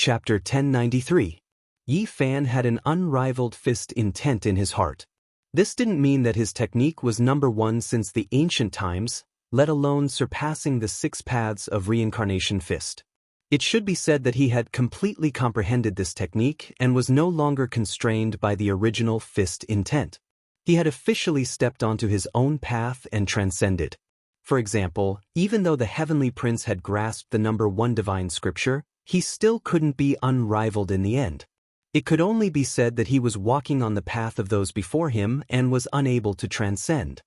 Chapter 1093. Yi Fan had an unrivaled fist intent in his heart. This didn't mean that his technique was number one since the ancient times, let alone surpassing the 6 paths of reincarnation fist. It should be said that he had completely comprehended this technique and was no longer constrained by the original fist intent. He had officially stepped onto his own path and transcended. For example, even though the heavenly prince had grasped the number one divine scripture, he still couldn't be unrivaled in the end. It could only be said that he was walking on the path of those before him and was unable to transcend.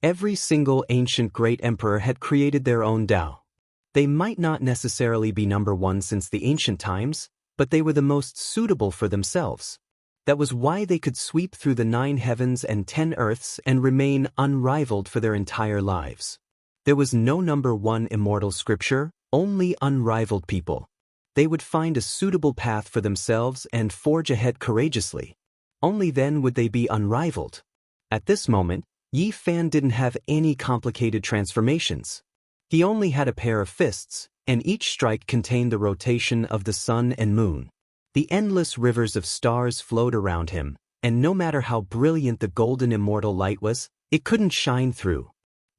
Every single ancient great emperor had created their own Tao. They might not necessarily be number one since the ancient times, but they were the most suitable for themselves. That was why they could sweep through the 9 heavens and 10 earths and remain unrivaled for their entire lives. There was no number one immortal scripture, only unrivaled people. They would find a suitable path for themselves and forge ahead courageously. Only then would they be unrivaled. At this moment, Yi Fan didn't have any complicated transformations. He only had a pair of fists, and each strike contained the rotation of the sun and moon. The endless rivers of stars flowed around him, and no matter how brilliant the golden immortal light was, it couldn't shine through.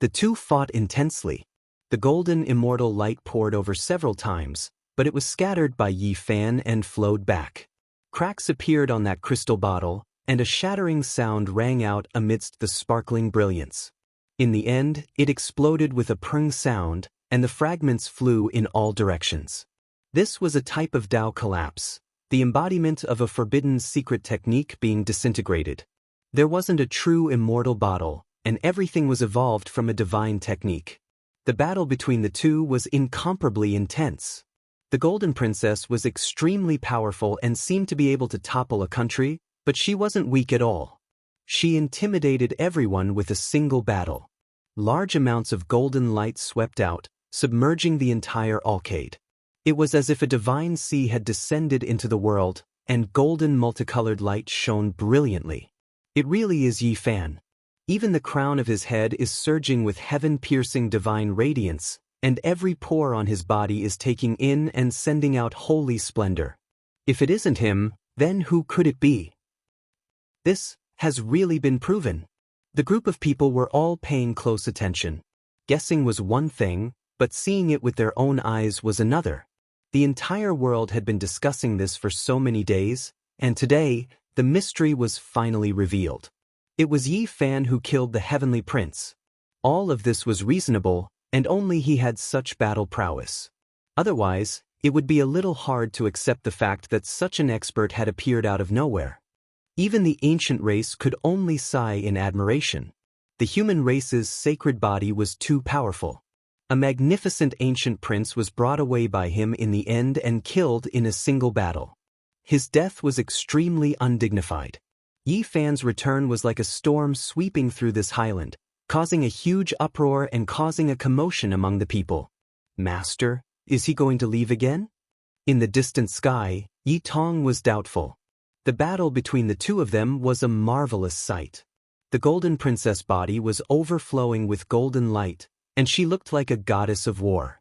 The two fought intensely. The golden immortal light poured over several times, but it was scattered by Yi Fan and flowed back. Cracks appeared on that crystal bottle, and a shattering sound rang out amidst the sparkling brilliance. In the end, it exploded with a prng sound, and the fragments flew in all directions. This was a type of Tao collapse, the embodiment of a forbidden secret technique being disintegrated. There wasn't a true immortal bottle, and everything was evolved from a divine technique. The battle between the two was incomparably intense. The Golden Princess was extremely powerful and seemed to be able to topple a country, but she wasn't weak at all. She intimidated everyone with a single battle. Large amounts of golden light swept out, submerging the entire arcade. It was as if a divine sea had descended into the world, and golden multicolored light shone brilliantly. It really is Yi Fan. Even the crown of his head is surging with heaven-piercing divine radiance, and every pore on his body is taking in and sending out holy splendor. If it isn't him, then who could it be? This has really been proven. The group of people were all paying close attention. Guessing was one thing, but seeing it with their own eyes was another. The entire world had been discussing this for so many days, and today, the mystery was finally revealed. It was Yi Fan who killed the heavenly prince. All of this was reasonable, and only he had such battle prowess. Otherwise, it would be a little hard to accept the fact that such an expert had appeared out of nowhere. Even the ancient race could only sigh in admiration. The human race's sacred body was too powerful. A magnificent ancient prince was brought away by him in the end and killed in a single battle. His death was extremely undignified. Yi Fan's return was like a storm sweeping through this highland, causing a huge uproar and causing a commotion among the people. Master, is he going to leave again? In the distant sky, Yi Tong was doubtful. The battle between the two of them was a marvelous sight. The golden princess body was overflowing with golden light, and she looked like a goddess of war.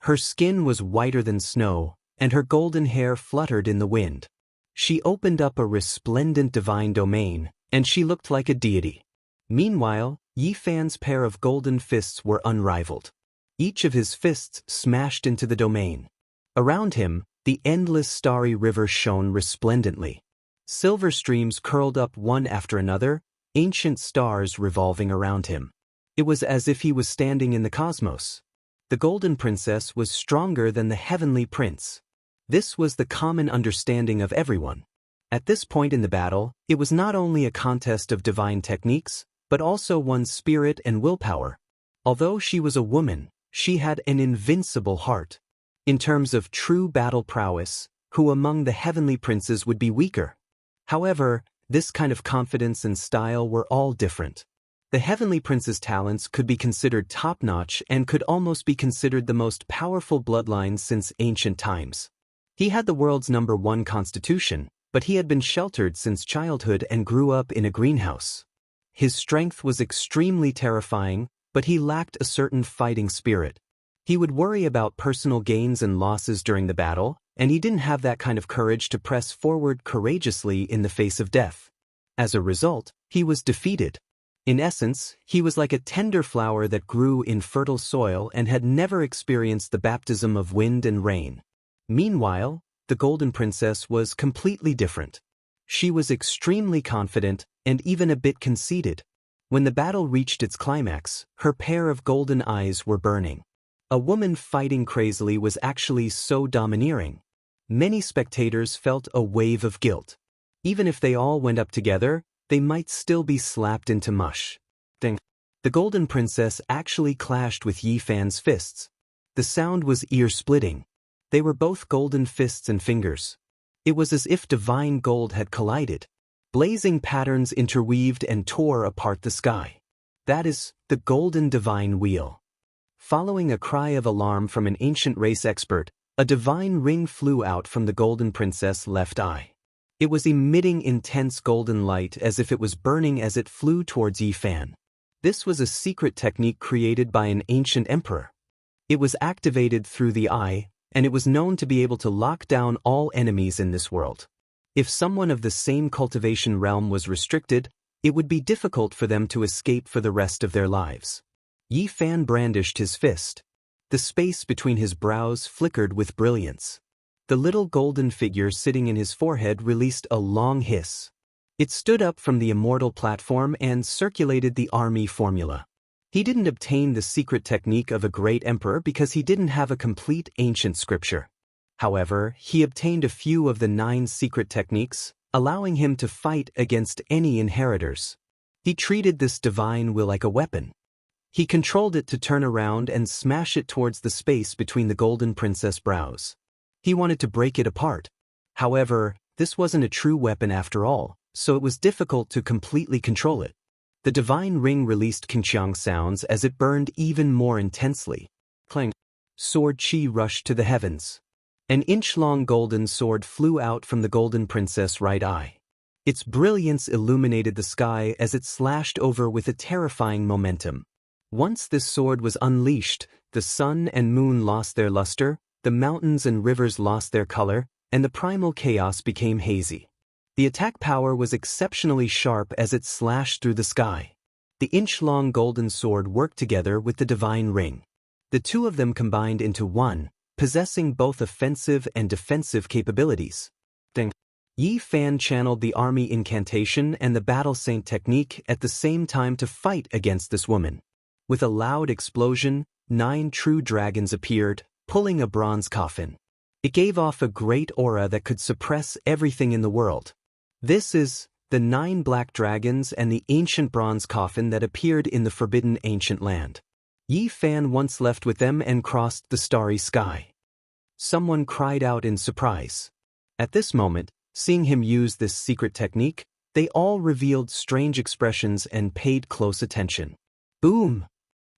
Her skin was whiter than snow, and her golden hair fluttered in the wind. She opened up a resplendent divine domain, and she looked like a deity. Meanwhile, Yi Fan's pair of golden fists were unrivaled. Each of his fists smashed into the domain. Around him, the endless starry river shone resplendently. Silver streams curled up one after another, ancient stars revolving around him. It was as if he was standing in the cosmos. The Golden Princess was stronger than the heavenly prince. This was the common understanding of everyone. At this point in the battle, it was not only a contest of divine techniques, but also one's spirit and willpower. Although she was a woman, she had an invincible heart. In terms of true battle prowess, who among the heavenly princes would be weaker? However, this kind of confidence and style were all different. The heavenly prince's talents could be considered top-notch and could almost be considered the most powerful bloodline since ancient times. He had the world's number one constitution, but he had been sheltered since childhood and grew up in a greenhouse. His strength was extremely terrifying, but he lacked a certain fighting spirit. He would worry about personal gains and losses during the battle, and he didn't have that kind of courage to press forward courageously in the face of death. As a result, he was defeated. In essence, he was like a tender flower that grew in fertile soil and had never experienced the baptism of wind and rain. Meanwhile, the Golden Princess was completely different. She was extremely confident and even a bit conceited. When the battle reached its climax, her pair of golden eyes were burning. A woman fighting crazily was actually so domineering. Many spectators felt a wave of guilt. Even if they all went up together, they might still be slapped into mush. The Golden Princess actually clashed with Yi Fan's fists. The sound was ear-splitting. They were both golden fists and fingers. It was as if divine gold had collided. Blazing patterns interweaved and tore apart the sky. That is, the Golden Divine Wheel. Following a cry of alarm from an ancient race expert, a divine ring flew out from the Golden Princess' left eye. It was emitting intense golden light as if it was burning as it flew towards Yi Fan. This was a secret technique created by an ancient emperor. It was activated through the eye, and it was known to be able to lock down all enemies in this world. If someone of the same cultivation realm was restricted, it would be difficult for them to escape for the rest of their lives. Yi Fan brandished his fist. The space between his brows flickered with brilliance. The little golden figure sitting in his forehead released a long hiss. It stood up from the immortal platform and circulated the army formula. He didn't obtain the secret technique of a great emperor because he didn't have a complete ancient scripture. However, he obtained a few of the 9 secret techniques, allowing him to fight against any inheritors. He treated this divine will like a weapon. He controlled it to turn around and smash it towards the space between the Golden Princess' brows. He wanted to break it apart. However, this wasn't a true weapon after all, so it was difficult to completely control it. The divine ring released Xianxia sounds as it burned even more intensely. Clang. Sword chi rushed to the heavens. An inch-long golden sword flew out from the Golden Princess' right eye. Its brilliance illuminated the sky as it slashed over with a terrifying momentum. Once this sword was unleashed, the sun and moon lost their luster, the mountains and rivers lost their color, and the primal chaos became hazy. The attack power was exceptionally sharp as it slashed through the sky. The inch-long golden sword worked together with the divine ring. The two of them combined into one, possessing both offensive and defensive capabilities. Yi Fan channeled the army incantation and the battle saint technique at the same time to fight against this woman. With a loud explosion, 9 true dragons appeared, pulling a bronze coffin. It gave off a great aura that could suppress everything in the world. This is the 9 black dragons and the ancient bronze coffin that appeared in the forbidden ancient land. Yi Fan once left with them and crossed the starry sky. Someone cried out in surprise. At this moment, seeing him use this secret technique, they all revealed strange expressions and paid close attention. Boom!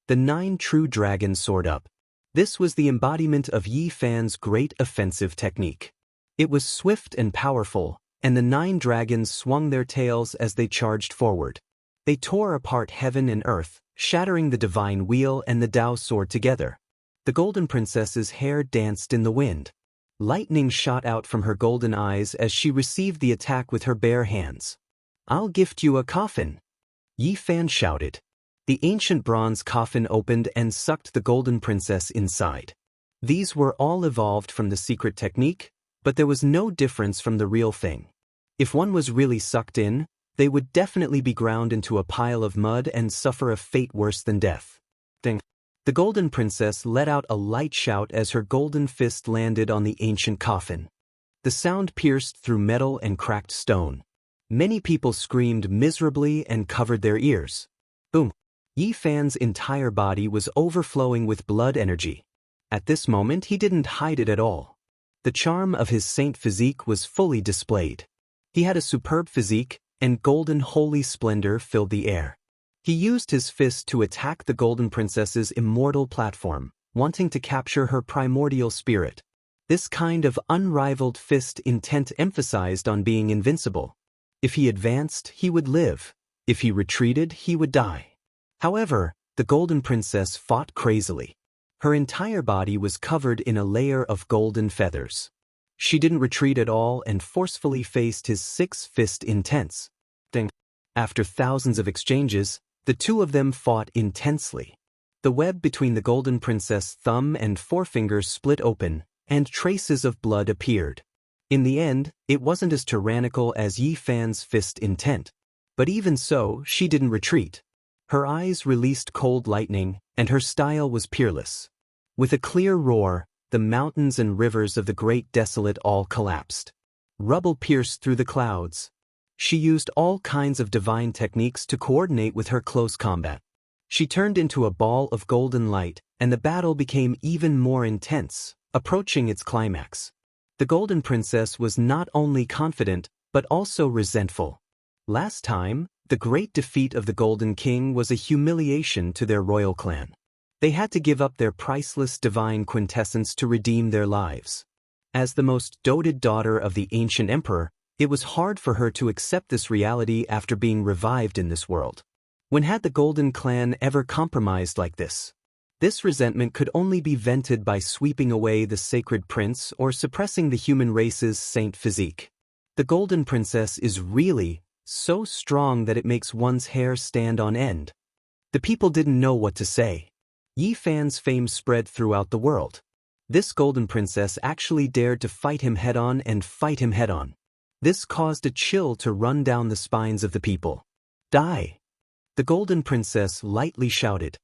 The 9 true dragons soared up. This was the embodiment of Yi Fan's great offensive technique. It was swift and powerful, and the 9 dragons swung their tails as they charged forward. They tore apart heaven and earth, shattering the divine wheel and the Tao sword together. The Golden Princess's hair danced in the wind. Lightning shot out from her golden eyes as she received the attack with her bare hands. "I'll gift you a coffin," Yi Fan shouted. The ancient bronze coffin opened and sucked the Golden Princess inside. These were all evolved from the secret technique, but there was no difference from the real thing. If one was really sucked in, they would definitely be ground into a pile of mud and suffer a fate worse than death. The Golden Princess let out a light shout as her golden fist landed on the ancient coffin. The sound pierced through metal and cracked stone. Many people screamed miserably and covered their ears. Boom! Yi Fan's entire body was overflowing with blood energy. At this moment he didn't hide it at all. The charm of his saint physique was fully displayed. He had a superb physique, and golden holy splendor filled the air. He used his fist to attack the Golden Princess's immortal platform, wanting to capture her primordial spirit. This kind of unrivaled fist intent emphasized on being invincible. If he advanced, he would live. If he retreated, he would die. However, the Golden Princess fought crazily. Her entire body was covered in a layer of golden feathers. She didn't retreat at all and forcefully faced his six-fist intense. After thousands of exchanges, the two of them fought intensely. The web between the Golden Princess' thumb and forefinger split open, and traces of blood appeared. In the end, it wasn't as tyrannical as Yi Fan's fist intent. But even so, she didn't retreat. Her eyes released cold lightning, and her style was peerless. With a clear roar, the mountains and rivers of the Great Desolate all collapsed. Rubble pierced through the clouds. She used all kinds of divine techniques to coordinate with her close combat. She turned into a ball of golden light, and the battle became even more intense, approaching its climax. The Golden Princess was not only confident, but also resentful. Last time, the great defeat of the Golden King was a humiliation to their royal clan. They had to give up their priceless divine quintessence to redeem their lives. As the most doted daughter of the ancient emperor, it was hard for her to accept this reality after being revived in this world. When had the Golden Clan ever compromised like this? This resentment could only be vented by sweeping away the sacred prince or suppressing the human race's saint physique. The Golden Princess is really so strong that it makes one's hair stand on end. The people didn't know what to say. Yi Fan's fame spread throughout the world. This Golden Princess actually dared to fight him head-on and fight him head-on. This caused a chill to run down the spines of the people. Die! The Golden Princess lightly shouted.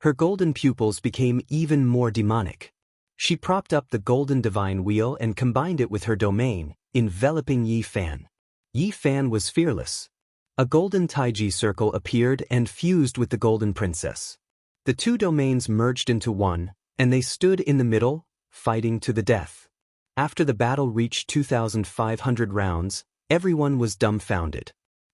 Her golden pupils became even more demonic. She propped up the golden divine wheel and combined it with her domain, enveloping Yi Fan. Yi Fan was fearless. A golden taiji circle appeared and fused with the Golden Princess. The two domains merged into one, and they stood in the middle, fighting to the death. After the battle reached 2,500 rounds, everyone was dumbfounded.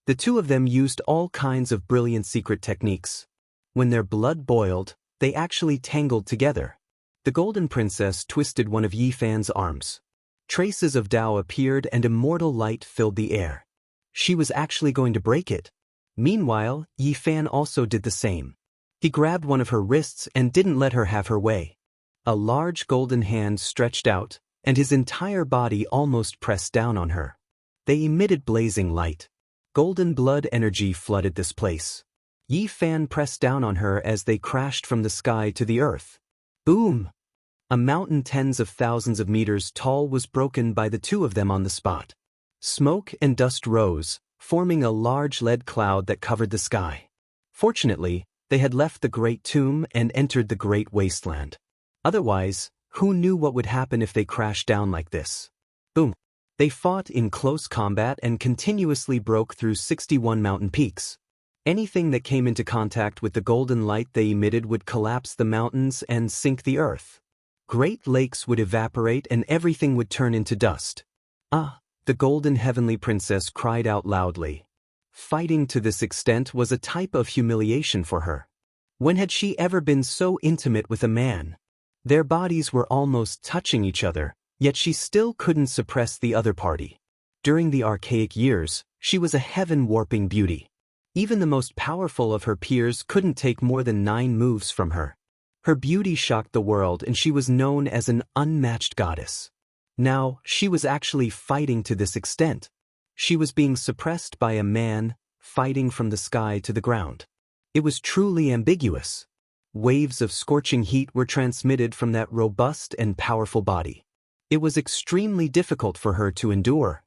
The two of them used all kinds of brilliant secret techniques. When their blood boiled, they actually tangled together. The Golden Princess twisted one of Yi Fan's arms. Traces of Tao appeared and immortal light filled the air. She was actually going to break it. Meanwhile, Yi Fan also did the same. He grabbed one of her wrists and didn't let her have her way. A large golden hand stretched out, and his entire body almost pressed down on her. They emitted blazing light. Golden blood energy flooded this place. Yi Fan pressed down on her as they crashed from the sky to the earth. Boom! A mountain tens of thousands of meters tall was broken by the two of them on the spot. Smoke and dust rose, forming a large lead cloud that covered the sky. Fortunately, they had left the Great Tomb and entered the Great Wasteland. Otherwise, who knew what would happen if they crashed down like this? Boom! They fought in close combat and continuously broke through 61 mountain peaks. Anything that came into contact with the golden light they emitted would collapse the mountains and sink the earth. Great lakes would evaporate and everything would turn into dust. Ah! The Golden Heavenly Princess cried out loudly. Fighting to this extent was a type of humiliation for her. When had she ever been so intimate with a man? Their bodies were almost touching each other, yet she still couldn't suppress the other party. During the archaic years, she was a heaven-warping beauty. Even the most powerful of her peers couldn't take more than 9 moves from her. Her beauty shocked the world and she was known as an unmatched goddess. Now, she was actually fighting to this extent. She was being suppressed by a man, fighting from the sky to the ground. It was truly ambiguous. Waves of scorching heat were transmitted from that robust and powerful body. It was extremely difficult for her to endure.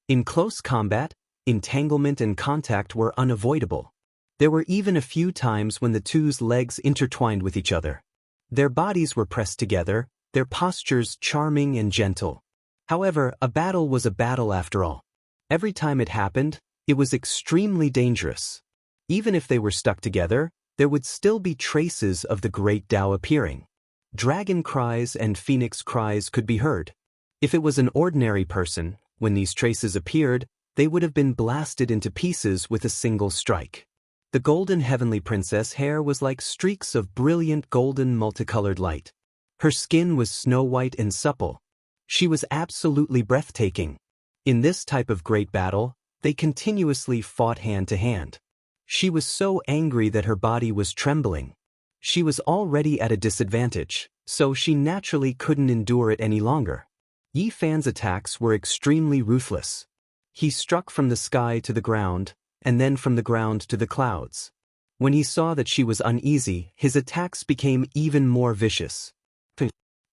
In close combat, entanglement and contact were unavoidable. There were even a few times when the two's legs intertwined with each other. Their bodies were pressed together, their postures charming and gentle. However, a battle was a battle after all. Every time it happened, it was extremely dangerous. Even if they were stuck together, there would still be traces of the great Tao appearing. Dragon cries and phoenix cries could be heard. If it was an ordinary person, when these traces appeared, they would have been blasted into pieces with a single strike. The Golden Heavenly Princess' hair was like streaks of brilliant golden multicolored light. Her skin was snow-white and supple. She was absolutely breathtaking. In this type of great battle, they continuously fought hand to hand. She was so angry that her body was trembling. She was already at a disadvantage, so she naturally couldn't endure it any longer. Yi Fan's attacks were extremely ruthless. He struck from the sky to the ground, and then from the ground to the clouds. When he saw that she was uneasy, his attacks became even more vicious.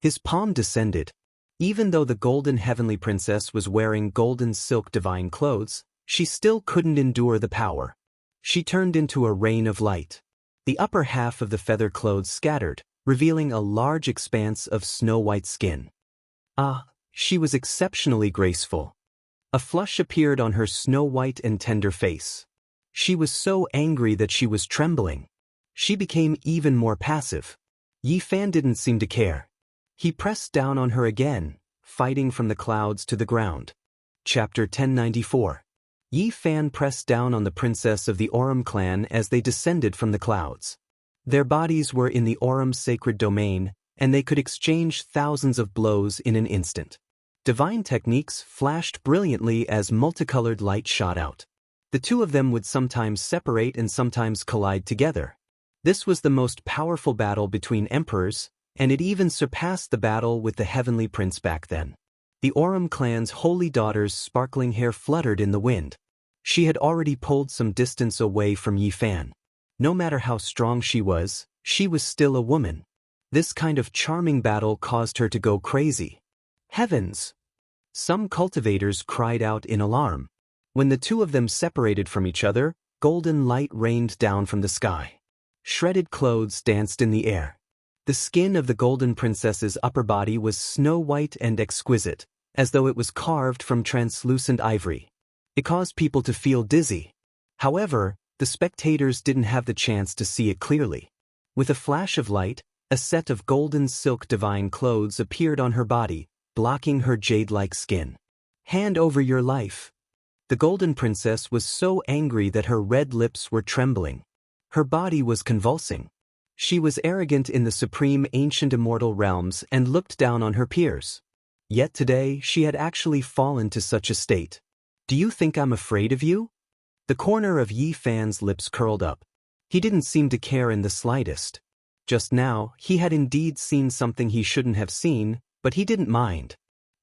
His palm descended. Even though the golden heavenly princess was wearing golden silk divine clothes, she still couldn't endure the power. She turned into a rain of light. The upper half of the feather clothes scattered, revealing a large expanse of snow-white skin. She was exceptionally graceful. A flush appeared on her snow-white and tender face. She was so angry that she was trembling. She became even more passive. Yi Fan didn't seem to care. He pressed down on her again, fighting from the clouds to the ground. Chapter 1094. Yi Fan pressed down on the princess of the Aurum clan as they descended from the clouds. Their bodies were in the Aurum sacred domain, and they could exchange thousands of blows in an instant. Divine techniques flashed brilliantly as multicolored light shot out. The two of them would sometimes separate and sometimes collide together. This was the most powerful battle between emperors, and it even surpassed the battle with the heavenly prince back then. The Aurum clan's holy daughter's sparkling hair fluttered in the wind. She had already pulled some distance away from Yi Fan. No matter how strong she was still a woman. This kind of charming battle caused her to go crazy. Heavens! Some cultivators cried out in alarm. When the two of them separated from each other, golden light rained down from the sky. Shredded clothes danced in the air. The skin of the golden princess's upper body was snow-white and exquisite, as though it was carved from translucent ivory. It caused people to feel dizzy. However, the spectators didn't have the chance to see it clearly. With a flash of light, a set of golden silk divine clothes appeared on her body, blocking her jade-like skin. Hand over your life. The golden princess was so angry that her red lips were trembling. Her body was convulsing. She was arrogant in the supreme ancient immortal realms and looked down on her peers. Yet today she had actually fallen to such a state. Do you think I'm afraid of you? The corner of Yi Fan's lips curled up. He didn't seem to care in the slightest. Just now, he had indeed seen something he shouldn't have seen, but he didn't mind.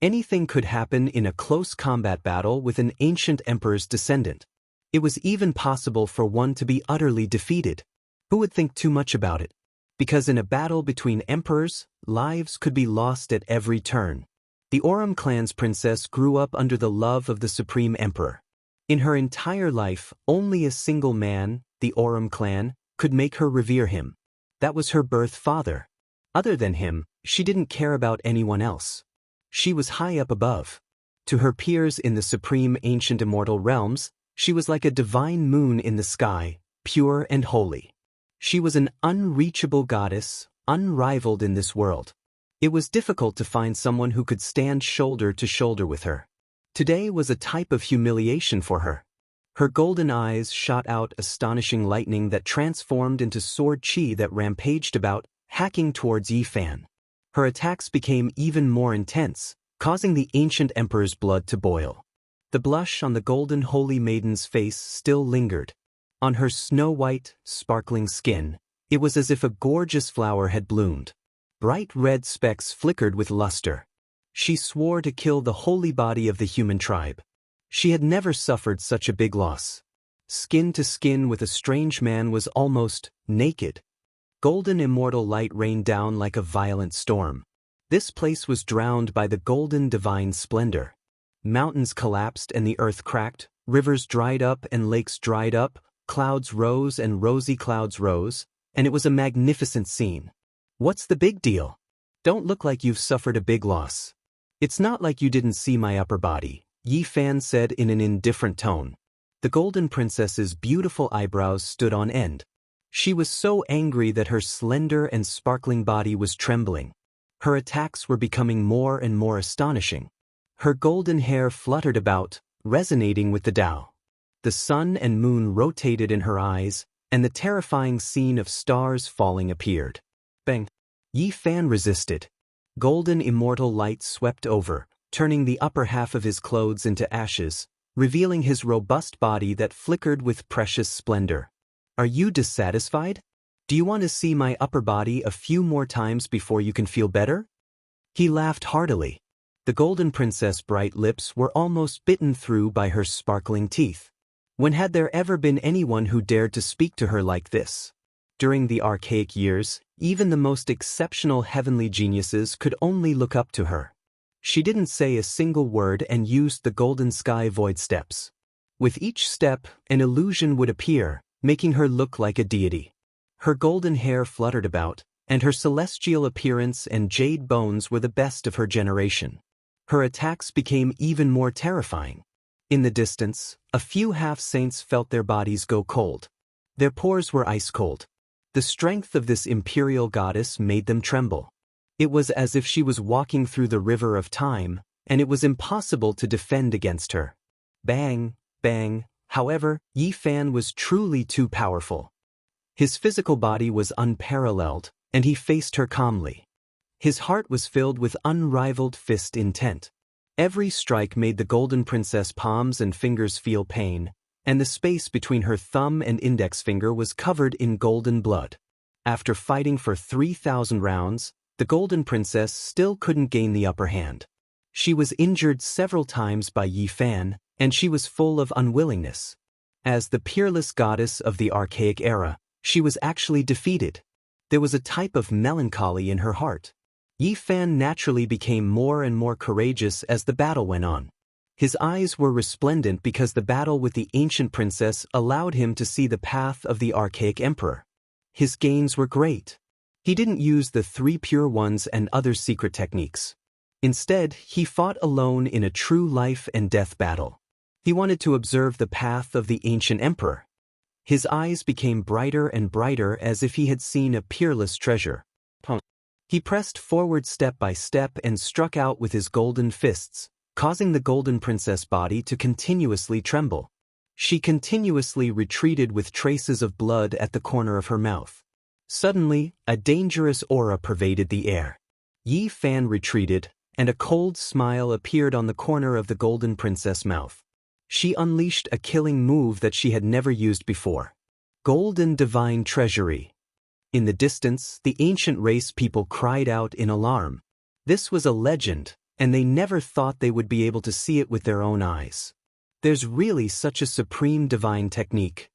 Anything could happen in a close combat battle with an ancient emperor's descendant. It was even possible for one to be utterly defeated. Who would think too much about it? Because in a battle between emperors, lives could be lost at every turn. The Aurum clan's princess grew up under the love of the supreme emperor. In her entire life, only a single man, the Aurum clan, could make her revere him. That was her birth father. Other than him, she didn't care about anyone else. She was high up above. To her peers in the supreme ancient immortal realms, she was like a divine moon in the sky, pure and holy. She was an unreachable goddess, unrivaled in this world. It was difficult to find someone who could stand shoulder to shoulder with her. Today was a type of humiliation for her. Her golden eyes shot out astonishing lightning that transformed into sword chi that rampaged about, hacking towards Yi Fan. Her attacks became even more intense, causing the ancient emperor's blood to boil. The blush on the golden holy maiden's face still lingered. On her snow-white, sparkling skin, it was as if a gorgeous flower had bloomed. Bright red specks flickered with luster. She swore to kill the holy body of the human tribe. She had never suffered such a big loss. Skin to skin with a strange man was almost naked. Golden immortal light rained down like a violent storm. This place was drowned by the golden divine splendor. Mountains collapsed and the earth cracked, rivers dried up and lakes dried up, clouds rose and rosy clouds rose, and it was a magnificent scene. What's the big deal? Don't look like you've suffered a big loss. It's not like you didn't see my upper body, Yi Fan said in an indifferent tone. The golden princess's beautiful eyebrows stood on end. She was so angry that her slender and sparkling body was trembling. Her attacks were becoming more and more astonishing. Her golden hair fluttered about, resonating with the Tao. The sun and moon rotated in her eyes, and the terrifying scene of stars falling appeared. Bang! Yi Fan resisted. Golden immortal light swept over, turning the upper half of his clothes into ashes, revealing his robust body that flickered with precious splendor. Are you dissatisfied? Do you want to see my upper body a few more times before you can feel better? He laughed heartily. The golden princess' bright lips were almost bitten through by her sparkling teeth. When had there ever been anyone who dared to speak to her like this? During the archaic years, even the most exceptional heavenly geniuses could only look up to her. She didn't say a single word and used the golden sky void steps. With each step, an illusion would appear, making her look like a deity. Her golden hair fluttered about, and her celestial appearance and jade bones were the best of her generation. Her attacks became even more terrifying. In the distance, a few half-saints felt their bodies go cold. Their pores were ice-cold. The strength of this imperial goddess made them tremble. It was as if she was walking through the river of time, and it was impossible to defend against her. Bang, bang. However, Yi Fan was truly too powerful. His physical body was unparalleled, and he faced her calmly. His heart was filled with unrivaled fist intent. Every strike made the golden princess' palms and fingers feel pain, and the space between her thumb and index finger was covered in golden blood. After fighting for 3,000 rounds, the golden princess still couldn't gain the upper hand. She was injured several times by Yi Fan, and she was full of unwillingness. As the peerless goddess of the archaic era, she was actually defeated. There was a type of melancholy in her heart. Yi Fan naturally became more and more courageous as the battle went on. His eyes were resplendent because the battle with the ancient princess allowed him to see the path of the archaic emperor. His gains were great. He didn't use the 3 pure ones and other secret techniques. Instead, he fought alone in a true life and death battle. He wanted to observe the path of the ancient emperor. His eyes became brighter and brighter as if he had seen a peerless treasure. He pressed forward step by step and struck out with his golden fists, causing the golden princess' body to continuously tremble. She continuously retreated with traces of blood at the corner of her mouth. Suddenly, a dangerous aura pervaded the air. Yi Fan retreated, and a cold smile appeared on the corner of the golden princess' mouth. She unleashed a killing move that she had never used before. Golden Divine Treasury. In the distance, the ancient race people cried out in alarm. This was a legend, and they never thought they would be able to see it with their own eyes. There's really such a supreme divine technique.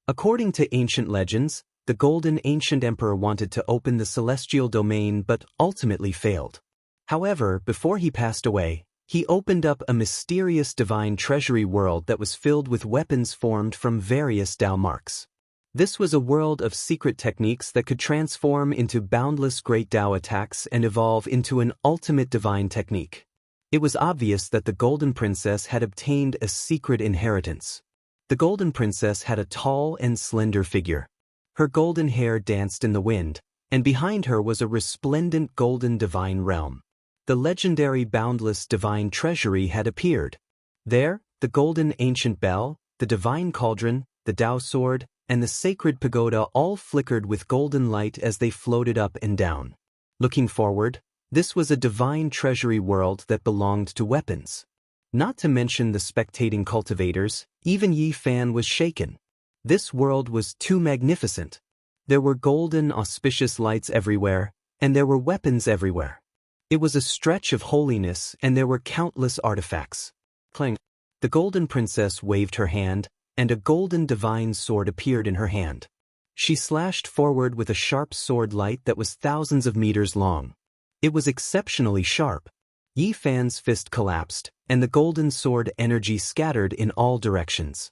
According to ancient legends, the Golden Ancient Emperor wanted to open the celestial domain but ultimately failed. However, before he passed away, he opened up a mysterious divine treasury world that was filled with weapons formed from various Tao marks. This was a world of secret techniques that could transform into boundless great Tao attacks and evolve into an ultimate divine technique. It was obvious that the Golden Princess had obtained a secret inheritance. The Golden Princess had a tall and slender figure. Her golden hair danced in the wind, and behind her was a resplendent golden divine realm. The legendary boundless divine treasury had appeared. There, the golden ancient bell, the divine cauldron, the Tao sword, and the sacred pagoda all flickered with golden light as they floated up and down. Looking forward, this was a divine treasury world that belonged to weapons. Not to mention the spectating cultivators, even Yi Fan was shaken. This world was too magnificent. There were golden auspicious lights everywhere, and there were weapons everywhere. It was a stretch of holiness, and there were countless artifacts. Clang! The Golden Princess waved her hand, and a golden divine sword appeared in her hand. She slashed forward with a sharp sword light that was thousands of meters long. It was exceptionally sharp. Yi Fan's fist collapsed, and the golden sword energy scattered in all directions.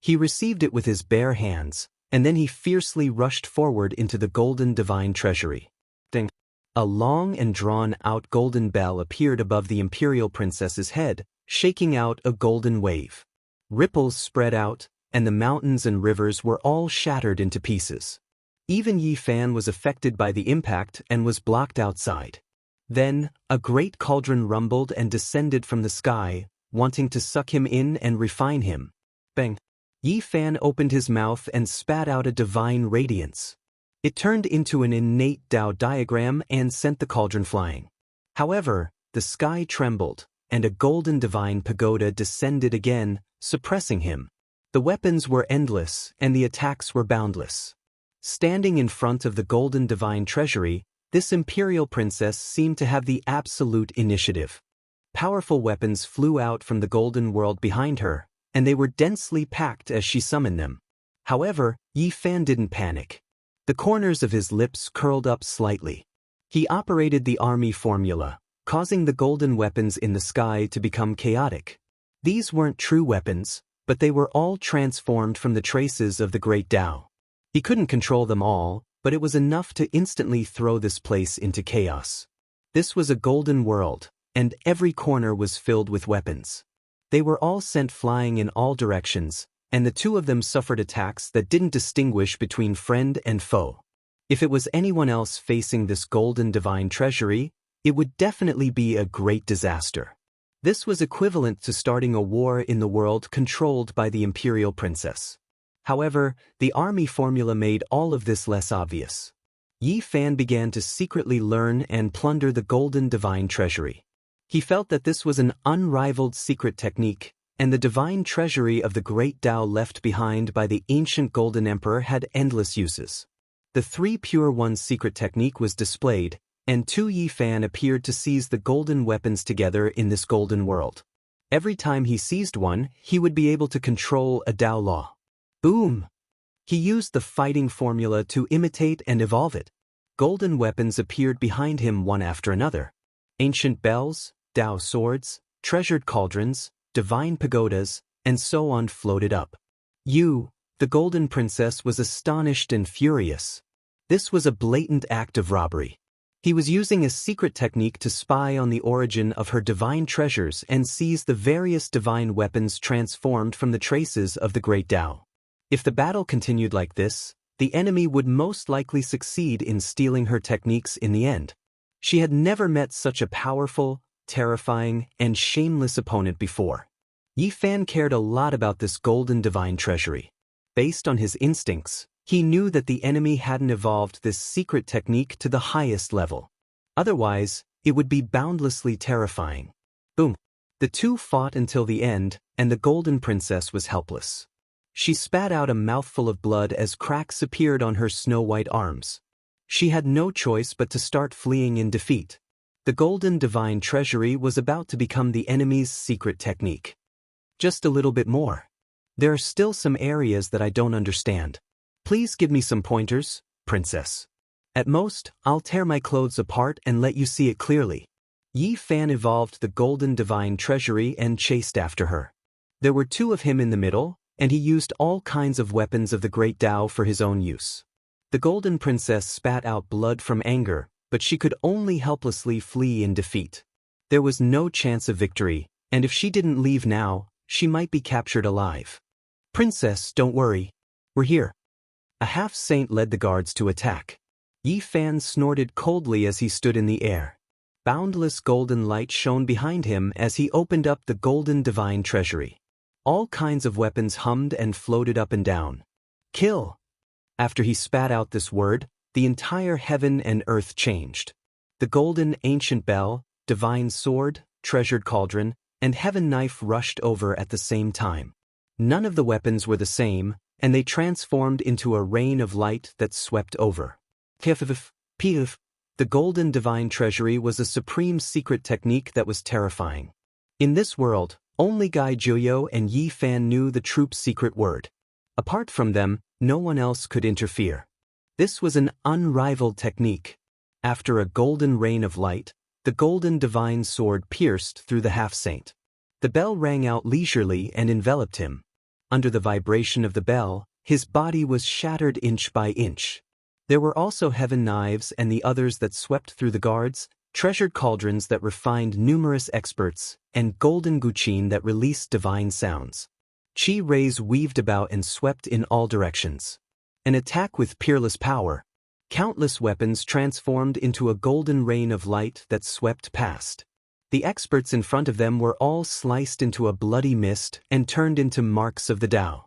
He received it with his bare hands, and then he fiercely rushed forward into the golden divine treasury. Ding! A long and drawn-out golden bell appeared above the imperial princess's head, shaking out a golden wave. Ripples spread out, and the mountains and rivers were all shattered into pieces. Even Yi Fan was affected by the impact and was blocked outside. Then, a great cauldron rumbled and descended from the sky, wanting to suck him in and refine him. Bang! Yi Fan opened his mouth and spat out a divine radiance. It turned into an innate Tao diagram and sent the cauldron flying. However, the sky trembled, and a golden divine pagoda descended again, suppressing him. The weapons were endless, and the attacks were boundless. Standing in front of the golden divine treasury, this imperial princess seemed to have the absolute initiative. Powerful weapons flew out from the golden world behind her, and they were densely packed as she summoned them. However, Yi Fan didn't panic. The corners of his lips curled up slightly. He operated the army formula, causing the golden weapons in the sky to become chaotic. These weren't true weapons, but they were all transformed from the traces of the Great Tao. He couldn't control them all, but it was enough to instantly throw this place into chaos. This was a golden world, and every corner was filled with weapons. They were all sent flying in all directions, and the two of them suffered attacks that didn't distinguish between friend and foe. If it was anyone else facing this golden divine treasury, it would definitely be a great disaster. This was equivalent to starting a war in the world controlled by the imperial princess. However, the army formula made all of this less obvious. Yi Fan began to secretly learn and plunder the golden divine treasury. He felt that this was an unrivaled secret technique, and the divine treasury of the great Tao left behind by the ancient Golden Emperor had endless uses. The Three Pure Ones secret technique was displayed, and Tu Yi Fan appeared to seize the golden weapons together in this golden world. Every time he seized one, he would be able to control a Tao law. Boom! He used the fighting formula to imitate and evolve it. Golden weapons appeared behind him one after another. Ancient bells, Tao swords, treasured cauldrons, divine pagodas, and so on floated up. The golden princess, was astonished and furious. This was a blatant act of robbery. He was using a secret technique to spy on the origin of her divine treasures and seize the various divine weapons transformed from the traces of the Great Tao. If the battle continued like this, the enemy would most likely succeed in stealing her techniques in the end. She had never met such a powerful, terrifying, and shameless opponent before. Yi Fan cared a lot about this golden divine treasury. Based on his instincts, he knew that the enemy hadn't evolved this secret technique to the highest level. Otherwise, it would be boundlessly terrifying. Boom! The two fought until the end, and the golden princess was helpless. She spat out a mouthful of blood as cracks appeared on her snow-white arms. She had no choice but to start fleeing in defeat. The golden divine treasury was about to become the enemy's secret technique. Just a little bit more. There are still some areas that I don't understand. Please give me some pointers, princess. At most, I'll tear my clothes apart and let you see it clearly. Yi Fan evolved the golden divine treasury and chased after her. There were two of him in the middle, and he used all kinds of weapons of the Great Tao for his own use. The golden princess spat out blood from anger, but she could only helplessly flee in defeat. There was no chance of victory, and if she didn't leave now, she might be captured alive. Princess, don't worry. We're here. A half-saint led the guards to attack. Yi Fan snorted coldly as he stood in the air. Boundless golden light shone behind him as he opened up the golden divine treasury. All kinds of weapons hummed and floated up and down. Kill! After he spat out this word, the entire heaven and earth changed. The golden ancient bell, divine sword, treasured cauldron, and heaven knife rushed over at the same time. None of the weapons were the same, and they transformed into a rain of light that swept over. The golden divine treasury was a supreme secret technique that was terrifying. In this world, only Gai Juyo and Yi Fan knew the troop's secret word. Apart from them, no one else could interfere. This was an unrivaled technique. After a golden rain of light, the golden divine sword pierced through the half-saint. The bell rang out leisurely and enveloped him. Under the vibration of the bell, his body was shattered inch by inch. There were also heaven knives and the others that swept through the guards, treasured cauldrons that refined numerous experts, and golden guqin that released divine sounds. Qi rays weaved about and swept in all directions. An attack with peerless power. Countless weapons transformed into a golden rain of light that swept past. The experts in front of them were all sliced into a bloody mist and turned into marks of the Tao.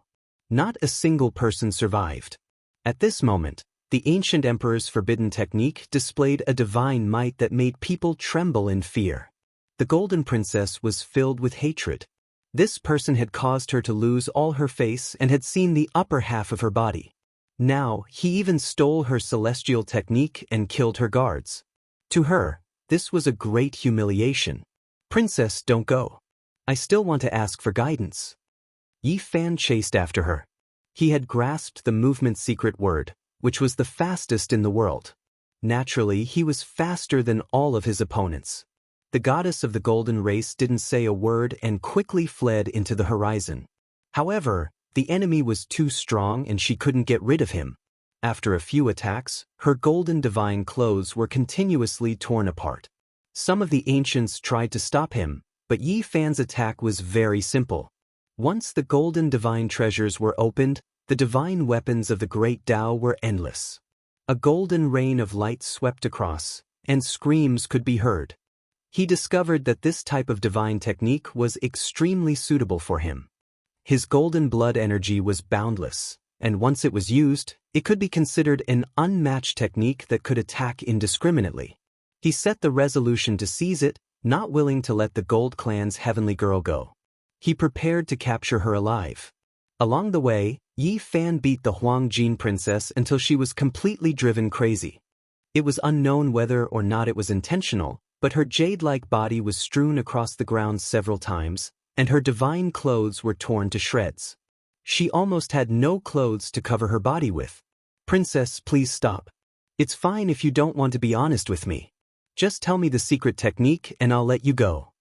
Not a single person survived. At this moment, the ancient emperor's forbidden technique displayed a divine might that made people tremble in fear. The golden princess was filled with hatred. This person had caused her to lose all her face and had seen the upper half of her body. Now, he even stole her celestial technique and killed her guards. To her, this was a great humiliation. Princess, don't go. I still want to ask for guidance. Yi Fan chased after her. He had grasped the movement's secret word, which was the fastest in the world. Naturally, he was faster than all of his opponents. The goddess of the golden race didn't say a word and quickly fled into the horizon. However, the enemy was too strong and she couldn't get rid of him. After a few attacks, her golden divine clothes were continuously torn apart. Some of the ancients tried to stop him, but Yi Fan's attack was very simple. Once the golden divine treasures were opened, the divine weapons of the great Tao were endless. A golden rain of light swept across, and screams could be heard. He discovered that this type of divine technique was extremely suitable for him. His golden blood energy was boundless, and once it was used, it could be considered an unmatched technique that could attack indiscriminately. He set the resolution to seize it, not willing to let the Gold Clan's heavenly girl go. He prepared to capture her alive. Along the way, Yi Fan beat the Huangjin princess until she was completely driven crazy. It was unknown whether or not it was intentional, but her jade-like body was strewn across the ground several times, and her divine clothes were torn to shreds. She almost had no clothes to cover her body with. Princess, please stop. It's fine if you don't want to be honest with me. Just tell me the secret technique and I'll let you go.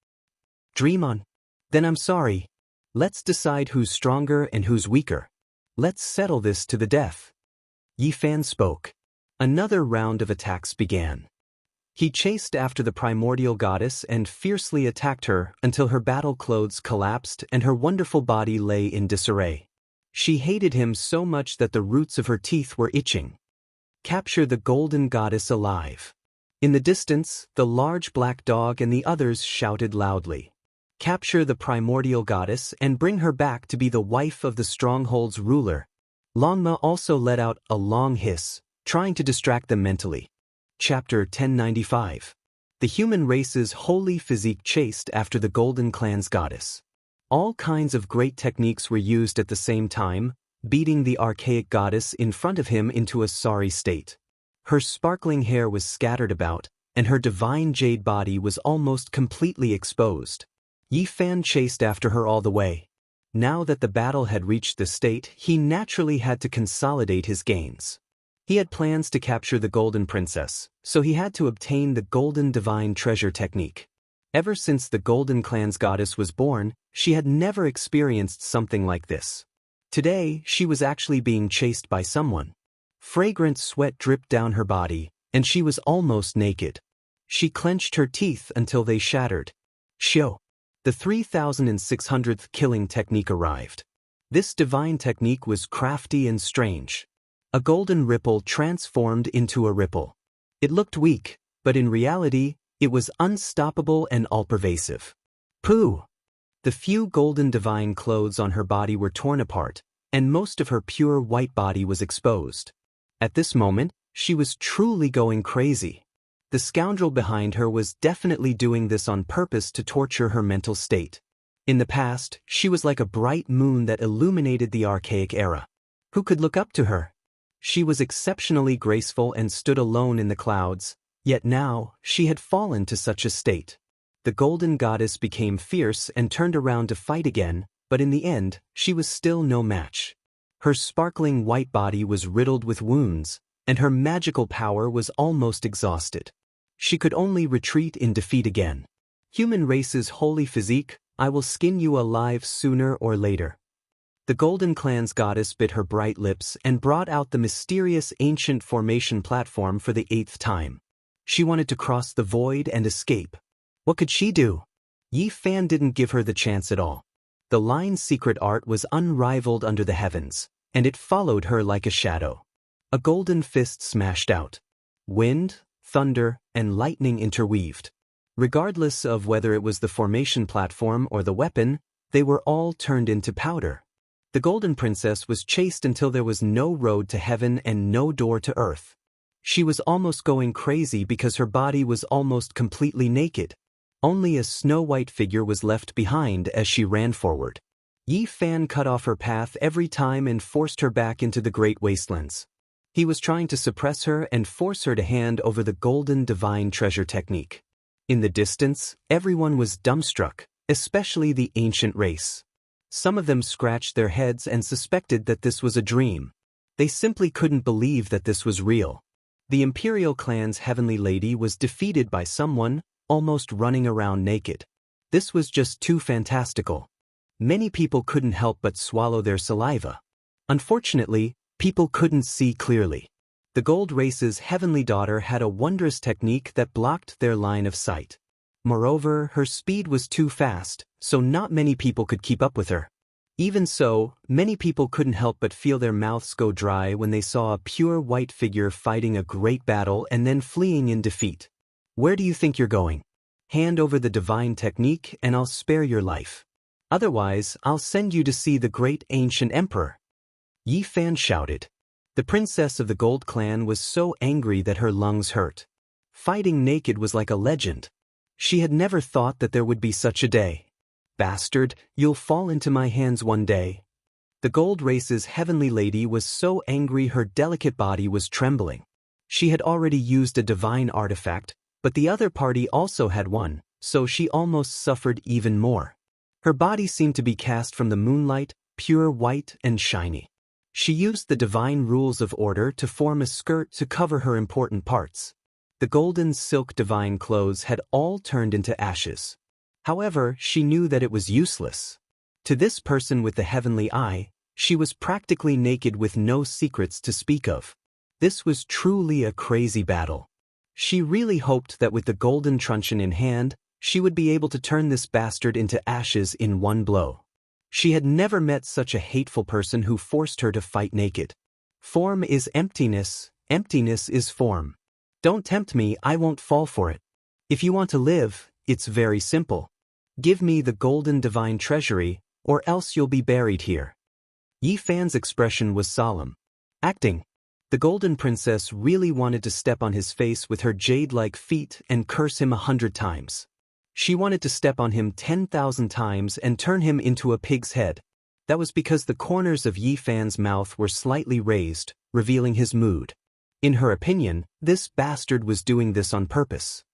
Dream on. Then I'm sorry. Let's decide who's stronger and who's weaker. Let's settle this to the death. Yi Fan spoke. Another round of attacks began. He chased after the primordial goddess and fiercely attacked her until her battle clothes collapsed and her wonderful body lay in disarray. She hated him so much that the roots of her teeth were itching. Capture the golden goddess alive. In the distance, the large black dog and the others shouted loudly. Capture the primordial goddess and bring her back to be the wife of the stronghold's ruler. Longma also let out a long hiss, trying to distract them mentally. Chapter 1095. The human race's holy physique chased after the Golden Clan's goddess. All kinds of great techniques were used at the same time, beating the archaic goddess in front of him into a sorry state. Her sparkling hair was scattered about, and her divine jade body was almost completely exposed. Yi Fan chased after her all the way. Now that the battle had reached this state, he naturally had to consolidate his gains. He had plans to capture the Golden Princess, so he had to obtain the Golden Divine Treasure technique. Ever since the Golden Clan's goddess was born, she had never experienced something like this. Today, she was actually being chased by someone. Fragrant sweat dripped down her body, and she was almost naked. She clenched her teeth until they shattered. Shio. The 3600th killing technique arrived. This divine technique was crafty and strange. A golden ripple transformed into a ripple. It looked weak, but in reality, it was unstoppable and all-pervasive. Pooh! The few golden divine clothes on her body were torn apart, and most of her pure white body was exposed. At this moment, she was truly going crazy. The scoundrel behind her was definitely doing this on purpose to torture her mental state. In the past, she was like a bright moon that illuminated the archaic era. Who could look up to her? She was exceptionally graceful and stood alone in the clouds, yet now, she had fallen to such a state. The golden goddess became fierce and turned around to fight again, but in the end, she was still no match. Her sparkling white body was riddled with wounds, and her magical power was almost exhausted. She could only retreat in defeat again. Human race's holy physique, I will skin you alive sooner or later. The Golden Clan's goddess bit her bright lips and brought out the mysterious ancient formation platform for the 8th time. She wanted to cross the void and escape. What could she do? Yi Fan didn't give her the chance at all. The line's secret art was unrivaled under the heavens, and it followed her like a shadow. A golden fist smashed out. Wind, thunder, and lightning interweaved. Regardless of whether it was the formation platform or the weapon, they were all turned into powder. The Golden Princess was chased until there was no road to heaven and no door to earth. She was almost going crazy because her body was almost completely naked. Only a snow-white figure was left behind as she ran forward. Yi Fan cut off her path every time and forced her back into the great wastelands. He was trying to suppress her and force her to hand over the Golden Divine Treasure technique. In the distance, everyone was dumbstruck, especially the ancient race. Some of them scratched their heads and suspected that this was a dream. They simply couldn't believe that this was real. The Imperial clan's heavenly lady was defeated by someone, almost running around naked. This was just too fantastical. Many people couldn't help but swallow their saliva. Unfortunately, people couldn't see clearly. The gold race's heavenly daughter had a wondrous technique that blocked their line of sight. Moreover, her speed was too fast, so not many people could keep up with her. Even so, many people couldn't help but feel their mouths go dry when they saw a pure white figure fighting a great battle and then fleeing in defeat. Where do you think you're going? Hand over the divine technique and I'll spare your life. Otherwise, I'll send you to see the great ancient emperor. Yi Fan shouted. The princess of the Gold Clan was so angry that her lungs hurt. Fighting naked was like a legend. She had never thought that there would be such a day. Bastard, you'll fall into my hands one day. The gold race's heavenly lady was so angry her delicate body was trembling. She had already used a divine artifact, but the other party also had one, so she almost suffered even more. Her body seemed to be cast from the moonlight, pure white and shiny. She used the divine rules of order to form a skirt to cover her important parts. The golden silk divine clothes had all turned into ashes. However, she knew that it was useless. To this person with the heavenly eye, she was practically naked with no secrets to speak of. This was truly a crazy battle. She really hoped that with the golden truncheon in hand, she would be able to turn this bastard into ashes in one blow. She had never met such a hateful person who forced her to fight naked. Form is emptiness, emptiness is form. Don't tempt me, I won't fall for it. If you want to live, it's very simple. Give me the golden divine treasury, or else you'll be buried here. Yi Fan's expression was solemn. Acting. The golden princess really wanted to step on his face with her jade-like feet and curse him 100 times. She wanted to step on him 10,000 times and turn him into a pig's head. That was because the corners of Yi Fan's mouth were slightly raised, revealing his mood. In her opinion, this bastard was doing this on purpose.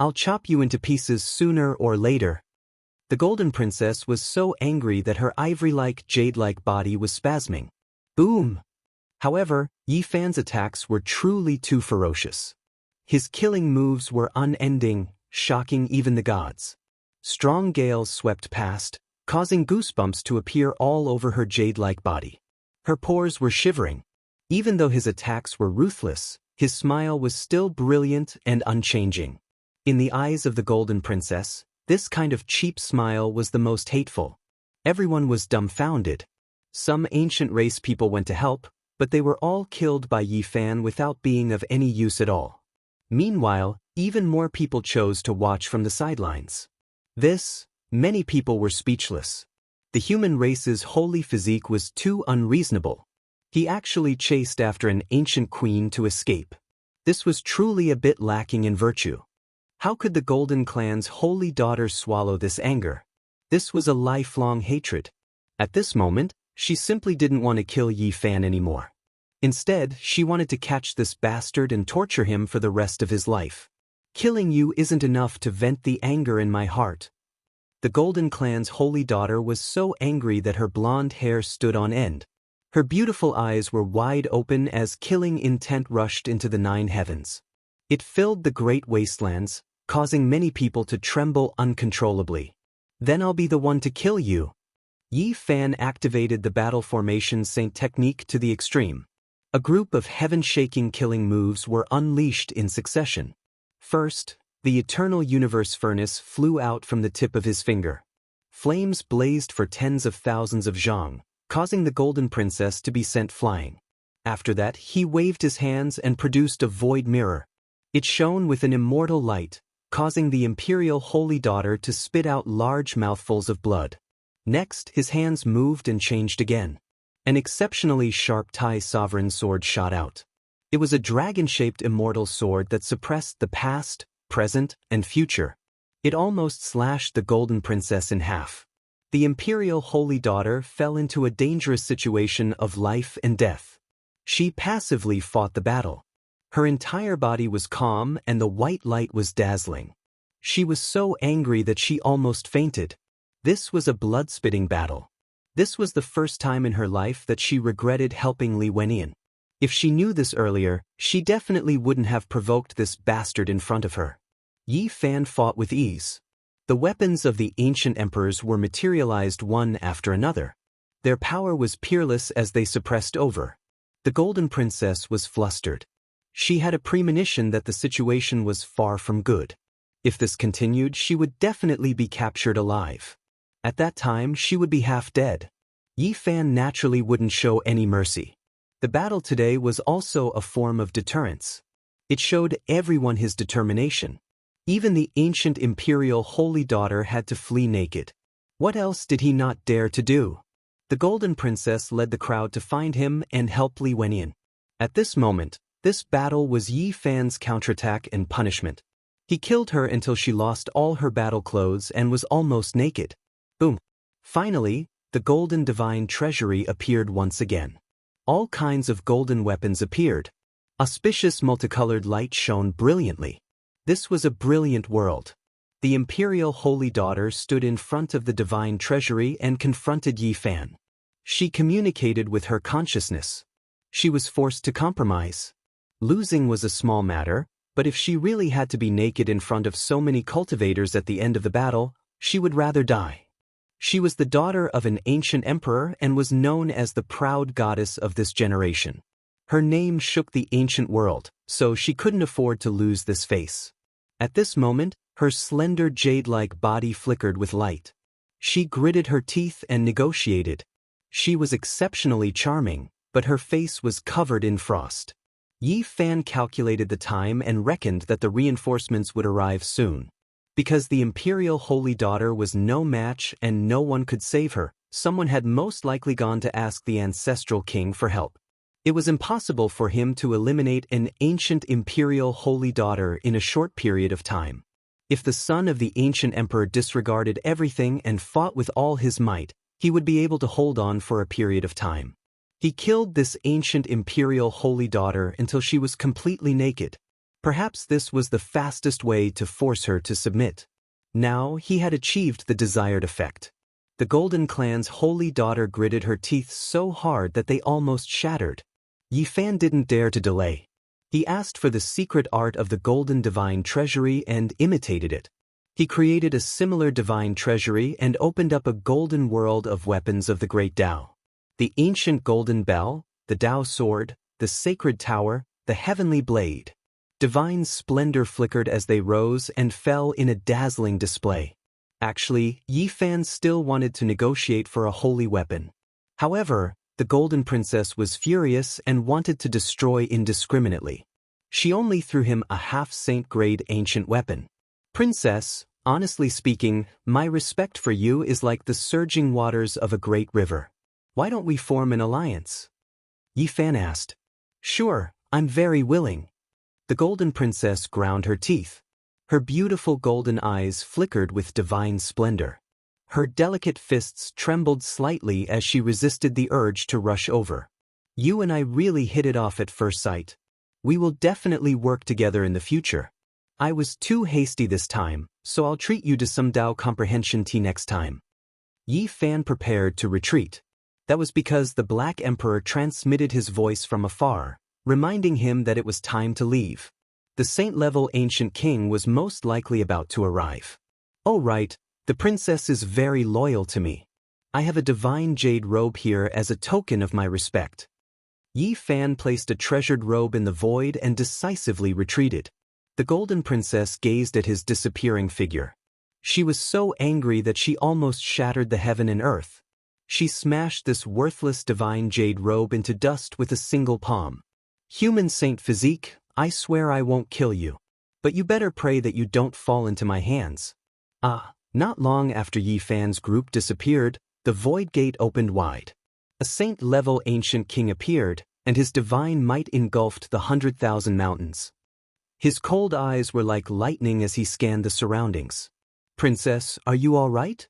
I'll chop you into pieces sooner or later. The golden princess was so angry that her ivory-like, jade-like body was spasming. Boom! However, Yi Fan's attacks were truly too ferocious. His killing moves were unending, shocking even the gods. Strong gales swept past, causing goosebumps to appear all over her jade-like body. Her pores were shivering. Even though his attacks were ruthless, his smile was still brilliant and unchanging. In the eyes of the golden princess, this kind of cheap smile was the most hateful. Everyone was dumbfounded. Some ancient race people went to help, but they were all killed by Yi Fan without being of any use at all. Meanwhile, even more people chose to watch from the sidelines. Many people were speechless. The human race's holy physique was too unreasonable. He actually chased after an ancient queen to escape. This was truly a bit lacking in virtue. How could the Golden Clan's holy daughter swallow this anger? This was a lifelong hatred. At this moment, she simply didn't want to kill Yi Fan anymore. Instead, she wanted to catch this bastard and torture him for the rest of his life. Killing you isn't enough to vent the anger in my heart. The Golden Clan's holy daughter was so angry that her blonde hair stood on end. Her beautiful eyes were wide open as killing intent rushed into the 9 heavens. It filled the great wastelands, causing many people to tremble uncontrollably. Then I'll be the one to kill you. Yi Fan activated the battle formation saint technique to the extreme. A group of heaven-shaking killing moves were unleashed in succession. First, the eternal universe furnace flew out from the tip of his finger. Flames blazed for tens of thousands of zhang, causing the golden princess to be sent flying. After that, he waved his hands and produced a void mirror. It shone with an immortal light, causing the imperial holy daughter to spit out large mouthfuls of blood. Next, his hands moved and changed again. An exceptionally sharp Tai sovereign sword shot out. It was a dragon-shaped immortal sword that suppressed the past, present, and future. It almost slashed the golden princess in half. The imperial holy daughter fell into a dangerous situation of life and death. She passively fought the battle. Her entire body was calm and the white light was dazzling. She was so angry that she almost fainted. This was a blood-spitting battle. This was the first time in her life that she regretted helping Li Wenyan. If she knew this earlier, she definitely wouldn't have provoked this bastard in front of her. Yi Fan fought with ease. The weapons of the ancient emperors were materialized one after another. Their power was peerless as they suppressed over. The Golden Princess was flustered. She had a premonition that the situation was far from good. If this continued, she would definitely be captured alive. At that time, she would be half dead. Yi Fan naturally wouldn't show any mercy. The battle today was also a form of deterrence. It showed everyone his determination. Even the ancient imperial holy daughter had to flee naked. What else did he not dare to do? The Golden Princess led the crowd to find him and help Li Wenyan. At this moment, this battle was Yi Fan's counterattack and punishment. He killed her until she lost all her battle clothes and was almost naked. Boom. Finally, the golden divine treasury appeared once again. All kinds of golden weapons appeared. Auspicious multicolored light shone brilliantly. This was a brilliant world. The imperial holy daughter stood in front of the divine treasury and confronted Yi Fan. She communicated with her consciousness. She was forced to compromise. Losing was a small matter, but if she really had to be naked in front of so many cultivators at the end of the battle, she would rather die. She was the daughter of an ancient emperor and was known as the proud goddess of this generation. Her name shook the ancient world, so she couldn't afford to lose this face. At this moment, her slender jade-like body flickered with light. She gritted her teeth and negotiated. She was exceptionally charming, but her face was covered in frost. Yi Fan calculated the time and reckoned that the reinforcements would arrive soon. Because the imperial holy daughter was no match and no one could save her, someone had most likely gone to ask the ancestral king for help. It was impossible for him to eliminate an ancient imperial holy daughter in a short period of time. If the son of the ancient emperor disregarded everything and fought with all his might, he would be able to hold on for a period of time. He killed this ancient imperial holy daughter until she was completely naked. Perhaps this was the fastest way to force her to submit. Now he had achieved the desired effect. The Golden Clan's holy daughter gritted her teeth so hard that they almost shattered. Yi Fan didn't dare to delay. He asked for the secret art of the Golden Divine Treasury and imitated it. He created a similar divine treasury and opened up a golden world of weapons of the Great Tao. The ancient golden bell, the Tao sword, the sacred tower, the heavenly blade. Divine splendor flickered as they rose and fell in a dazzling display. Actually, Yi Fan still wanted to negotiate for a holy weapon. However, the Golden Princess was furious and wanted to destroy indiscriminately. She only threw him a half-saint-grade ancient weapon. Princess, honestly speaking, my respect for you is like the surging waters of a great river. Why don't we form an alliance? Yi Fan asked. Sure, I'm very willing. The Golden Princess ground her teeth. Her beautiful golden eyes flickered with divine splendor. Her delicate fists trembled slightly as she resisted the urge to rush over. You and I really hit it off at first sight. We will definitely work together in the future. I was too hasty this time, so I'll treat you to some Tao comprehension tea next time. Yi Fan prepared to retreat. That was because the Black Emperor transmitted his voice from afar, reminding him that it was time to leave. The saint-level ancient king was most likely about to arrive. Oh right, the princess is very loyal to me. I have a divine jade robe here as a token of my respect. Yi Fan placed a treasured robe in the void and decisively retreated. The Golden Princess gazed at his disappearing figure. She was so angry that she almost shattered the heaven and earth. She smashed this worthless divine jade robe into dust with a single palm. Human saint physique, I swear I won't kill you. But you better pray that you don't fall into my hands. Not long after Yi Fan's group disappeared, the void gate opened wide. A saint-level ancient king appeared, and his divine might engulfed the 100,000 mountains. His cold eyes were like lightning as he scanned the surroundings. Princess, are you all right?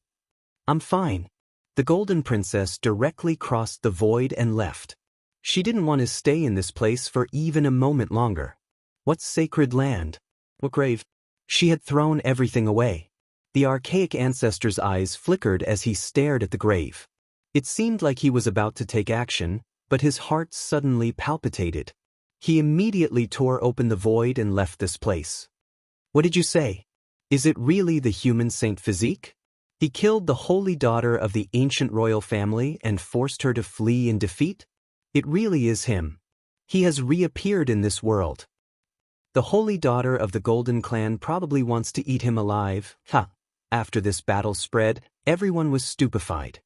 I'm fine. The Golden Princess directly crossed the void and left. She didn't want to stay in this place for even a moment longer. What sacred land? What grave? She had thrown everything away. The archaic ancestor's eyes flickered as he stared at the grave. It seemed like he was about to take action, but his heart suddenly palpitated. He immediately tore open the void and left this place. What did you say? Is it really the human Saint Physique? He killed the holy daughter of the ancient royal family and forced her to flee in defeat? It really is him. He has reappeared in this world. The holy daughter of the Golden Clan probably wants to eat him alive. After this battle spread, everyone was stupefied.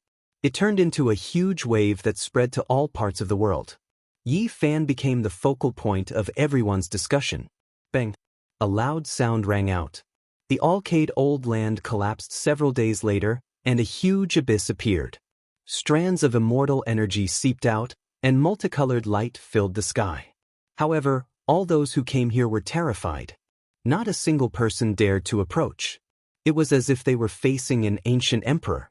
It turned into a huge wave that spread to all parts of the world. Yi Fan became the focal point of everyone's discussion. Bang! A loud sound rang out. The Alcade Old Land collapsed several days later, and a huge abyss appeared. Strands of immortal energy seeped out, and multicolored light filled the sky. However, all those who came here were terrified. Not a single person dared to approach. It was as if they were facing an ancient emperor.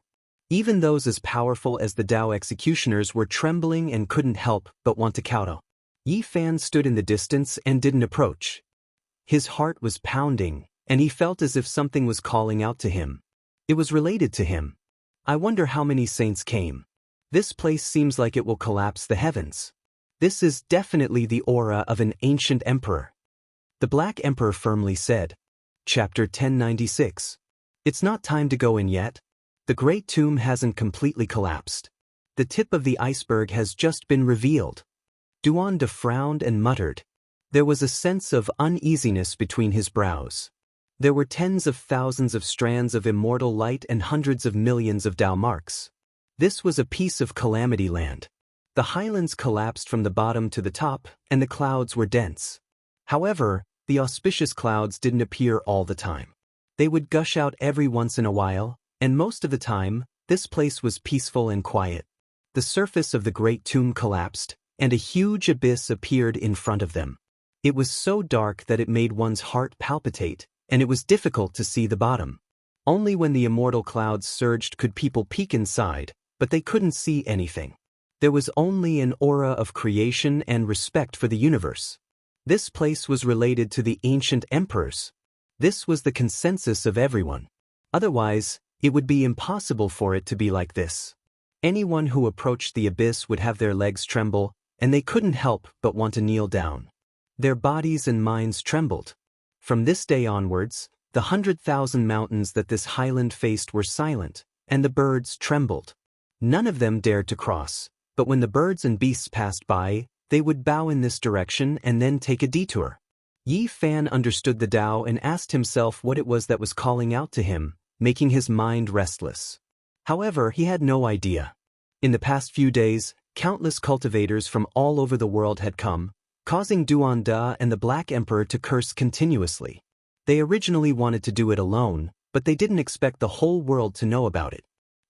Even those as powerful as the Dao executioners were trembling and couldn't help but want to kowtow. Yi Fan stood in the distance and didn't approach. His heart was pounding, and he felt as if something was calling out to him. It was related to him. I wonder how many saints came. This place seems like it will collapse the heavens. This is definitely the aura of an ancient emperor. The Black Emperor firmly said. Chapter 1096. It's not time to go in yet. The Great Tomb hasn't completely collapsed. The tip of the iceberg has just been revealed. Duanda frowned and muttered. There was a sense of uneasiness between his brows. There were tens of thousands of strands of immortal light and hundreds of millions of Dao marks. This was a piece of Calamity Land. The highlands collapsed from the bottom to the top, and the clouds were dense. However, the auspicious clouds didn't appear all the time. They would gush out every once in a while, and most of the time, this place was peaceful and quiet. The surface of the Great Tomb collapsed, and a huge abyss appeared in front of them. It was so dark that it made one's heart palpitate, and it was difficult to see the bottom. Only when the immortal clouds surged could people peek inside, but they couldn't see anything. There was only an aura of creation and respect for the universe. This place was related to the ancient emperors. This was the consensus of everyone. Otherwise, it would be impossible for it to be like this. Anyone who approached the abyss would have their legs tremble, and they couldn't help but want to kneel down. Their bodies and minds trembled. From this day onwards, the 100,000 mountains that this highland faced were silent, and the birds trembled. None of them dared to cross, but when the birds and beasts passed by, they would bow in this direction and then take a detour. Yi Fan understood the Dao and asked himself what it was that was calling out to him, making his mind restless. However, he had no idea. In the past few days, countless cultivators from all over the world had come, causing Duanda and the Black Emperor to curse continuously. They originally wanted to do it alone, but they didn't expect the whole world to know about it.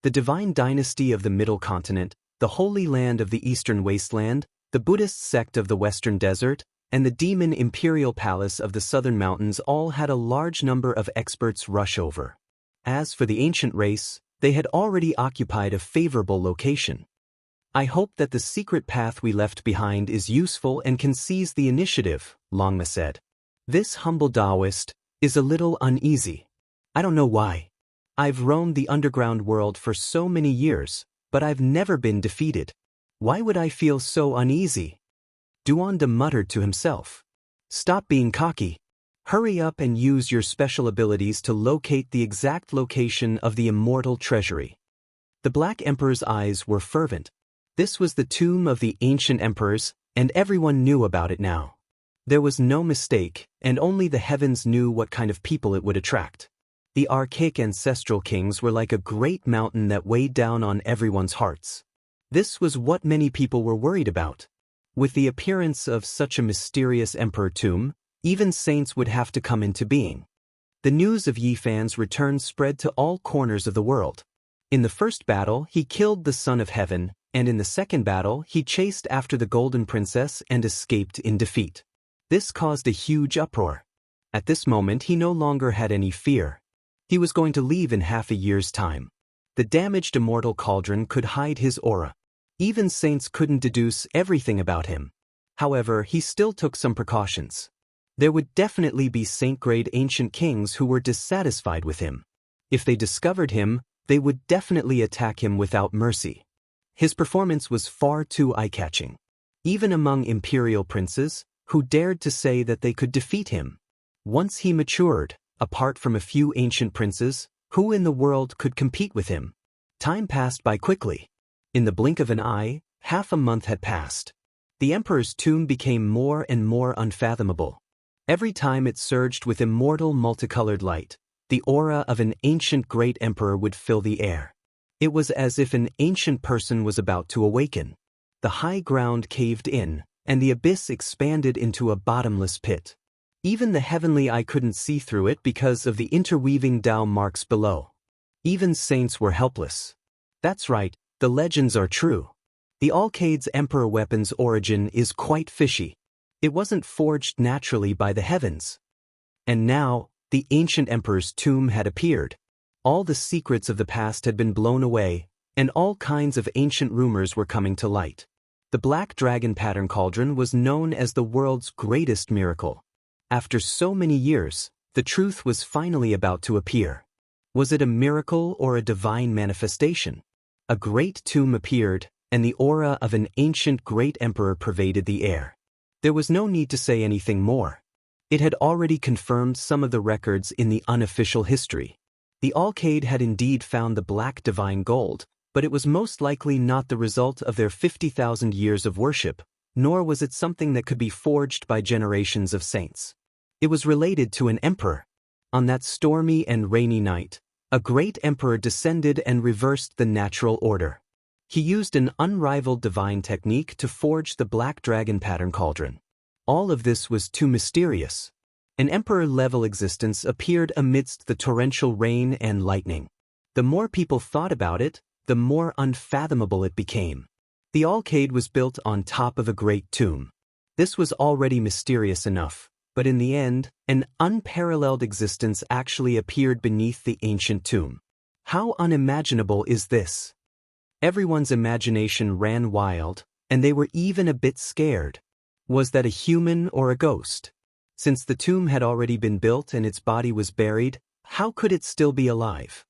The divine dynasty of the Middle Continent, the Holy Land of the Eastern Wasteland, the Buddhist sect of the Western Desert, and the Demon Imperial Palace of the Southern Mountains all had a large number of experts rush over. As for the ancient race, they had already occupied a favorable location. I hope that the secret path we left behind is useful and can seize the initiative, Longma said. This humble Taoist is a little uneasy. I don't know why. I've roamed the underground world for so many years, but I've never been defeated. Why would I feel so uneasy? Duanda muttered to himself. Stop being cocky. Hurry up and use your special abilities to locate the exact location of the immortal treasury. The Black Emperor's eyes were fervent. This was the tomb of the ancient emperors, and everyone knew about it now. There was no mistake, and only the heavens knew what kind of people it would attract. The archaic ancestral kings were like a great mountain that weighed down on everyone's hearts. This was what many people were worried about. With the appearance of such a mysterious emperor tomb, even saints would have to come into being. The news of Yi Fan's return spread to all corners of the world. In the first battle, he killed the Son of Heaven, and in the second battle, he chased after the Golden Princess and escaped in defeat. This caused a huge uproar. At this moment, he no longer had any fear. He was going to leave in half a year's time. The damaged immortal cauldron could hide his aura. Even saints couldn't deduce everything about him. However, he still took some precautions. There would definitely be saint-grade ancient kings who were dissatisfied with him. If they discovered him, they would definitely attack him without mercy. His performance was far too eye-catching. Even among imperial princes, who dared to say that they could defeat him. Once he matured, apart from a few ancient princes, who in the world could compete with him? Time passed by quickly. In the blink of an eye, half a month had passed. The emperor's tomb became more and more unfathomable. Every time it surged with immortal multicolored light, the aura of an ancient great emperor would fill the air. It was as if an ancient person was about to awaken. The high ground caved in, and the abyss expanded into a bottomless pit. Even the heavenly eye couldn't see through it because of the interweaving Tao marks below. Even saints were helpless. That's right, the legends are true. The Alcade's emperor weapon's origin is quite fishy. It wasn't forged naturally by the heavens. And now, the ancient emperor's tomb had appeared. All the secrets of the past had been blown away, and all kinds of ancient rumors were coming to light. The black dragon pattern cauldron was known as the world's greatest miracle. After so many years, the truth was finally about to appear. Was it a miracle or a divine manifestation? A great tomb appeared, and the aura of an ancient great emperor pervaded the air. There was no need to say anything more. It had already confirmed some of the records in the unofficial history. The Alcade had indeed found the black divine gold, but it was most likely not the result of their 50,000 years of worship, nor was it something that could be forged by generations of saints. It was related to an emperor. On that stormy and rainy night, a great emperor descended and reversed the natural order. He used an unrivaled divine technique to forge the black dragon pattern cauldron. All of this was too mysterious. An emperor-level existence appeared amidst the torrential rain and lightning. The more people thought about it, the more unfathomable it became. The Alcade was built on top of a great tomb. This was already mysterious enough, but in the end, an unparalleled existence actually appeared beneath the ancient tomb. How unimaginable is this? Everyone's imagination ran wild, and they were even a bit scared. Was that a human or a ghost? Since the tomb had already been built and its body was buried, how could it still be alive?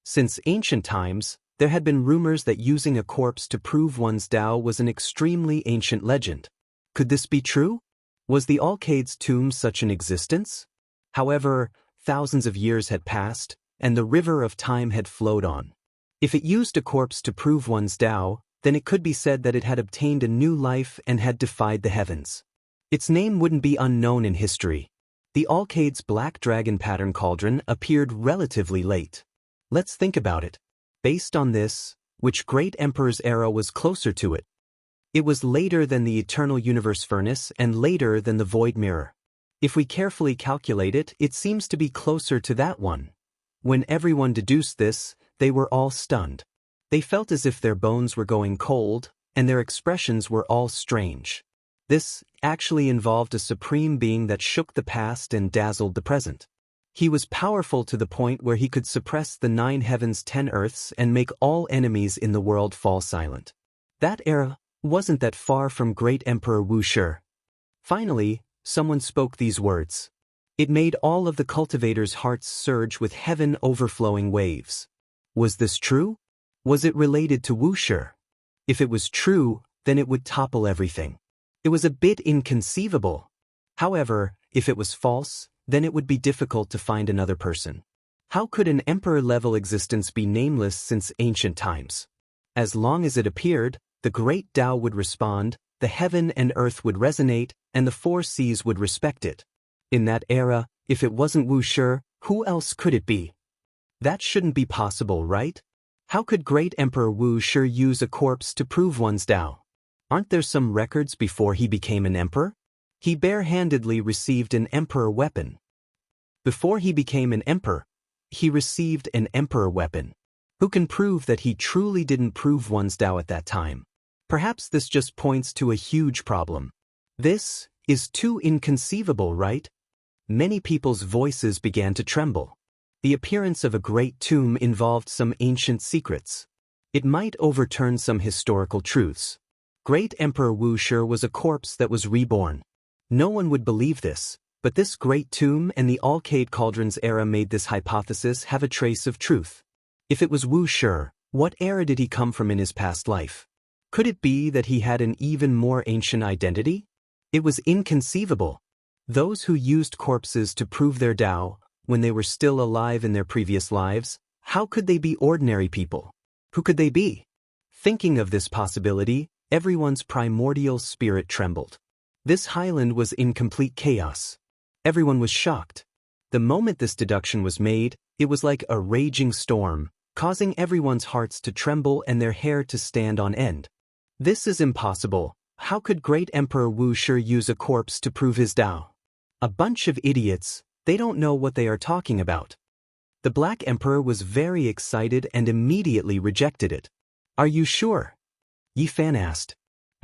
Since ancient times, there had been rumors that using a corpse to prove one's Tao was an extremely ancient legend. Could this be true? Was the Alcade's tomb such an existence? However, thousands of years had passed, and the river of time had flowed on. If it used a corpse to prove one's Tao, then it could be said that it had obtained a new life and had defied the heavens. Its name wouldn't be unknown in history. The Alcade's black dragon pattern cauldron appeared relatively late. Let's think about it. Based on this, which great emperor's era was closer to it? It was later than the eternal universe furnace and later than the void mirror. If we carefully calculate it, it seems to be closer to that one. When everyone deduced this, they were all stunned. They felt as if their bones were going cold, and their expressions were all strange. This actually involved a supreme being that shook the past and dazzled the present. He was powerful to the point where he could suppress the 9 heavens 10 earths and make all enemies in the world fall silent. That era wasn't that far from great Emperor Wuxia. Finally, someone spoke these words. It made all of the cultivators' hearts surge with heaven overflowing waves. Was this true? Was it related to Wuxia? If it was true, then it would topple everything. It was a bit inconceivable. However, if it was false, then it would be difficult to find another person. How could an emperor-level existence be nameless since ancient times? As long as it appeared, the great Tao would respond, the heaven and earth would resonate, and the 4 seas would respect it. In that era, if it wasn't Wuxia, who else could it be? That shouldn't be possible, right? How could great Emperor Wuxia use a corpse to prove one's Tao? Aren't there some records before he became an emperor? He barehandedly received an emperor weapon. Before he became an emperor, he received an emperor weapon. Who can prove that he truly didn't prove one's Tao at that time? Perhaps this just points to a huge problem. This is too inconceivable, right? Many people's voices began to tremble. The appearance of a great tomb involved some ancient secrets. It might overturn some historical truths. Great Emperor Wuxia was a corpse that was reborn. No one would believe this, But this great tomb and the Alcade Cauldrons era made this hypothesis have a trace of truth. If it was Wuxia, what era did he come from in his past life? Could it be that he had an even more ancient identity? It was inconceivable. Those who used corpses to prove their Tao, when they were still alive in their previous lives, how could they be ordinary people? Who could they be? Thinking of this possibility, everyone's primordial spirit trembled. This highland was in complete chaos. Everyone was shocked. The moment this deduction was made, it was like a raging storm, causing everyone's hearts to tremble and their hair to stand on end. This is impossible. How could Great Emperor Wuxia use a corpse to prove his Tao? A bunch of idiots, they don't know what they are talking about. The Black Emperor was very excited and immediately rejected it. Are you sure? Yi Fan asked.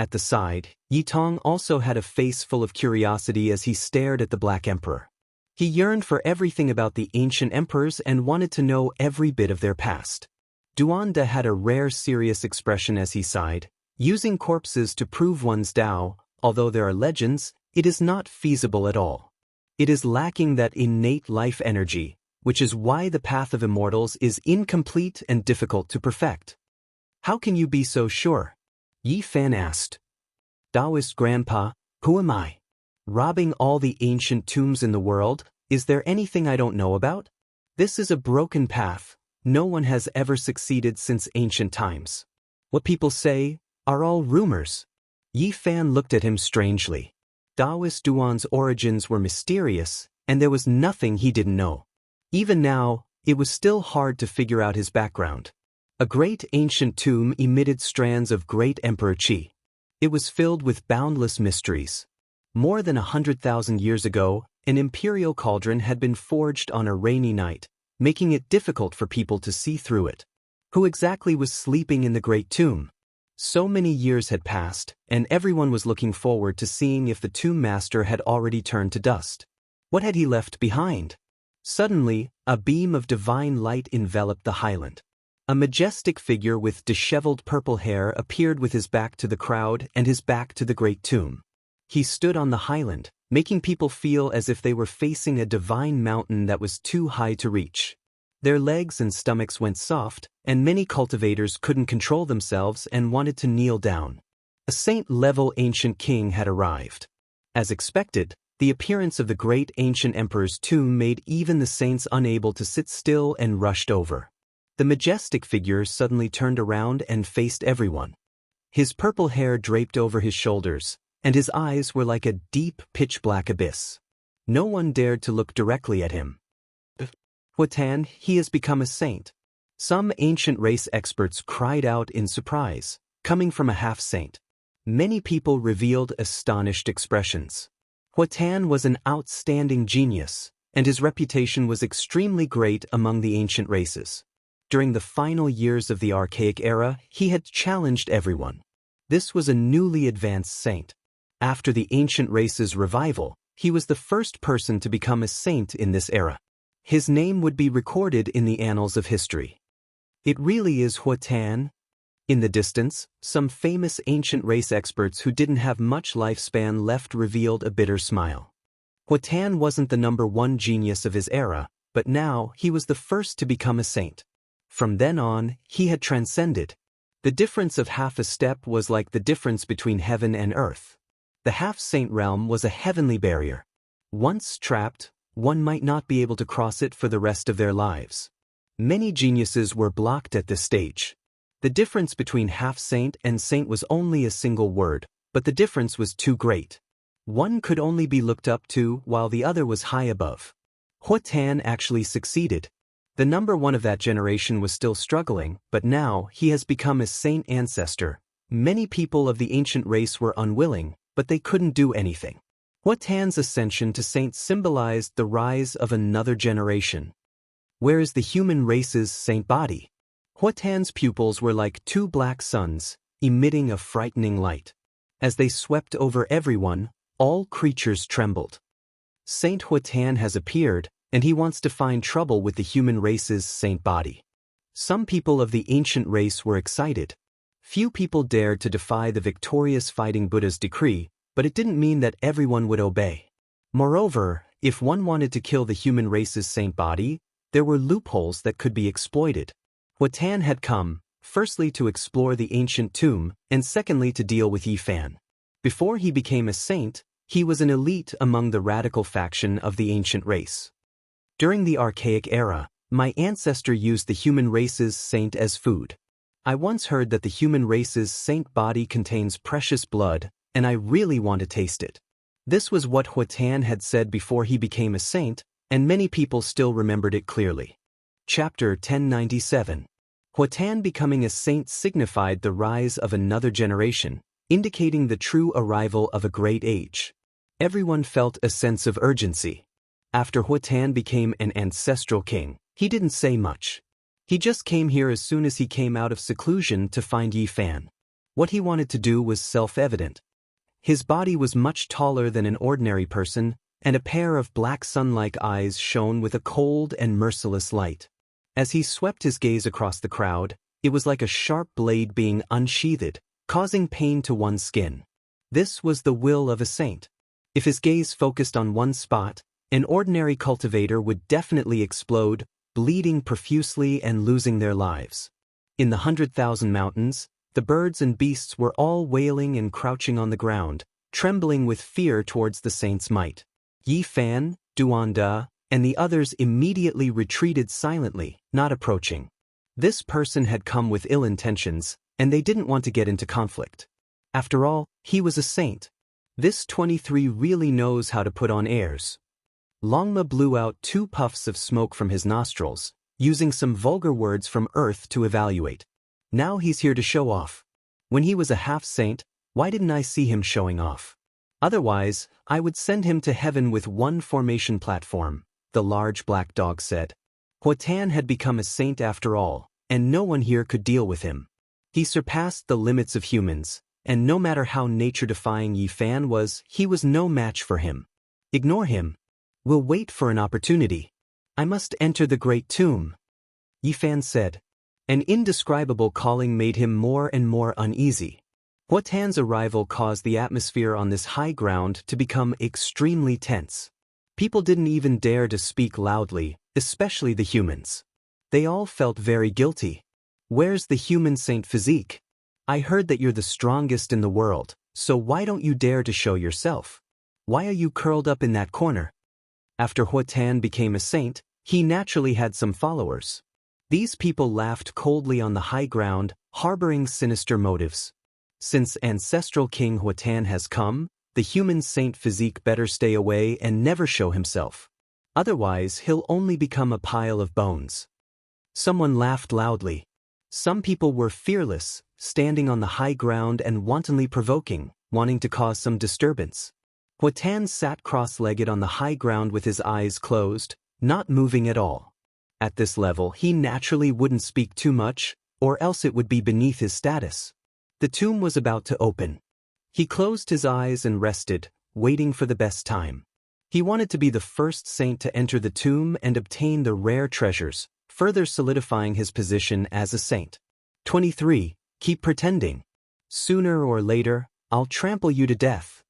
At the side, Yi Tong also had a face full of curiosity as he stared at the Black Emperor. He yearned for everything about the ancient emperors and wanted to know every bit of their past. Duanda had a rare serious expression as he sighed. Using corpses to prove one's Tao, although there are legends, it is not feasible at all. It is lacking that innate life energy, which is why the path of immortals is incomplete and difficult to perfect. How can you be so sure? Yi Fan asked. Taoist Grandpa, who am I? Robbing all the ancient tombs in the world, is there anything I don't know about? This is a broken path. No one has ever succeeded since ancient times. What people say are all rumors. Yi Fan looked at him strangely. Taoist Duan's origins were mysterious, and there was nothing he didn't know. Even now, it was still hard to figure out his background. A great ancient tomb emitted strands of great Emperor Qi. It was filled with boundless mysteries. More than 100,000 years ago, an imperial cauldron had been forged on a rainy night, making it difficult for people to see through it. Who exactly was sleeping in the great tomb? So many years had passed, and everyone was looking forward to seeing if the tomb master had already turned to dust. What had he left behind? Suddenly, a beam of divine light enveloped the highland. A majestic figure with disheveled purple hair appeared with his back to the crowd and his back to the great tomb. He stood on the highland, making people feel as if they were facing a divine mountain that was too high to reach. Their legs and stomachs went soft, and many cultivators couldn't control themselves and wanted to kneel down. A saint-level ancient king had arrived. As expected, the appearance of the great ancient emperor's tomb made even the saints unable to sit still and rushed over. The majestic figure suddenly turned around and faced everyone. His purple hair draped over his shoulders, and his eyes were like a deep pitch-black abyss. No one dared to look directly at him. Huatan, he has become a saint. Some ancient race experts cried out in surprise, coming from a half-saint. Many people revealed astonished expressions. Huatan was an outstanding genius, and his reputation was extremely great among the ancient races. During the final years of the archaic era, he had challenged everyone. This was a newly advanced saint. After the ancient race's revival, he was the first person to become a saint in this era. His name would be recorded in the annals of history. It really is Huatan. In the distance, some famous ancient race experts who didn't have much lifespan left revealed a bitter smile. Huatan wasn't the #1 genius of his era, but now he was the first to become a saint. From then on, he had transcended. The difference of half a step was like the difference between heaven and earth. The half-saint realm was a heavenly barrier. Once trapped, one might not be able to cross it for the rest of their lives. Many geniuses were blocked at this stage. The difference between half-saint and saint was only a single word, but the difference was too great. One could only be looked up to while the other was high above. Huatan actually succeeded. The #1 of that generation was still struggling, but now he has become a saint ancestor. Many people of the ancient race were unwilling, but they couldn't do anything. Huatan's ascension to saint symbolized the rise of another generation. Where is the human race's saint body? Huatan's pupils were like two black suns, emitting a frightening light. As they swept over everyone, all creatures trembled. Saint Huatan has appeared, and he wants to find trouble with the human race's saint body. Some people of the ancient race were excited. Few people dared to defy the victorious fighting Buddha's decree, but it didn't mean that everyone would obey. Moreover, If one wanted to kill the human race's saint body, there were loopholes that could be exploited. Huatan had come, firstly to explore the ancient tomb, and secondly to deal with Yi Fan. Before he became a saint, he was an elite among the radical faction of the ancient race. During the archaic era, my ancestor used the human race's saint as food. I once heard that the human race's saint body contains precious blood, and I really want to taste it. This was what Huatan had said before he became a saint, and many people still remembered it clearly. Chapter 1097. Huatan becoming a saint signified the rise of another generation, indicating the true arrival of a great age. Everyone felt a sense of urgency. After Huatan became an ancestral king, he didn't say much. He just came here as soon as he came out of seclusion to find Yi Fan. What he wanted to do was self-evident. His body was much taller than an ordinary person, and a pair of black sun-like eyes shone with a cold and merciless light. As he swept his gaze across the crowd, it was like a sharp blade being unsheathed, causing pain to one's skin. This was the will of a saint. If his gaze focused on one spot, an ordinary cultivator would definitely explode, bleeding profusely and losing their lives. In the 100,000 mountains, the birds and beasts were all wailing and crouching on the ground, trembling with fear towards the saint's might. Yi Fan, Duanda, and the others immediately retreated silently, not approaching. This person had come with ill intentions, and they didn't want to get into conflict. After all, he was a saint. This 23 really knows how to put on airs. Longma blew out 2 puffs of smoke from his nostrils, using some vulgar words from Earth to evaluate. Now he's here to show off. When he was a half-saint, why didn't I see him showing off? Otherwise, I would send him to heaven with one formation platform, the large black dog said. Huatan had become a saint after all, and no one here could deal with him. He surpassed the limits of humans, and no matter how nature-defying Yi Fan was, he was no match for him. Ignore him. We'll wait for an opportunity. I must enter the great tomb, Yi Fan said. An indescribable calling made him more and more uneasy. Huatan's arrival caused the atmosphere on this high ground to become extremely tense. People didn't even dare to speak loudly, especially the humans. They all felt very guilty. Where's the human saint physique? I heard that you're the strongest in the world, so why don't you dare to show yourself? Why are you curled up in that corner? After Huatan became a saint, he naturally had some followers. These people laughed coldly on the high ground, harboring sinister motives. Since ancestral King Huatan has come, the human saint physique better stay away and never show himself. Otherwise, he'll only become a pile of bones. Someone laughed loudly. Some people were fearless, standing on the high ground and wantonly provoking, wanting to cause some disturbance. Huatan sat cross-legged on the high ground with his eyes closed, not moving at all. At this level, he naturally wouldn't speak too much, or else it would be beneath his status. The tomb was about to open. He closed his eyes and rested, waiting for the best time. He wanted to be the first saint to enter the tomb and obtain the rare treasures, further solidifying his position as a saint. 23. Keep pretending. Sooner or later, I'll trample you to death.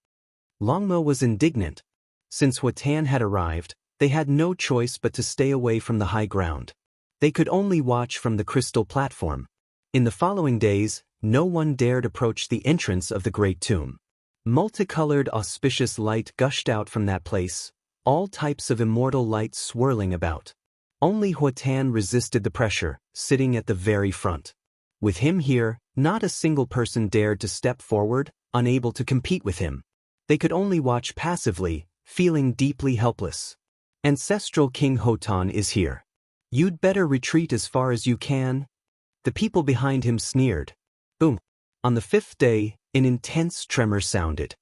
Longmo was indignant. Since Huatan had arrived, they had no choice but to stay away from the high ground. They could only watch from the crystal platform. In the following days, no one dared approach the entrance of the great tomb. Multicolored auspicious light gushed out from that place, all types of immortal light swirling about. Only Huatan resisted the pressure, sitting at the very front. With him here, not a single person dared to step forward, unable to compete with him. They could only watch passively, feeling deeply helpless. Ancestral King Huatan is here. You'd better retreat as far as you can. The people behind him sneered. Boom. On the 5th day, an intense tremor sounded.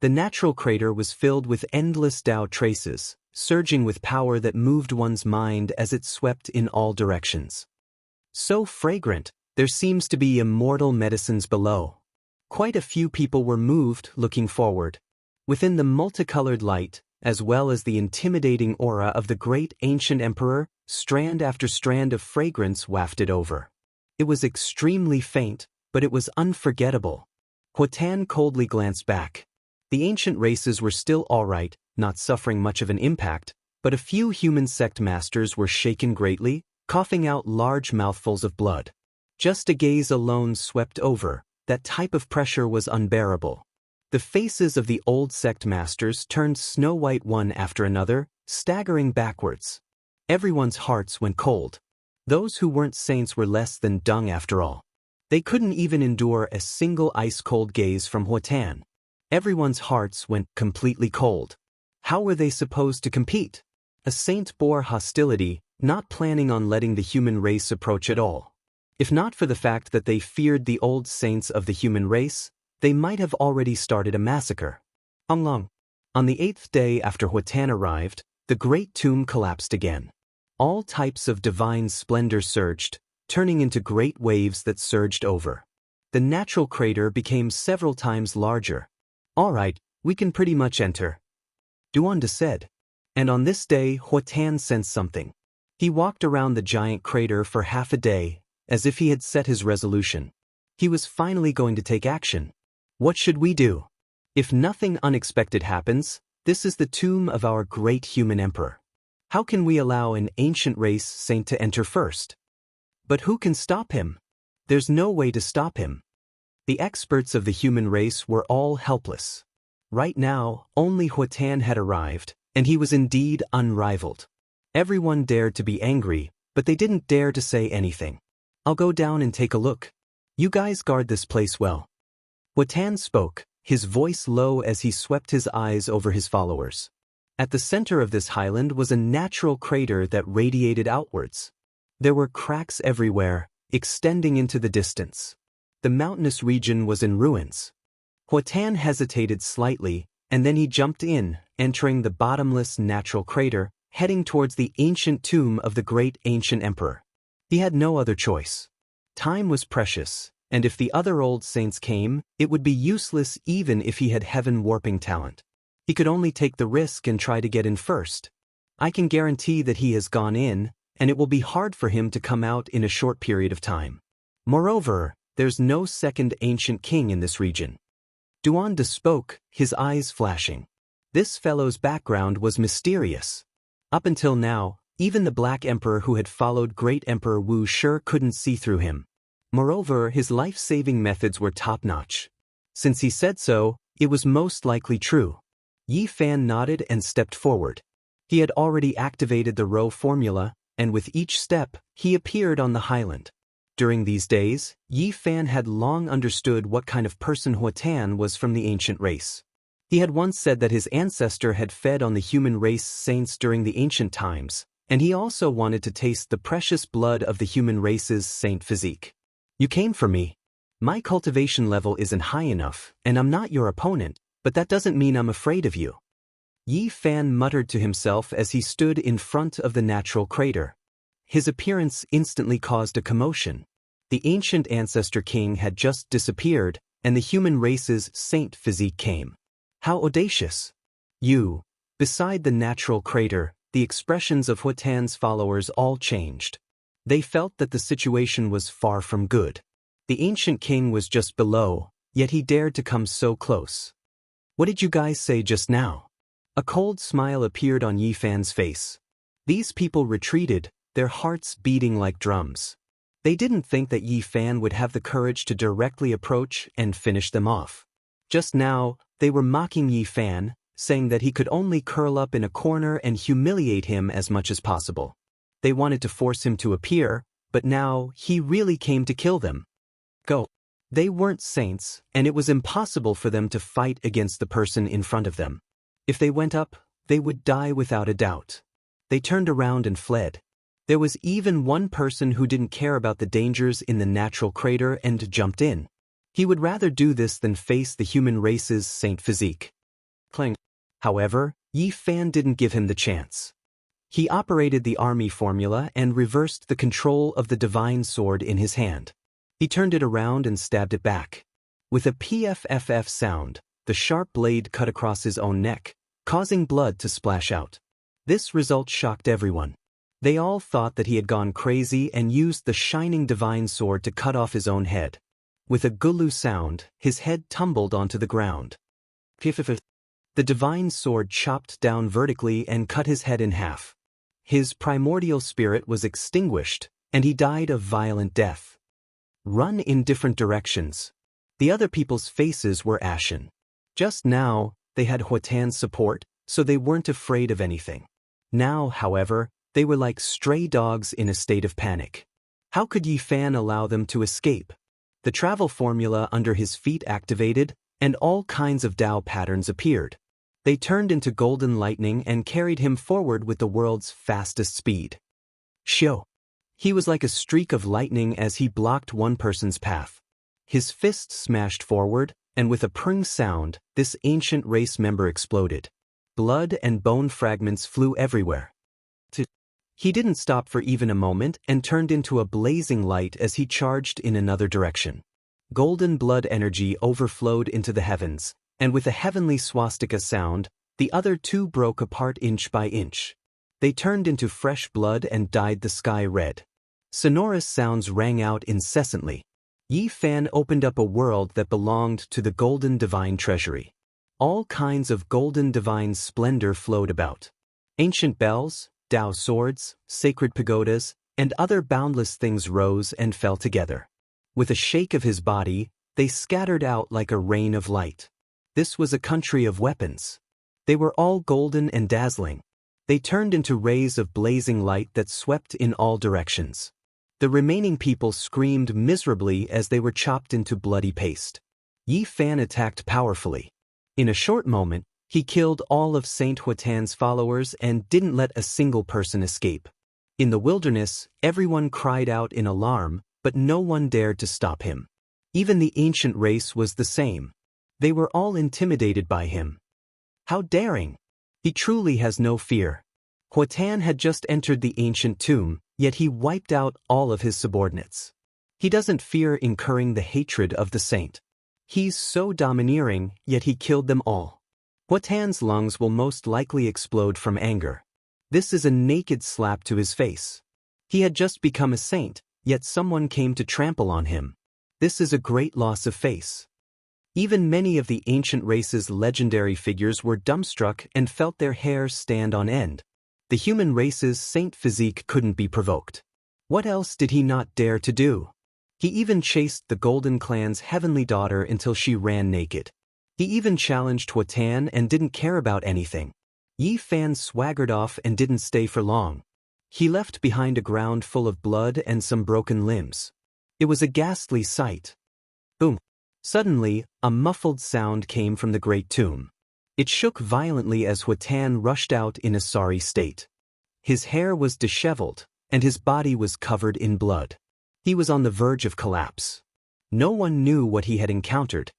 The natural crater was filled with endless Tao traces, surging with power that moved one's mind as it swept in all directions. So fragrant, there seems to be immortal medicines below. Quite a few people were moved, looking forward. Within the multicolored light, as well as the intimidating aura of the great ancient emperor, strand after strand of fragrance wafted over. It was extremely faint, but it was unforgettable. Huatan coldly glanced back. The ancient races were still all right, not suffering much of an impact, but a few human sect masters were shaken greatly, coughing out large mouthfuls of blood. Just a gaze alone swept over, that type of pressure was unbearable. The faces of the old sect masters turned snow-white one after another, staggering backwards. Everyone's hearts went cold. Those who weren't saints were less than dung after all. They couldn't even endure a single ice-cold gaze from Huatan. Everyone's hearts went completely cold. How were they supposed to compete? A saint bore hostility, not planning on letting the human race approach at all. If not for the fact that they feared the old saints of the human race, they might have already started a massacre. On the 8th day after Huatan arrived, the great tomb collapsed again. All types of divine splendor surged, turning into great waves that surged over. The natural crater became several times larger. "All right, we can pretty much enter," Duanda said. And on this day Huatan sensed something. He walked around the giant crater for half a day, as if he had set his resolution. He was finally going to take action. What should we do? If nothing unexpected happens, this is the tomb of our great human emperor. How can we allow an ancient race saint to enter first? But who can stop him? There's no way to stop him. The experts of the human race were all helpless. Right now, only Huatan had arrived, and he was indeed unrivaled. Everyone dared to be angry, but they didn't dare to say anything. "I'll go down and take a look. You guys guard this place well." Huatan spoke, his voice low as he swept his eyes over his followers. At the center of this highland was a natural crater that radiated outwards. There were cracks everywhere, extending into the distance. The mountainous region was in ruins. Huatan hesitated slightly, and then he jumped in, entering the bottomless natural crater, heading towards the ancient tomb of the great ancient emperor. He had no other choice. Time was precious, and if the other old saints came, it would be useless even if he had heaven-warping talent. He could only take the risk and try to get in first. I can guarantee that he has gone in, and it will be hard for him to come out in a short period of time. Moreover, there's no second ancient king in this region. Duanda spoke, his eyes flashing. This fellow's background was mysterious. Up until now, even the Black Emperor who had followed Great Emperor Wuxia couldn't see through him. Moreover, his life-saving methods were top-notch. Since he said so, it was most likely true. Yi Fan nodded and stepped forward. He had already activated the row formula, and with each step, he appeared on the highland. During these days, Yi Fan had long understood what kind of person Huatan was from the ancient race. He had once said that his ancestor had fed on the human race saints during the ancient times, and he also wanted to taste the precious blood of the human race's saint physique. "You came for me. My cultivation level isn't high enough, and I'm not your opponent, but that doesn't mean I'm afraid of you." Yi Fan muttered to himself as he stood in front of the natural crater. His appearance instantly caused a commotion. The ancient ancestor king had just disappeared, and the human race's saint physique came. How audacious! Beside the natural crater, the expressions of Huatan's followers all changed. They felt that the situation was far from good. The ancient king was just below, yet he dared to come so close. "What did you guys say just now?" A cold smile appeared on Yi Fan's face. These people retreated, their hearts beating like drums. They didn't think that Yi Fan would have the courage to directly approach and finish them off. Just now, they were mocking Yi Fan, saying that he could only curl up in a corner and humiliate him as much as possible. They wanted to force him to appear, but now he really came to kill them. Go. They weren't saints, and it was impossible for them to fight against the person in front of them. If they went up, they would die without a doubt. They turned around and fled. There was even one person who didn't care about the dangers in the natural crater and jumped in. He would rather do this than face the human race's saint physique. Cling. However, Yi Fan didn't give him the chance. He operated the army formula and reversed the control of the divine sword in his hand. He turned it around and stabbed it back. With a PFFF sound, the sharp blade cut across his own neck, causing blood to splash out. This result shocked everyone. They all thought that he had gone crazy and used the shining divine sword to cut off his own head. With a gulu sound, his head tumbled onto the ground. The divine sword chopped down vertically and cut his head in half. His primordial spirit was extinguished, and he died a violent death. Run in different directions. The other people's faces were ashen. Just now, they had Huatan's support, so they weren't afraid of anything. Now, however, they were like stray dogs in a state of panic. How could Yi Fan allow them to escape? The travel formula under his feet activated, and all kinds of Dao patterns appeared. They turned into golden lightning and carried him forward with the world's fastest speed. Xiu. He was like a streak of lightning as he blocked one person's path. His fist smashed forward, and with a prng sound, this ancient race member exploded. Blood and bone fragments flew everywhere. He didn't stop for even a moment and turned into a blazing light as he charged in another direction. Golden blood energy overflowed into the heavens, and with a heavenly swastika sound, the other two broke apart inch by inch. They turned into fresh blood and dyed the sky red. Sonorous sounds rang out incessantly. Yi Fan opened up a world that belonged to the golden divine treasury. All kinds of golden divine splendor flowed about. Ancient bells, Dao swords, sacred pagodas, and other boundless things rose and fell together. With a shake of his body, they scattered out like a rain of light. This was a country of weapons. They were all golden and dazzling. They turned into rays of blazing light that swept in all directions. The remaining people screamed miserably as they were chopped into bloody paste. Yi Fan attacked powerfully. In a short moment, he killed all of Saint Huatan's followers and didn't let a single person escape. In the wilderness, everyone cried out in alarm, but no one dared to stop him. Even the ancient race was the same. They were all intimidated by him. How daring! He truly has no fear. Huatan had just entered the ancient tomb, yet he wiped out all of his subordinates. He doesn't fear incurring the hatred of the saint. He's so domineering, yet he killed them all. Huatan's lungs will most likely explode from anger. This is a naked slap to his face. He had just become a saint, yet someone came to trample on him. This is a great loss of face. Even many of the ancient race's legendary figures were dumbstruck and felt their hair stand on end. The human race's saint physique couldn't be provoked. What else did he not dare to do? He even chased the Golden Clan's heavenly daughter until she ran naked. He even challenged Huatan and didn't care about anything. Yi Fan swaggered off and didn't stay for long. He left behind a ground full of blood and some broken limbs. It was a ghastly sight. Boom! Suddenly, a muffled sound came from the great tomb. It shook violently as Huatan rushed out in a sorry state. His hair was disheveled, and his body was covered in blood. He was on the verge of collapse. No one knew what he had encountered.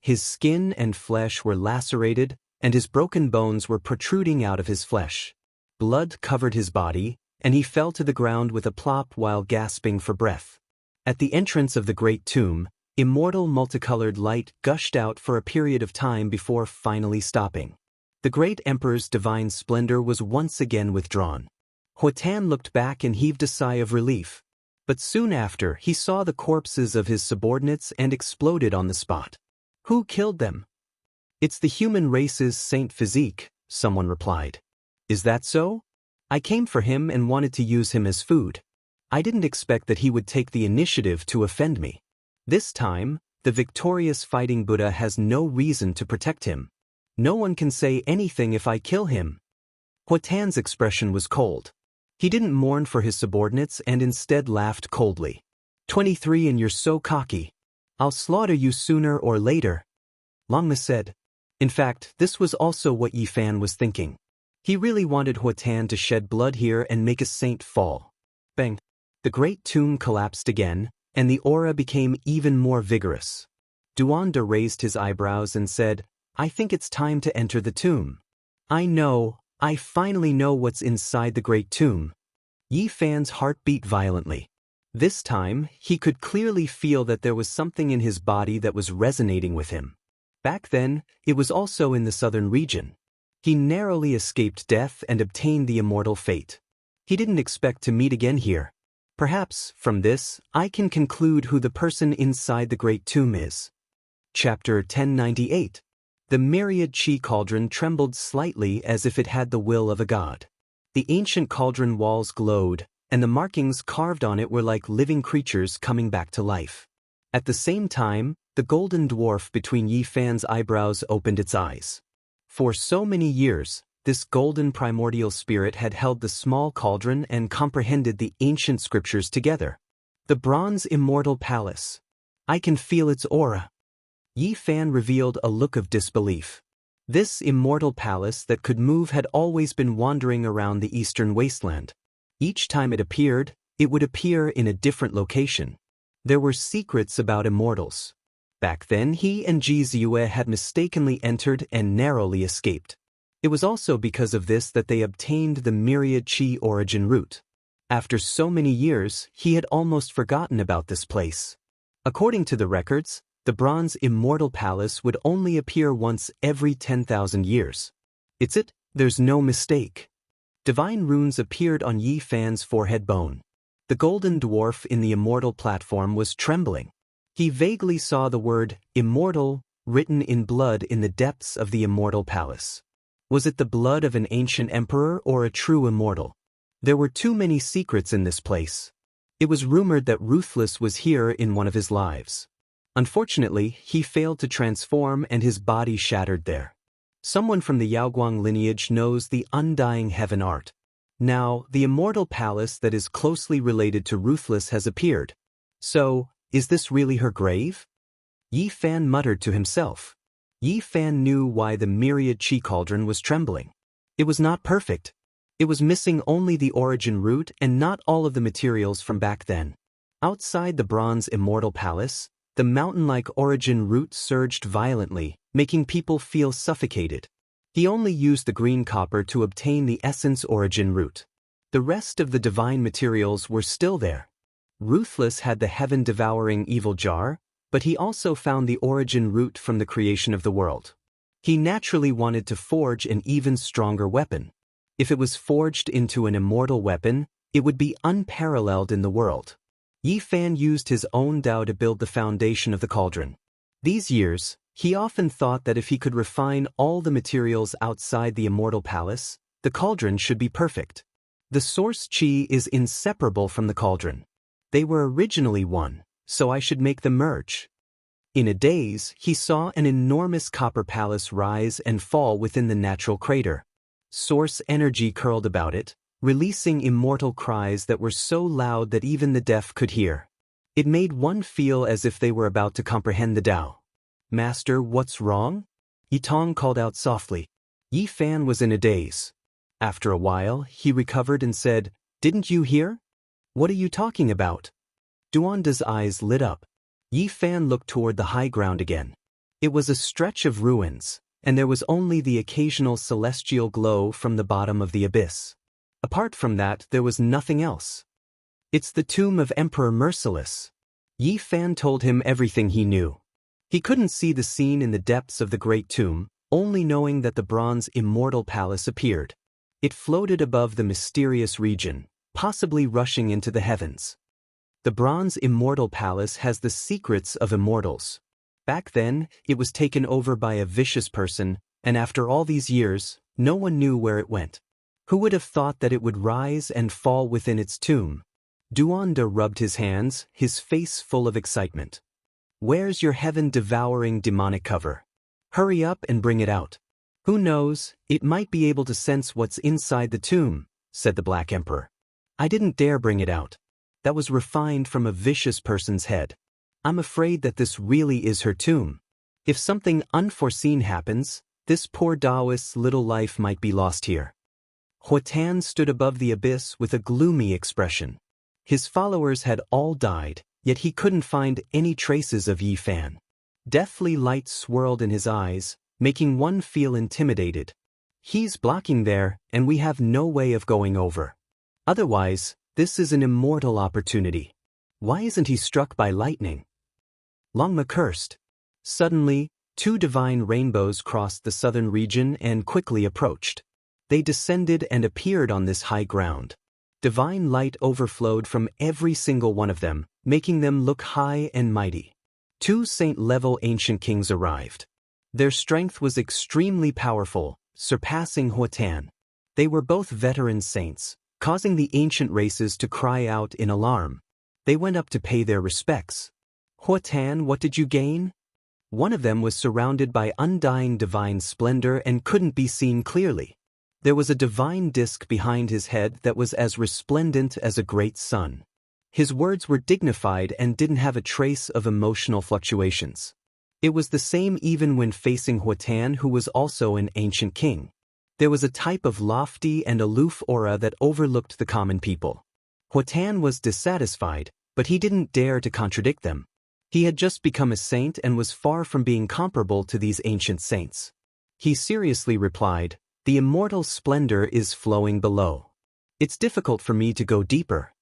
His skin and flesh were lacerated, and his broken bones were protruding out of his flesh. Blood covered his body, and he fell to the ground with a plop while gasping for breath. At the entrance of the great tomb, immortal multicolored light gushed out for a period of time before finally stopping. The great emperor's divine splendor was once again withdrawn. Huatan looked back and heaved a sigh of relief. But soon after, he saw the corpses of his subordinates and exploded on the spot. Who killed them? It's the human race's saint physique, someone replied. Is that so? I came for him and wanted to use him as food. I didn't expect that he would take the initiative to offend me. This time, the victorious fighting Buddha has no reason to protect him. No one can say anything if I kill him. Huatan's expression was cold. He didn't mourn for his subordinates and instead laughed coldly. 23 and you're so cocky. I'll slaughter you sooner or later. Longma said. In fact, this was also what Yi Fan was thinking. He really wanted Huatan to shed blood here and make a saint fall. Bang! The great tomb collapsed again, and the aura became even more vigorous. Duanda raised his eyebrows and said, I think it's time to enter the tomb. I finally know what's inside the great tomb. Yi Fan's heart beat violently. This time, he could clearly feel that there was something in his body that was resonating with him. Back then, it was also in the southern region. He narrowly escaped death and obtained the immortal fate. He didn't expect to meet again here. Perhaps, from this, I can conclude who the person inside the great tomb is. Chapter 1098. The myriad chi cauldron trembled slightly as if it had the will of a god. The ancient cauldron walls glowed, and the markings carved on it were like living creatures coming back to life. At the same time, the golden dwarf between Yi Fan's eyebrows opened its eyes. For so many years, this golden primordial spirit had held the small cauldron and comprehended the ancient scriptures together. The bronze immortal palace. I can feel its aura. Yi Fan revealed a look of disbelief. This immortal palace that could move had always been wandering around the eastern wasteland. Each time it appeared, it would appear in a different location. There were secrets about immortals. Back then he and Ji Ziyue had mistakenly entered and narrowly escaped. It was also because of this that they obtained the myriad chi origin root. After so many years, he had almost forgotten about this place. According to the records, the bronze immortal palace would only appear once every 10,000 years. It's it, there's no mistake. Divine runes appeared on Yi Fan's forehead bone. The golden dwarf in the immortal platform was trembling. He vaguely saw the word immortal written in blood in the depths of the immortal palace. Was it the blood of an ancient emperor or a true immortal? There were too many secrets in this place. It was rumored that Ruthless was here in one of his lives. Unfortunately, he failed to transform and his body shattered there. Someone from the Yaoguang lineage knows the undying heaven art. Now, the immortal palace that is closely related to Ruthless has appeared. So, is this really her grave? Yi Fan muttered to himself. Yi Fan knew why the myriad chi cauldron was trembling. It was not perfect. It was missing only the origin root and not all of the materials from back then. Outside the bronze immortal palace, the mountain-like origin root surged violently, making people feel suffocated. He only used the green copper to obtain the essence origin root. The rest of the divine materials were still there. Ruthless had the heaven-devouring evil jar, but he also found the origin root from the creation of the world. He naturally wanted to forge an even stronger weapon. If it was forged into an immortal weapon, it would be unparalleled in the world. Yi Fan used his own Dao to build the foundation of the cauldron. These years, he often thought that if he could refine all the materials outside the immortal palace, the cauldron should be perfect. The source chi is inseparable from the cauldron. They were originally one, so I should make them merge. In a daze, he saw an enormous copper palace rise and fall within the natural crater. Source energy curled about it, releasing immortal cries that were so loud that even the deaf could hear. It made one feel as if they were about to comprehend the Tao. Master, what's wrong? Yitong called out softly. Yi Fan was in a daze. After a while, he recovered and said, "Didn't you hear? What are you talking about?" Duanda's eyes lit up. Yi Fan looked toward the high ground again. It was a stretch of ruins, and there was only the occasional celestial glow from the bottom of the abyss. Apart from that, there was nothing else. It's the tomb of Emperor Merciless. Yi Fan told him everything he knew. He couldn't see the scene in the depths of the great tomb, only knowing that the bronze immortal palace appeared. It floated above the mysterious region, possibly rushing into the heavens. The bronze immortal palace has the secrets of immortals. Back then, it was taken over by a vicious person, and after all these years, no one knew where it went. Who would have thought that it would rise and fall within its tomb? Duanda rubbed his hands, his face full of excitement. Where's your heaven-devouring demonic cover? Hurry up and bring it out. Who knows, it might be able to sense what's inside the tomb, said the Black Emperor. I didn't dare bring it out. That was refined from a vicious person's head. I'm afraid that this really is her tomb. If something unforeseen happens, this poor Taoist's little life might be lost here. Huatan stood above the abyss with a gloomy expression. His followers had all died, yet he couldn't find any traces of Yi Fan. Deathly light swirled in his eyes, making one feel intimidated. He's blocking there, and we have no way of going over. Otherwise, this is an immortal opportunity. Why isn't he struck by lightning? Longma cursed. Suddenly, two divine rainbows crossed the southern region and quickly approached. They descended and appeared on this high ground. Divine light overflowed from every single one of them, making them look high and mighty. Two saint-level ancient kings arrived. Their strength was extremely powerful, surpassing Huatan. They were both veteran saints, causing the ancient races to cry out in alarm. They went up to pay their respects. Huatan, what did you gain? One of them was surrounded by undying divine splendor and couldn't be seen clearly. There was a divine disk behind his head that was as resplendent as a great sun. His words were dignified and didn't have a trace of emotional fluctuations. It was the same even when facing Huatan, who was also an ancient king. There was a type of lofty and aloof aura that overlooked the common people. Huatan was dissatisfied, but he didn't dare to contradict them. He had just become a saint and was far from being comparable to these ancient saints. He seriously replied, "The immortal splendor is flowing below. It's difficult for me to go deeper."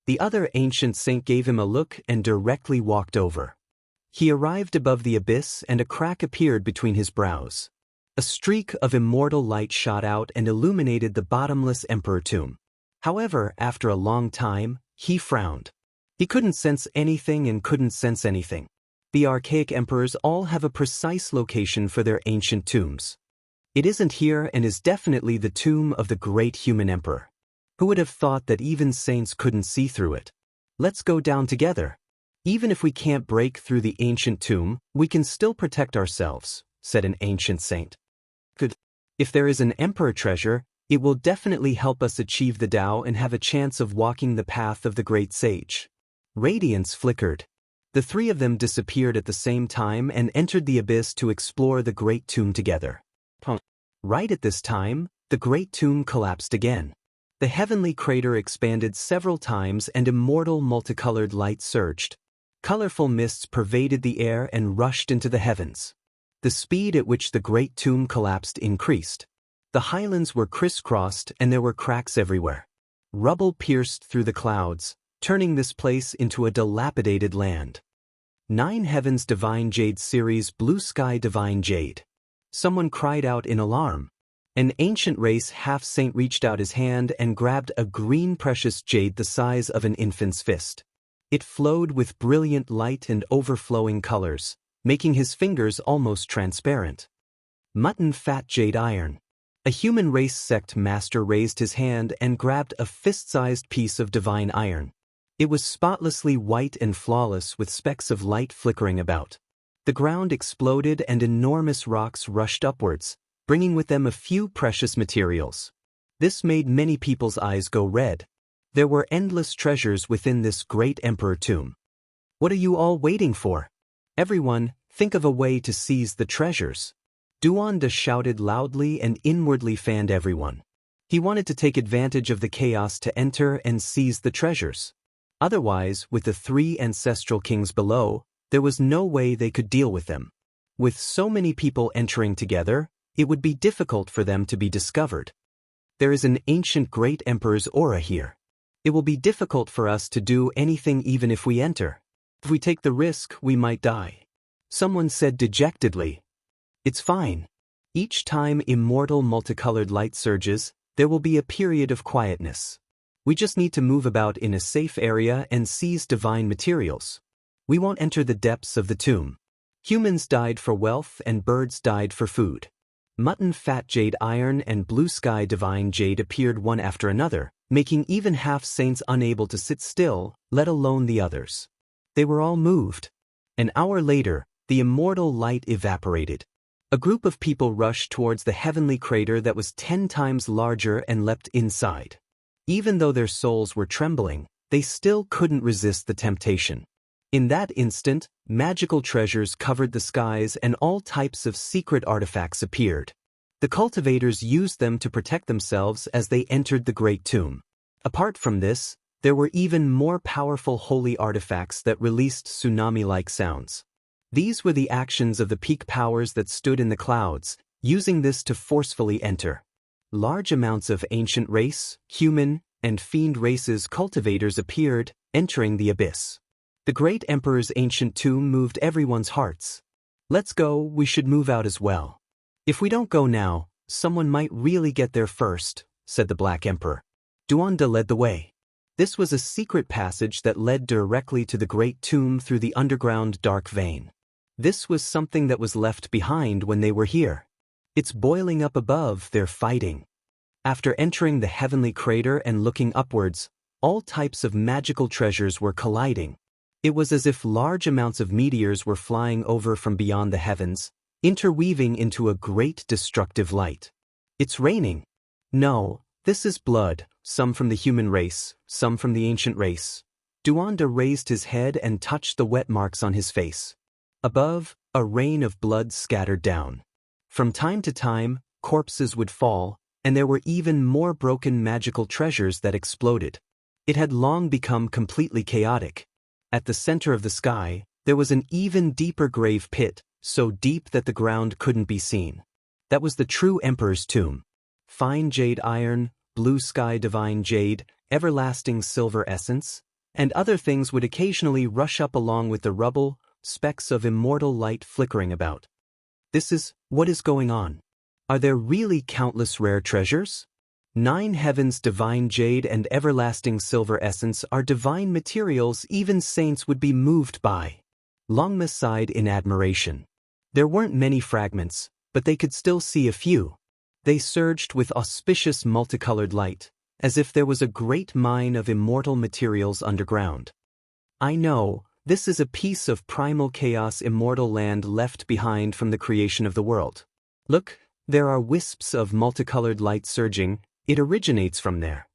The other ancient saint gave him a look and directly walked over. He arrived above the abyss and a crack appeared between his brows. A streak of immortal light shot out and illuminated the bottomless emperor tomb. However, after a long time, he frowned. He couldn't sense anything and couldn't sense anything. The archaic emperors all have a precise location for their ancient tombs. It isn't here and is definitely the tomb of the great human emperor. Who would have thought that even saints couldn't see through it? Let's go down together. Even if we can't break through the ancient tomb, we can still protect ourselves, said an ancient saint. Good. If there is an emperor treasure, it will definitely help us achieve the Tao and have a chance of walking the path of the great sage. Radiance flickered. The three of them disappeared at the same time and entered the abyss to explore the great tomb together. Right at this time, the great tomb collapsed again. The heavenly crater expanded several times and immortal multicolored light surged. Colorful mists pervaded the air and rushed into the heavens. The speed at which the great tomb collapsed increased. The highlands were crisscrossed and there were cracks everywhere. Rubble pierced through the clouds, turning this place into a dilapidated land. 9 Heavens Divine Jade Series Blue Sky Divine Jade. Someone cried out in alarm. An ancient race half-saint reached out his hand and grabbed a green precious jade the size of an infant's fist. It flowed with brilliant light and overflowing colors, making his fingers almost transparent. Mutton Fat Jade Iron. A human race sect master raised his hand and grabbed a fist-sized piece of divine iron. It was spotlessly white and flawless with specks of light flickering about. The ground exploded and enormous rocks rushed upwards, bringing with them a few precious materials. This made many people's eyes go red. There were endless treasures within this great emperor tomb. What are you all waiting for? Everyone, think of a way to seize the treasures. Duanda shouted loudly and inwardly fanned everyone. He wanted to take advantage of the chaos to enter and seize the treasures. Otherwise, with the 3 ancestral kings below, there was no way they could deal with them. With so many people entering together, it would be difficult for them to be discovered. There is an ancient great emperor's aura here. It will be difficult for us to do anything even if we enter. If we take the risk, we might die. Someone said dejectedly. It's fine. Each time immortal multicolored light surges, there will be a period of quietness. We just need to move about in a safe area and seize divine materials. We won't enter the depths of the tomb. Humans died for wealth and birds died for food. Mutton Fat Jade Iron and Blue Sky Divine Jade appeared one after another, making even half-saints unable to sit still, let alone the others. They were all moved. An hour later, the immortal light evaporated. A group of people rushed towards the heavenly crater that was 10 times larger and leapt inside. Even though their souls were trembling, they still couldn't resist the temptation. In that instant, magical treasures covered the skies and all types of secret artifacts appeared. The cultivators used them to protect themselves as they entered the great tomb. Apart from this, there were even more powerful holy artifacts that released tsunami-like sounds. These were the actions of the peak powers that stood in the clouds, using this to forcefully enter. Large amounts of ancient race, human, and fiend races cultivators appeared, entering the abyss. The great emperor's ancient tomb moved everyone's hearts. Let's go, we should move out as well. If we don't go now, someone might really get there first, said the Black Emperor. Duanda led the way. This was a secret passage that led directly to the great tomb through the underground dark vein. This was something that was left behind when they were here. It's boiling up above, they're fighting. After entering the heavenly crater and looking upwards, all types of magical treasures were colliding. It was as if large amounts of meteors were flying over from beyond the heavens, interweaving into a great destructive light. It's raining. No, this is blood, some from the human race, some from the ancient race. Duanda raised his head and touched the wet marks on his face. Above, a rain of blood scattered down. From time to time, corpses would fall, and there were even more broken magical treasures that exploded. It had long become completely chaotic. At the center of the sky, there was an even deeper grave pit, so deep that the ground couldn't be seen. That was the true Emperor's tomb. Fine jade iron, blue sky divine jade, everlasting silver essence, and other things would occasionally rush up along with the rubble, specks of immortal light flickering about. What is going on? Are there really countless rare treasures? 9 heavens divine jade and everlasting silver essence are divine materials even saints would be moved by. Longma sighed in admiration. There weren't many fragments, but they could still see a few. They surged with auspicious multicolored light, as if there was a great mine of immortal materials underground. I know, this is a piece of primal chaos immortal land left behind from the creation of the world. Look, there are wisps of multicolored light surging, it originates from there.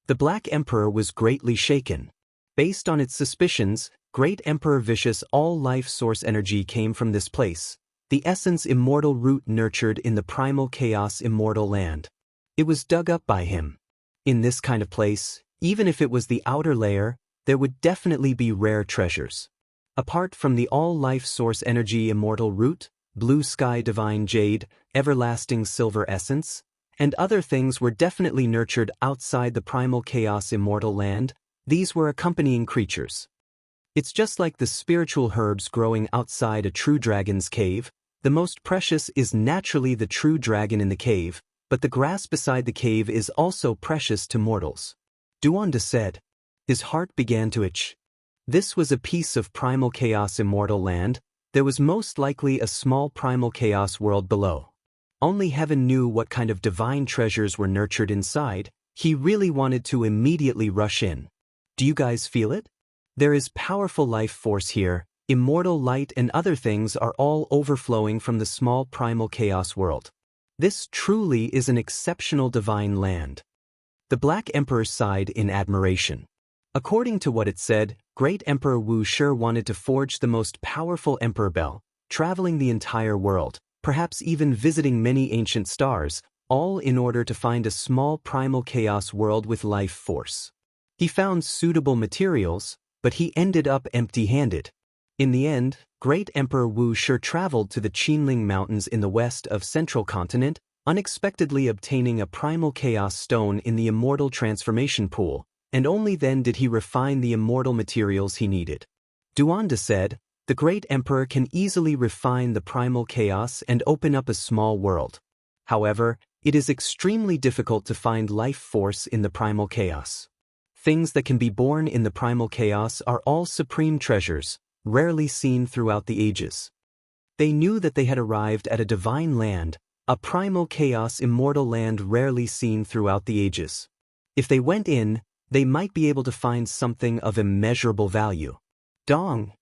The Black Emperor was greatly shaken. Based on its suspicions, Great Emperor Vicious all life source energy came from this place, the essence immortal root nurtured in the primal chaos immortal land. It was dug up by him. In this kind of place, even if it was the outer layer, there would definitely be rare treasures. Apart from the all life source energy immortal root, blue sky divine jade, everlasting silver essence, and other things were definitely nurtured outside the primal chaos immortal land, these were accompanying creatures. It's just like the spiritual herbs growing outside a true dragon's cave, the most precious is naturally the true dragon in the cave, but the grass beside the cave is also precious to mortals. Duanda said. His heart began to itch. This was a piece of primal chaos immortal land. There was most likely a small primal chaos world below. Only heaven knew what kind of divine treasures were nurtured inside. He really wanted to immediately rush in. Do you guys feel it? There is powerful life force here. Immortal light and other things are all overflowing from the small primal chaos world. This truly is an exceptional divine land. The Black Emperor sighed in admiration. According to what it said, Great Emperor Wuxia wanted to forge the most powerful Emperor Bell, traveling the entire world, perhaps even visiting many ancient stars, all in order to find a small primal chaos world with life force. He found suitable materials, but he ended up empty-handed. In the end, Great Emperor Wuxia traveled to the Qinling Mountains in the west of Central Continent, unexpectedly obtaining a primal chaos stone in the immortal transformation pool, and only then did he refine the immortal materials he needed. Duanda said, the Great Emperor can easily refine the primal chaos and open up a small world. However, it is extremely difficult to find life force in the primal chaos. Things that can be born in the primal chaos are all supreme treasures, rarely seen throughout the ages. They knew that they had arrived at a divine land, a primal chaos immortal land rarely seen throughout the ages. If they went in, they might be able to find something of immeasurable value. Dong!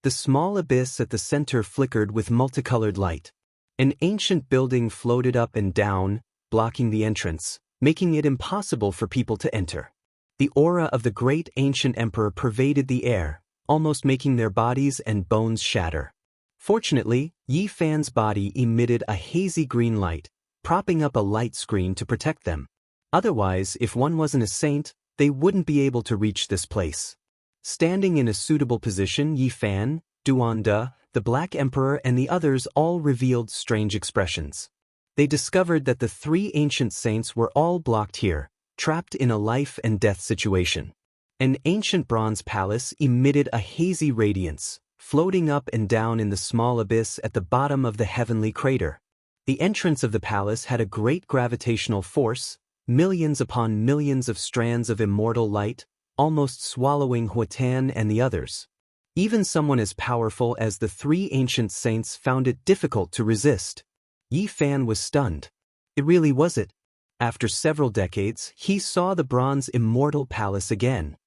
The small abyss at the center flickered with multicolored light. An ancient building floated up and down, blocking the entrance, making it impossible for people to enter. The aura of the great ancient emperor pervaded the air, almost making their bodies and bones shatter. Fortunately, Yi Fan's body emitted a hazy green light, propping up a light screen to protect them. Otherwise, if one wasn't a saint, they wouldn't be able to reach this place. Standing in a suitable position, Yi Fan, Duanda, the Black Emperor and the others all revealed strange expressions. They discovered that the 3 ancient saints were all blocked here, trapped in a life and death situation. An ancient bronze palace emitted a hazy radiance, floating up and down in the small abyss at the bottom of the heavenly crater. The entrance of the palace had a great gravitational force, millions upon millions of strands of immortal light, almost swallowing Huatan and the others. Even someone as powerful as the three ancient saints found it difficult to resist. Yi Fan was stunned. It really was it. After several decades, he saw the bronze immortal palace again.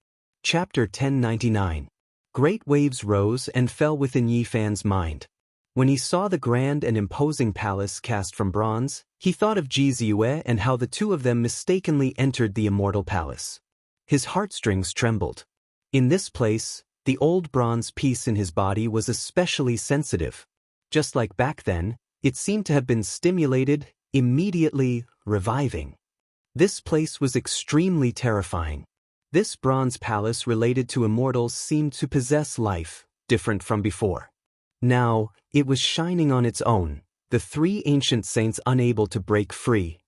Chapter 1099. Great waves rose and fell within Yi Fan's mind. When he saw the grand and imposing palace cast from bronze, he thought of Ji Ziyue and how the two of them mistakenly entered the immortal palace. His heartstrings trembled. In this place, the old bronze piece in his body was especially sensitive. Just like back then, it seemed to have been stimulated, immediately reviving. This place was extremely terrifying. This bronze palace related to immortals seemed to possess life, different from before. Now, it was shining on its own, the three ancient saints unable to break free.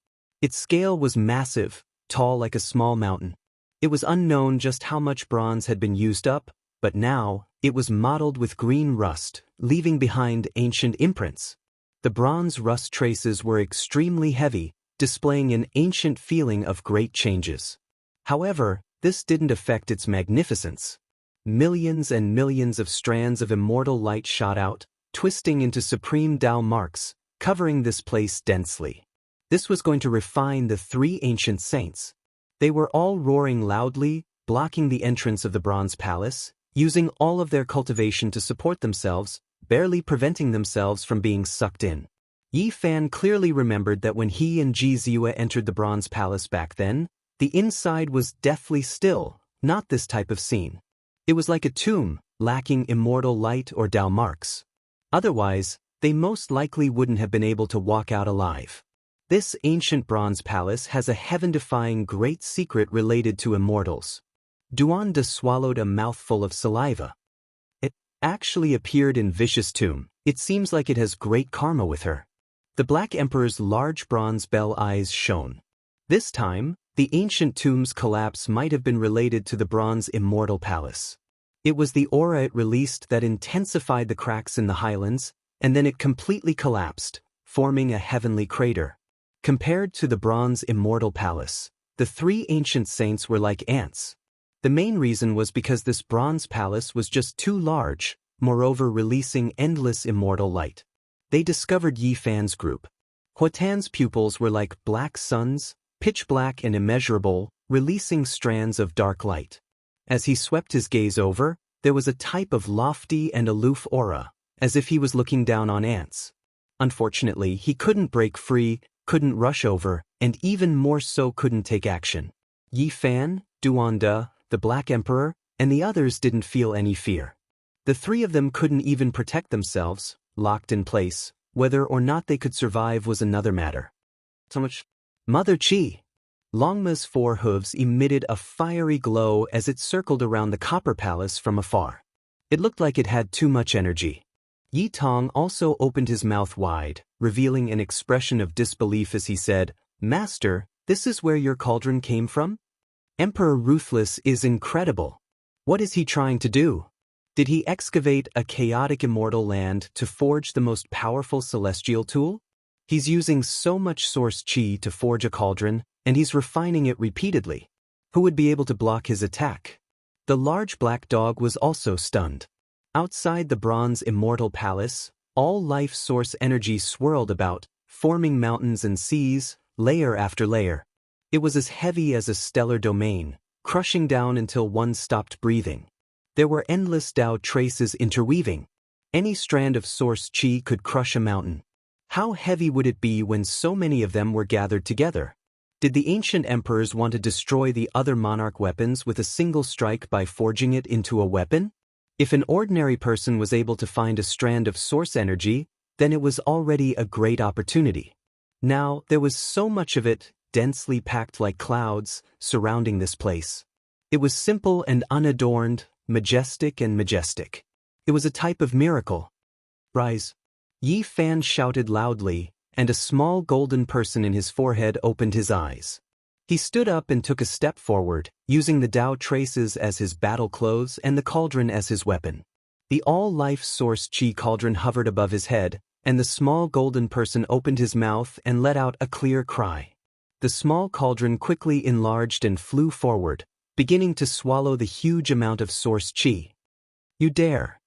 Its scale was massive, tall like a small mountain. It was unknown just how much bronze had been used up, but now, it was mottled with green rust, leaving behind ancient imprints. The bronze rust traces were extremely heavy, displaying an ancient feeling of great changes. However, this didn't affect its magnificence. Millions and millions of strands of immortal light shot out, twisting into supreme Tao marks, covering this place densely. This was going to refine the three ancient saints. They were all roaring loudly, blocking the entrance of the bronze palace, using all of their cultivation to support themselves, barely preventing themselves from being sucked in. Yi Fan clearly remembered that when he and Ji Ziyue entered the bronze palace back then, the inside was deathly still, not this type of scene. It was like a tomb, lacking immortal light or Tao marks. Otherwise, they most likely wouldn't have been able to walk out alive. This ancient bronze palace has a heaven-defying great secret related to immortals. Duanda swallowed a mouthful of saliva. It actually appeared in Vicious Tomb. It seems like it has great karma with her. The Black Emperor's large bronze bell eyes shone. This time, the ancient tomb's collapse might have been related to the bronze immortal palace. It was the aura it released that intensified the cracks in the highlands, and then it completely collapsed, forming a heavenly crater. Compared to the bronze immortal palace, the three ancient saints were like ants. The main reason was because this bronze palace was just too large, moreover releasing endless immortal light. They discovered Yi Fan's group. Huatan's pupils were like black suns, pitch black and immeasurable, releasing strands of dark light. As he swept his gaze over, there was a type of lofty and aloof aura, as if he was looking down on ants. Unfortunately, he couldn't break free, couldn't rush over, and even more so couldn't take action. Yi Fan, Duanda, the Black Emperor, and the others didn't feel any fear. The three of them couldn't even protect themselves, locked in place. Whether or not they could survive was another matter. So much. Mother Qi. Longma's four hooves emitted a fiery glow as it circled around the copper palace from afar. It looked like it had too much energy. Yi Tong also opened his mouth wide, revealing an expression of disbelief as he said, "Master, this is where your cauldron came from? Emperor Ruthless is incredible. What is he trying to do? Did he excavate a chaotic immortal land to forge the most powerful celestial tool? He's using so much source qi to forge a cauldron, and he's refining it repeatedly. Who would be able to block his attack?" The large black dog was also stunned. Outside the bronze immortal palace, all life source energy swirled about, forming mountains and seas, layer after layer. It was as heavy as a stellar domain, crushing down until one stopped breathing. There were endless Tao traces interweaving. Any strand of source qi could crush a mountain. How heavy would it be when so many of them were gathered together? Did the ancient emperors want to destroy the other monarch weapons with a single strike by forging it into a weapon? If an ordinary person was able to find a strand of source energy, then it was already a great opportunity. Now, there was so much of it, densely packed like clouds, surrounding this place. It was simple and unadorned, majestic and majestic. It was a type of miracle. Rise. Yi Fan shouted loudly, and a small golden person in his forehead opened his eyes. He stood up and took a step forward, using the Tao traces as his battle clothes and the cauldron as his weapon. The all-life source qi cauldron hovered above his head, and the small golden person opened his mouth and let out a clear cry. The small cauldron quickly enlarged and flew forward, beginning to swallow the huge amount of source qi. You dare.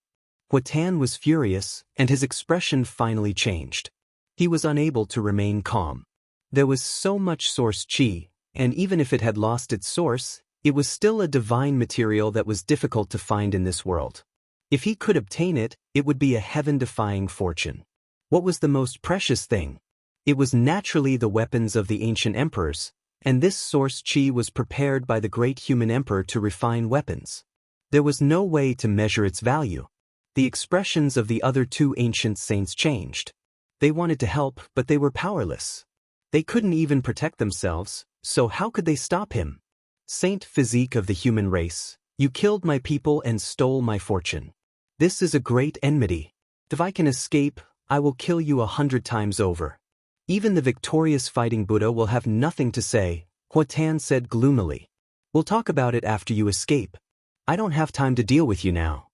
Huatan was furious, and his expression finally changed. He was unable to remain calm. There was so much source qi, and even if it had lost its source, it was still a divine material that was difficult to find in this world. If he could obtain it, it would be a heaven-defying fortune. What was the most precious thing? It was naturally the weapons of the ancient emperors, and this source qi was prepared by the great human emperor to refine weapons. There was no way to measure its value. The expressions of the other two ancient saints changed. They wanted to help, but they were powerless. They couldn't even protect themselves, so how could they stop him? Saint Physique of the human race, you killed my people and stole my fortune. This is a great enmity. If I can escape, I will kill you 100 times over. Even the victorious fighting Buddha will have nothing to say, Huatan said gloomily. We'll talk about it after you escape. I don't have time to deal with you now.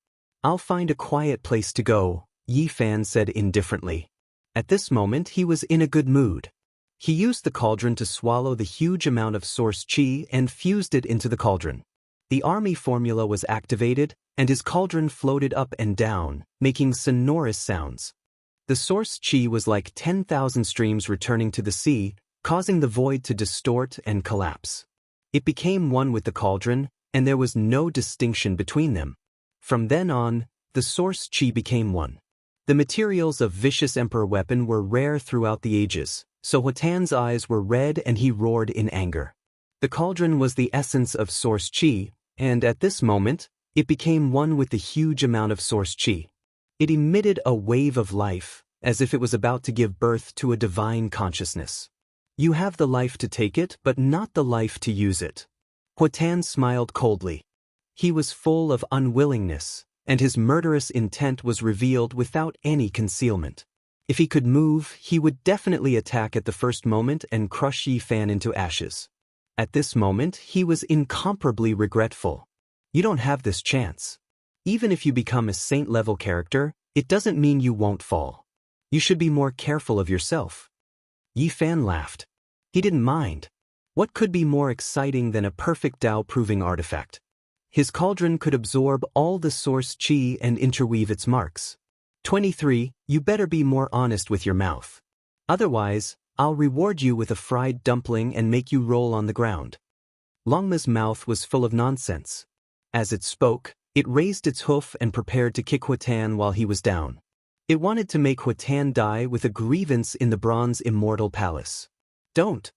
I'll find a quiet place to go, Yi Fan said indifferently. At this moment he was in a good mood. He used the cauldron to swallow the huge amount of source qi and fused it into the cauldron. The army formula was activated, and his cauldron floated up and down, making sonorous sounds. The source qi was like 10,000 streams returning to the sea, causing the void to distort and collapse. It became one with the cauldron, and there was no distinction between them. From then on, the source qi became one. The materials of Vicious Emperor weapon were rare throughout the ages, so Huatan's eyes were red and he roared in anger. The cauldron was the essence of source qi, and at this moment, it became one with the huge amount of source qi. It emitted a wave of life, as if it was about to give birth to a divine consciousness. You have the life to take it, but not the life to use it. Huatan smiled coldly. He was full of unwillingness, and his murderous intent was revealed without any concealment. If he could move, he would definitely attack at the first moment and crush Yi Fan into ashes. At this moment, he was incomparably regretful. You don't have this chance. Even if you become a saint-level character, it doesn't mean you won't fall. You should be more careful of yourself. Yi Fan laughed. He didn't mind. What could be more exciting than a perfect Tao-proving artifact? His cauldron could absorb all the source qi and interweave its marks. 23. You better be more honest with your mouth. Otherwise, I'll reward you with a fried dumpling and make you roll on the ground. Longma's mouth was full of nonsense. As it spoke, it raised its hoof and prepared to kick Huatan while he was down. It wanted to make Huatan die with a grievance in the bronze immortal palace. Don't.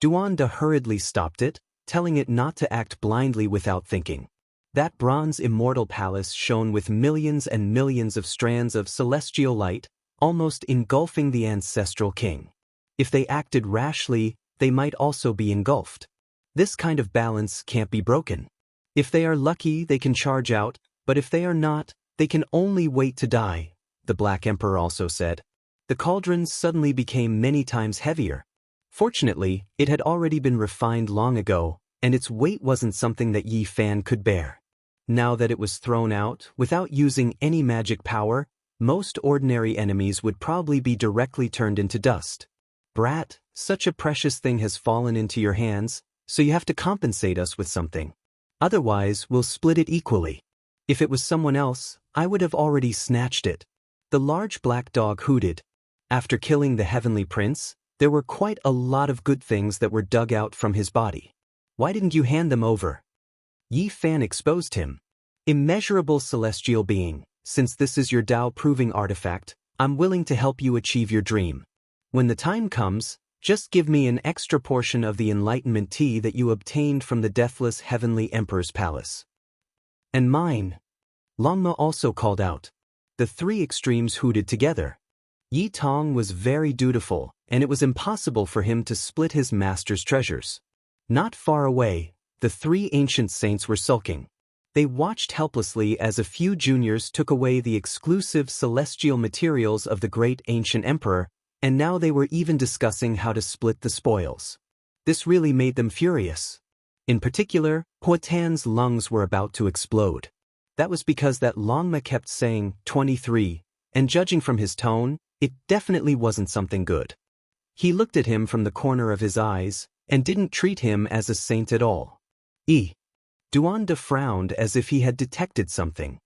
Duanda hurriedly stopped it, telling it not to act blindly without thinking. That bronze immortal palace shone with millions and millions of strands of celestial light, almost engulfing the ancestral king. If they acted rashly, they might also be engulfed. This kind of balance can't be broken. If they are lucky, they can charge out, but if they are not, they can only wait to die, the Black Emperor also said. The cauldron suddenly became many times heavier. Fortunately, it had already been refined long ago, and its weight wasn't something that Yi Fan could bear. Now that it was thrown out, without using any magic power, most ordinary enemies would probably be directly turned into dust. Brat, such a precious thing has fallen into your hands, so you have to compensate us with something. Otherwise, we'll split it equally. If it was someone else, I would have already snatched it. The large black dog hooted. After killing the heavenly prince, there were quite a lot of good things that were dug out from his body. Why didn't you hand them over? Yi Fan exposed him. Immeasurable celestial being, since this is your Tao-proving artifact, I'm willing to help you achieve your dream. When the time comes, just give me an extra portion of the enlightenment tea that you obtained from the deathless heavenly emperor's palace. And mine. Longma also called out. The three extremes hooted together. Yi Tong was very dutiful, and it was impossible for him to split his master's treasures. Not far away, the three ancient saints were sulking. They watched helplessly as a few juniors took away the exclusive celestial materials of the great ancient emperor, and now they were even discussing how to split the spoils. This really made them furious. In particular, Huatan's lungs were about to explode. That was because that Longma kept saying 23, and judging from his tone, it definitely wasn't something good. He looked at him from the corner of his eyes, and didn't treat him as a saint at all. Duanda frowned as if he had detected something.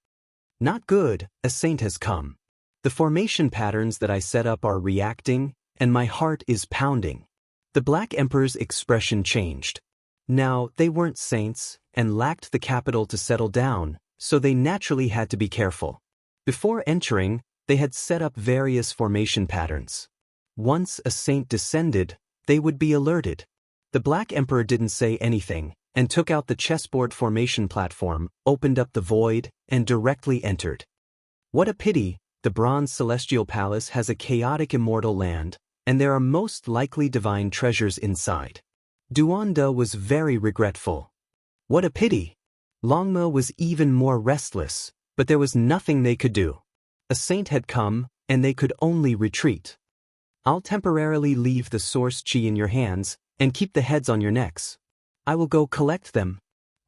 Not good, a saint has come. The formation patterns that I set up are reacting, and my heart is pounding. The Black Emperor's expression changed. Now, they weren't saints, and lacked the capital to settle down, so they naturally had to be careful. Before entering, they had set up various formation patterns. Once a saint descended, they would be alerted. The Black Emperor didn't say anything, and took out the chessboard formation platform, opened up the void, and directly entered. What a pity, the Bronze Celestial Palace has a chaotic immortal land, and there are most likely divine treasures inside. Duanda was very regretful. What a pity! Longma was even more restless, but there was nothing they could do. A saint had come, and they could only retreat. I'll temporarily leave the source chi in your hands, and keep the heads on your necks. I will go collect them.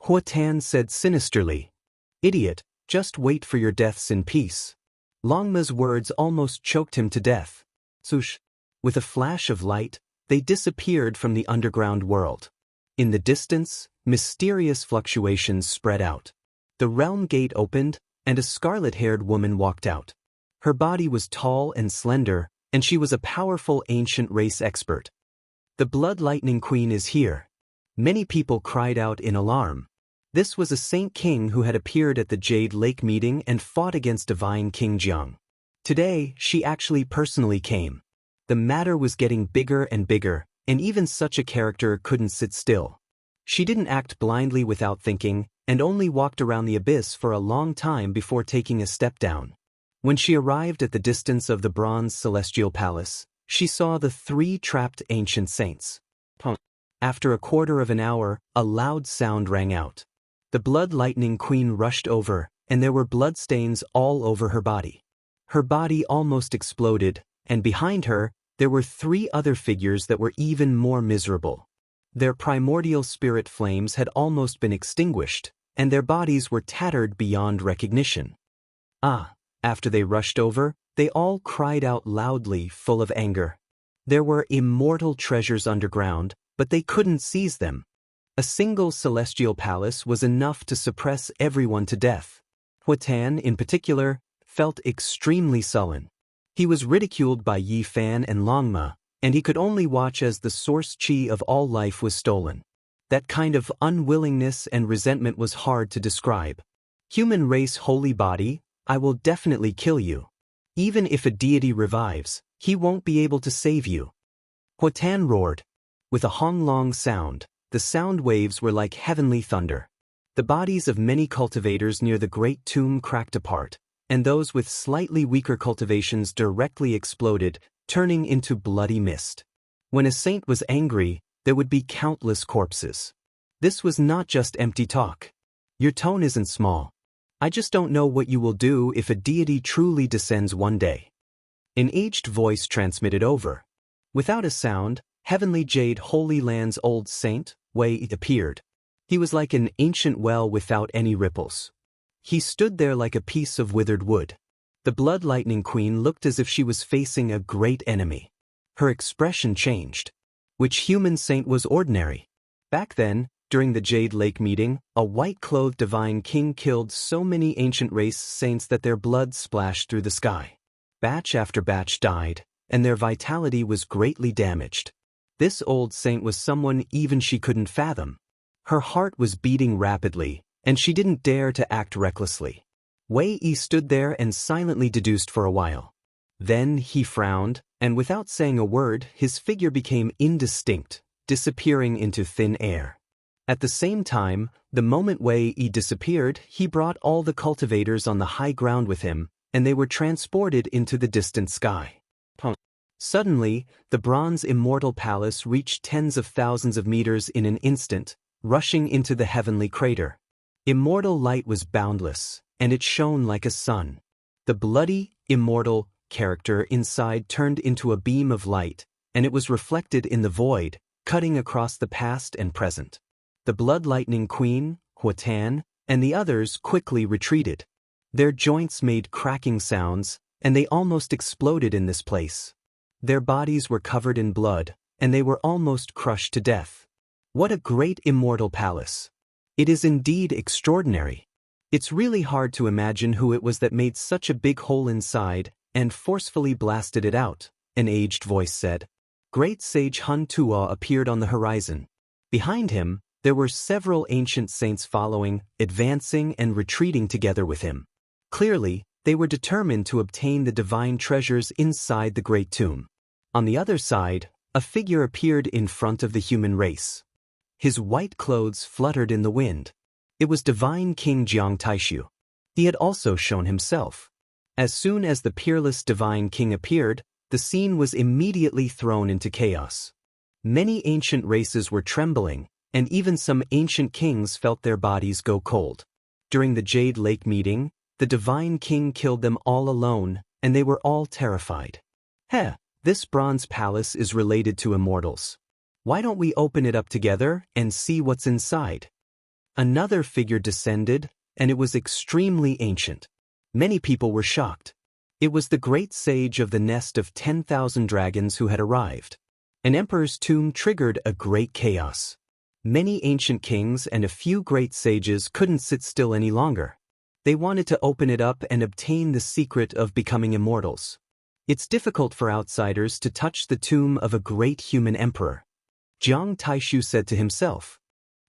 Huatan said sinisterly. Idiot, just wait for your deaths in peace. Longma's words almost choked him to death. Swoosh! With a flash of light, they disappeared from the underground world. In the distance, mysterious fluctuations spread out. The realm gate opened, and a scarlet-haired woman walked out. Her body was tall and slender, and she was a powerful ancient race expert. The Blood Lightning Queen is here. Many people cried out in alarm. This was a Saint King who had appeared at the Jade Lake meeting and fought against Divine King Jiang. Today, she actually personally came. The matter was getting bigger and bigger, and even such a character couldn't sit still. She didn't act blindly without thinking, and only walked around the abyss for a long time before taking a step down. When she arrived at the distance of the Bronze Celestial Palace, she saw the 3 trapped ancient saints. After a quarter of an hour, a loud sound rang out. The Blood Lightning Queen rushed over, and there were bloodstains all over her body. Her body almost exploded, and behind her, there were 3 other figures that were even more miserable. Their primordial spirit flames had almost been extinguished, and their bodies were tattered beyond recognition. After they rushed over, they all cried out loudly, full of anger. There were immortal treasures underground, but they couldn't seize them. A single celestial palace was enough to suppress everyone to death. Huatan, in particular, felt extremely sullen. He was ridiculed by Yi Fan and Longma, and he could only watch as the source chi of all life was stolen. That kind of unwillingness and resentment was hard to describe. Human race holy body, I will definitely kill you. Even if a deity revives, he won't be able to save you. Huatan roared. With a honglong sound, the sound waves were like heavenly thunder. The bodies of many cultivators near the great tomb cracked apart, and those with slightly weaker cultivations directly exploded, turning into bloody mist. When a saint was angry, there would be countless corpses. This was not just empty talk. Your tone isn't small. I just don't know what you will do if a deity truly descends one day. An aged voice transmitted over. Without a sound, Heavenly Jade Holy Land's old saint, Wei, appeared. He was like an ancient well without any ripples. He stood there like a piece of withered wood. The Blood Lightning Queen looked as if she was facing a great enemy. Her expression changed. Which human saint was ordinary? Back then, during the Jade Lake meeting, a white-clothed divine king killed so many ancient race saints that their blood splashed through the sky. Batch after batch died, and their vitality was greatly damaged. This old saint was someone even she couldn't fathom. Her heart was beating rapidly, and she didn't dare to act recklessly. Wei Yi stood there and silently deduced for a while. Then he frowned, and without saying a word, his figure became indistinct, disappearing into thin air. At the same time, the moment Wei Yi disappeared, he brought all the cultivators on the high ground with him, and they were transported into the distant sky. Suddenly, the Bronze Immortal Palace reached tens of thousands of meters in an instant, rushing into the heavenly crater. Immortal light was boundless, and it shone like a sun. The bloody, immortal character inside turned into a beam of light, and it was reflected in the void, cutting across the past and present. The Blood Lightning Queen, Huatan, and the others quickly retreated. Their joints made cracking sounds, and they almost exploded in this place. Their bodies were covered in blood, and they were almost crushed to death. What a great immortal palace! It is indeed extraordinary. It's really hard to imagine who it was that made such a big hole inside and forcefully blasted it out, an aged voice said. Great sage Hun Tuo appeared on the horizon. Behind him, there were several ancient saints following, advancing and retreating together with him. Clearly, they were determined to obtain the divine treasures inside the great tomb. On the other side, a figure appeared in front of the human race. His white clothes fluttered in the wind. It was Divine King Jiang Taishu. He had also shown himself. As soon as the peerless Divine King appeared, the scene was immediately thrown into chaos. Many ancient races were trembling, and even some ancient kings felt their bodies go cold. During the Jade Lake meeting, the Divine King killed them all alone, and they were all terrified. This bronze palace is related to immortals. Why don't we open it up together and see what's inside? Another figure descended, and it was extremely ancient. Many people were shocked. It was the great sage of the nest of 10,000 dragons who had arrived. An emperor's tomb triggered a great chaos. Many ancient kings and a few great sages couldn't sit still any longer. They wanted to open it up and obtain the secret of becoming immortals. It's difficult for outsiders to touch the tomb of a great human emperor. Jiang Taishu said to himself.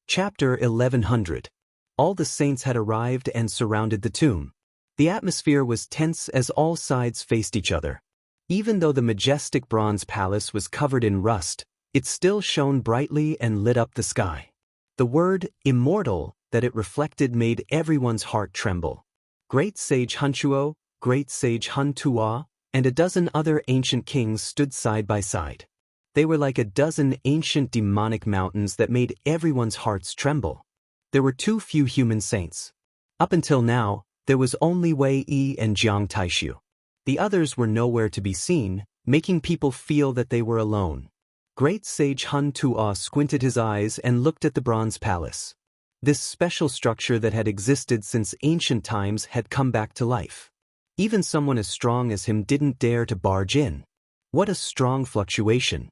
Chapter 1100. All the saints had arrived and surrounded the tomb. The atmosphere was tense as all sides faced each other. Even though the majestic bronze palace was covered in rust, it still shone brightly and lit up the sky. The word, immortal, that it reflected made everyone's heart tremble. Great sage Hunchuo, great sage Hun Tuo, and a dozen other ancient kings stood side by side. They were like a dozen ancient demonic mountains that made everyone's hearts tremble. There were too few human saints. Up until now, there was only Wei Yi and Jiang Taishu. The others were nowhere to be seen, making people feel that they were alone. Great sage Hun Tuo squinted his eyes and looked at the bronze palace. This special structure that had existed since ancient times had come back to life. Even someone as strong as him didn't dare to barge in. What a strong fluctuation.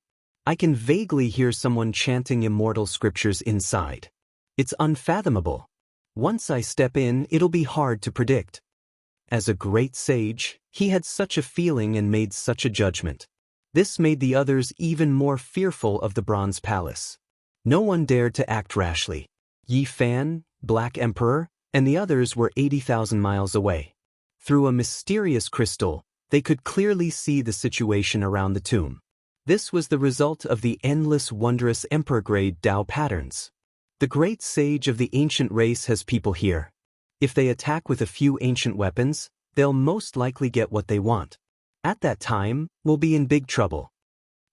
I can vaguely hear someone chanting immortal scriptures inside. It's unfathomable. Once I step in, it'll be hard to predict. As a great sage, he had such a feeling and made such a judgment. This made the others even more fearful of the bronze palace. No one dared to act rashly. Yi Fan, Black Emperor, and the others were 80,000 miles away. Through a mysterious crystal, they could clearly see the situation around the tomb. This was the result of the endless wondrous emperor-grade Tao patterns. The great sage of the ancient race has people here. If they attack with a few ancient weapons, they'll most likely get what they want. At that time, we'll be in big trouble.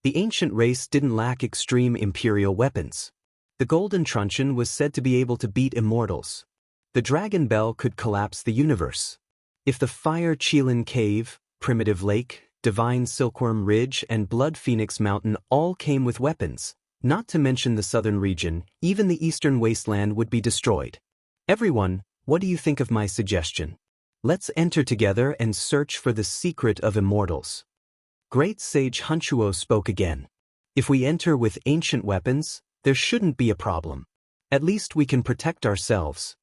The ancient race didn't lack extreme imperial weapons. The golden truncheon was said to be able to beat immortals. The dragon bell could collapse the universe. If the Fire Qilin Cave, Primitive Lake, Divine Silkworm Ridge and Blood Phoenix Mountain all came with weapons, not to mention the southern region, even the eastern wasteland would be destroyed. Everyone, what do you think of my suggestion? Let's enter together and search for the secret of immortals. Great sage Hunchuo spoke again. If we enter with ancient weapons, there shouldn't be a problem. At least we can protect ourselves.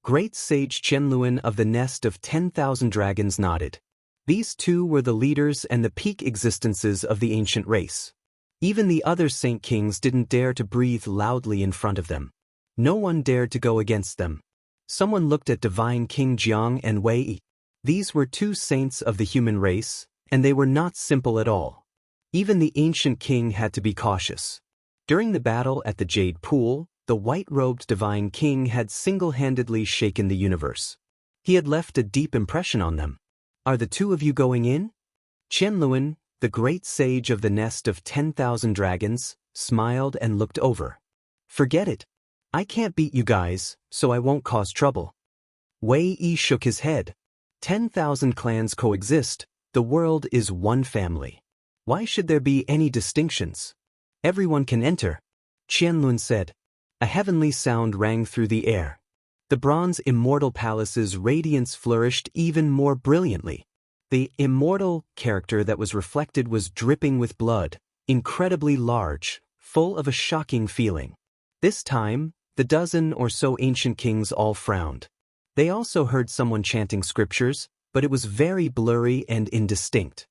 Great sage Qianluan of the nest of 10,000 dragons nodded. These two were the leaders and the peak existences of the ancient race. Even the other saint kings didn't dare to breathe loudly in front of them. No one dared to go against them. Someone looked at Divine King Jiang and Wei Yi. These were two saints of the human race, and they were not simple at all. Even the ancient king had to be cautious. During the battle at the Jade Pool, the white-robed Divine King had single-handedly shaken the universe. He had left a deep impression on them. Are the two of you going in? Qianluan, the great sage of the nest of 10,000 dragons, smiled and looked over. Forget it. I can't beat you guys, so I won't cause trouble. Wei Yi shook his head. 10,000 clans coexist. The world is one family. Why should there be any distinctions? Everyone can enter. Qianluan said. A heavenly sound rang through the air. The bronze immortal palace's radiance flourished even more brilliantly. The immortal character that was reflected was dripping with blood, incredibly large, full of a shocking feeling. This time, the dozen or so ancient kings all frowned. They also heard someone chanting scriptures, but it was very blurry and indistinct.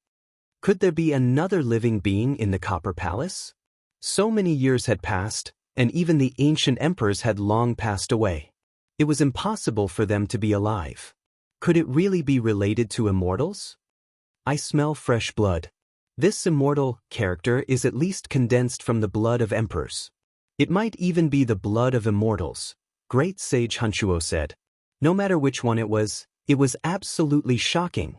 Could there be another living being in the Copper Palace? So many years had passed, and even the ancient emperors had long passed away. It was impossible for them to be alive. Could it really be related to immortals? I smell fresh blood. This immortal character is at least condensed from the blood of emperors. It might even be the blood of immortals, great sage Hunchuo said. No matter which one it was absolutely shocking.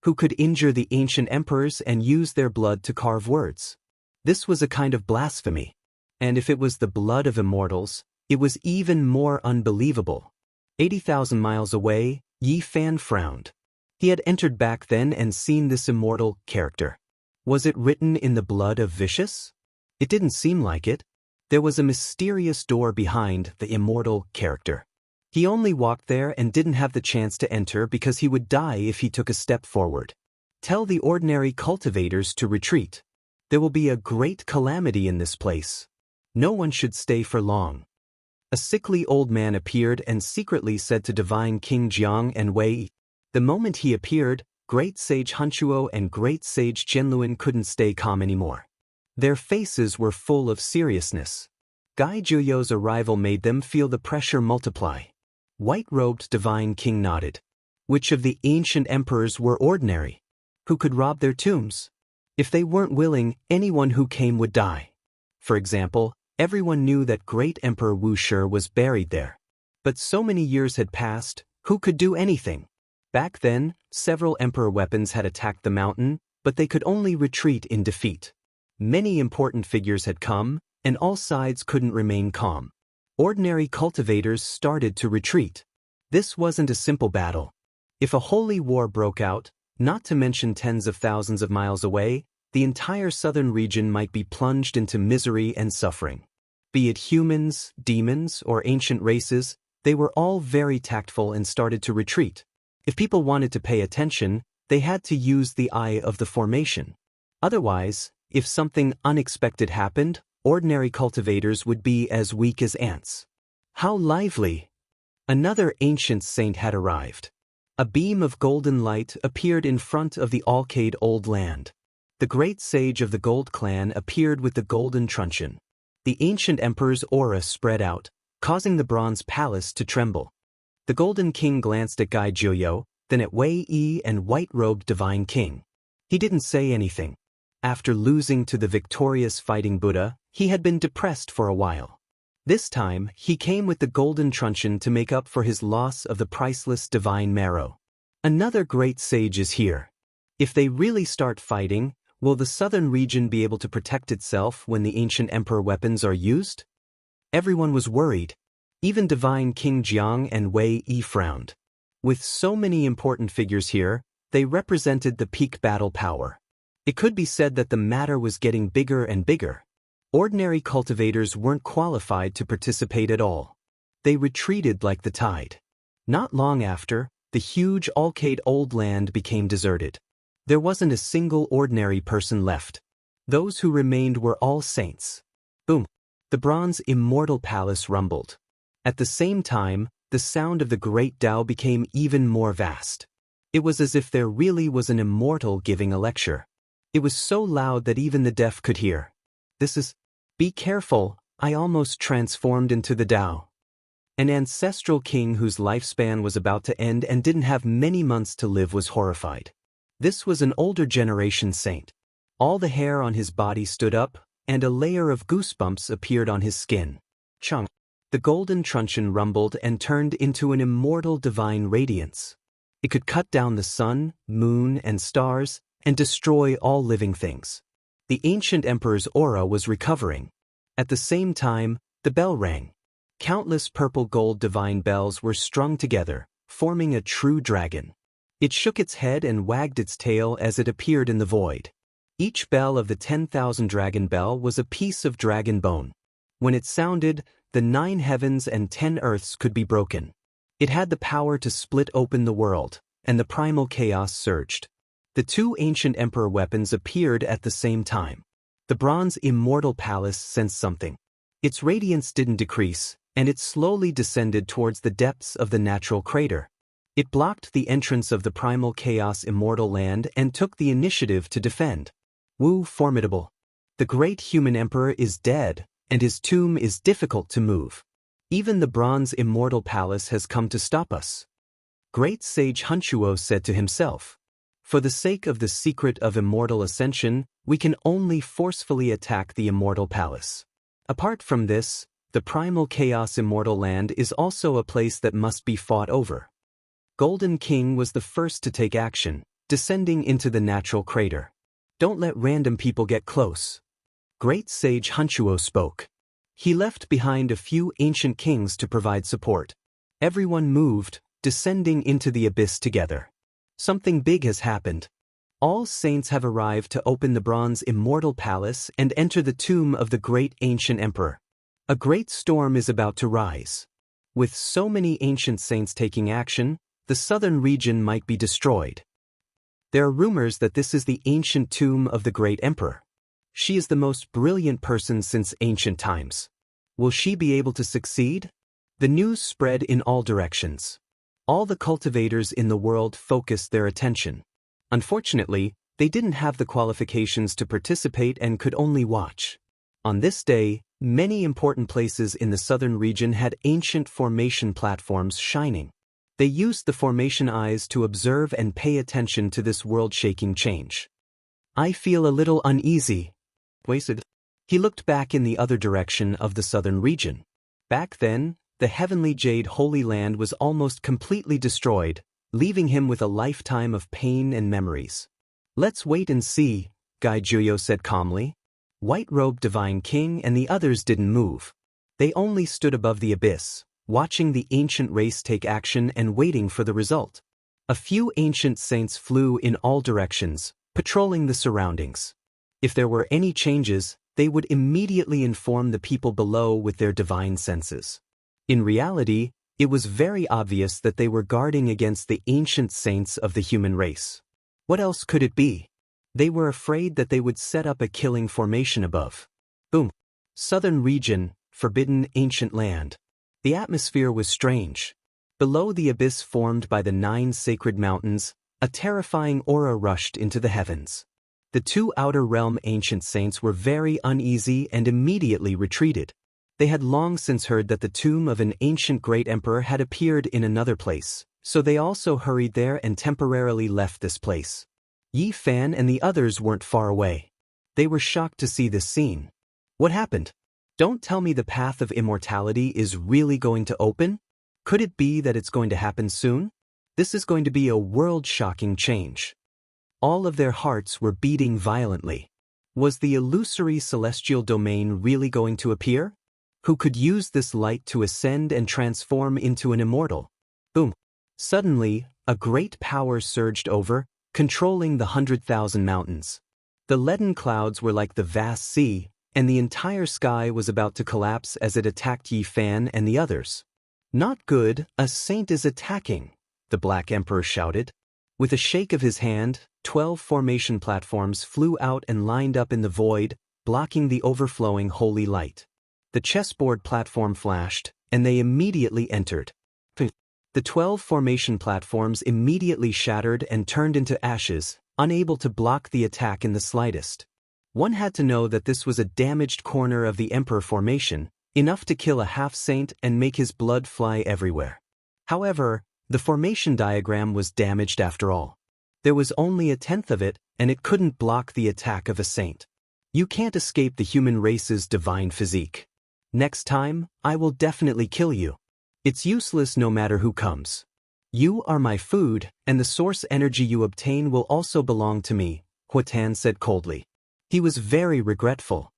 Who could injure the ancient emperors and use their blood to carve words? This was a kind of blasphemy. And if it was the blood of immortals, it was even more unbelievable. 80,000 miles away, Yi Fan frowned. He had entered back then and seen this immortal character. Was it written in the blood of Vicious? It didn't seem like it. There was a mysterious door behind the immortal character. He only walked there and didn't have the chance to enter because he would die if he took a step forward. Tell the ordinary cultivators to retreat. There will be a great calamity in this place. No one should stay for long. A sickly old man appeared and secretly said to Divine King Jiang and Wei. The moment he appeared, Great Sage Hunchuo and Great Sage Jianluan couldn't stay calm anymore. Their faces were full of seriousness. Gai Juyo's arrival made them feel the pressure multiply. White-robed Divine King nodded. Which of the ancient emperors were ordinary? Who could rob their tombs? If they weren't willing, anyone who came would die. For example, everyone knew that Great Emperor Wuxia was buried there. But so many years had passed, who could do anything? Back then, several emperor weapons had attacked the mountain, but they could only retreat in defeat. Many important figures had come, and all sides couldn't remain calm. Ordinary cultivators started to retreat. This wasn't a simple battle. If a holy war broke out, not to mention tens of thousands of miles away, the entire southern region might be plunged into misery and suffering. Be it humans, demons, or ancient races, they were all very tactful and started to retreat. If people wanted to pay attention, they had to use the eye of the formation. Otherwise, if something unexpected happened, ordinary cultivators would be as weak as ants. How lively! Another ancient saint had arrived. A beam of golden light appeared in front of the Alcade Old Land. The great sage of the Gold Clan appeared with the golden truncheon. The ancient emperor's aura spread out, causing the bronze palace to tremble. The Golden King glanced at Gai Juyo, then at Wei Yi and white-robed Divine King. He didn't say anything. After losing to the victorious Fighting Buddha, he had been depressed for a while. This time, he came with the golden truncheon to make up for his loss of the priceless divine marrow. Another great sage is here. If they really start fighting, will the southern region be able to protect itself when the ancient emperor weapons are used? Everyone was worried. Even Divine King Jiang and Wei Yi frowned. With so many important figures here, they represented the peak battle power. It could be said that the matter was getting bigger and bigger. Ordinary cultivators weren't qualified to participate at all. They retreated like the tide. Not long after, the huge Alcade Old Land became deserted. There wasn't a single ordinary person left. Those who remained were all saints. Boom! The bronze immortal palace rumbled. At the same time, the sound of the great Tao became even more vast. It was as if there really was an immortal giving a lecture. It was so loud that even the deaf could hear. Be careful, I almost transformed into the Tao. An ancestral king whose lifespan was about to end and didn't have many months to live was horrified. This was an older generation saint. All the hair on his body stood up, and a layer of goosebumps appeared on his skin. Chung. The golden truncheon rumbled and turned into an immortal divine radiance. It could cut down the sun, moon, and stars, and destroy all living things. The ancient emperor's aura was recovering. At the same time, the bell rang. Countless purple-gold divine bells were strung together, forming a true dragon. It shook its head and wagged its tail as it appeared in the void. Each bell of the 10,000 dragon bell was a piece of dragon bone. When it sounded, the 9 heavens and 10 earths could be broken. It had the power to split open the world, and the primal chaos surged. The 2 ancient emperor weapons appeared at the same time. The bronze immortal palace sensed something. Its radiance didn't decrease, and it slowly descended towards the depths of the natural crater. It blocked the entrance of the primal chaos immortal land and took the initiative to defend. Wu, formidable. The great human emperor is dead, and his tomb is difficult to move. Even the bronze immortal palace has come to stop us. Great sage Hunchuo said to himself. For the sake of the secret of immortal ascension, we can only forcefully attack the immortal palace. Apart from this, the primal chaos immortal land is also a place that must be fought over. Golden King was the first to take action, descending into the natural crater. Don't let random people get close. Great sage Hunchuo spoke. He left behind a few ancient kings to provide support. Everyone moved, descending into the abyss together. Something big has happened. All saints have arrived to open the bronze immortal palace and enter the tomb of the great ancient emperor. A great storm is about to rise. With so many ancient saints taking action, the southern region might be destroyed. There are rumors that this is the ancient tomb of the great emperor. She is the most brilliant person since ancient times. Will she be able to succeed? The news spread in all directions. All the cultivators in the world focused their attention. Unfortunately, they didn't have the qualifications to participate and could only watch. On this day, many important places in the southern region had ancient formation platforms shining. They used the formation eyes to observe and pay attention to this world-shaking change. I feel a little uneasy. Wasted. He looked back in the other direction of the southern region. Back then, the heavenly jade Holy Land was almost completely destroyed, leaving him with a lifetime of pain and memories. Let's wait and see, Gai Juyo said calmly. White-robed Divine King and the others didn't move. They only stood above the abyss, watching the ancient race take action and waiting for the result. A few ancient saints flew in all directions, patrolling the surroundings. If there were any changes, they would immediately inform the people below with their divine senses. In reality, it was very obvious that they were guarding against the ancient saints of the human race. What else could it be? They were afraid that they would set up a killing formation above. Boom. Southern region, forbidden ancient land. The atmosphere was strange. Below the abyss formed by the 9 sacred mountains, a terrifying aura rushed into the heavens. The 2 outer realm ancient saints were very uneasy and immediately retreated. They had long since heard that the tomb of an ancient great emperor had appeared in another place, so they also hurried there and temporarily left this place. Yi Fan and the others weren't far away. They were shocked to see this scene. What happened? Don't tell me the path of immortality is really going to open? Could it be that it's going to happen soon? This is going to be a world-shocking change. All of their hearts were beating violently. Was the illusory celestial domain really going to appear? Who could use this light to ascend and transform into an immortal? Boom. Suddenly, a great power surged over, controlling the 100,000 mountains. The leaden clouds were like the vast sea, and the entire sky was about to collapse as it attacked Yi Fan and the others. Not good, a saint is attacking, the Black Emperor shouted. With a shake of his hand, 12 formation platforms flew out and lined up in the void, blocking the overflowing holy light. The chessboard platform flashed, and they immediately entered. The 12 formation platforms immediately shattered and turned into ashes, unable to block the attack in the slightest. One had to know that this was a damaged corner of the Emperor formation, enough to kill a half-saint and make his blood fly everywhere. However, the formation diagram was damaged after all. There was only 1/10 of it, and it couldn't block the attack of a saint. You can't escape the human race's divine physique. Next time, I will definitely kill you. It's useless no matter who comes. You are my food, and the source energy you obtain will also belong to me, Huatan said coldly. He was very regretful.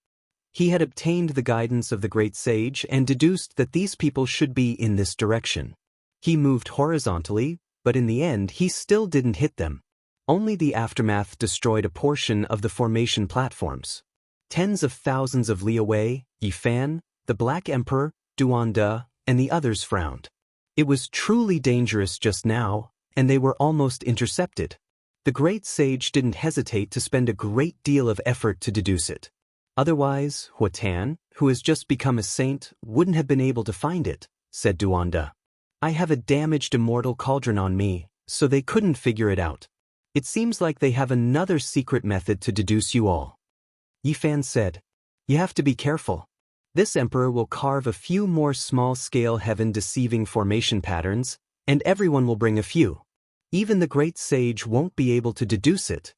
He had obtained the guidance of the great sage and deduced that these people should be in this direction. He moved horizontally, but in the end he still didn't hit them. Only the aftermath destroyed a portion of the formation platforms. Tens of thousands of Li Wei, Yi Fan, the Black Emperor, Duan De, and the others frowned. It was truly dangerous just now, and they were almost intercepted. The great sage didn't hesitate to spend a great deal of effort to deduce it. Otherwise, Huatan, who has just become a saint, wouldn't have been able to find it, said Duanda. I have a damaged immortal cauldron on me, so they couldn't figure it out. It seems like they have another secret method to deduce you all. Yi Fan said, You have to be careful. This emperor will carve a few more small-scale heaven-deceiving formation patterns, and everyone will bring a few. Even the great sage won't be able to deduce it.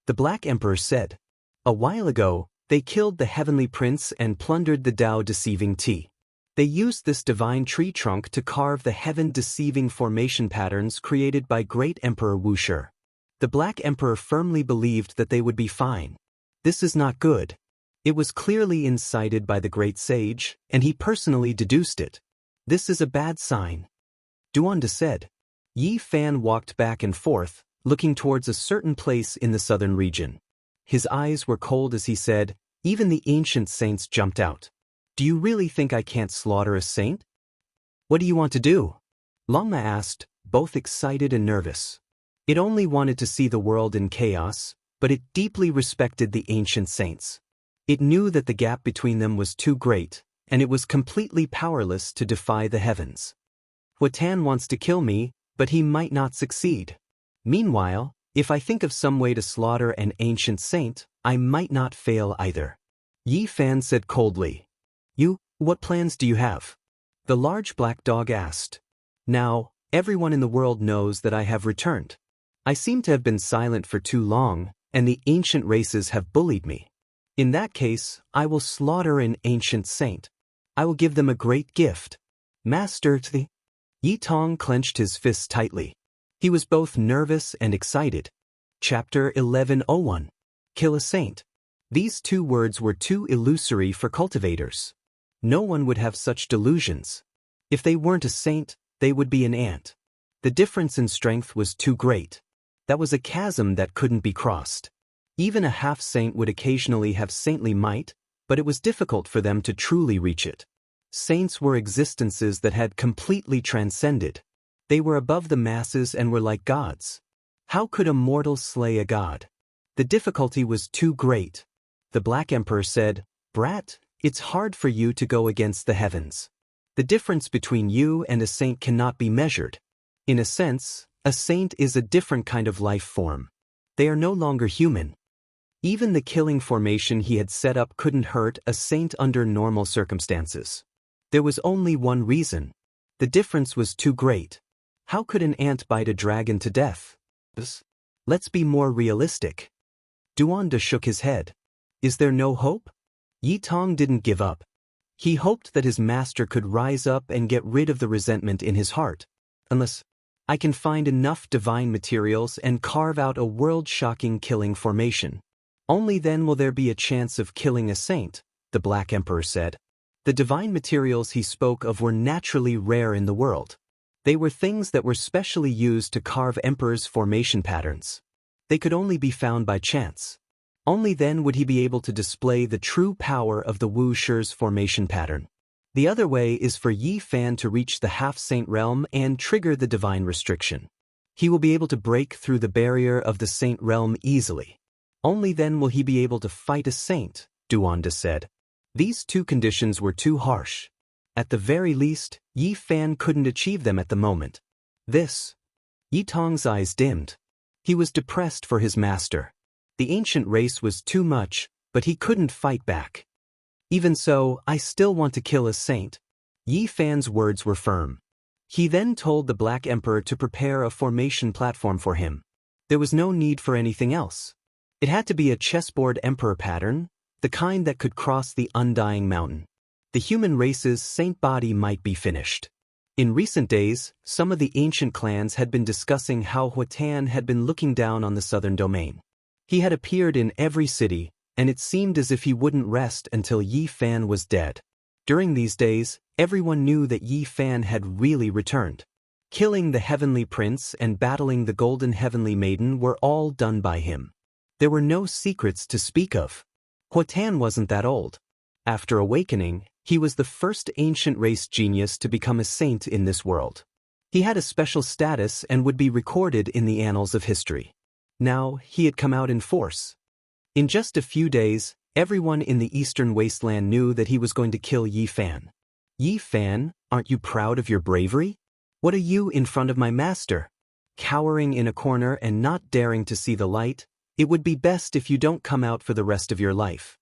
The Black Emperor said, A while ago, they killed the heavenly prince and plundered the Tao-deceiving tea. They used this divine tree trunk to carve the heaven-deceiving formation patterns created by great Emperor Wuxia. The Black Emperor firmly believed that they would be fine. This is not good. It was clearly incited by the great sage, and he personally deduced it. This is a bad sign. Duanda said. Yi Fan walked back and forth, looking towards a certain place in the southern region. His eyes were cold as he said, Even the ancient saints jumped out. Do you really think I can't slaughter a saint? What do you want to do? Longma asked, both excited and nervous. It only wanted to see the world in chaos, but it deeply respected the ancient saints. It knew that the gap between them was too great, and it was completely powerless to defy the heavens. Huatan wants to kill me, but he might not succeed. Meanwhile, if I think of some way to slaughter an ancient saint, I might not fail either. Yi Fan said coldly. What plans do you have? The large black dog asked. Now, everyone in the world knows that I have returned. I seem to have been silent for too long, and the ancient races have bullied me. In that case, I will slaughter an ancient saint. I will give them a great gift. Master Yi Tong clenched his fists tightly. He was both nervous and excited. Chapter 1101. Kill a saint. These two words were too illusory for cultivators. No one would have such delusions. If they weren't a saint, they would be an ant. The difference in strength was too great. That was a chasm that couldn't be crossed. Even a half-saint would occasionally have saintly might, but it was difficult for them to truly reach it. Saints were existences that had completely transcended. They were above the masses and were like gods. How could a mortal slay a god? The difficulty was too great. The Black Emperor said, Brat, it's hard for you to go against the heavens. The difference between you and a saint cannot be measured. In a sense, a saint is a different kind of life form. They are no longer human. Even the killing formation he had set up couldn't hurt a saint under normal circumstances. There was only one reason. The difference was too great. How could an ant bite a dragon to death? Let's be more realistic. Duanda shook his head. Is there no hope? Yi Tong didn't give up. He hoped that his master could rise up and get rid of the resentment in his heart. Unless I can find enough divine materials and carve out a world-shocking killing formation. Only then will there be a chance of killing a saint, the Black Emperor said. The divine materials he spoke of were naturally rare in the world. They were things that were specially used to carve emperors' formation patterns. They could only be found by chance. Only then would he be able to display the true power of the Wuxia's formation pattern. The other way is for Yi Fan to reach the half-saint realm and trigger the divine restriction. He will be able to break through the barrier of the saint realm easily. Only then will he be able to fight a saint, Duanda said. These two conditions were too harsh. At the very least, Yi Fan couldn't achieve them at the moment. Yi Tong's eyes dimmed. He was depressed for his master. The ancient race was too much, but he couldn't fight back. Even so, I still want to kill a saint. Yi Fan's words were firm. He then told the Black Emperor to prepare a formation platform for him. There was no need for anything else. It had to be a chessboard emperor pattern, the kind that could cross the undying mountain. The human race's saint body might be finished. In recent days, some of the ancient clans had been discussing how Huatan had been looking down on the southern domain. He had appeared in every city, and it seemed as if he wouldn't rest until Yi Fan was dead. During these days, everyone knew that Yi Fan had really returned. Killing the Heavenly Prince and battling the Golden Heavenly Maiden were all done by him. There were no secrets to speak of. Huatan wasn't that old. After awakening, he was the first ancient race genius to become a saint in this world. He had a special status and would be recorded in the annals of history. Now, he had come out in force. In just a few days, Everyone in the eastern wasteland knew that he was going to kill Yi Fan. Yi Fan, aren't you proud of your bravery? What are you in front of my master? Cowering in a corner and not daring to see the light, it would be best if you don't come out for the rest of your life.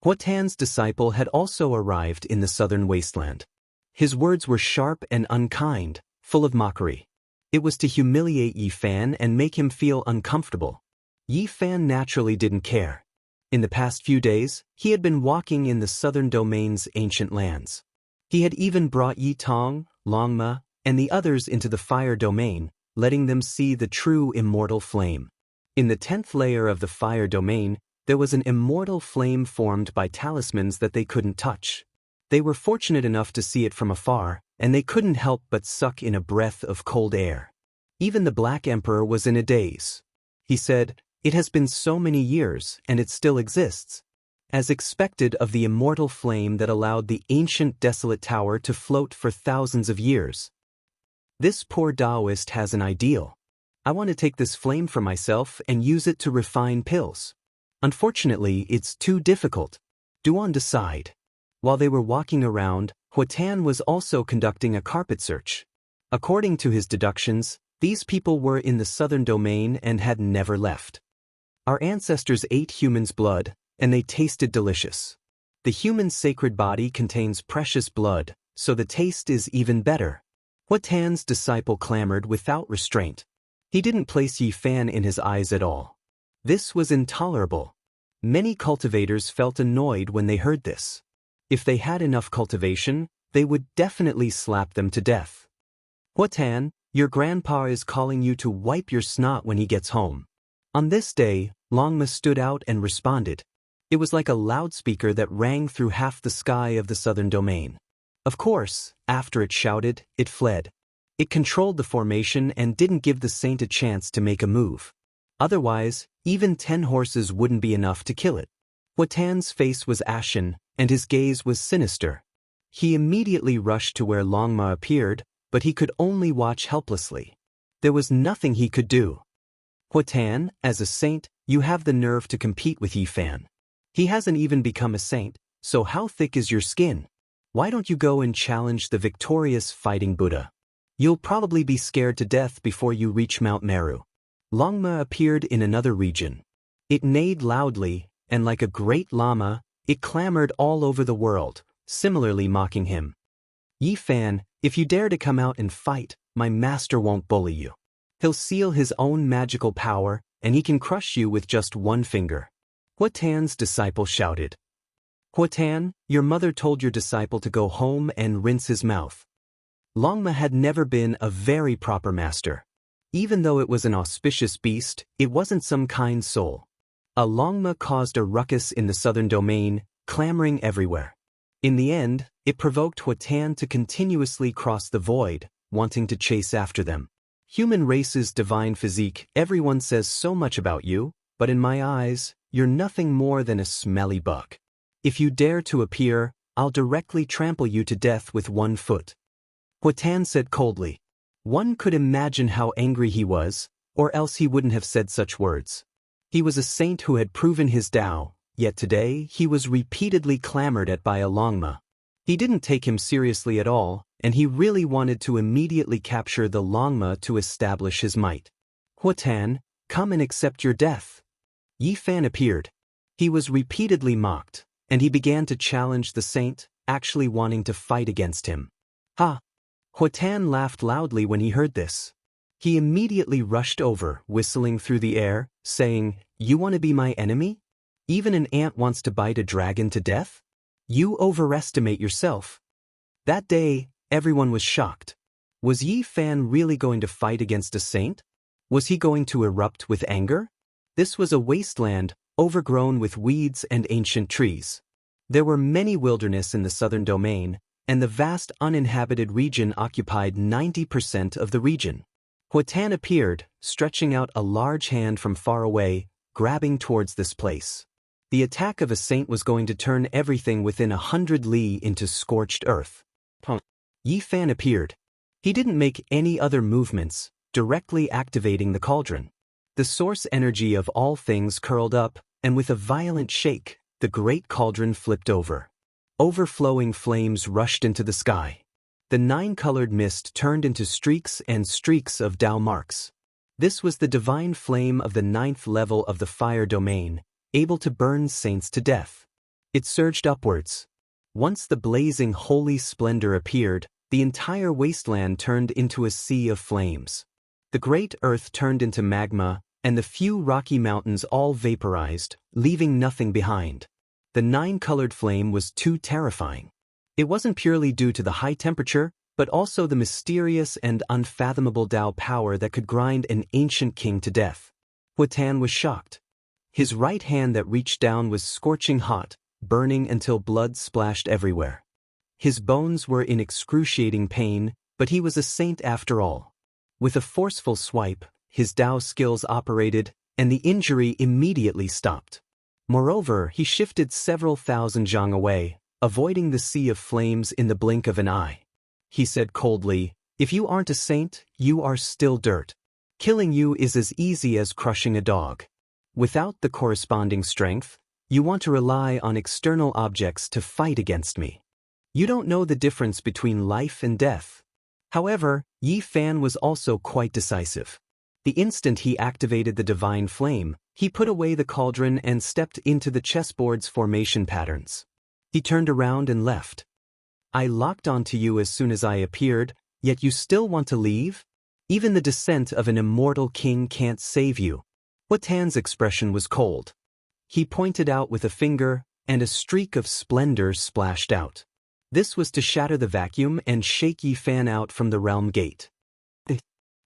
Huatan's disciple had also arrived in the southern wasteland. His words were sharp and unkind, full of mockery. It was to humiliate Yi Fan and make him feel uncomfortable. Yi Fan naturally didn't care. In the past few days, he had been walking in the southern domain's ancient lands. He had even brought Yi Tong, Longma, and the others into the fire domain, letting them see the true immortal flame. In the 10th layer of the fire domain, there was an immortal flame formed by talismans that they couldn't touch. They were fortunate enough to see it from afar, and they couldn't help but suck in a breath of cold air. Even the Black Emperor was in a daze. He said, "It has been so many years, and it still exists." As expected of the immortal flame that allowed the ancient desolate tower to float for thousands of years. This poor Taoist has an ideal. I want to take this flame for myself and use it to refine pills. Unfortunately, it's too difficult. Duan decide. While they were walking around, Huatan was also conducting a carpet search. According to his deductions, these people were in the southern domain and had never left. Our ancestors ate humans' blood, and they tasted delicious. The human sacred body contains precious blood, so the taste is even better. Huatan's disciple clamored without restraint. He didn't place Yi Fan in his eyes at all. This was intolerable. Many cultivators felt annoyed when they heard this. If they had enough cultivation, they would definitely slap them to death. Huatan, your grandpa is calling you to wipe your snot when he gets home. On this day, Longma stood out and responded. It was like a loudspeaker that rang through half the sky of the southern domain. Of course, after it shouted, it fled. It controlled the formation and didn't give the saint a chance to make a move. Otherwise, even 10 horses wouldn't be enough to kill it. Huatan's face was ashen, and his gaze was sinister. He immediately rushed to where Longma appeared, but he could only watch helplessly. There was nothing he could do. Huatan, as a saint, you have the nerve to compete with Yi Fan. He hasn't even become a saint, so how thick is your skin? Why don't you go and challenge the victorious fighting Buddha? You'll probably be scared to death before you reach Mount Meru. Longma appeared in another region. It neighed loudly, and like a great llama, it clamored all over the world, similarly mocking him. Yi Fan, if you dare to come out and fight, my master won't bully you. He'll seal his own magical power, and he can crush you with just one finger. Huatan's disciple shouted. Huatan, your mother told your disciple to go home and rinse his mouth. Longma had never been a very proper master. Even though it was an auspicious beast, it wasn't some kind soul. A Longma caused a ruckus in the southern domain, clamoring everywhere. In the end, it provoked Huatan to continuously cross the void, wanting to chase after them. Human race's divine physique, everyone says so much about you, but in my eyes, you're nothing more than a smelly bug. If you dare to appear, I'll directly trample you to death with one foot. Huatan said coldly. One could imagine how angry he was, or else he wouldn't have said such words. He was a saint who had proven his Tao, yet today he was repeatedly clamored at by a Longma. He didn't take him seriously at all, and he really wanted to immediately capture the Longma to establish his might. Huatan, come and accept your death. Yi Fan appeared. He was repeatedly mocked, and he began to challenge the saint, actually wanting to fight against him. Ha! Huatan laughed loudly when he heard this. He immediately rushed over, whistling through the air, saying, You want to be my enemy? Even an ant wants to bite a dragon to death? You overestimate yourself. That day, everyone was shocked. Was Yi Fan really going to fight against a saint? Was he going to erupt with anger? This was a wasteland, overgrown with weeds and ancient trees. There were many wilderness in the southern domain, and the vast uninhabited region occupied 90% of the region. Huatan appeared, stretching out a large hand from far away, grabbing towards this place. The attack of a saint was going to turn everything within 100 li into scorched earth. Yi Fan appeared. He didn't make any other movements, directly activating the cauldron. The source energy of all things curled up, and with a violent shake, the great cauldron flipped over. Overflowing flames rushed into the sky. The nine-colored mist turned into streaks and streaks of Dao marks. This was the divine flame of the 9th level of the fire domain, able to burn saints to death. It surged upwards. Once the blazing holy splendor appeared, the entire wasteland turned into a sea of flames. The great earth turned into magma, and the few rocky mountains all vaporized, leaving nothing behind. The 9-colored flame was too terrifying. It wasn't purely due to the high temperature, but also the mysterious and unfathomable Dao power that could grind an ancient king to death. Huatan was shocked. His right hand that reached down was scorching hot, burning until blood splashed everywhere. His bones were in excruciating pain, but he was a saint after all. With a forceful swipe, his Dao skills operated, and the injury immediately stopped. Moreover, he shifted several thousand zhang away, avoiding the sea of flames in the blink of an eye. He said coldly, "If you aren't a saint, you are still dirt. Killing you is as easy as crushing a dog. Without the corresponding strength, you want to rely on external objects to fight against me. You don't know the difference between life and death." However, Yi Fan was also quite decisive. The instant he activated the divine flame, he put away the cauldron and stepped into the chessboard's formation patterns. He turned around and left. "I locked onto you as soon as I appeared, yet you still want to leave? Even the descent of an immortal king can't save you." Huatan's expression was cold. He pointed out with a finger, and a streak of splendor splashed out. This was to shatter the vacuum and shake Yi Fan out from the realm gate.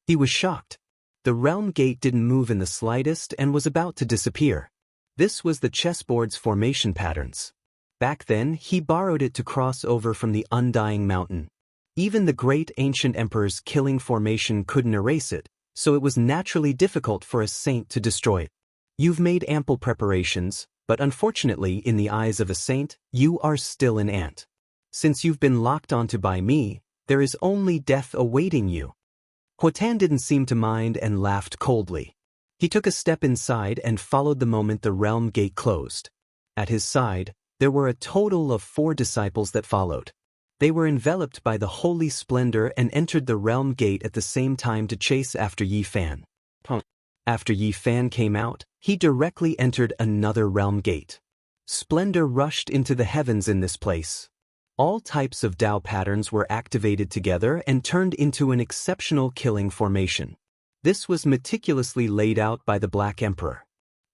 He was shocked. The realm gate didn't move in the slightest and was about to disappear. This was the chessboard's formation patterns. Back then, he borrowed it to cross over from the Undying Mountain. Even the great ancient emperor's killing formation couldn't erase it, so it was naturally difficult for a saint to destroy it. You've made ample preparations, but unfortunately, in the eyes of a saint, you are still an ant. Since you've been locked onto by me, there is only death awaiting you. Huatan didn't seem to mind and laughed coldly. He took a step inside and followed the moment the realm gate closed. At his side, there were a total of 4 disciples that followed. They were enveloped by the holy splendor and entered the realm gate at the same time to chase after Yi Fan. After Yi Fan came out, he directly entered another realm gate. Splendor rushed into the heavens in this place. All types of Dao patterns were activated together and turned into an exceptional killing formation. This was meticulously laid out by the Black Emperor.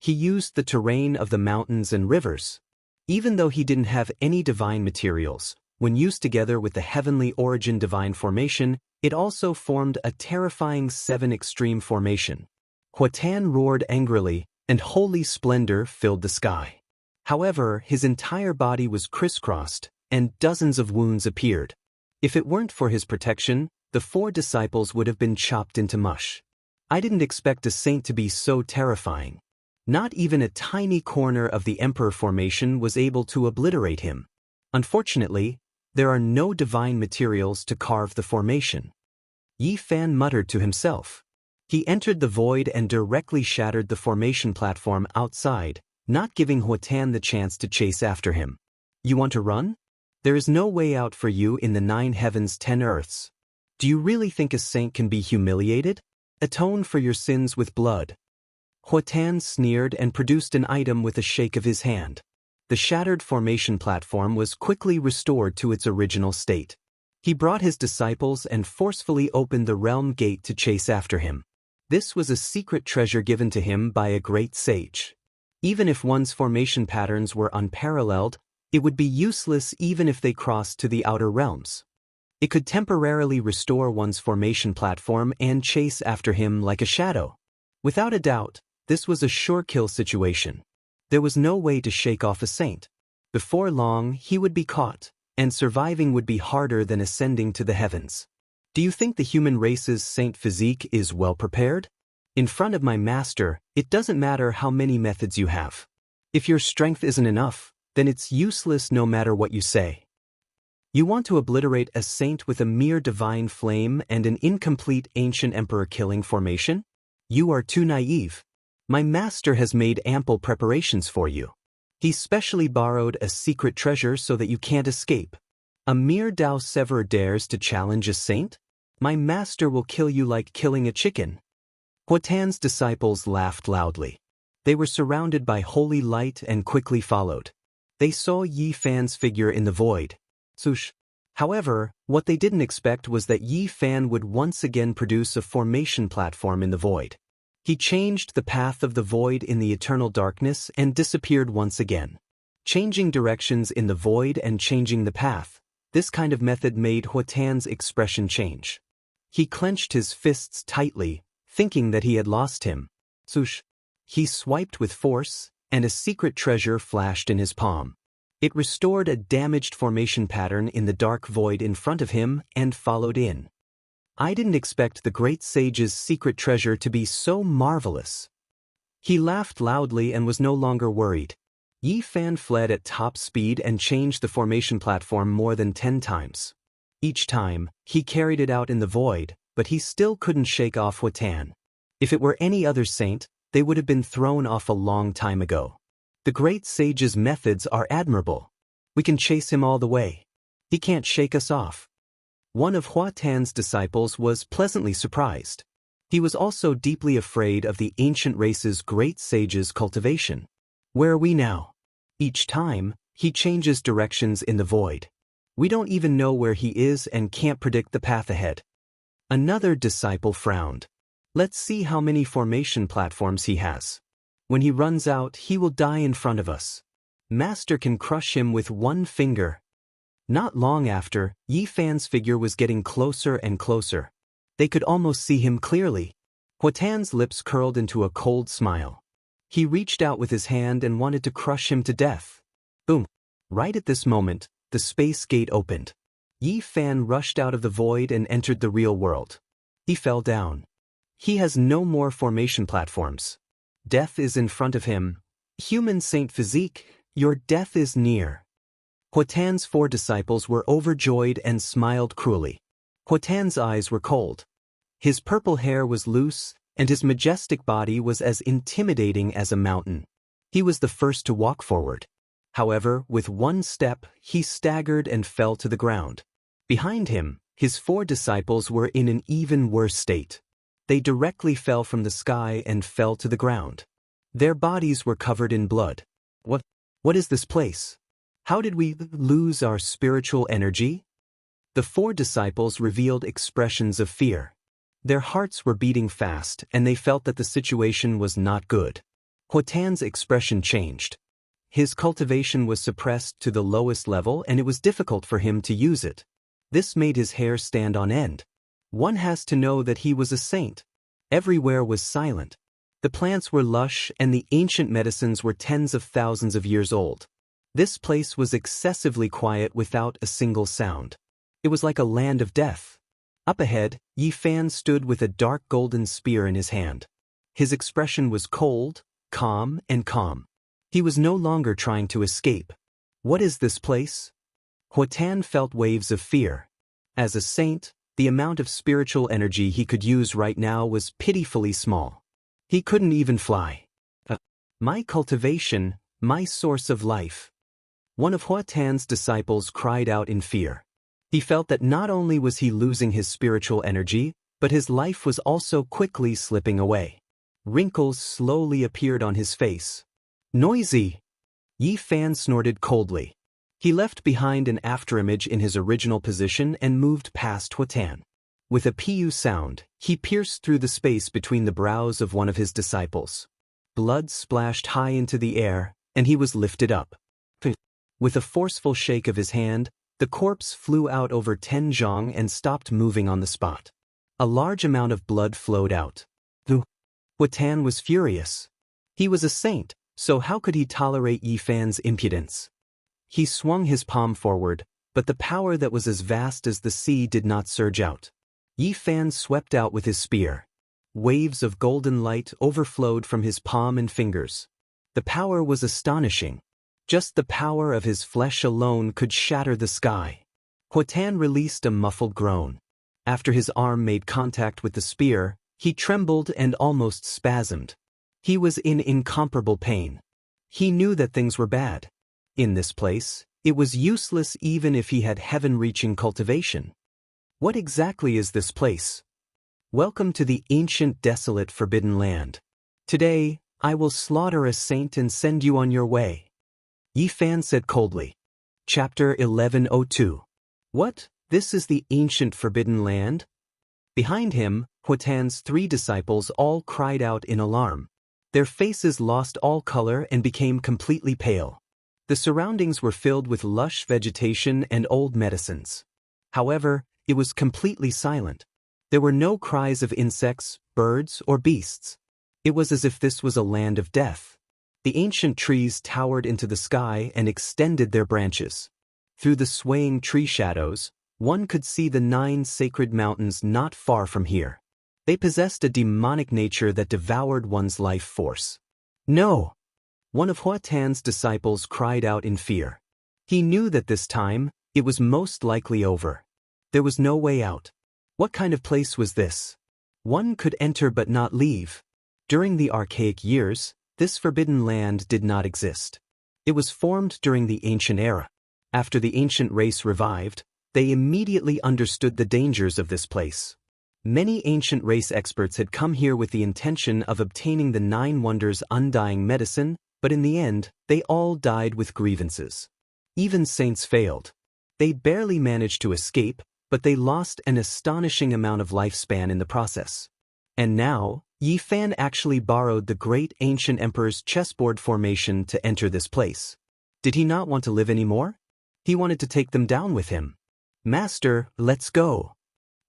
He used the terrain of the mountains and rivers. Even though he didn't have any divine materials, when used together with the heavenly origin divine formation, it also formed a terrifying 7 extreme formation. Huatan roared angrily, and holy splendor filled the sky. However, his entire body was crisscrossed, and dozens of wounds appeared. If it weren't for his protection, the 4 disciples would have been chopped into mush. I didn't expect a saint to be so terrifying. Not even a tiny corner of the Emperor formation was able to obliterate him. Unfortunately, there are no divine materials to carve the formation. Yi Fan muttered to himself. He entered the void and directly shattered the formation platform outside, not giving Huatan the chance to chase after him. "You want to run? There is no way out for you in the 9 heavens 10 earths. Do you really think a saint can be humiliated? Atone for your sins with blood." Huatan sneered and produced an item with a shake of his hand. The shattered formation platform was quickly restored to its original state. He brought his disciples and forcefully opened the realm gate to chase after him. This was a secret treasure given to him by a great sage. Even if one's formation patterns were unparalleled, it would be useless even if they crossed to the outer realms. It could temporarily restore one's formation platform and chase after him like a shadow. Without a doubt, this was a sure kill situation. There was no way to shake off a saint. Before long, he would be caught, and surviving would be harder than ascending to the heavens. Do you think the human race's saint physique is well prepared? In front of my master, it doesn't matter how many methods you have. If your strength isn't enough, then it's useless no matter what you say. You want to obliterate a saint with a mere divine flame and an incomplete ancient emperor killing formation? You are too naive. My master has made ample preparations for you. He specially borrowed a secret treasure so that you can't escape. A mere Dao Sever dares to challenge a saint? My master will kill you like killing a chicken. Huatan's disciples laughed loudly. They were surrounded by holy light and quickly followed. They saw Yi Fan's figure in the void. Sush. However, what they didn't expect was that Yi Fan would once again produce a formation platform in the void. He changed the path of the void in the eternal darkness and disappeared once again. Changing directions in the void and changing the path, this kind of method made Huatan's expression change. He clenched his fists tightly, thinking that he had lost him. Sush. He swiped with force, and a secret treasure flashed in his palm. It restored a damaged formation pattern in the dark void in front of him and followed in. I didn't expect the great sage's secret treasure to be so marvelous. He laughed loudly and was no longer worried. Yi Fan fled at top speed and changed the formation platform more than 10 times. Each time, he carried it out in the void, but he still couldn't shake off Huatan. If it were any other saint, they would have been thrown off a long time ago. The great sage's methods are admirable. We can chase him all the way. He can't shake us off. One of Huatan's disciples was pleasantly surprised. He was also deeply afraid of the ancient race's great sage's cultivation. Where are we now? Each time, he changes directions in the void. We don't even know where he is and can't predict the path ahead. Another disciple frowned. Let's see how many formation platforms he has. When he runs out, he will die in front of us. Master can crush him with one finger. Not long after, Yi Fan's figure was getting closer and closer. They could almost see him clearly. Huatan's lips curled into a cold smile. He reached out with his hand and wanted to crush him to death. Boom! Right at this moment, the space gate opened. Yi Fan rushed out of the void and entered the real world. He fell down. He has no more formation platforms. Death is in front of him. Human Saint Physique, your death is near. Huatan's 4 disciples were overjoyed and smiled cruelly. Huatan's eyes were cold. His purple hair was loose, and his majestic body was as intimidating as a mountain. He was the first to walk forward. However, with one step, he staggered and fell to the ground. Behind him, his 4 disciples were in an even worse state. They directly fell from the sky and fell to the ground. Their bodies were covered in blood. What is this place? How did we lose our spiritual energy? The 4 disciples revealed expressions of fear. Their hearts were beating fast, and they felt that the situation was not good. Huatan's expression changed. His cultivation was suppressed to the lowest level, and it was difficult for him to use it. This made his hair stand on end. One has to know that he was a saint. Everywhere was silent. The plants were lush, and the ancient medicines were tens of thousands of years old. This place was excessively quiet without a single sound. It was like a land of death. Up ahead, Yi Fan stood with a dark golden spear in his hand. His expression was cold, calm, and calm. He was no longer trying to escape. What is this place? Huatan felt waves of fear. As a saint, the amount of spiritual energy he could use right now was pitifully small. He couldn't even fly. My cultivation, my source of life. One of Huatan's disciples cried out in fear. He felt that not only was he losing his spiritual energy, but his life was also quickly slipping away. Wrinkles slowly appeared on his face. Noisy! Yi Fan snorted coldly. He left behind an afterimage in his original position and moved past Huatan. With a pu sound, he pierced through the space between the brows of one of his disciples. Blood splashed high into the air, and he was lifted up. With a forceful shake of his hand, the corpse flew out over 10 zhang and stopped moving on the spot. A large amount of blood flowed out. Huatan was furious. He was a saint, so how could he tolerate Yi Fan's impudence? He swung his palm forward, but the power that was as vast as the sea did not surge out. Yi Fan swept out with his spear. Waves of golden light overflowed from his palm and fingers. The power was astonishing. Just the power of his flesh alone could shatter the sky. Huatan released a muffled groan. After his arm made contact with the spear, he trembled and almost spasmed. He was in incomparable pain. He knew that things were bad. In this place, it was useless even if he had heaven-reaching cultivation. What exactly is this place? Welcome to the ancient, desolate, forbidden land. Today, I will slaughter a saint and send you on your way. Yi Fan said coldly. Chapter 1102. What? This is the ancient forbidden land? Behind him, Huatan's 3 disciples all cried out in alarm. Their faces lost all color and became completely pale. The surroundings were filled with lush vegetation and old medicines. However, it was completely silent. There were no cries of insects, birds, or beasts. It was as if this was a land of death. The ancient trees towered into the sky and extended their branches. Through the swaying tree shadows, one could see the 9 sacred mountains not far from here. They possessed a demonic nature that devoured one's life force. No! One of Huatan's disciples cried out in fear. He knew that this time, it was most likely over. There was no way out. What kind of place was this? One could enter but not leave. During the archaic years, this forbidden land did not exist. It was formed during the ancient era. After the ancient race revived, they immediately understood the dangers of this place. Many ancient race experts had come here with the intention of obtaining the 9 wonders' undying medicine, but in the end, they all died with grievances. Even saints failed. They barely managed to escape, but they lost an astonishing amount of lifespan in the process. And now, Yi Fan actually borrowed the great ancient emperor's chessboard formation to enter this place. Did he not want to live anymore? He wanted to take them down with him. Master, let's go.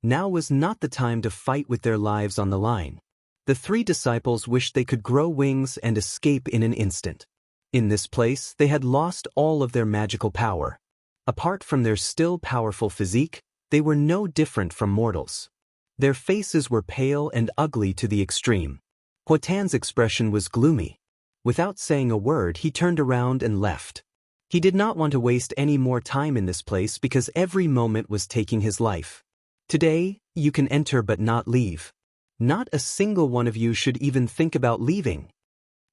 Now was not the time to fight with their lives on the line. The 3 disciples wished they could grow wings and escape in an instant. In this place, they had lost all of their magical power. Apart from their still powerful physique, they were no different from mortals. Their faces were pale and ugly to the extreme. Huatan's expression was gloomy. Without saying a word, he turned around and left. He did not want to waste any more time in this place because every moment was taking his life. Today, you can enter but not leave. Not a single one of you should even think about leaving.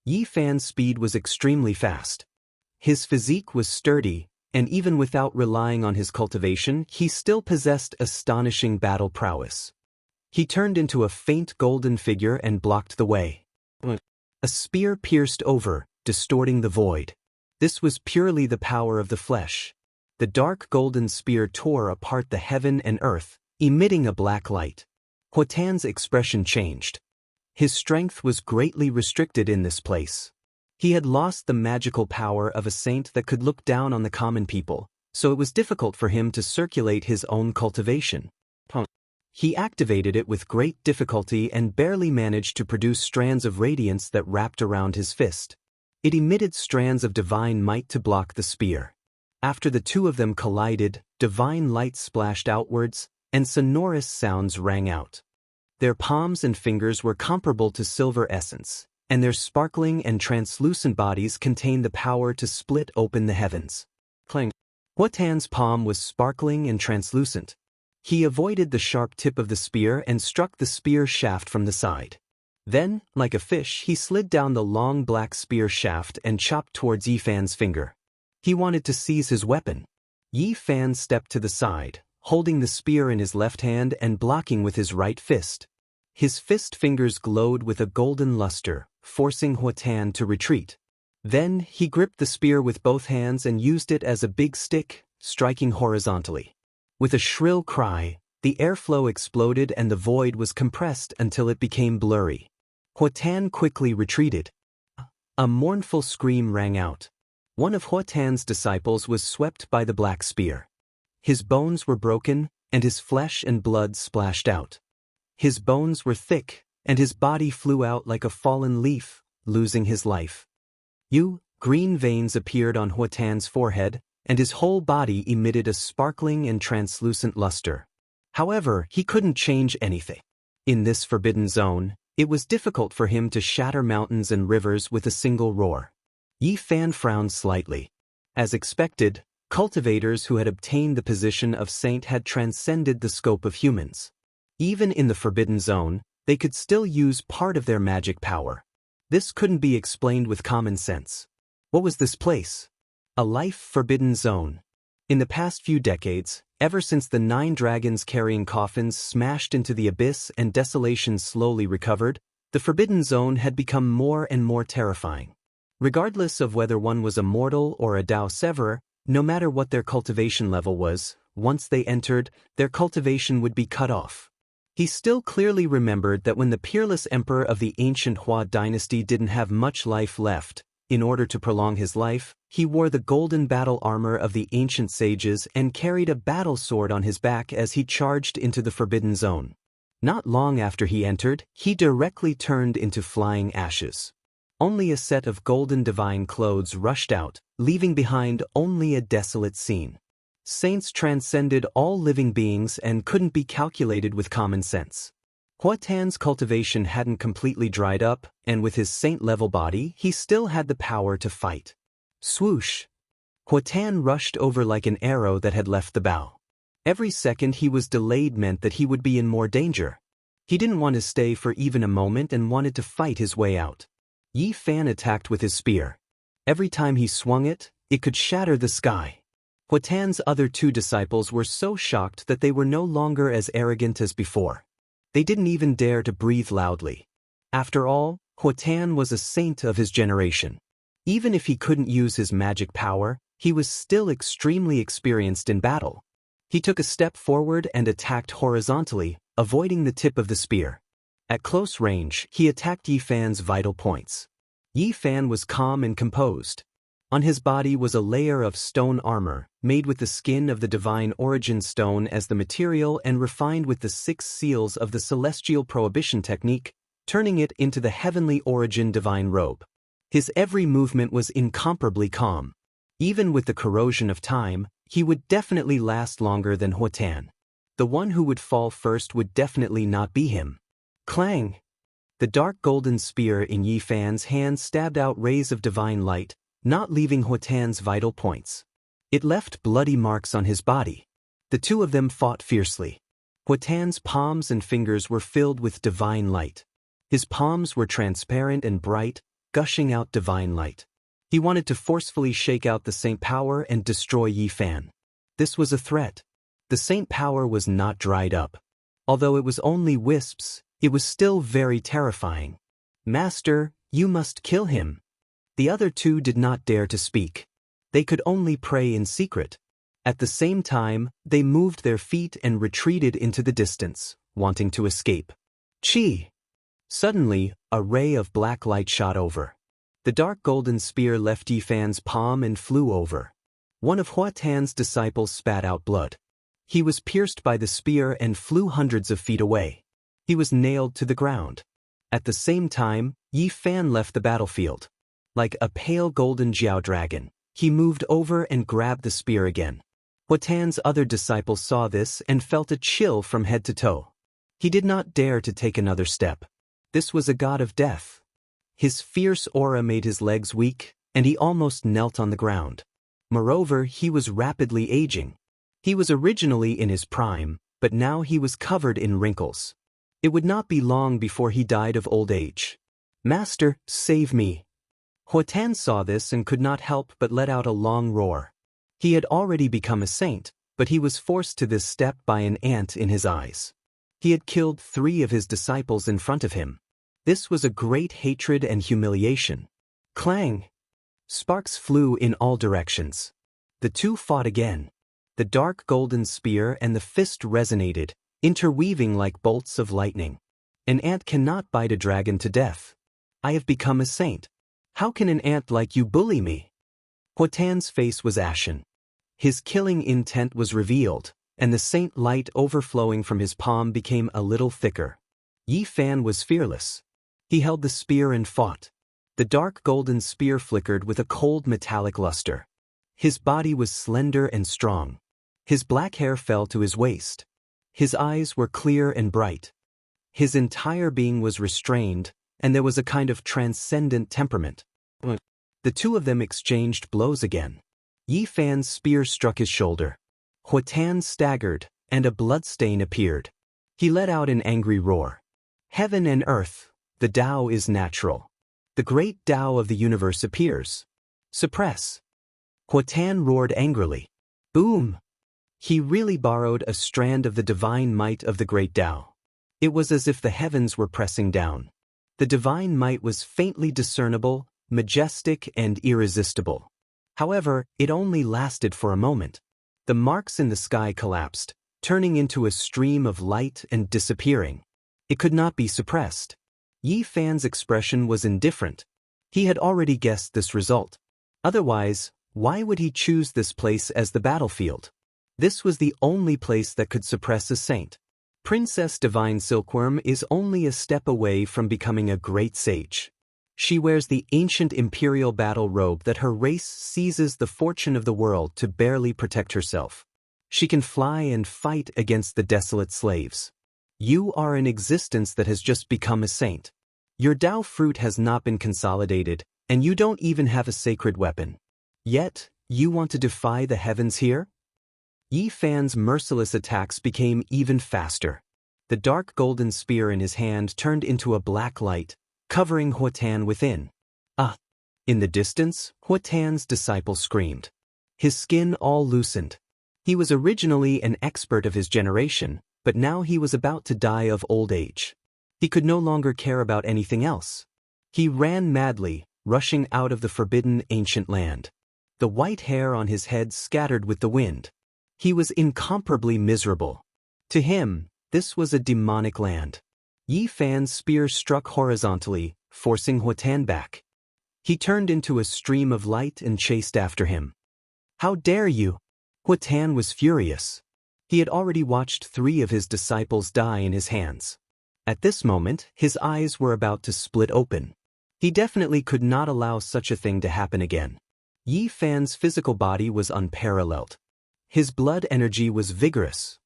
Yi Fan's speed was extremely fast. His physique was sturdy, and even without relying on his cultivation, he still possessed astonishing battle prowess. He turned into a faint golden figure and blocked the way. A spear pierced over, distorting the void. This was purely the power of the flesh. The dark golden spear tore apart the heaven and earth, emitting a black light. Huatan's expression changed. His strength was greatly restricted in this place. He had lost the magical power of a saint that could look down on the common people, so it was difficult for him to circulate his own cultivation. He activated it with great difficulty and barely managed to produce strands of radiance that wrapped around his fist. It emitted strands of divine might to block the spear. After the 2 of them collided, divine light splashed outwards, and sonorous sounds rang out. Their palms and fingers were comparable to silver essence, and their sparkling and translucent bodies contained the power to split open the heavens. Clang. Huatan's palm was sparkling and translucent. He avoided the sharp tip of the spear and struck the spear shaft from the side. Then, like a fish, he slid down the long black spear shaft and chopped towards Yi Fan's finger. He wanted to seize his weapon. Yi Fan stepped to the side, holding the spear in his left hand and blocking with his right fist. His fist fingers glowed with a golden luster, forcing Huatan to retreat. Then, he gripped the spear with both hands and used it as a big stick, striking horizontally. With a shrill cry, the airflow exploded and the void was compressed until it became blurry. Huatan quickly retreated. A mournful scream rang out. One of Huatan's disciples was swept by the black spear. His bones were broken, and his flesh and blood splashed out. His bones were thick, and his body flew out like a fallen leaf, losing his life. Green veins appeared on Huatan's forehead, and his whole body emitted a sparkling and translucent luster. However, he couldn't change anything. In this forbidden zone, it was difficult for him to shatter mountains and rivers with a single roar. Yi Fan frowned slightly. As expected, cultivators who had obtained the position of saint had transcended the scope of humans. Even in the forbidden zone, they could still use part of their magic power. This couldn't be explained with common sense. What was this place? A life-forbidden zone. In the past few decades, ever since the 9 dragons carrying coffins smashed into the abyss and desolation slowly recovered, the Forbidden Zone had become more and more terrifying. Regardless of whether one was a mortal or a Dao Severer, no matter what their cultivation level was, once they entered, their cultivation would be cut off. He still clearly remembered that when the peerless emperor of the ancient Hua dynasty didn't have much life left, in order to prolong his life, he wore the golden battle armor of the ancient sages and carried a battle sword on his back as he charged into the Forbidden Zone. Not long after he entered, he directly turned into flying ashes. Only a set of golden divine clothes rushed out, leaving behind only a desolate scene. Saints transcended all living beings and couldn't be calculated with common sense. Hua Tan's cultivation hadn't completely dried up, and with his saint-level body, he still had the power to fight. Swoosh! Hua Tan rushed over like an arrow that had left the bow. Every second he was delayed meant that he would be in more danger. He didn't want to stay for even a moment and wanted to fight his way out. Yi Fan attacked with his spear. Every time he swung it, it could shatter the sky. Hua Tan's other 2 disciples were so shocked that they were no longer as arrogant as before. They didn't even dare to breathe loudly. After all, Hua Tan was a saint of his generation. Even if he couldn't use his magic power, he was still extremely experienced in battle. He took a step forward and attacked horizontally, avoiding the tip of the spear. At close range, he attacked Yi Fan's vital points. Yi Fan was calm and composed. On his body was a layer of stone armor, made with the skin of the divine origin stone as the material and refined with the 6 seals of the celestial prohibition technique, turning it into the heavenly origin divine robe. His every movement was incomparably calm. Even with the corrosion of time, he would definitely last longer than Hua Tan. The one who would fall first would definitely not be him. Clang! The dark golden spear in Yi Fan's hand stabbed out rays of divine light, not leaving Hua Tan's vital points. It left bloody marks on his body. The 2 of them fought fiercely. Hua Tan's palms and fingers were filled with divine light. His palms were transparent and bright, gushing out divine light. He wanted to forcefully shake out the saint power and destroy Yi Fan. This was a threat. The saint power was not dried up. Although it was only wisps, it was still very terrifying. Master, you must kill him. The other 2 did not dare to speak. They could only pray in secret. At the same time, they moved their feet and retreated into the distance, wanting to escape. Chi! Suddenly, a ray of black light shot over. The dark golden spear left Yi Fan's palm and flew over. One of Hua Tan's disciples spat out blood. He was pierced by the spear and flew hundreds of feet away. He was nailed to the ground. At the same time, Yi Fan left the battlefield. Like a pale golden Jiao dragon, he moved over and grabbed the spear again. Hua Tan's other disciples saw this and felt a chill from head to toe. He did not dare to take another step. This was a god of death. His fierce aura made his legs weak, and he almost knelt on the ground. Moreover, he was rapidly aging. He was originally in his prime, but now he was covered in wrinkles. It would not be long before he died of old age. Master, save me! Hua Tan saw this and could not help but let out a long roar. He had already become a saint, but he was forced to this step by an ant in his eyes. He had killed 3 of his disciples in front of him. This was a great hatred and humiliation. Clang! Sparks flew in all directions. The 2 fought again. The dark golden spear and the fist resonated, interweaving like bolts of lightning. An ant cannot bite a dragon to death. I have become a saint. How can an ant like you bully me? Hua Tan's face was ashen. His killing intent was revealed, and the saint light overflowing from his palm became a little thicker. Yi Fan was fearless. He held the spear and fought. The dark golden spear flickered with a cold metallic luster. His body was slender and strong. His black hair fell to his waist. His eyes were clear and bright. His entire being was restrained, and there was a kind of transcendent temperament. The 2 of them exchanged blows again. Yi Fan's spear struck his shoulder. Hua Tan staggered, and a bloodstain appeared. He let out an angry roar. Heaven and earth, the Tao is natural. The great Tao of the universe appears. Suppress. Huatan roared angrily. Boom! He really borrowed a strand of the divine might of the great Tao. It was as if the heavens were pressing down. The divine might was faintly discernible, majestic and irresistible. However, it only lasted for a moment. The marks in the sky collapsed, turning into a stream of light and disappearing. It could not be suppressed. Yi Fan's expression was indifferent. He had already guessed this result. Otherwise, why would he choose this place as the battlefield? This was the only place that could suppress a saint. Princess Divine Silkworm is only a step away from becoming a great sage. She wears the ancient imperial battle robe that her race seizes the fortune of the world to barely protect herself. She can fly and fight against the desolate slaves. You are an existence that has just become a saint. Your Tao fruit has not been consolidated, and you don't even have a sacred weapon. Yet, you want to defy the heavens here? Yi Fan's merciless attacks became even faster. The dark golden spear in his hand turned into a black light, covering Huatan within. Ah! In the distance, Huatan's disciple screamed. His skin all loosened. He was originally an expert of his generation, but now he was about to die of old age. He could no longer care about anything else. He ran madly, rushing out of the forbidden ancient land. The white hair on his head scattered with the wind. He was incomparably miserable. To him, this was a demonic land. Yi Fan's spear struck horizontally, forcing Huatan back. He turned into a stream of light and chased after him. How dare you! Huatan was furious. He had already watched 3 of his disciples die in his hands. At this moment, his eyes were about to split open. He definitely could not allow such a thing to happen again. Yi Fan's physical body was unparalleled. His blood energy was vigorous.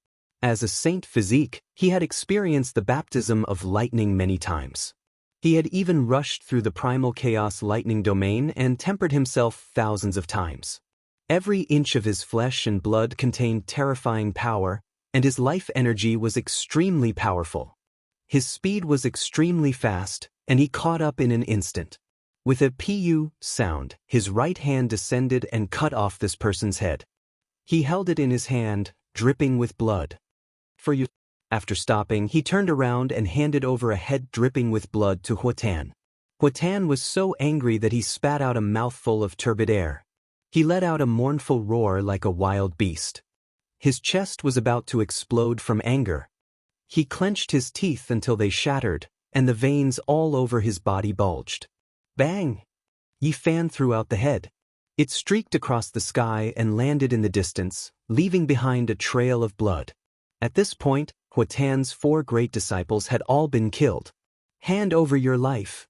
As a saint physique, he had experienced the baptism of lightning many times. He had even rushed through the primal chaos lightning domain and tempered himself thousands of times. Every inch of his flesh and blood contained terrifying power, and his life energy was extremely powerful. His speed was extremely fast, and he caught up in an instant. With a pu sound, his right hand descended and cut off this person's head. He held it in his hand, dripping with blood. For you. After stopping, he turned around and handed over a head dripping with blood to Huatan. Huatan was so angry that he spat out a mouthful of turbid air. He let out a mournful roar like a wild beast. His chest was about to explode from anger. He clenched his teeth until they shattered, and the veins all over his body bulged. Bang! Yi Fan threw out the head. It streaked across the sky and landed in the distance, leaving behind a trail of blood. At this point, Huatan's 4 great disciples had all been killed. Hand over your life.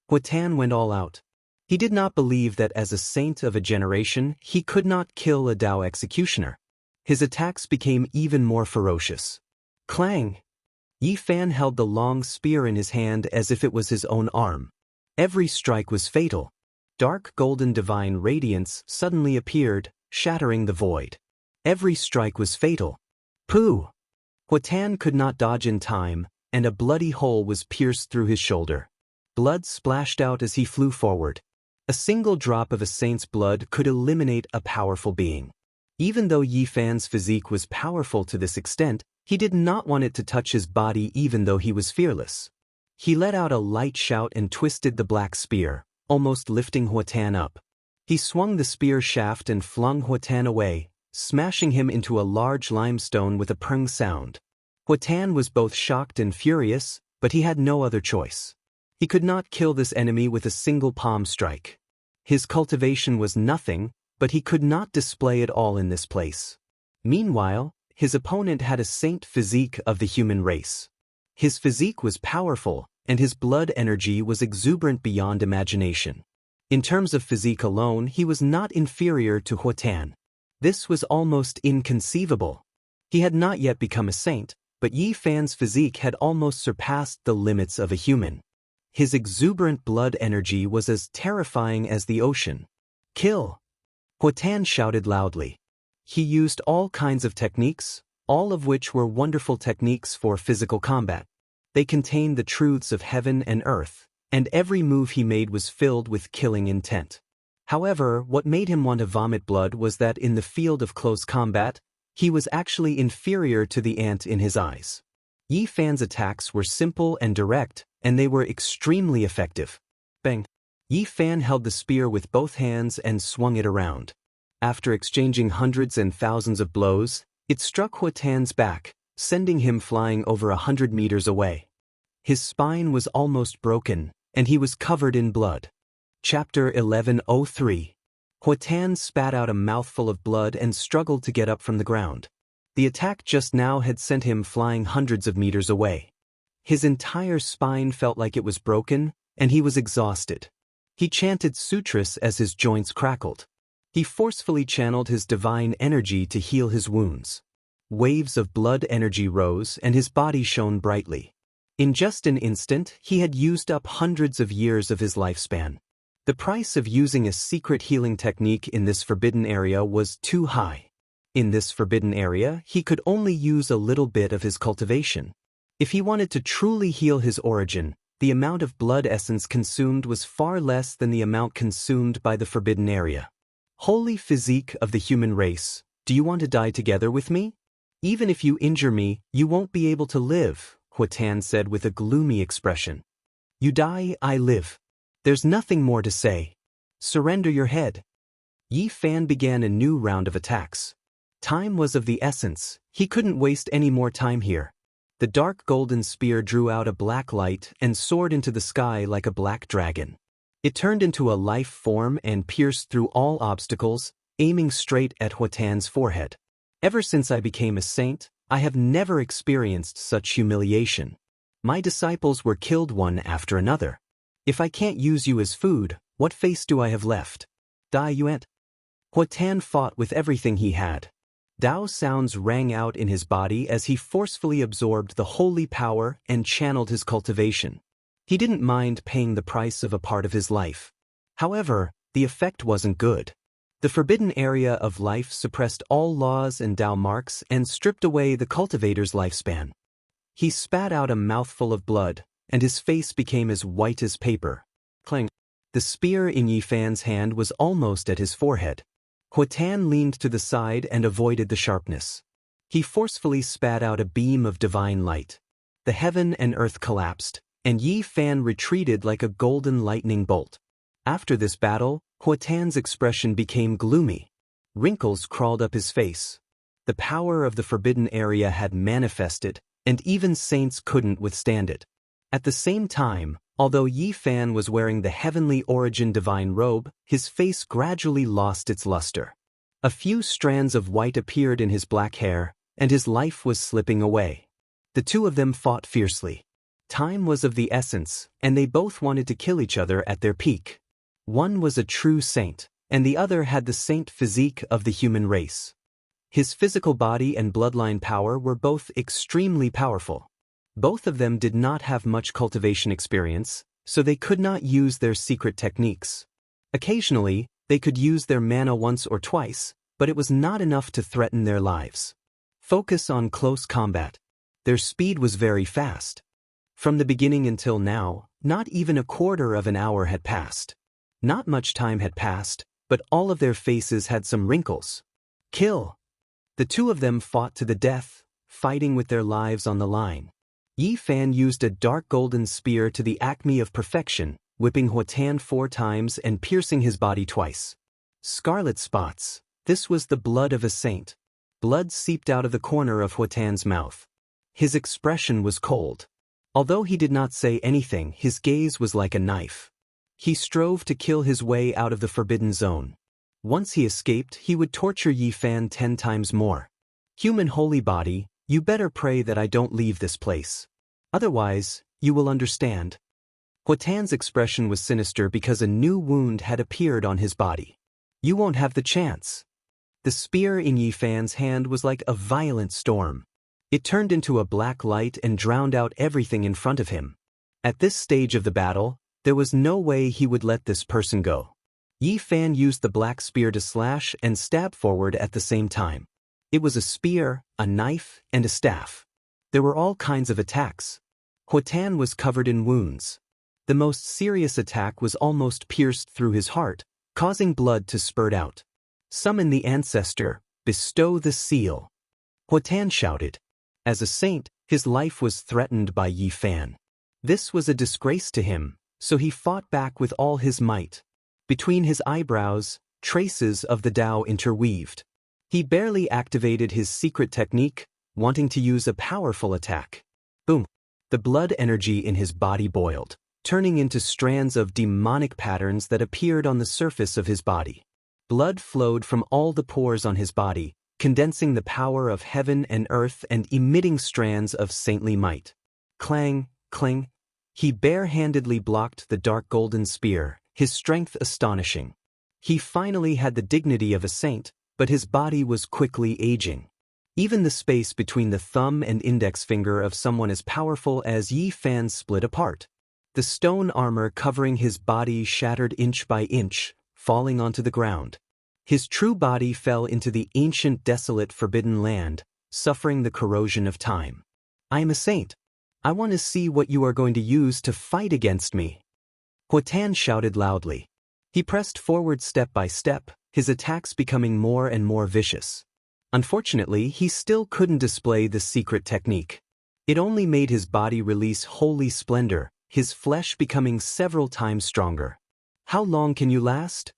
Huatan went all out. He did not believe that as a saint of a generation, he could not kill a Tao executioner. His attacks became even more ferocious. Clang! Yi Fan held the long spear in his hand as if it was his own arm. Every strike was fatal. Dark golden divine radiance suddenly appeared, shattering the void. Every strike was fatal. Pooh! Huatan could not dodge in time, and a bloody hole was pierced through his shoulder. Blood splashed out as he flew forward. A single drop of a saint's blood could eliminate a powerful being. Even though Yi Fan's physique was powerful to this extent, he did not want it to touch his body even though he was fearless. He let out a light shout and twisted the black spear, almost lifting Huatan up. He swung the spear shaft and flung Huatan away, smashing him into a large limestone with a prung sound. Huatan was both shocked and furious, but he had no other choice. He could not kill this enemy with a single palm strike. His cultivation was nothing, but he could not display it all in this place. Meanwhile, his opponent had a saint physique of the human race. His physique was powerful, and his blood energy was exuberant beyond imagination. In terms of physique alone, he was not inferior to Huatan. This was almost inconceivable. He had not yet become a saint, but Yi Fan's physique had almost surpassed the limits of a human. His exuberant blood energy was as terrifying as the ocean. Kill! Huatan shouted loudly. He used all kinds of techniques, all of which were wonderful techniques for physical combat. They contained the truths of heaven and earth, and every move he made was filled with killing intent. However, what made him want to vomit blood was that in the field of close combat, he was actually inferior to the ant in his eyes. Yi Fan's attacks were simple and direct, and they were extremely effective. Bang! Yi Fan held the spear with both hands and swung it around. After exchanging hundreds and thousands of blows, it struck Hua Tan's back, sending him flying over 100 meters away. His spine was almost broken, and he was covered in blood. Chapter 1103. Hua Tan spat out a mouthful of blood and struggled to get up from the ground. The attack just now had sent him flying hundreds of meters away. His entire spine felt like it was broken, and he was exhausted. He chanted sutras as his joints crackled. He forcefully channeled his divine energy to heal his wounds. Waves of blood energy rose and his body shone brightly. In just an instant, he had used up hundreds of years of his lifespan. The price of using a secret healing technique in this forbidden area was too high. In this forbidden area, he could only use a little bit of his cultivation. If he wanted to truly heal his origin, the amount of blood essence consumed was far less than the amount consumed by the forbidden area. Holy physique of the human race, do you want to die together with me? Even if you injure me, you won't be able to live, Hua Tan said with a gloomy expression. You die, I live. There's nothing more to say. Surrender your head. Yi Fan began a new round of attacks. Time was of the essence, he couldn't waste any more time here. The dark golden spear drew out a black light and soared into the sky like a black dragon. It turned into a life form and pierced through all obstacles, aiming straight at Hua Tan's forehead. Ever since I became a saint, I have never experienced such humiliation. My disciples were killed one after another. If I can't use you as food, what face do I have left? Die, you ant. Hua Tan fought with everything he had. Dao sounds rang out in his body as he forcefully absorbed the holy power and channeled his cultivation. He didn't mind paying the price of a part of his life. However, the effect wasn't good. The forbidden area of life suppressed all laws and Dao marks and stripped away the cultivator's lifespan. He spat out a mouthful of blood, and his face became as white as paper. Clang! The spear in Yi Fan's hand was almost at his forehead. Hua Tan leaned to the side and avoided the sharpness. He forcefully spat out a beam of divine light. The heaven and earth collapsed, and Yi Fan retreated like a golden lightning bolt. After this battle, Hua Tan's expression became gloomy. Wrinkles crawled up his face. The power of the forbidden area had manifested, and even saints couldn't withstand it. At the same time, although Yi Fan was wearing the heavenly origin divine robe, his face gradually lost its luster. A few strands of white appeared in his black hair, and his life was slipping away. The two of them fought fiercely. Time was of the essence, and they both wanted to kill each other at their peak. One was a true saint, and the other had the saint physique of the human race. His physical body and bloodline power were both extremely powerful. Both of them did not have much cultivation experience, so they could not use their secret techniques. Occasionally, they could use their mana once or twice, but it was not enough to threaten their lives. Focus on close combat. Their speed was very fast. From the beginning until now, not even a quarter of an hour had passed. Not much time had passed, but all of their faces had some wrinkles. Kill! The two of them fought to the death, fighting with their lives on the line. Yi Fan used a dark golden spear to the acme of perfection, whipping Hua Tan 4 times and piercing his body twice. Scarlet spots. This was the blood of a saint. Blood seeped out of the corner of Hua Tan's mouth. His expression was cold. Although he did not say anything, his gaze was like a knife. He strove to kill his way out of the forbidden zone. Once he escaped, he would torture Yi Fan 10 times more. Human holy body, you better pray that I don't leave this place. Otherwise, you will understand. Hua Tan's expression was sinister because a new wound had appeared on his body. You won't have the chance. The spear in Yi Fan's hand was like a violent storm. It turned into a black light and drowned out everything in front of him. At this stage of the battle, there was no way he would let this person go. Yi Fan used the black spear to slash and stab forward at the same time. It was a spear, a knife, and a staff. There were all kinds of attacks. Hua Tan was covered in wounds. The most serious attack was almost pierced through his heart, causing blood to spurt out. Summon the ancestor, bestow the seal. Huatan shouted. As a saint, his life was threatened by Yi Fan. This was a disgrace to him, so he fought back with all his might. Between his eyebrows, traces of the Tao interweaved. He barely activated his secret technique, wanting to use a powerful attack. Boom! The blood energy in his body boiled, turning into strands of demonic patterns that appeared on the surface of his body. Blood flowed from all the pores on his body, condensing the power of heaven and earth and emitting strands of saintly might. Clang, clang. He barehandedly blocked the dark golden spear, his strength astonishing. He finally had the dignity of a saint, but his body was quickly aging. Even the space between the thumb and index finger of someone as powerful as Yi Fan split apart. The stone armor covering his body shattered inch by inch, falling onto the ground. His true body fell into the ancient desolate forbidden land, suffering the corrosion of time. I am a saint. I want to see what you are going to use to fight against me. Huatan shouted loudly. He pressed forward step by step, his attacks becoming more and more vicious. Unfortunately, he still couldn't display the secret technique. It only made his body release holy splendor, his flesh becoming several times stronger. How long can you last?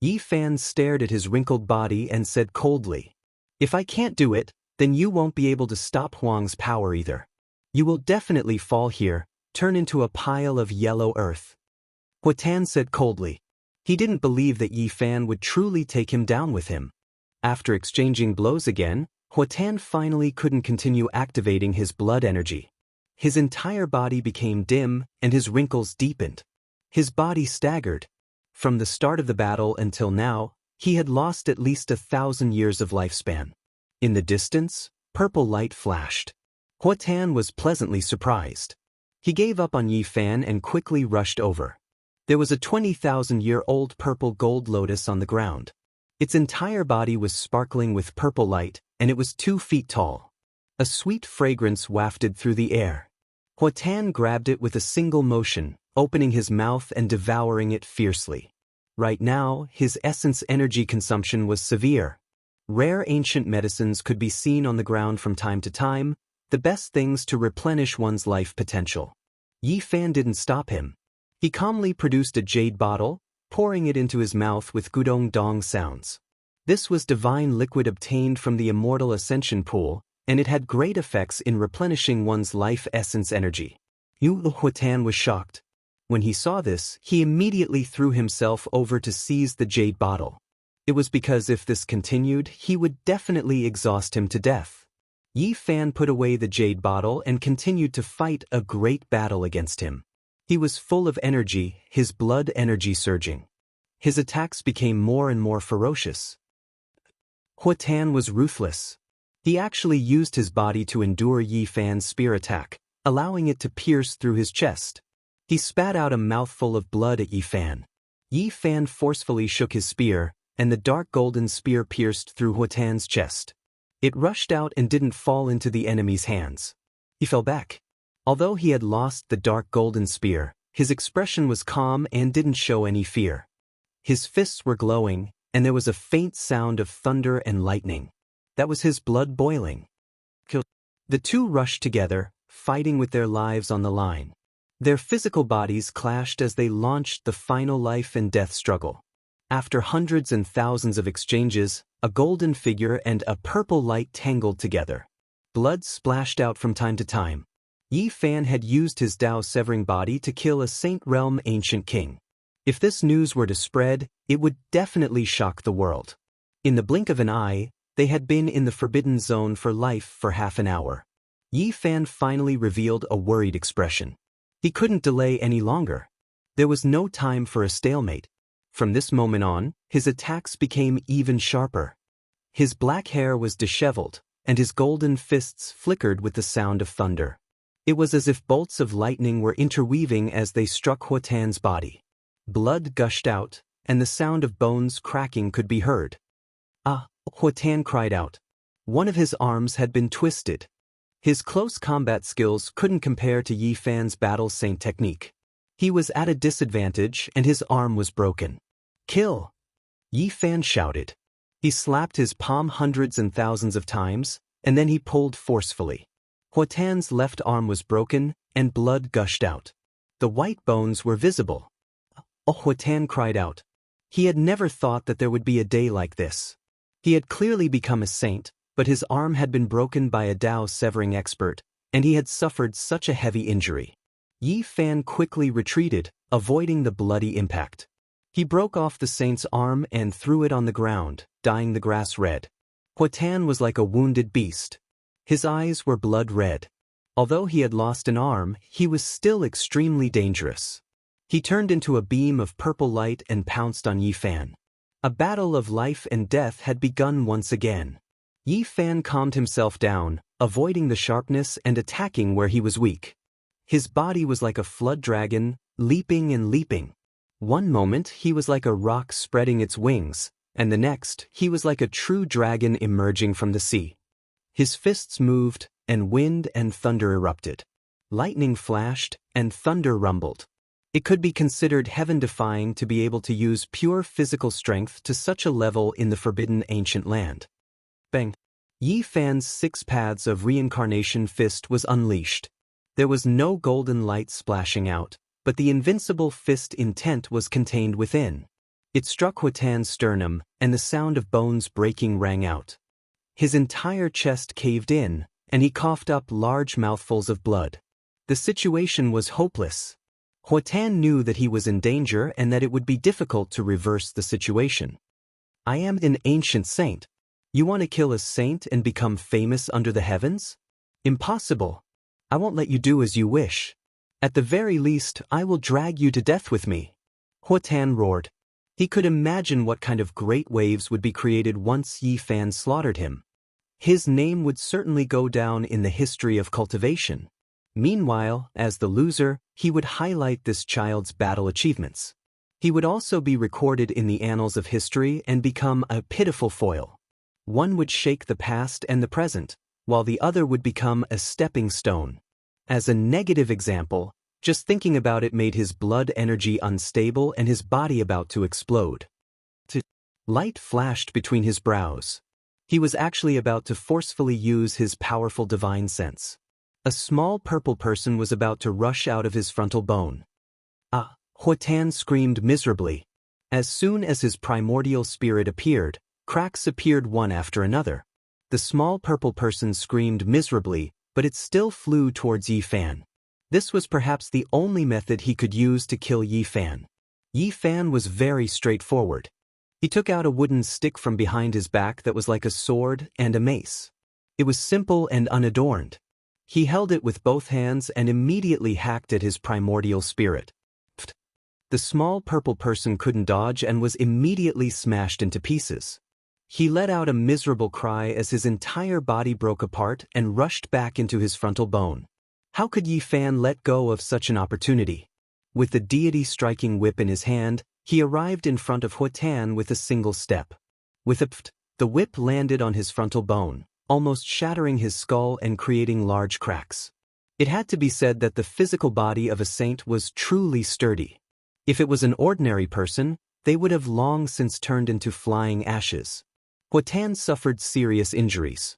Yi Fan stared at his wrinkled body and said coldly. If I can't do it, then you won't be able to stop Huang's power either. You will definitely fall here, turn into a pile of yellow earth. Huatan said coldly. He didn't believe that Yi Fan would truly take him down with him. After exchanging blows again, Huatan finally couldn't continue activating his blood energy. His entire body became dim, and his wrinkles deepened. His body staggered. From the start of the battle until now, he had lost at least 1,000 years of lifespan. In the distance, purple light flashed. Huatan was pleasantly surprised. He gave up on Yi Fan and quickly rushed over. There was a 20,000-year-old purple gold lotus on the ground. Its entire body was sparkling with purple light, and it was 2 feet tall. A sweet fragrance wafted through the air. Huatan grabbed it with a single motion, opening his mouth and devouring it fiercely. Right now, his essence energy consumption was severe. Rare ancient medicines could be seen on the ground from time to time, the best things to replenish one's life potential. Yi Fan didn't stop him. He calmly produced a jade bottle, pouring it into his mouth with gudong dong sounds. This was divine liquid obtained from the immortal ascension pool, and it had great effects in replenishing one's life essence energy. Huatan was shocked. When he saw this, he immediately threw himself over to seize the jade bottle. It was because if this continued, he would definitely exhaust him to death. Yi Fan put away the jade bottle and continued to fight a great battle against him. He was full of energy, his blood energy surging. His attacks became more and more ferocious. Huatan was ruthless. He actually used his body to endure Yi Fan's spear attack, allowing it to pierce through his chest. He spat out a mouthful of blood at Yi Fan. Yi Fan forcefully shook his spear, and the dark golden spear pierced through Huatan's chest. It rushed out and didn't fall into the enemy's hands. He fell back. Although he had lost the dark golden spear, his expression was calm and didn't show any fear. His fists were glowing, and there was a faint sound of thunder and lightning. That was his blood boiling. The two rushed together, fighting with their lives on the line. Their physical bodies clashed as they launched the final life and death struggle. After hundreds and thousands of exchanges, a golden figure and a purple light tangled together. Blood splashed out from time to time. Yi Fan had used his Tao-severing body to kill a Saint Realm ancient king. If this news were to spread, it would definitely shock the world. In the blink of an eye, they had been in the forbidden zone for life for half an hour. Yi Fan finally revealed a worried expression. He couldn't delay any longer. There was no time for a stalemate. From this moment on, his attacks became even sharper. His black hair was disheveled, and his golden fists flickered with the sound of thunder. It was as if bolts of lightning were interweaving as they struck Huatan's body. Blood gushed out, and the sound of bones cracking could be heard. Ah! Huatan cried out. One of his arms had been twisted. His close combat skills couldn't compare to Yi Fan's battle saint technique. He was at a disadvantage and his arm was broken. Kill! Yi Fan shouted. He slapped his palm hundreds and thousands of times, and then he pulled forcefully. Huatan's left arm was broken, and blood gushed out. The white bones were visible. Oh, Huatan cried out. He had never thought that there would be a day like this. He had clearly become a saint, but his arm had been broken by a Dao severing expert, and he had suffered such a heavy injury. Yi Fan quickly retreated, avoiding the bloody impact. He broke off the saint's arm and threw it on the ground, dyeing the grass red. Huatan was like a wounded beast. His eyes were blood red. Although he had lost an arm, he was still extremely dangerous. He turned into a beam of purple light and pounced on Yi Fan. A battle of life and death had begun once again. Yi Fan calmed himself down, avoiding the sharpness and attacking where he was weak. His body was like a flood dragon, leaping and leaping. One moment he was like a rock spreading its wings, and the next he was like a true dragon emerging from the sea. His fists moved, and wind and thunder erupted. Lightning flashed, and thunder rumbled. It could be considered heaven-defying to be able to use pure physical strength to such a level in the forbidden ancient land. Bang! Yi Fan's 6 paths of reincarnation fist was unleashed. There was no golden light splashing out, but the invincible fist intent was contained within. It struck Huatan's sternum, and the sound of bones breaking rang out. His entire chest caved in, and he coughed up large mouthfuls of blood. The situation was hopeless. Huatan knew that he was in danger and that it would be difficult to reverse the situation. I am an ancient saint. You want to kill a saint and become famous under the heavens? Impossible. I won't let you do as you wish. At the very least, I will drag you to death with me. Huatan roared. He could imagine what kind of great waves would be created once Yi Fan slaughtered him. His name would certainly go down in the history of cultivation. Meanwhile, as the loser, he would highlight this child's battle achievements. He would also be recorded in the annals of history and become a pitiful foil. One would shake the past and the present, while the other would become a stepping stone. As a negative example, just thinking about it made his blood energy unstable and his body about to explode. Light flashed between his brows. He was actually about to forcefully use his powerful divine sense. A small purple person was about to rush out of his frontal bone. Ah! Huatan screamed miserably. As soon as his primordial spirit appeared, cracks appeared one after another. The small purple person screamed miserably, but it still flew towards Yi Fan. This was perhaps the only method he could use to kill Yi Fan. Yi Fan was very straightforward. He took out a wooden stick from behind his back that was like a sword and a mace. It was simple and unadorned. He held it with both hands and immediately hacked at his primordial spirit. Pfft. The small purple person couldn't dodge and was immediately smashed into pieces. He let out a miserable cry as his entire body broke apart and rushed back into his frontal bone. How could Yi Fan let go of such an opportunity? With the deity striking whip in his hand, he arrived in front of Huatan with a single step. With a pft, the whip landed on his frontal bone, almost shattering his skull and creating large cracks. It had to be said that the physical body of a saint was truly sturdy. If it was an ordinary person, they would have long since turned into flying ashes. Huatan suffered serious injuries.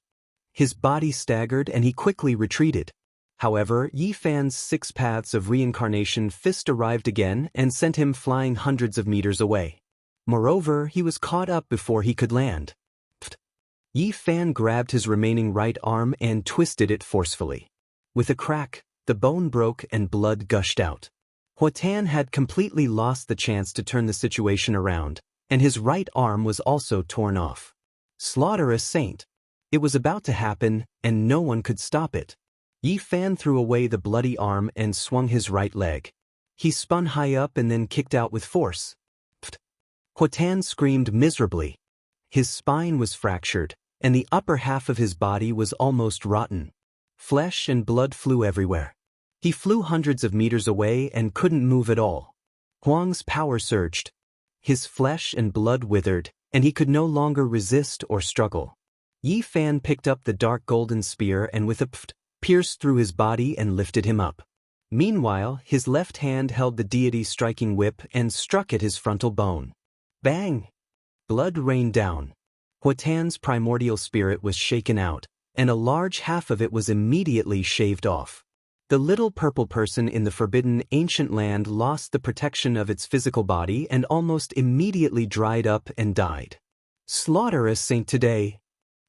His body staggered and he quickly retreated. However, Yi Fan's 6 paths of reincarnation fist arrived again and sent him flying hundreds of meters away. Moreover, he was caught up before he could land. Pfft. Yi Fan grabbed his remaining right arm and twisted it forcefully. With a crack, the bone broke and blood gushed out. Huatan had completely lost the chance to turn the situation around, and his right arm was also torn off. Slaughter a saint. It was about to happen, and no one could stop it. Yi Fan threw away the bloody arm and swung his right leg. He spun high up and then kicked out with force. Pfft. Huatan screamed miserably. His spine was fractured, and the upper half of his body was almost rotten. Flesh and blood flew everywhere. He flew hundreds of meters away and couldn't move at all. Huang's power surged. His flesh and blood withered, and he could no longer resist or struggle. Yi Fan picked up the dark golden spear and with a pfft, pierced through his body and lifted him up. Meanwhile, his left hand held the deity striking whip and struck at his frontal bone. Bang! Blood rained down. Huatan's primordial spirit was shaken out, and a large half of it was immediately shaved off. The little purple person in the forbidden ancient land lost the protection of its physical body and almost immediately dried up and died. "Slaughter a saint today,"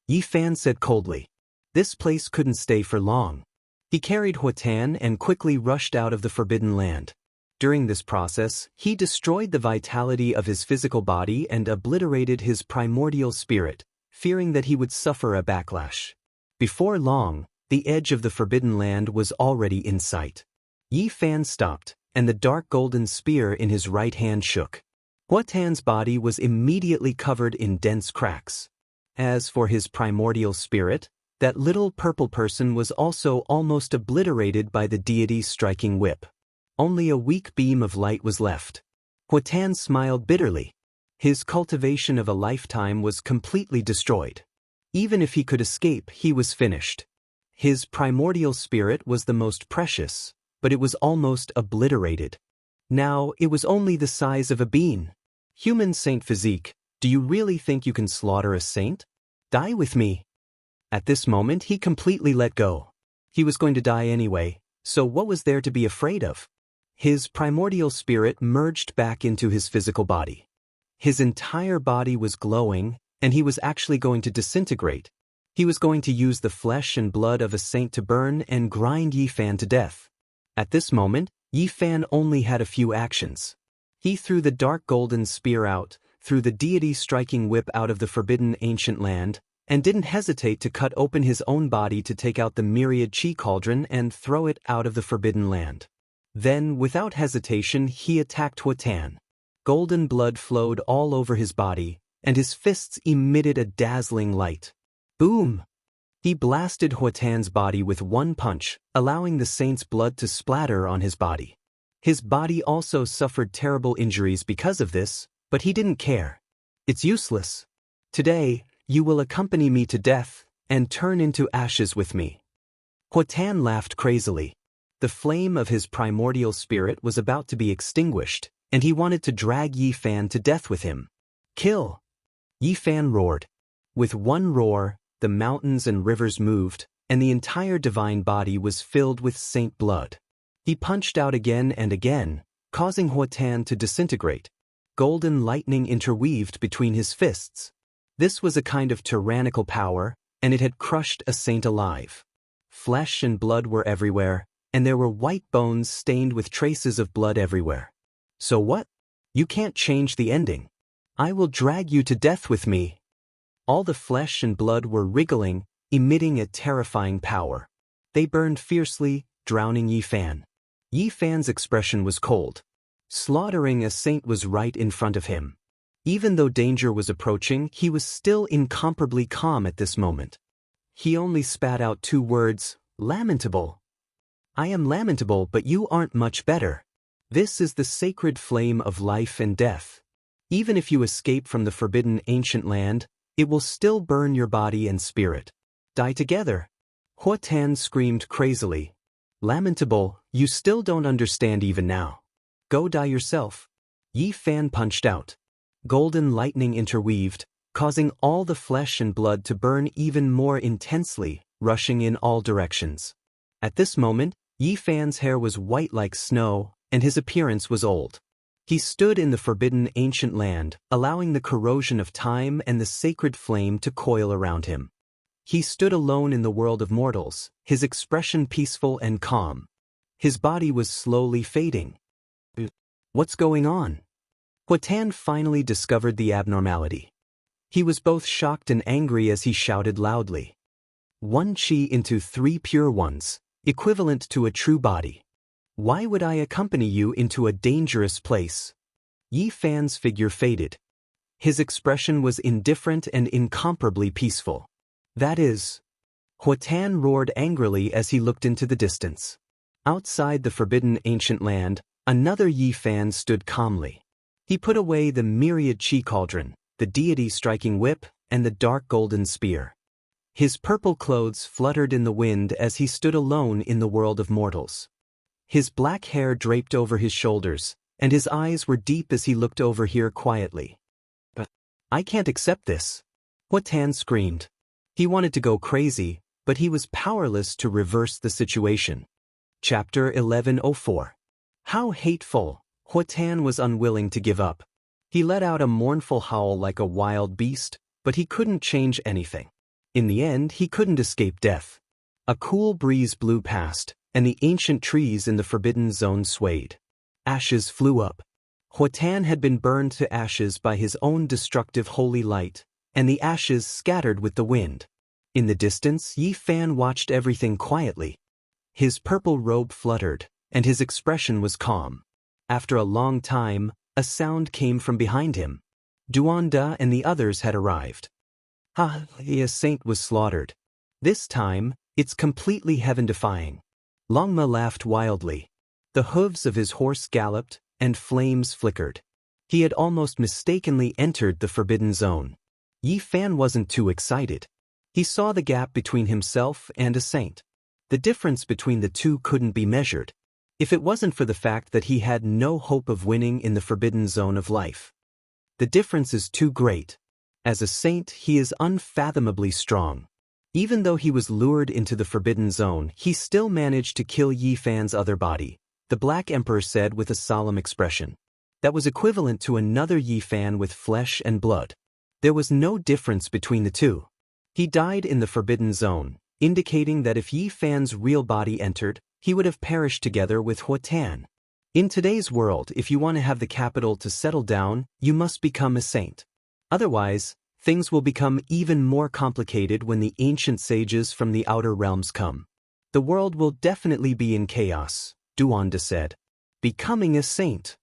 Yi Fan said coldly. This place couldn't stay for long. He carried Huatan and quickly rushed out of the forbidden land. During this process, he destroyed the vitality of his physical body and obliterated his primordial spirit, fearing that he would suffer a backlash. Before long, the edge of the forbidden land was already in sight. Yi Fan stopped, and the dark golden spear in his right hand shook. Huatan's body was immediately covered in dense cracks. As for his primordial spirit, that little purple person was also almost obliterated by the deity's striking whip. Only a weak beam of light was left. Huatan smiled bitterly. His cultivation of a lifetime was completely destroyed. Even if he could escape, he was finished. His primordial spirit was the most precious, but it was almost obliterated. Now it was only the size of a bean. Human saint physique, do you really think you can slaughter a saint? Die with me. At this moment he completely let go. He was going to die anyway, so what was there to be afraid of? His primordial spirit merged back into his physical body. His entire body was glowing, and he was actually going to disintegrate. He was going to use the flesh and blood of a saint to burn and grind Yi Fan to death. At this moment, Yi Fan only had a few actions. He threw the dark golden spear out, threw the deity striking whip out of the forbidden ancient land, and didn't hesitate to cut open his own body to take out the myriad chi cauldron and throw it out of the forbidden land. Then, without hesitation, he attacked Huatan. Golden blood flowed all over his body, and his fists emitted a dazzling light. Boom! He blasted Huatan's body with one punch, allowing the saint's blood to splatter on his body. His body also suffered terrible injuries because of this, but he didn't care. It's useless. Today, you will accompany me to death and turn into ashes with me. Huatan laughed crazily. The flame of his primordial spirit was about to be extinguished, and he wanted to drag Yi Fan to death with him. Kill! Yi Fan roared. With one roar, the mountains and rivers moved, and the entire divine body was filled with saint blood. He punched out again and again, causing Huatan to disintegrate. Golden lightning interweaved between his fists. This was a kind of tyrannical power, and it had crushed a saint alive. Flesh and blood were everywhere, and there were white bones stained with traces of blood everywhere. So what? You can't change the ending. I will drag you to death with me. All the flesh and blood were wriggling, emitting a terrifying power. They burned fiercely, drowning Yi Fan. Yi Fan's expression was cold. Slaughtering a saint was right in front of him. Even though danger was approaching, he was still incomparably calm at this moment. He only spat out two words, lamentable. I am lamentable, but you aren't much better. This is the sacred flame of life and death. Even if you escape from the forbidden ancient land, it will still burn your body and spirit. Die together. Huatan screamed crazily. Lamentable, you still don't understand even now. Go die yourself. Yi Fan punched out. Golden lightning interweaved, causing all the flesh and blood to burn even more intensely, rushing in all directions. At this moment, Yi Fan's hair was white like snow, and his appearance was old. He stood in the forbidden ancient land, allowing the corrosion of time and the sacred flame to coil around him. He stood alone in the world of mortals, his expression peaceful and calm. His body was slowly fading. What's going on? Huatan finally discovered the abnormality. He was both shocked and angry as he shouted loudly. One chi into three pure ones, equivalent to a true body. Why would I accompany you into a dangerous place? Yi Fan's figure faded. His expression was indifferent and incomparably peaceful. That is. Huatan roared angrily as he looked into the distance. Outside the forbidden ancient land, another Yi Fan stood calmly. He put away the myriad chi cauldron, the deity striking whip, and the dark golden spear. His purple clothes fluttered in the wind as he stood alone in the world of mortals. His black hair draped over his shoulders, and his eyes were deep as he looked over here quietly. But I can't accept this. Huatan screamed. He wanted to go crazy, but he was powerless to reverse the situation. Chapter 1104. How hateful! Huatan was unwilling to give up. He let out a mournful howl like a wild beast, but he couldn't change anything. In the end, he couldn't escape death. A cool breeze blew past, and the ancient trees in the forbidden zone swayed. Ashes flew up. Huatan had been burned to ashes by his own destructive holy light, and the ashes scattered with the wind. In the distance, Yi Fan watched everything quietly. His purple robe fluttered, and his expression was calm. After a long time, a sound came from behind him. Duanda and the others had arrived. A saint was slaughtered. This time, it's completely heaven-defying. Longma laughed wildly. The hooves of his horse galloped, and flames flickered. He had almost mistakenly entered the forbidden zone. Yi Fan wasn't too excited. He saw the gap between himself and a saint. The difference between the two couldn't be measured, if it wasn't for the fact that he had no hope of winning in the forbidden zone of life. The difference is too great. As a saint, he is unfathomably strong. Even though he was lured into the forbidden zone, he still managed to kill Yi Fan's other body, the Black Emperor said with a solemn expression. That was equivalent to another Yi Fan with flesh and blood. There was no difference between the two. He died in the forbidden zone, indicating that if Yi Fan's real body entered, he would have perished together with Huatan. In today's world, if you want to have the capital to settle down, you must become a saint. Otherwise, things will become even more complicated when the ancient sages from the outer realms come. The world will definitely be in chaos, Duanda said. Becoming a saint.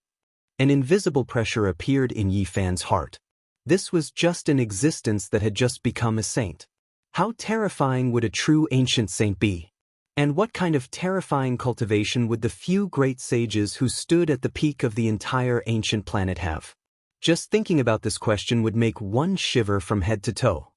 An invisible pressure appeared in Yi Fan's heart. This was just an existence that had just become a saint. How terrifying would a true ancient saint be? And what kind of terrifying cultivation would the few great sages who stood at the peak of the entire ancient planet have? Just thinking about this question would make one shiver from head to toe.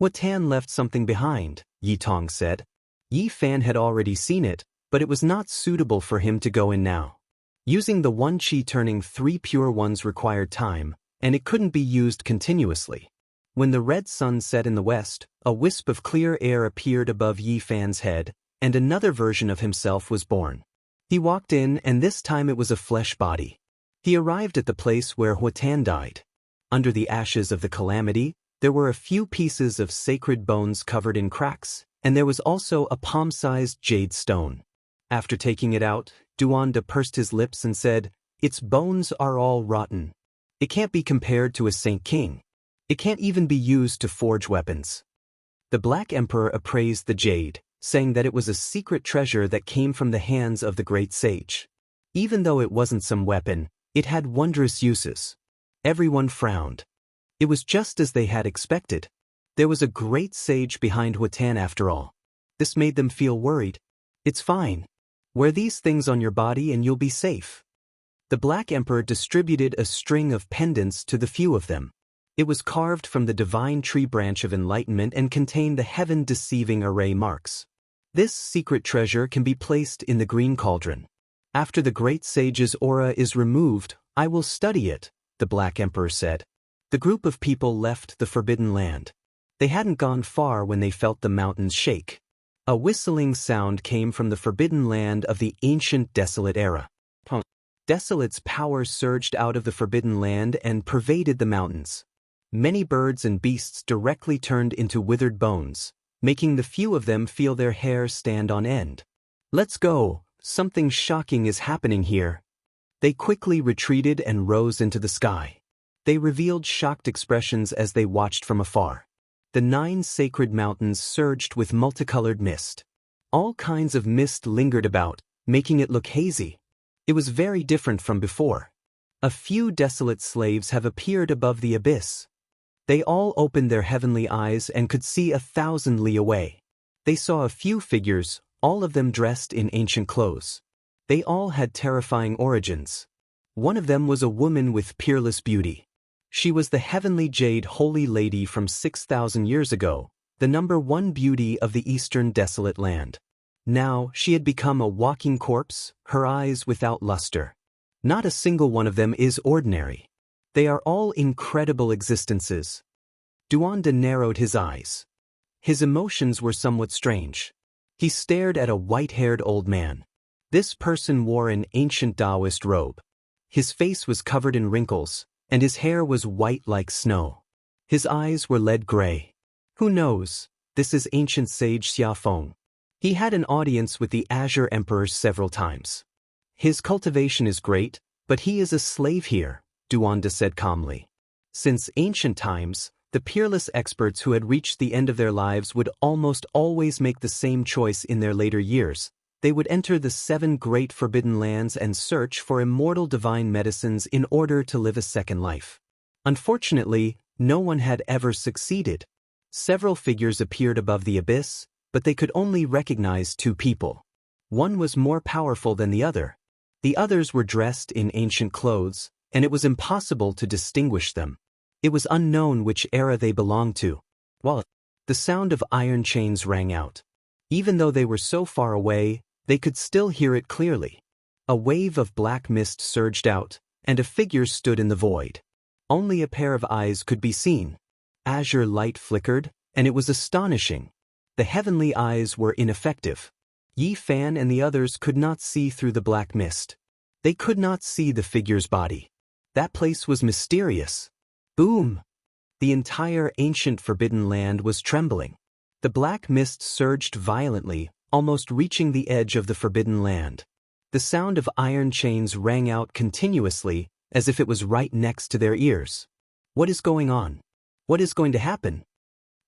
Huatan left something behind, Yi Tong said. Yi Fan had already seen it, but it was not suitable for him to go in now. Using the one qi turning 3 pure ones required time, and it couldn't be used continuously. When the red sun set in the west, a wisp of clear air appeared above Yi Fan's head, and another version of himself was born. He walked in, and this time it was a flesh body. He arrived at the place where Huatan died. Under the ashes of the calamity, there were a few pieces of sacred bones covered in cracks, and there was also a palm-sized jade stone. After taking it out, Duanda pursed his lips and said, "Its bones are all rotten. It can't be compared to a Saint King. It can't even be used to forge weapons." The Black Emperor appraised the jade, saying that it was a secret treasure that came from the hands of the great sage. Even though it wasn't some weapon, it had wondrous uses. Everyone frowned. It was just as they had expected. There was a great sage behind Huatan after all. This made them feel worried. "It's fine. Wear these things on your body and you'll be safe." The Black Emperor distributed a string of pendants to the few of them. It was carved from the divine tree branch of enlightenment and contained the heaven-deceiving array marks. This secret treasure can be placed in the green cauldron. After the great sage's aura is removed, I will study it, the Black Emperor said. The group of people left the forbidden land. They hadn't gone far when they felt the mountains shake. A whistling sound came from the forbidden land of the ancient desolate era. Desolate's power surged out of the forbidden land and pervaded the mountains. Many birds and beasts directly turned into withered bones, making the few of them feel their hair stand on end. "Let's go, something shocking is happening here." They quickly retreated and rose into the sky. They revealed shocked expressions as they watched from afar. The 9 sacred mountains surged with multicolored mist. All kinds of mist lingered about, making it look hazy. It was very different from before. A few desolate slaves have appeared above the abyss. They all opened their heavenly eyes and could see 1,000 li away. They saw a few figures, all of them dressed in ancient clothes. They all had terrifying origins. One of them was a woman with peerless beauty. She was the heavenly jade holy lady from 6,000 years ago, the #1 beauty of the eastern desolate land. Now, she had become a walking corpse, her eyes without luster. Not a single one of them is ordinary. They are all incredible existences. Duanda narrowed his eyes. His emotions were somewhat strange. He stared at a white-haired old man. This person wore an ancient Taoist robe. His face was covered in wrinkles, and his hair was white like snow. His eyes were lead gray. Who knows? This is ancient sage Xiafeng. He had an audience with the Azure Emperor several times. His cultivation is great, but he is a slave here, Duanda said calmly. Since ancient times, the peerless experts who had reached the end of their lives would almost always make the same choice in their later years. They would enter the 7 great forbidden lands and search for immortal divine medicines in order to live a second life. Unfortunately, no one had ever succeeded. Several figures appeared above the abyss, but they could only recognize 2 people. One was more powerful than the other. The others were dressed in ancient clothes, and it was impossible to distinguish them. It was unknown which era they belonged to. While the sound of iron chains rang out. Even though they were so far away, they could still hear it clearly. A wave of black mist surged out, and a figure stood in the void. Only a pair of eyes could be seen. Azure light flickered, and it was astonishing. The heavenly eyes were ineffective. Yi Fan and the others could not see through the black mist. They could not see the figure's body. That place was mysterious. Boom! The entire ancient forbidden land was trembling. The black mist surged violently, almost reaching the edge of the forbidden land. The sound of iron chains rang out continuously, as if it was right next to their ears. What is going on? What is going to happen?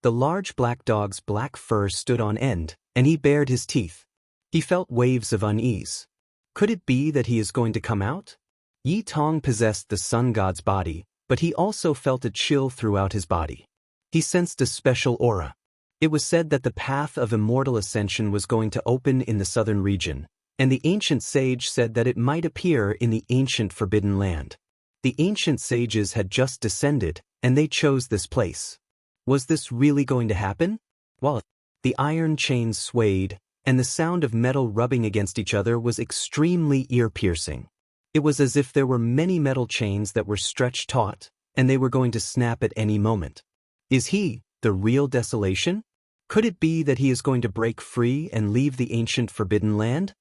The large black dog's black fur stood on end, and he bared his teeth. He felt waves of unease. Could it be that he is going to come out? Yi Tong possessed the sun god's body, but he also felt a chill throughout his body. He sensed a special aura. It was said that the path of immortal ascension was going to open in the southern region, and the ancient sage said that it might appear in the ancient forbidden land. The ancient sages had just descended, and they chose this place. Was this really going to happen? Well, the iron chains swayed, and the sound of metal rubbing against each other was extremely ear-piercing. It was as if there were many metal chains that were stretched taut, and they were going to snap at any moment. Is he the real desolation? Could it be that he is going to break free and leave the ancient forbidden land?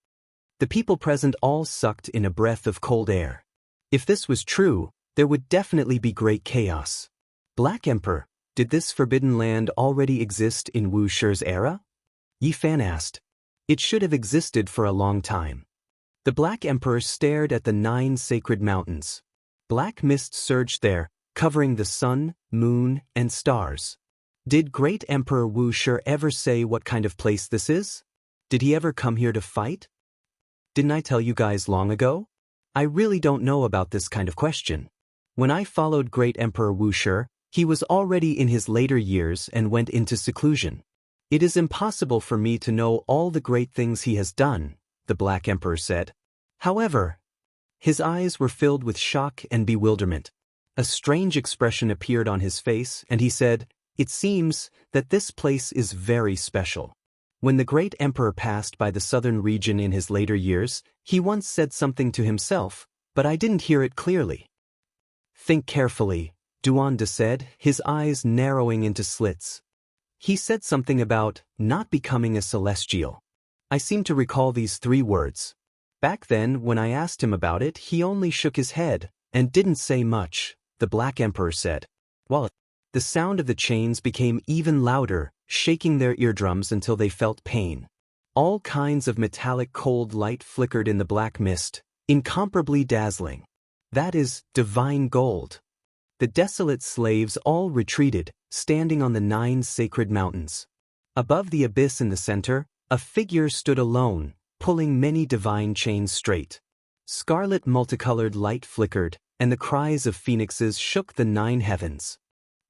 The people present all sucked in a breath of cold air. If this was true, there would definitely be great chaos. Black Emperor, did this forbidden land already exist in Wuxia's era? Yi Fan asked. It should have existed for a long time. The Black Emperor stared at the 9 sacred mountains. Black mist surged there, covering the sun, moon, and stars. Did Great Emperor Wuxia ever say what kind of place this is? Did he ever come here to fight? Didn't I tell you guys long ago? I really don't know about this kind of question. When I followed Great Emperor Wuxia, he was already in his later years and went into seclusion. It is impossible for me to know all the great things he has done, the Black Emperor said. However, his eyes were filled with shock and bewilderment. A strange expression appeared on his face, and he said, "It seems that this place is very special." When the great emperor passed by the southern region in his later years, he once said something to himself, but I didn't hear it clearly. Think carefully, Duanda said, his eyes narrowing into slits. He said something about not becoming a celestial. I seem to recall these 3 words. Back then, when I asked him about it, he only shook his head and didn't say much, the Black Emperor said. Well, the sound of the chains became even louder, shaking their eardrums until they felt pain. All kinds of metallic cold light flickered in the black mist, incomparably dazzling. That is divine gold. The desolate slaves all retreated, standing on the 9 sacred mountains. Above the abyss in the center, a figure stood alone, pulling many divine chains straight. Scarlet multicolored light flickered, and the cries of phoenixes shook the 9 heavens.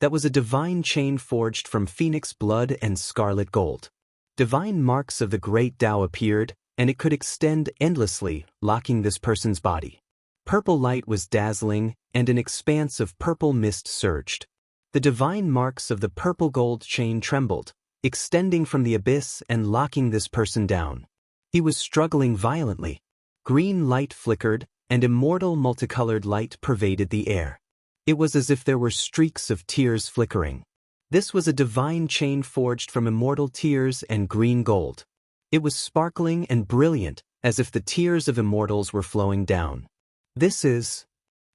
That was a divine chain forged from phoenix blood and scarlet gold. Divine marks of the great Tao appeared, and it could extend endlessly, locking this person's body. Purple light was dazzling, and an expanse of purple mist surged. The divine marks of the purple gold chain trembled, extending from the abyss and locking this person down. He was struggling violently. Green light flickered, and immortal multicolored light pervaded the air. It was as if there were streaks of tears flickering. This was a divine chain forged from immortal tears and green gold. It was sparkling and brilliant, as if the tears of immortals were flowing down.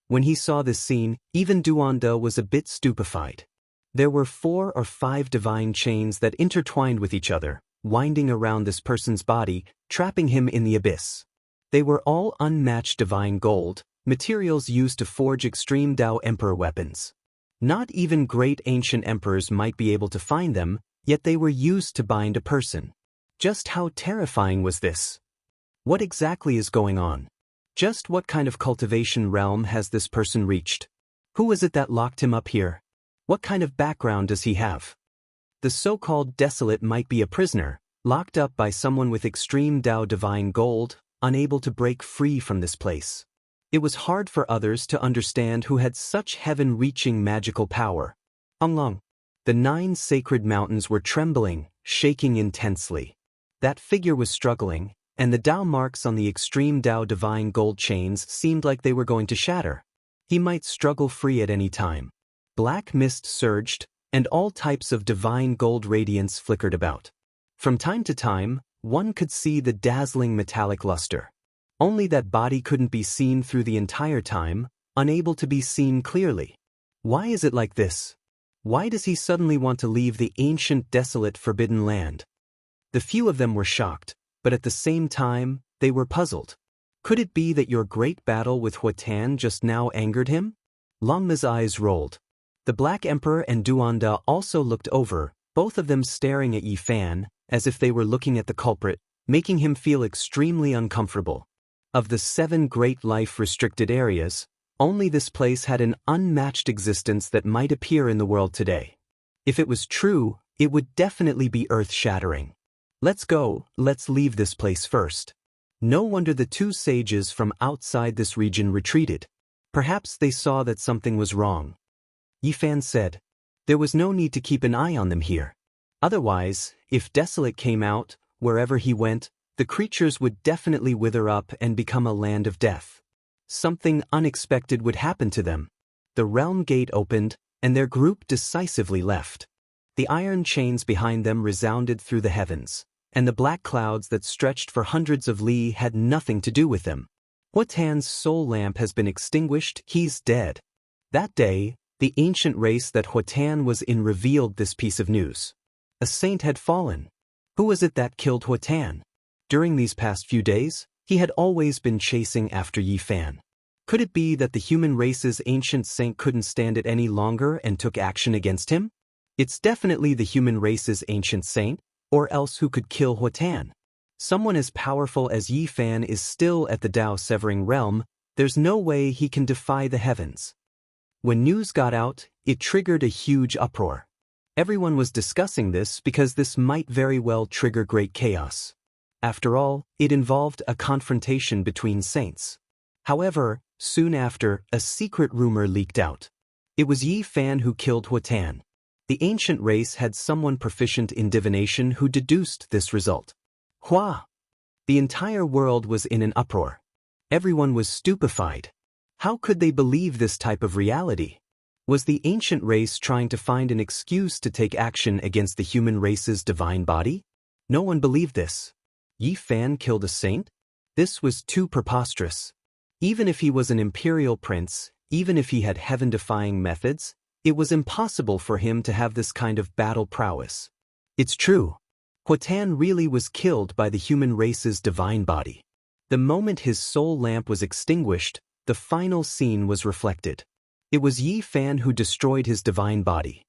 When he saw this scene, even Duanda was a bit stupefied. There were 4 or 5 divine chains that intertwined with each other, winding around this person's body, trapping him in the abyss. They were all unmatched divine gold, materials used to forge extreme Dao Emperor weapons. Not even great ancient emperors might be able to find them, yet they were used to bind a person. Just how terrifying was this? What exactly is going on? Just what kind of cultivation realm has this person reached? Who is it that locked him up here? What kind of background does he have? The so-called desolate might be a prisoner, locked up by someone with extreme Dao divine gold, unable to break free from this place. It was hard for others to understand who had such heaven-reaching magical power. Onglong. The 9 sacred mountains were trembling, shaking intensely. That figure was struggling, and the Dao marks on the extreme Dao divine gold chains seemed like they were going to shatter. He might struggle free at any time. Black mist surged, and all types of divine gold radiance flickered about. From time to time, one could see the dazzling metallic luster. Only that body couldn't be seen through the entire time, unable to be seen clearly. Why is it like this? Why does he suddenly want to leave the ancient, desolate, forbidden land? The few of them were shocked, but at the same time, they were puzzled. Could it be that your great battle with Huatan just now angered him? Longma's eyes rolled. The Black Emperor and Duanda also looked over, both of them staring at Yi Fan, as if they were looking at the culprit, making him feel extremely uncomfortable. Of the 7 great life-restricted areas, only this place had an unmatched existence that might appear in the world today. If it was true, it would definitely be earth-shattering. Let's go, let's leave this place first. No wonder the 2 sages from outside this region retreated. Perhaps they saw that something was wrong. Yi Fan said. There was no need to keep an eye on them here. Otherwise, if Desolate came out, wherever he went, the creatures would definitely wither up and become a land of death. Something unexpected would happen to them. The realm gate opened, and their group decisively left. The iron chains behind them resounded through the heavens, and the black clouds that stretched for hundreds of li had nothing to do with them. Huatan's soul lamp has been extinguished, he's dead. That day, the ancient race that Huatan was in revealed this piece of news. A saint had fallen. Who was it that killed Huatan? During these past few days, he had always been chasing after Yi Fan. Could it be that the human race's ancient saint couldn't stand it any longer and took action against him? It's definitely the human race's ancient saint, or else who could kill Huatan? Someone as powerful as Yi Fan is still at the Dao-severing realm, there's no way he can defy the heavens. When news got out, it triggered a huge uproar. Everyone was discussing this because this might very well trigger great chaos. After all, it involved a confrontation between saints. However, soon after, a secret rumor leaked out. It was Yi Fan who killed Huatan. The ancient race had someone proficient in divination who deduced this result. Hua! The entire world was in an uproar. Everyone was stupefied. How could they believe this type of reality? Was the ancient race trying to find an excuse to take action against the human race's divine body? No one believed this. Yi Fan killed a saint? This was too preposterous. Even if he was an imperial prince, even if he had heaven-defying methods, it was impossible for him to have this kind of battle prowess. It's true. Huatan really was killed by the human race's divine body. The moment his soul lamp was extinguished, the final scene was reflected. It was Yi Fan who destroyed his divine body.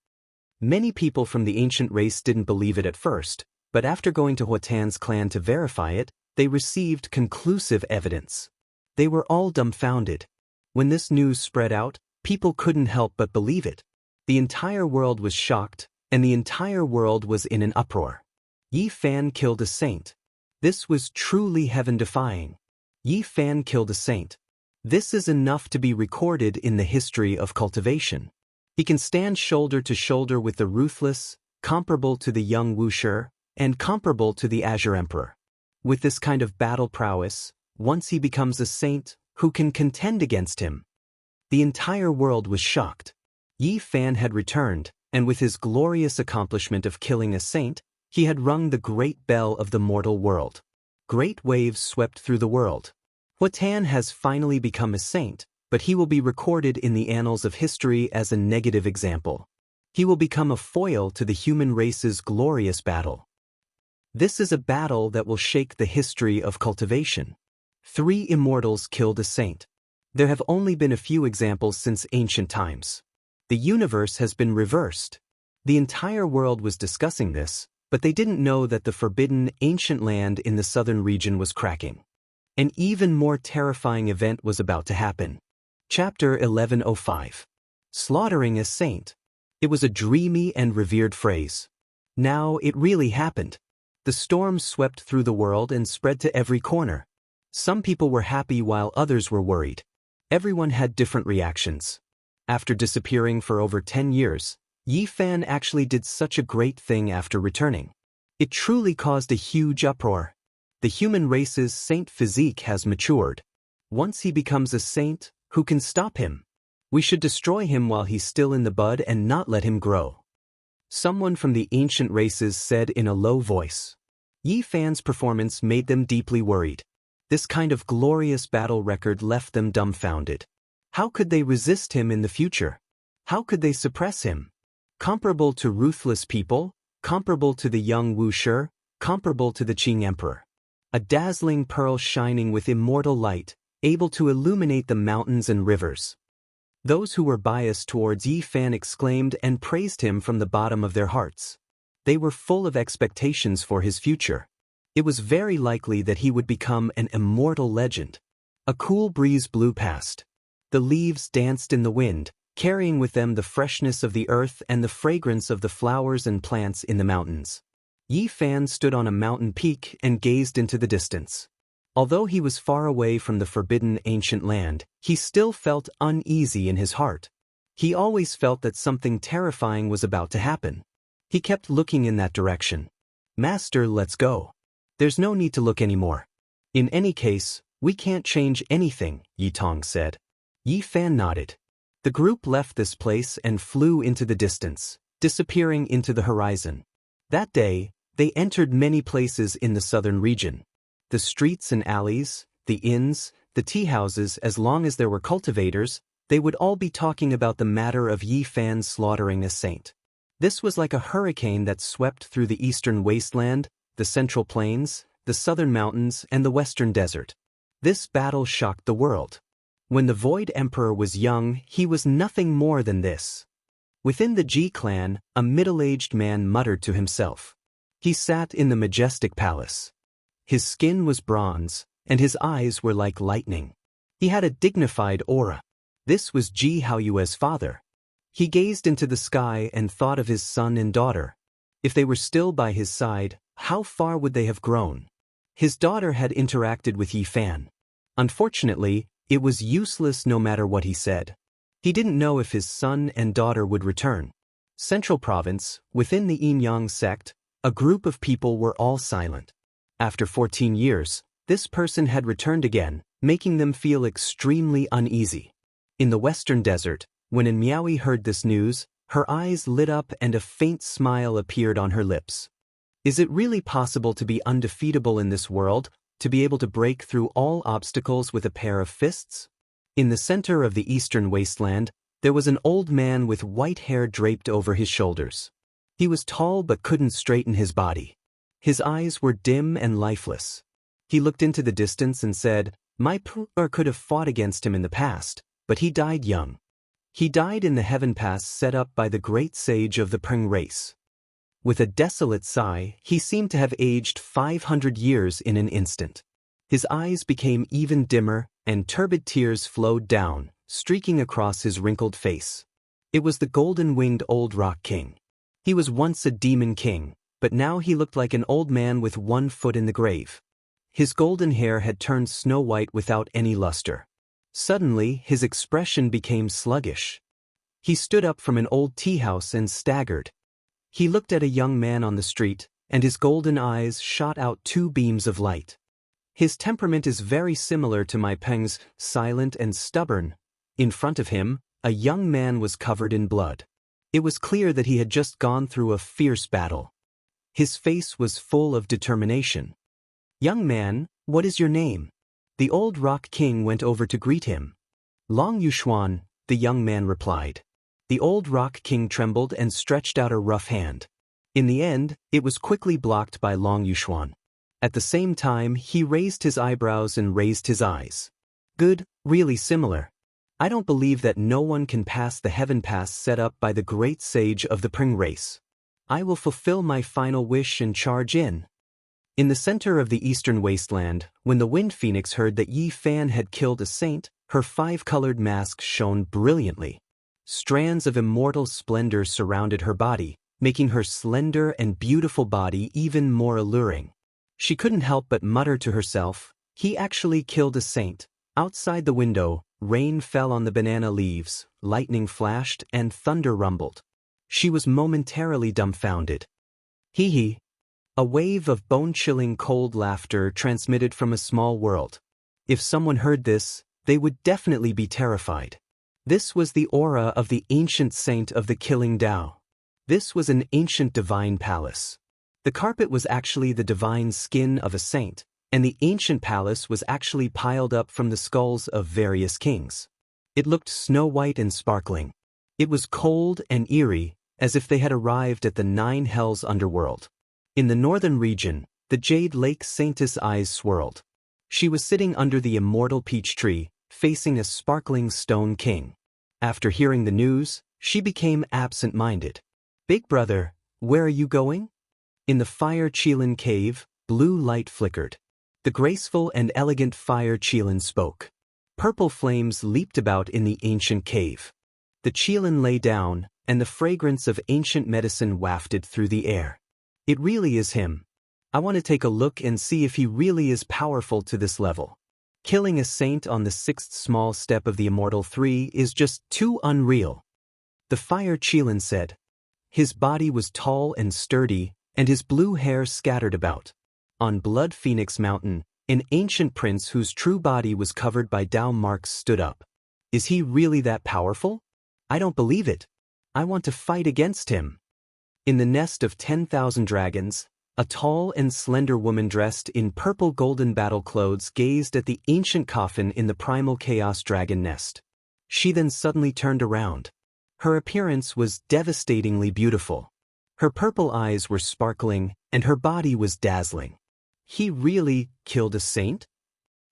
Many people from the ancient race didn't believe it at first, but after going to Huatan's clan to verify it, they received conclusive evidence. They were all dumbfounded. When this news spread out, people couldn't help but believe it. The entire world was shocked, and the entire world was in an uproar. Yi Fan killed a saint. This was truly heaven-defying. Yi Fan killed a saint. This is enough to be recorded in the history of cultivation. He can stand shoulder to shoulder with the ruthless, comparable to the young Wuxia, and comparable to the Azure Emperor. With this kind of battle prowess, once he becomes a saint, who can contend against him? The entire world was shocked. Yi Fan had returned, and with his glorious accomplishment of killing a saint, he had rung the great bell of the mortal world. Great waves swept through the world. Tan has finally become a saint, but he will be recorded in the annals of history as a negative example. He will become a foil to the human race's glorious battle. This is a battle that will shake the history of cultivation. 3 immortals killed a saint. There have only been a few examples since ancient times. The universe has been reversed. The entire world was discussing this, but they didn't know that the forbidden ancient land in the southern region was cracking. An even more terrifying event was about to happen. Chapter 1105. Slaughtering a saint. It was a dreamy and revered phrase. Now it really happened. The storm swept through the world and spread to every corner. Some people were happy while others were worried. Everyone had different reactions. After disappearing for over 10 years, Yi Fan actually did such a great thing after returning. It truly caused a huge uproar. The human race's saint physique has matured. Once he becomes a saint, who can stop him? We should destroy him while he's still in the bud and not let him grow. Someone from the ancient races said in a low voice. Yi Fan's performance made them deeply worried. This kind of glorious battle record left them dumbfounded. How could they resist him in the future? How could they suppress him? Comparable to ruthless people, comparable to the young Wuxia, comparable to the Qing Emperor. A dazzling pearl shining with immortal light, able to illuminate the mountains and rivers. Those who were biased towards Yi Fan exclaimed and praised him from the bottom of their hearts. They were full of expectations for his future. It was very likely that he would become an immortal legend. A cool breeze blew past. The leaves danced in the wind, carrying with them the freshness of the earth and the fragrance of the flowers and plants in the mountains. Yi Fan stood on a mountain peak and gazed into the distance. Although he was far away from the forbidden ancient land, he still felt uneasy in his heart. He always felt that something terrifying was about to happen. He kept looking in that direction. Master, let's go. There's no need to look anymore. In any case, we can't change anything, Yi Tong said. Yi Fan nodded. The group left this place and flew into the distance, disappearing into the horizon. That day, they entered many places in the southern region. The streets and alleys, the inns, the tea houses, as long as there were cultivators, they would all be talking about the matter of Yi Fan slaughtering a saint. This was like a hurricane that swept through the eastern wasteland, the central plains, the southern mountains, and the western desert. This battle shocked the world. When the Void Emperor was young, he was nothing more than this. Within the Ji clan, a middle-aged man muttered to himself. He sat in the majestic palace. His skin was bronze, and his eyes were like lightning. He had a dignified aura. This was Ji Haoyue's father. He gazed into the sky and thought of his son and daughter. If they were still by his side, how far would they have grown? His daughter had interacted with Yi Fan. Unfortunately, it was useless no matter what he said. He didn't know if his son and daughter would return. Central Province, within the Yin-Yang sect, a group of people were all silent. After 14 years, this person had returned again, making them feel extremely uneasy. In the western desert, when Miaoi heard this news, her eyes lit up and a faint smile appeared on her lips. Is it really possible to be undefeatable in this world, to be able to break through all obstacles with a pair of fists? In the center of the eastern wasteland, there was an old man with white hair draped over his shoulders. He was tall but couldn't straighten his body. His eyes were dim and lifeless. He looked into the distance and said, "My brother could have fought against him in the past, but he died young. He died in the heaven pass set up by the great sage of the Peng race." With a desolate sigh, he seemed to have aged 500 years in an instant. His eyes became even dimmer, and turbid tears flowed down, streaking across his wrinkled face. It was the golden-winged old rock king. He was once a demon king, but now he looked like an old man with one foot in the grave. His golden hair had turned snow-white without any luster. Suddenly, his expression became sluggish. He stood up from an old tea-house and staggered. He looked at a young man on the street, and his golden eyes shot out 2 beams of light. His temperament is very similar to my Peng's, silent and stubborn, In front of him, a young man was covered in blood. It was clear that he had just gone through a fierce battle. His face was full of determination. "Young man, what is your name?" The old rock king went over to greet him. "Long Yuxuan," the young man replied. The old rock king trembled and stretched out a rough hand. In the end, it was quickly blocked by Long Yuxuan. At the same time, he raised his eyebrows and raised his eyes. "Good, really similar. I don't believe that no one can pass the heaven pass set up by the great sage of the Pring race. I will fulfill my final wish and charge in." In the center of the eastern wasteland, when the Wind Phoenix heard that Yi Fan had killed a saint, her five-colored mask shone brilliantly. Strands of immortal splendor surrounded her body, making her slender and beautiful body even more alluring. She couldn't help but mutter to herself, "He actually killed a saint." Outside the window, rain fell on the banana leaves, lightning flashed, and thunder rumbled. She was momentarily dumbfounded. "Hee hee." A wave of bone-chilling cold laughter transmitted from a small world. If someone heard this, they would definitely be terrified. This was the aura of the ancient saint of the killing Tao. This was an ancient divine palace. The carpet was actually the divine skin of a saint, and the ancient palace was actually piled up from the skulls of various kings. It looked snow-white and sparkling. It was cold and eerie, as if they had arrived at the Nine Hells underworld. In the northern region, the Jade Lake Saintess' eyes swirled. She was sitting under the immortal peach tree, facing a sparkling stone king. After hearing the news, she became absent-minded. "Big brother, where are you going?" In the Fire Qilin cave, blue light flickered. The graceful and elegant Fire Qilin spoke. Purple flames leaped about in the ancient cave. The Qilin lay down, and the fragrance of ancient medicine wafted through the air. "It really is him. I want to take a look and see if he really is powerful to this level. Killing a saint on the sixth small step of the Immortal Three is just too unreal." The Fire Qilin said. His body was tall and sturdy, and his blue hair scattered about. On Blood Phoenix Mountain, an ancient prince whose true body was covered by Tao marks stood up. "Is he really that powerful? I don't believe it. I want to fight against him." In the nest of 10,000 dragons, a tall and slender woman dressed in purple golden battle clothes gazed at the ancient coffin in the primal chaos dragon nest. She then suddenly turned around. Her appearance was devastatingly beautiful. Her purple eyes were sparkling, and her body was dazzling. "He really killed a saint?"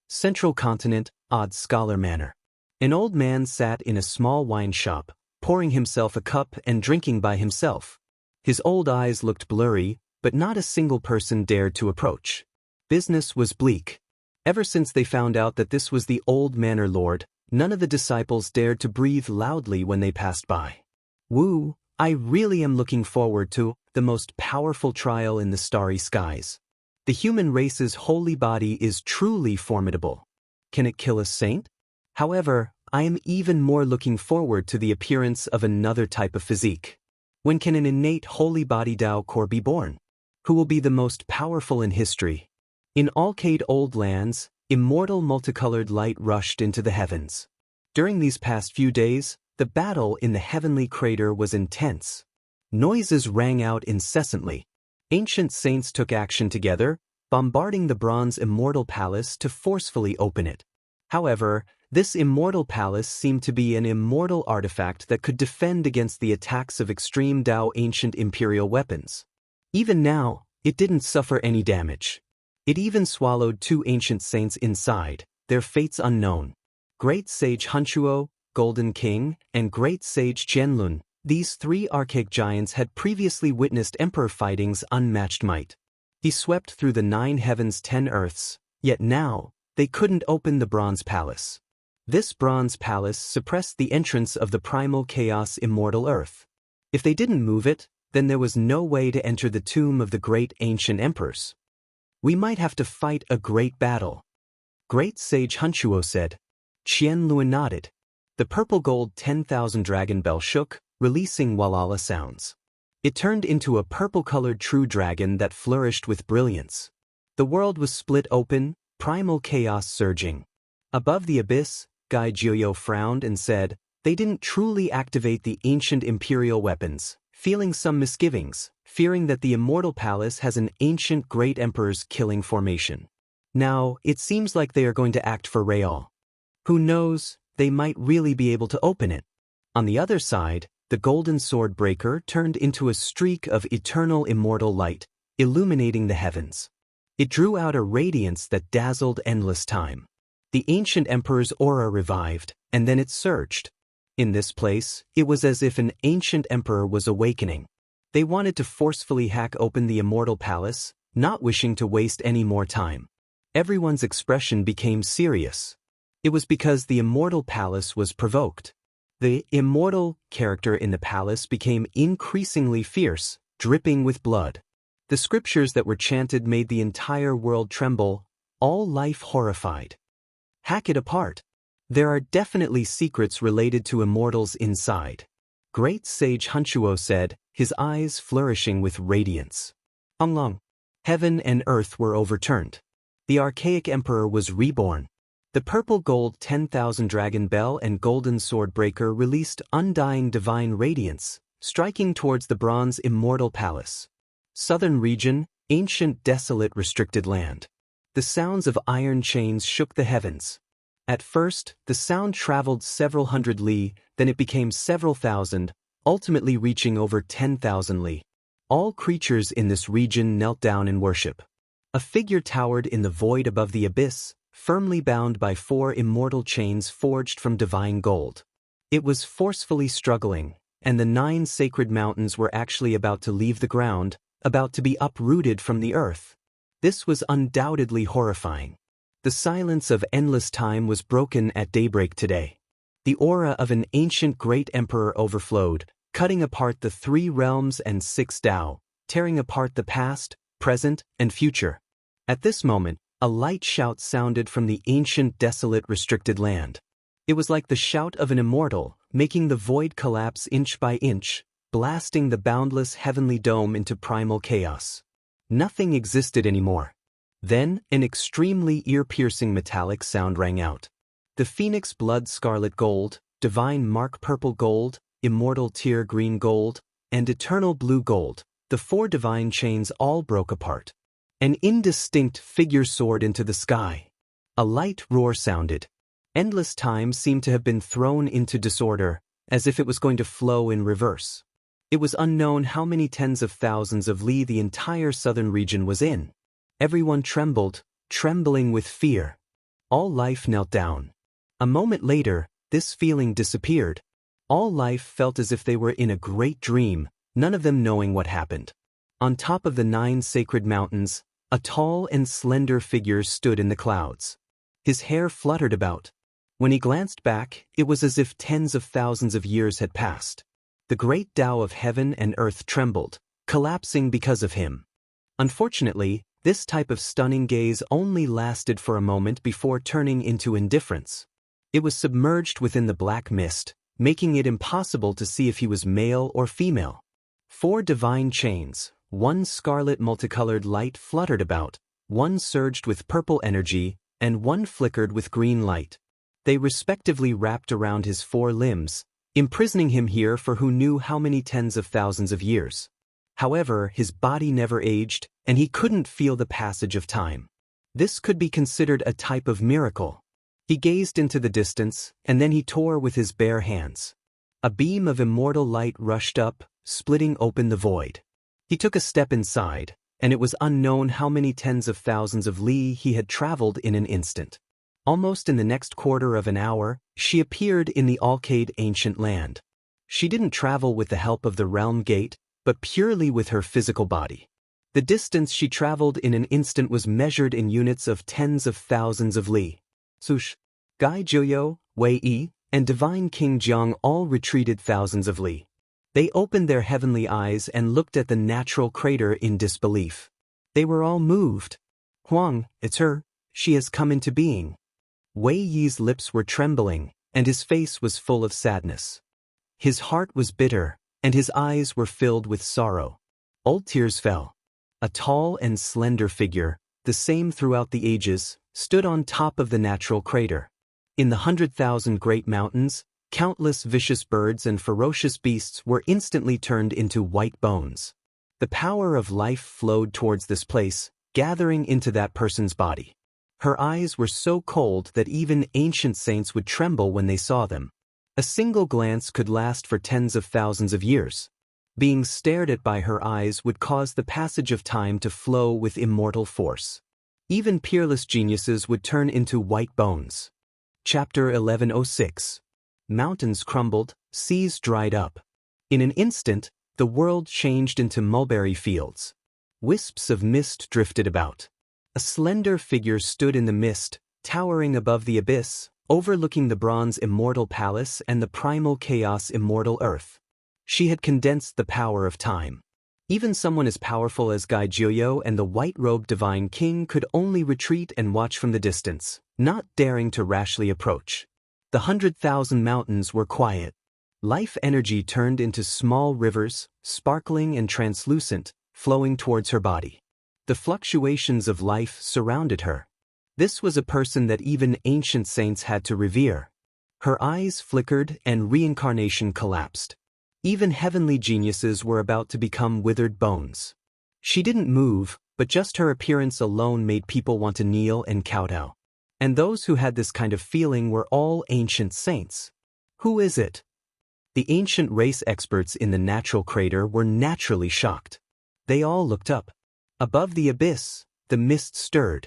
Central Continent, Odd Scholar Manor. An old man sat in a small wine shop, pouring himself a cup and drinking by himself. His old eyes looked blurry, but not a single person dared to approach. Business was bleak. Ever since they found out that this was the old manor lord, none of the disciples dared to breathe loudly when they passed by. "Woo, I really am looking forward to the most powerful trial in the starry skies. The human race's holy body is truly formidable. Can it kill a saint? However, I am even more looking forward to the appearance of another type of physique. When can an innate holy body Tao core be born? Who will be the most powerful in history?" In Alcade Old Lands, immortal multicolored light rushed into the heavens. During these past few days, the battle in the heavenly crater was intense. Noises rang out incessantly. Ancient saints took action together, bombarding the bronze immortal palace to forcefully open it. However, this immortal palace seemed to be an immortal artifact that could defend against the attacks of extreme Tao ancient imperial weapons. Even now, it didn't suffer any damage. It even swallowed two ancient saints inside, their fates unknown. Great Sage Hunchuo, Golden King, and Great Sage Jianlun, these three archaic giants had previously witnessed Emperor fighting's unmatched might. He swept through the 9 heavens 10 earths, yet now, they couldn't open the bronze palace. This bronze palace suppressed the entrance of the primal chaos immortal earth. If they didn't move it, then there was no way to enter the tomb of the great ancient emperors. "We might have to fight a great battle," Great Sage Hunchuo said. Qian Luan nodded. The purple gold 10,000 dragon bell shook, releasing Walala sounds. It turned into a purple-colored true dragon that flourished with brilliance. The world was split open, primal chaos surging. Above the abyss, Gai Jiuyo frowned and said, "They didn't truly activate the ancient imperial weapons," feeling some misgivings, fearing that the Immortal Palace has an ancient Great Emperor's killing formation. Now, it seems like they are going to act for Real. Who knows, they might really be able to open it. On the other side, the golden sword breaker turned into a streak of eternal immortal light, illuminating the heavens. It drew out a radiance that dazzled endless time. The ancient emperor's aura revived, and then it surged. In this place, it was as if an ancient emperor was awakening. They wanted to forcefully hack open the Immortal Palace, not wishing to waste any more time. Everyone's expression became serious. It was because the Immortal Palace was provoked. The immortal character in the palace became increasingly fierce, dripping with blood. The scriptures that were chanted made the entire world tremble, all life horrified. Hack it apart. There are definitely secrets related to immortals inside. Great Sage Hunchuo said, his eyes flourishing with radiance. Onglong. Heaven and earth were overturned. The archaic emperor was reborn. The purple gold 10,000 dragon bell and golden sword breaker released undying divine radiance, striking towards the bronze immortal palace. Southern region, ancient desolate restricted land. The sounds of iron chains shook the heavens. At first, the sound traveled several hundred li, then it became several thousand, ultimately reaching over 10,000 li. All creatures in this region knelt down in worship. A figure towered in the void above the abyss, firmly bound by 4 immortal chains forged from divine gold. It was forcefully struggling, and the 9 sacred mountains were actually about to leave the ground, about to be uprooted from the earth. This was undoubtedly horrifying. The silence of endless time was broken at daybreak today. The aura of an ancient great emperor overflowed, cutting apart the 3 realms and 6 Tao, tearing apart the past, present, and future. At this moment, a light shout sounded from the ancient desolate restricted land. It was like the shout of an immortal, making the void collapse inch by inch, blasting the boundless heavenly dome into primal chaos. Nothing existed anymore. Then, an extremely ear-piercing metallic sound rang out. The phoenix blood scarlet gold, divine mark purple gold, immortal tear green gold, and eternal blue gold, the 4 divine chains all broke apart. An indistinct figure soared into the sky. A light roar sounded. Endless time seemed to have been thrown into disorder, as if it was going to flow in reverse. It was unknown how many tens of thousands of li the entire southern region was in. Everyone trembled, trembling with fear. All life knelt down. A moment later, this feeling disappeared. All life felt as if they were in a great dream, none of them knowing what happened. On top of the 9 sacred mountains, a tall and slender figure stood in the clouds. His hair fluttered about. When he glanced back, it was as if tens of thousands of years had passed. The great Tao of heaven and earth trembled, collapsing because of him. Unfortunately, this type of stunning gaze only lasted for a moment before turning into indifference. It was submerged within the black mist, making it impossible to see if he was male or female. 4 divine chains, 1 scarlet multicolored light fluttered about, 1 surged with purple energy, and 1 flickered with green light. They respectively wrapped around his 4 limbs, imprisoning him here for who knew how many tens of thousands of years. However, his body never aged, and he couldn't feel the passage of time. This could be considered a type of miracle. He gazed into the distance, and then he tore with his bare hands. A beam of immortal light rushed up, splitting open the void. He took a step inside, and it was unknown how many tens of thousands of li he had traveled in an instant. Almost in the next quarter of an hour, she appeared in the Alcade ancient land. She didn't travel with the help of the realm gate, but purely with her physical body. The distance she traveled in an instant was measured in units of tens of thousands of li. Sush, Gai Jiuyo, Wei Yi, and Divine King Jiang all retreated thousands of li. They opened their heavenly eyes and looked at the natural crater in disbelief. They were all moved. Huang, it's her, she has come into being. Wei Yi's lips were trembling, and his face was full of sadness. His heart was bitter, and his eyes were filled with sorrow. Old tears fell. A tall and slender figure, the same throughout the ages, stood on top of the natural crater. In the 100,000 great mountains, countless vicious birds and ferocious beasts were instantly turned into white bones. The power of life flowed towards this place, gathering into that person's body. Her eyes were so cold that even ancient saints would tremble when they saw them. A single glance could last for tens of thousands of years. Being stared at by her eyes would cause the passage of time to flow with immortal force. Even peerless geniuses would turn into white bones. Chapter 1106. Mountains crumbled, seas dried up. In an instant, the world changed into mulberry fields. Wisps of mist drifted about. A slender figure stood in the mist, towering above the abyss, overlooking the bronze immortal palace and the primal chaos immortal earth. She had condensed the power of time. Even someone as powerful as Gai Jiuyo and the white-robed divine king could only retreat and watch from the distance, not daring to rashly approach. The 100,000 mountains were quiet. Life energy turned into small rivers, sparkling and translucent, flowing towards her body. The fluctuations of life surrounded her. This was a person that even ancient saints had to revere. Her eyes flickered and reincarnation collapsed. Even heavenly geniuses were about to become withered bones. She didn't move, but just her appearance alone made people want to kneel and kowtow. And those who had this kind of feeling were all ancient saints. Who is it? The ancient race experts in the natural crater were naturally shocked. They all looked up. Above the abyss, the mist stirred.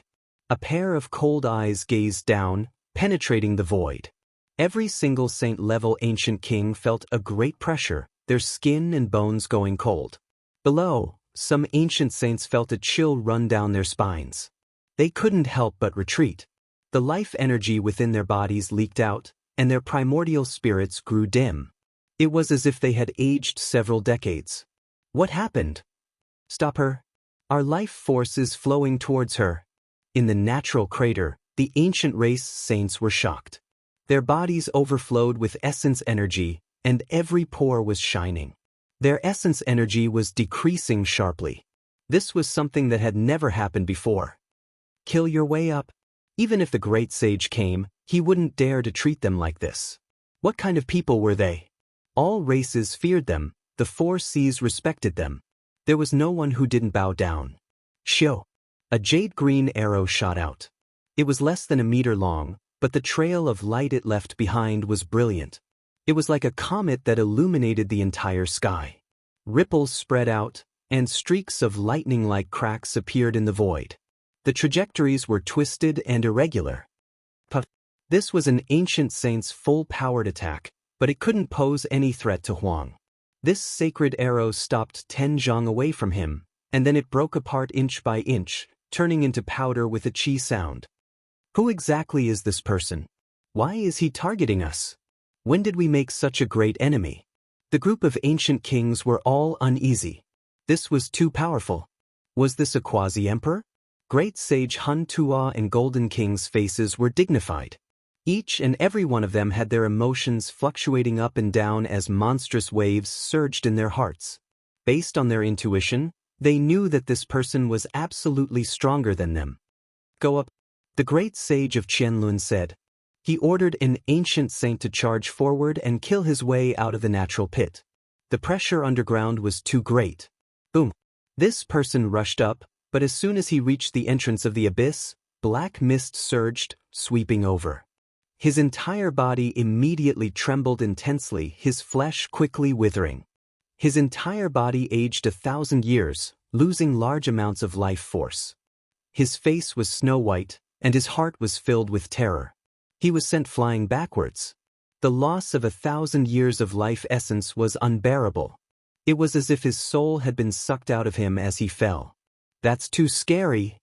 A pair of cold eyes gazed down, penetrating the void. Every single saint-level ancient king felt a great pressure, their skin and bones going cold. Below, some ancient saints felt a chill run down their spines. They couldn't help but retreat. The life energy within their bodies leaked out, and their primordial spirits grew dim. It was as if they had aged several decades. What happened? Stop her. Our life force is flowing towards her. In the natural crater, the ancient race saints were shocked. Their bodies overflowed with essence energy, and every pore was shining. Their essence energy was decreasing sharply. This was something that had never happened before. Kill your way up. Even if the great sage came, he wouldn't dare to treat them like this. What kind of people were they? All races feared them, the four seas respected them. There was no one who didn't bow down. Shio. A jade-green arrow shot out. It was less than a meter long, but the trail of light it left behind was brilliant. It was like a comet that illuminated the entire sky. Ripples spread out, and streaks of lightning-like cracks appeared in the void. The trajectories were twisted and irregular. Puff. This was an ancient saint's full-powered attack, but it couldn't pose any threat to Huang. This sacred arrow stopped 10 zhang away from him, and then it broke apart inch by inch, turning into powder with a chi sound. Who exactly is this person? Why is he targeting us? When did we make such a great enemy? The group of ancient kings were all uneasy. This was too powerful. Was this a quasi-emperor? Great sage Hun Tuo and Golden King's faces were dignified. Each and every one of them had their emotions fluctuating up and down as monstrous waves surged in their hearts. Based on their intuition, they knew that this person was absolutely stronger than them. Go up. The great sage of Qianlun said. He ordered an ancient saint to charge forward and kill his way out of the natural pit. The pressure underground was too great. Boom. This person rushed up, but as soon as he reached the entrance of the abyss, black mist surged, sweeping over. His entire body immediately trembled intensely, his flesh quickly withering. His entire body aged 1,000 years, losing large amounts of life force. His face was snow-white, and his heart was filled with terror. He was sent flying backwards. The loss of 1,000 years of life essence was unbearable. It was as if his soul had been sucked out of him as he fell. That's too scary.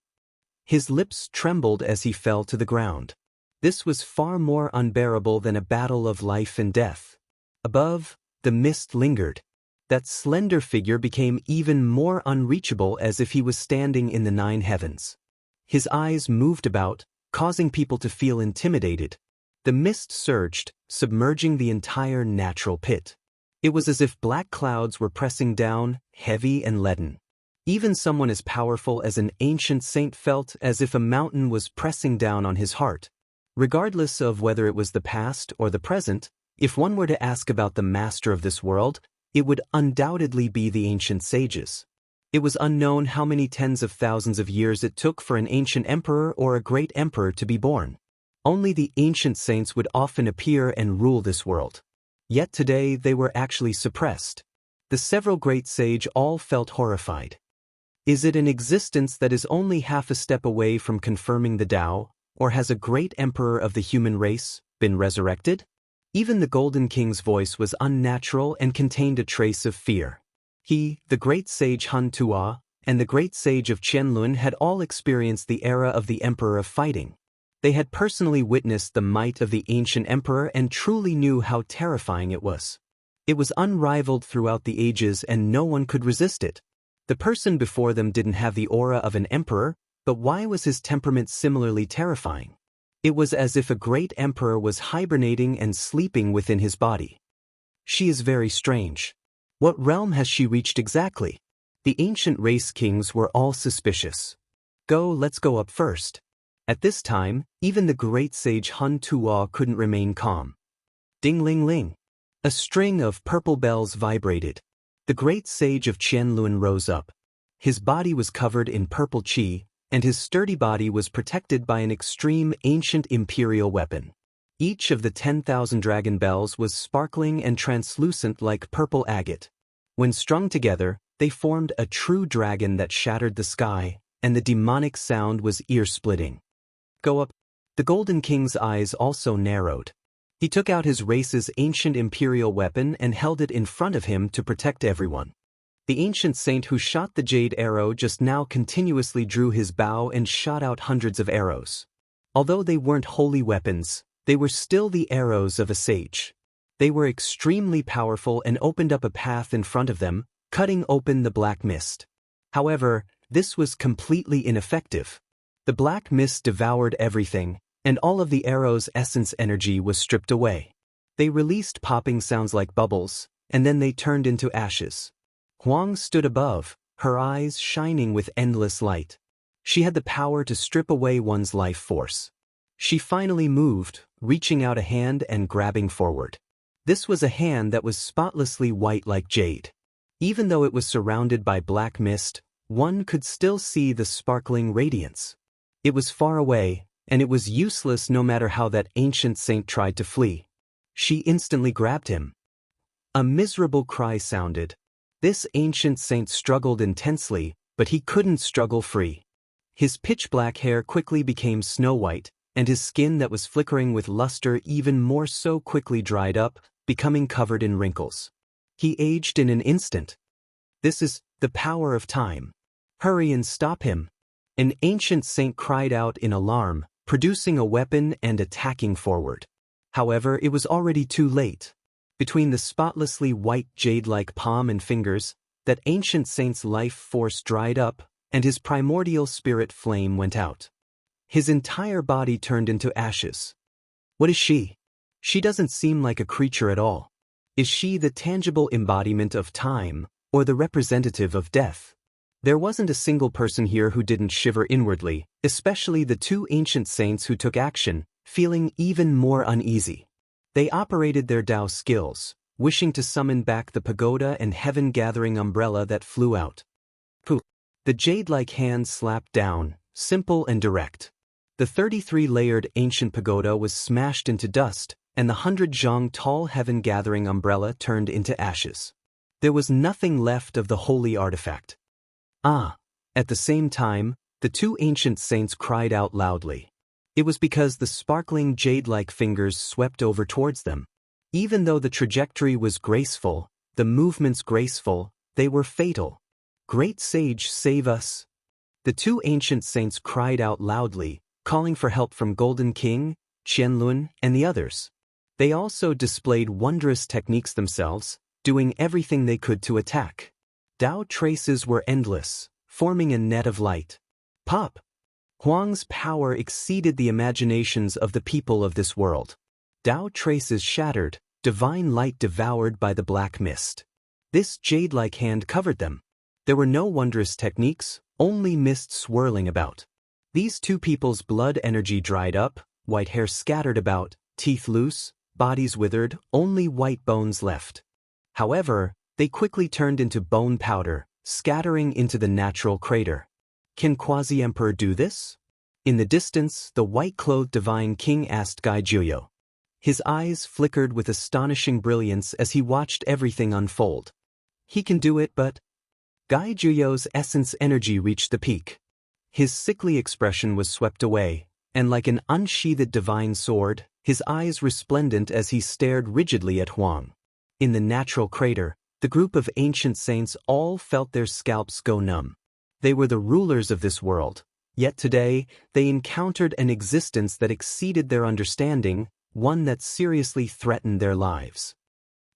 His lips trembled as he fell to the ground. This was far more unbearable than a battle of life and death. Above, the mist lingered. That slender figure became even more unreachable as if he was standing in the 9 heavens. His eyes moved about, causing people to feel intimidated. The mist surged, submerging the entire natural pit. It was as if black clouds were pressing down, heavy and leaden. Even someone as powerful as an ancient saint felt as if a mountain was pressing down on his heart. Regardless of whether it was the past or the present, if one were to ask about the master of this world, it would undoubtedly be the ancient sages. It was unknown how many tens of thousands of years it took for an ancient emperor or a great emperor to be born. Only the ancient saints would often appear and rule this world. Yet today they were actually suppressed. The several great sage all felt horrified. Is it an existence that is only half a step away from confirming the Tao, or has a great emperor of the human race been resurrected? Even the Golden King's voice was unnatural and contained a trace of fear. He, the great sage Han Tua, and the great sage of Qianlun had all experienced the era of the emperor of fighting. They had personally witnessed the might of the ancient emperor and truly knew how terrifying it was. It was unrivaled throughout the ages and no one could resist it. The person before them didn't have the aura of an emperor, but why was his temperament similarly terrifying? It was as if a great emperor was hibernating and sleeping within his body. She is very strange. What realm has she reached exactly? The ancient race kings were all suspicious. Let's go up first. At this time, even the great sage Han Tua couldn't remain calm. Ding-ling-ling. A string of purple bells vibrated. The great sage of Qianlun rose up. His body was covered in purple qi, and his sturdy body was protected by an extreme ancient imperial weapon. Each of the 10,000 dragon bells was sparkling and translucent like purple agate. When strung together, they formed a true dragon that shattered the sky, and the demonic sound was ear-splitting. Go up. The Golden King's eyes also narrowed. He took out his race's ancient imperial weapon and held it in front of him to protect everyone. The ancient saint who shot the jade arrow just now continuously drew his bow and shot out hundreds of arrows. Although they weren't holy weapons, they were still the arrows of a sage. They were extremely powerful and opened up a path in front of them, cutting open the black mist. However, this was completely ineffective. The black mist devoured everything, and all of the arrow's essence energy was stripped away. They released popping sounds like bubbles, and then they turned into ashes. Huang stood above, her eyes shining with endless light. She had the power to strip away one's life force. She finally moved, reaching out a hand and grabbing forward. This was a hand that was spotlessly white like jade. Even though it was surrounded by black mist, one could still see the sparkling radiance. It was far away, and it was useless no matter how that ancient saint tried to flee. She instantly grabbed him. A miserable cry sounded. This ancient saint struggled intensely, but he couldn't struggle free. His pitch-black hair quickly became snow-white, and his skin that was flickering with luster even more so quickly dried up, becoming covered in wrinkles. He aged in an instant. This is the power of time. Hurry and stop him. An ancient saint cried out in alarm, producing a weapon and attacking forward. However, it was already too late. Between the spotlessly white jade-like palm and fingers, that ancient saint's life force dried up, and his primordial spirit flame went out. His entire body turned into ashes. What is she? She doesn't seem like a creature at all. Is she the tangible embodiment of time, or the representative of death? There wasn't a single person here who didn't shiver inwardly, especially the two ancient saints who took action, feeling even more uneasy. They operated their Tao skills, wishing to summon back the pagoda and heaven-gathering umbrella that flew out. Pooh! The jade-like hand slapped down, simple and direct. The 33-layered ancient pagoda was smashed into dust, and the 100-zhang tall heaven-gathering umbrella turned into ashes. There was nothing left of the holy artifact. At the same time, the two ancient saints cried out loudly. It was because the sparkling jade-like fingers swept over towards them. Even though the trajectory was graceful, the movements graceful, they were fatal. Great sage, save us! The two ancient saints cried out loudly, calling for help from Golden King, Qianlun, and the others. They also displayed wondrous techniques themselves, doing everything they could to attack. Tao traces were endless, forming a net of light. Pop! Huang's power exceeded the imaginations of the people of this world. Tao traces shattered, divine light devoured by the black mist. This jade-like hand covered them. There were no wondrous techniques, only mist swirling about. These two people's blood energy dried up, white hair scattered about, teeth loose, bodies withered, only white bones left. However, they quickly turned into bone powder, scattering into the natural crater. Can Quasi-Emperor do this? In the distance, the white-clothed divine king asked Guijuyo. His eyes flickered with astonishing brilliance as he watched everything unfold. He can do it, but... Guijuyo's essence energy reached the peak. His sickly expression was swept away, and like an unsheathed divine sword, his eyes resplendent as he stared rigidly at Huang. In the natural crater, the group of ancient saints all felt their scalps go numb. They were the rulers of this world, yet today they encountered an existence that exceeded their understanding, one that seriously threatened their lives.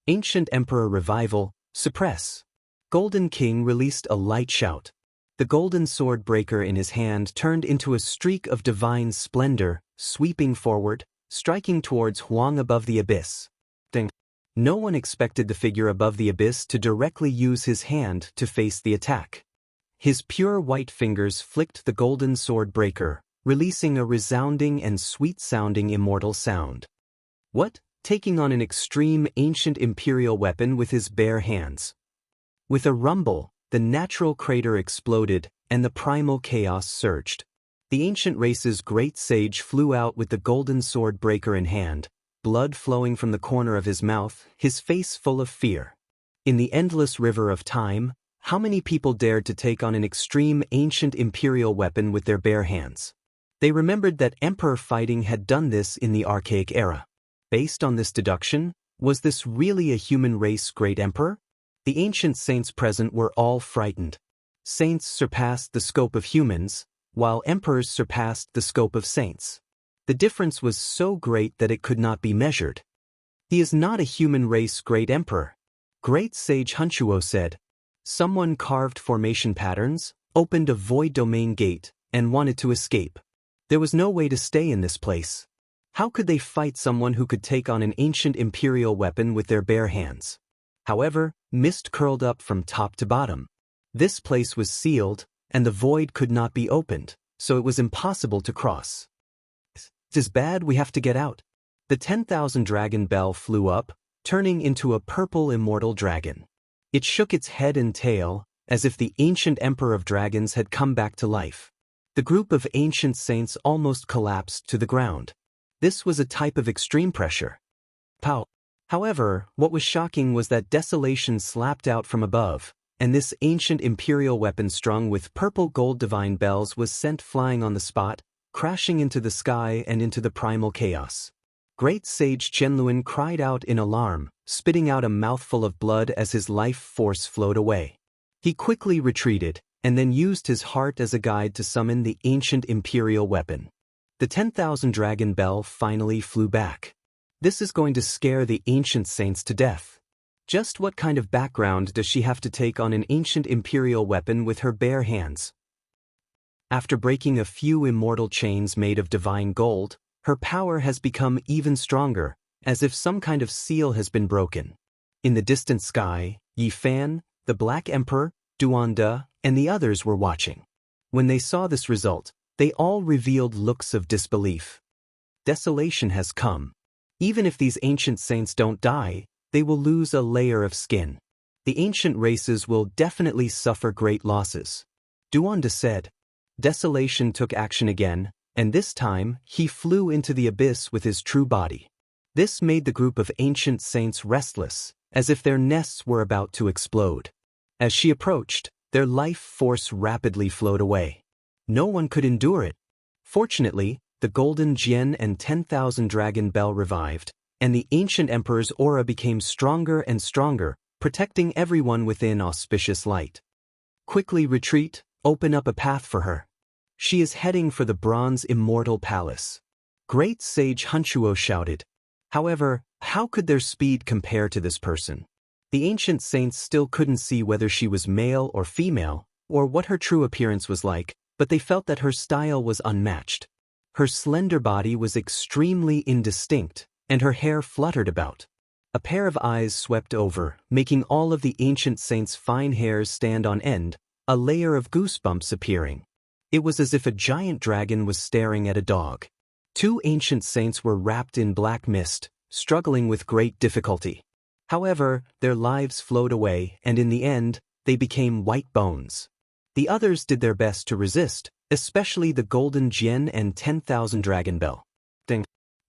Ancient Emperor Revival, suppress. Golden King released a light shout. The golden sword breaker in his hand turned into a streak of divine splendor, sweeping forward, striking towards Huang above the abyss. Ding. No one expected the figure above the abyss to directly use his hand to face the attack. His pure white fingers flicked the golden sword breaker, releasing a resounding and sweet-sounding immortal sound. What? Taking on an extreme ancient imperial weapon with his bare hands. With a rumble, the natural crater exploded, and the primal chaos surged. The ancient race's great sage flew out with the golden sword breaker in hand, blood flowing from the corner of his mouth, his face full of fear. In the endless river of time, how many people dared to take on an extreme ancient imperial weapon with their bare hands? They remembered that emperor fighting had done this in the archaic era. Based on this deduction, was this really a human race great emperor? The ancient saints present were all frightened. Saints surpassed the scope of humans, while emperors surpassed the scope of saints. The difference was so great that it could not be measured. He is not a human race great emperor. Great sage Hunchuo said. Someone carved formation patterns, opened a void domain gate, and wanted to escape. There was no way to stay in this place. How could they fight someone who could take on an ancient imperial weapon with their bare hands? However, mist curled up from top to bottom. This place was sealed, and the void could not be opened, so it was impossible to cross. It is bad, we have to get out. The 10,000 dragon bell flew up, turning into a purple immortal dragon. It shook its head and tail, as if the ancient emperor of dragons had come back to life. The group of ancient saints almost collapsed to the ground. This was a type of extreme pressure. Pow! However, what was shocking was that desolation slapped out from above, and this ancient imperial weapon strung with purple gold divine bells was sent flying on the spot, crashing into the sky and into the primal chaos. Great sage Qianluan cried out in alarm, spitting out a mouthful of blood as his life force flowed away. He quickly retreated, and then used his heart as a guide to summon the ancient imperial weapon. The 10,000 dragon bell finally flew back. This is going to scare the ancient saints to death. Just what kind of background does she have to take on an ancient imperial weapon with her bare hands? After breaking a few immortal chains made of divine gold, her power has become even stronger, as if some kind of seal has been broken. In the distant sky, Yi Fan, the Black Emperor, Duanda, and the others were watching. When they saw this result, they all revealed looks of disbelief. Desolation has come. Even if these ancient saints don't die, they will lose a layer of skin. The ancient races will definitely suffer great losses. Duanda said. Desolation took action again, and this time, he flew into the abyss with his true body. This made the group of ancient saints restless, as if their nests were about to explode. As she approached, their life force rapidly flowed away. No one could endure it. Fortunately, the golden Jian and 10,000 dragon bell revived, and the ancient emperor's aura became stronger and stronger, protecting everyone within auspicious light. Quickly retreat, open up a path for her. She is heading for the bronze immortal palace. Great sage Hunchuo shouted. However, how could their speed compare to this person? The ancient saints still couldn't see whether she was male or female, or what her true appearance was like, but they felt that her style was unmatched. Her slender body was extremely indistinct, and her hair fluttered about. A pair of eyes swept over, making all of the ancient saints' fine hairs stand on end, a layer of goosebumps appearing. It was as if a giant dragon was staring at a dog. Two ancient saints were wrapped in black mist, struggling with great difficulty. However, their lives flowed away, and in the end, they became white bones. The others did their best to resist, especially the Golden Jian and 10,000 Dragon Bell.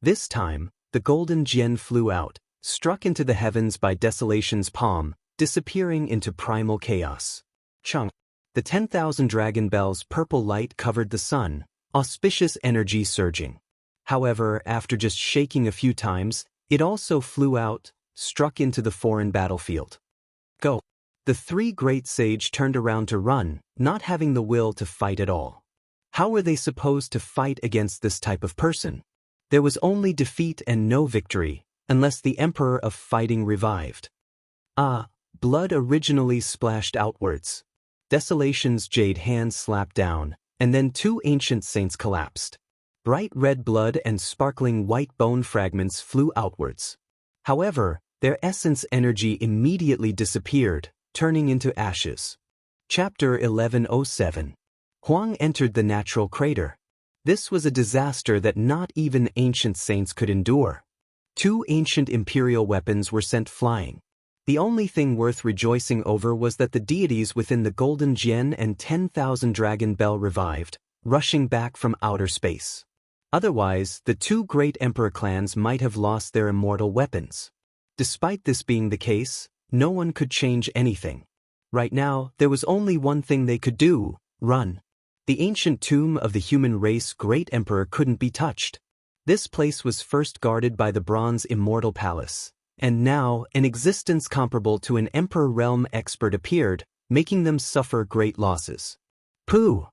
This time, the Golden Jian flew out, struck into the heavens by Desolation's palm, disappearing into primal chaos. Chung. The 10,000 Dragon Bell's purple light covered the sun, auspicious energy surging. However, after just shaking a few times, it also flew out, struck into the foreign battlefield. Go. The three great sage turned around to run, not having the will to fight at all. How were they supposed to fight against this type of person? There was only defeat and no victory, unless the Emperor of Fighting revived. Blood originally splashed outwards. Desolation's jade hand slapped down, and then two ancient saints collapsed. Bright red blood and sparkling white bone fragments flew outwards. However, their essence energy immediately disappeared, turning into ashes. Chapter 1107. Huang entered the natural crater. This was a disaster that not even ancient saints could endure. Two ancient imperial weapons were sent flying. The only thing worth rejoicing over was that the deities within the Golden Jian and 10,000 Dragon Bell revived, rushing back from outer space. Otherwise, the two great emperor clans might have lost their immortal weapons. Despite this being the case, no one could change anything. Right now, there was only one thing they could do: run. The ancient tomb of the human race great emperor couldn't be touched. This place was first guarded by the bronze immortal palace, and now an existence comparable to an emperor realm expert appeared, making them suffer great losses. Pooh!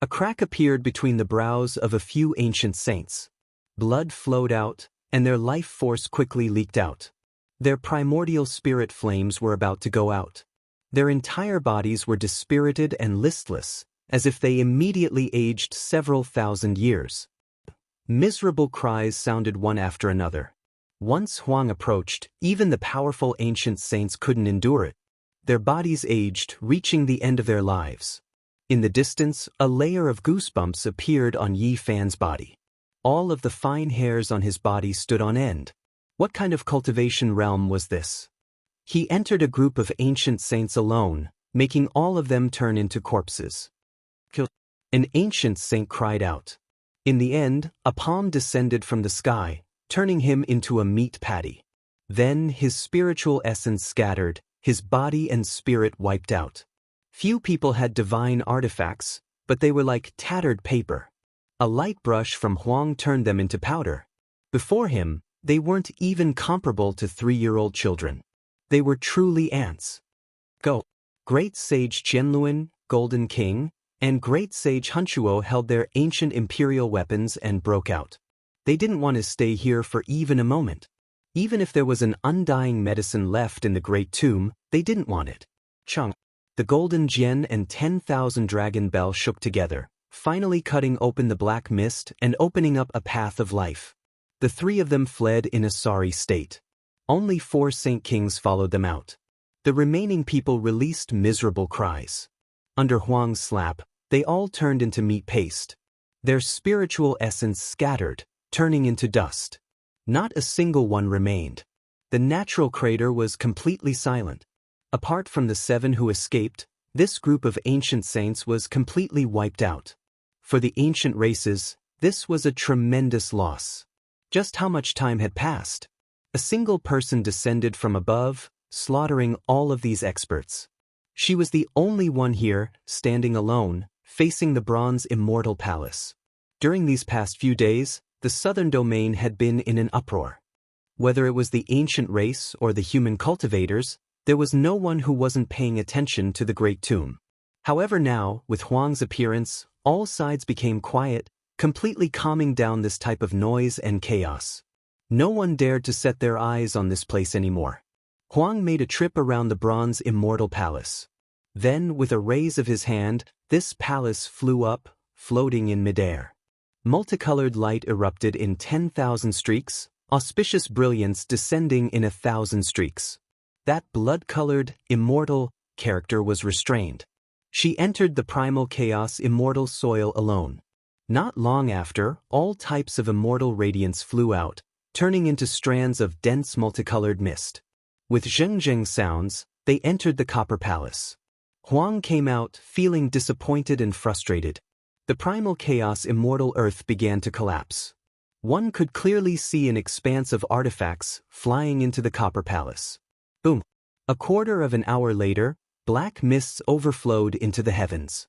A crack appeared between the brows of a few ancient saints. Blood flowed out, and their life force quickly leaked out. Their primordial spirit flames were about to go out. Their entire bodies were dispirited and listless, as if they immediately aged several thousand years. Miserable cries sounded one after another. Once Huang approached, even the powerful ancient saints couldn't endure it. Their bodies aged, reaching the end of their lives. In the distance, a layer of goosebumps appeared on Yi Fan's body. All of the fine hairs on his body stood on end. What kind of cultivation realm was this? He entered a group of ancient saints alone, making all of them turn into corpses. An ancient saint cried out. In the end, a palm descended from the sky, turning him into a meat patty. Then his spiritual essence scattered, his body and spirit wiped out. Few people had divine artifacts, but they were like tattered paper. A light brush from Huang turned them into powder. Before him, they weren't even comparable to 3-year-old children. They were truly ants. Go. Great Sage Qianluan, Golden King, and Great Sage Hunchuo held their ancient imperial weapons and broke out. They didn't want to stay here for even a moment. Even if there was an undying medicine left in the Great Tomb, they didn't want it. Chung. The Golden Jian and 10,000 Dragon Bell shook together, finally cutting open the black mist and opening up a path of life. The three of them fled in a sorry state. Only 4 Saint Kings followed them out. The remaining people released miserable cries. Under Huang's slap, they all turned into meat paste. Their spiritual essence scattered, turning into dust. Not a single one remained. The natural crater was completely silent. Apart from the 7 who escaped, this group of ancient saints was completely wiped out. For the ancient races, this was a tremendous loss. Just how much time had passed? A single person descended from above, slaughtering all of these experts. She was the only one here, standing alone, facing the bronze immortal palace. During these past few days, the southern domain had been in an uproar. Whether it was the ancient race or the human cultivators, there was no one who wasn't paying attention to the Great Tomb. However now, with Huang's appearance, all sides became quiet, completely calming down this type of noise and chaos. No one dared to set their eyes on this place anymore. Huang made a trip around the bronze immortal palace. Then, with a raise of his hand, this palace flew up, floating in midair. Multicolored light erupted in 10,000 streaks, auspicious brilliance descending in 1,000 streaks. That blood-colored, immortal character was restrained. She entered the primal chaos immortal soil alone. Not long after, all types of immortal radiance flew out, turning into strands of dense multicolored mist. With zheng sounds, they entered the Copper Palace. Huang came out, feeling disappointed and frustrated. The primal chaos immortal earth began to collapse. One could clearly see an expanse of artifacts flying into the Copper Palace. Boom! A quarter of an hour later, black mists overflowed into the heavens.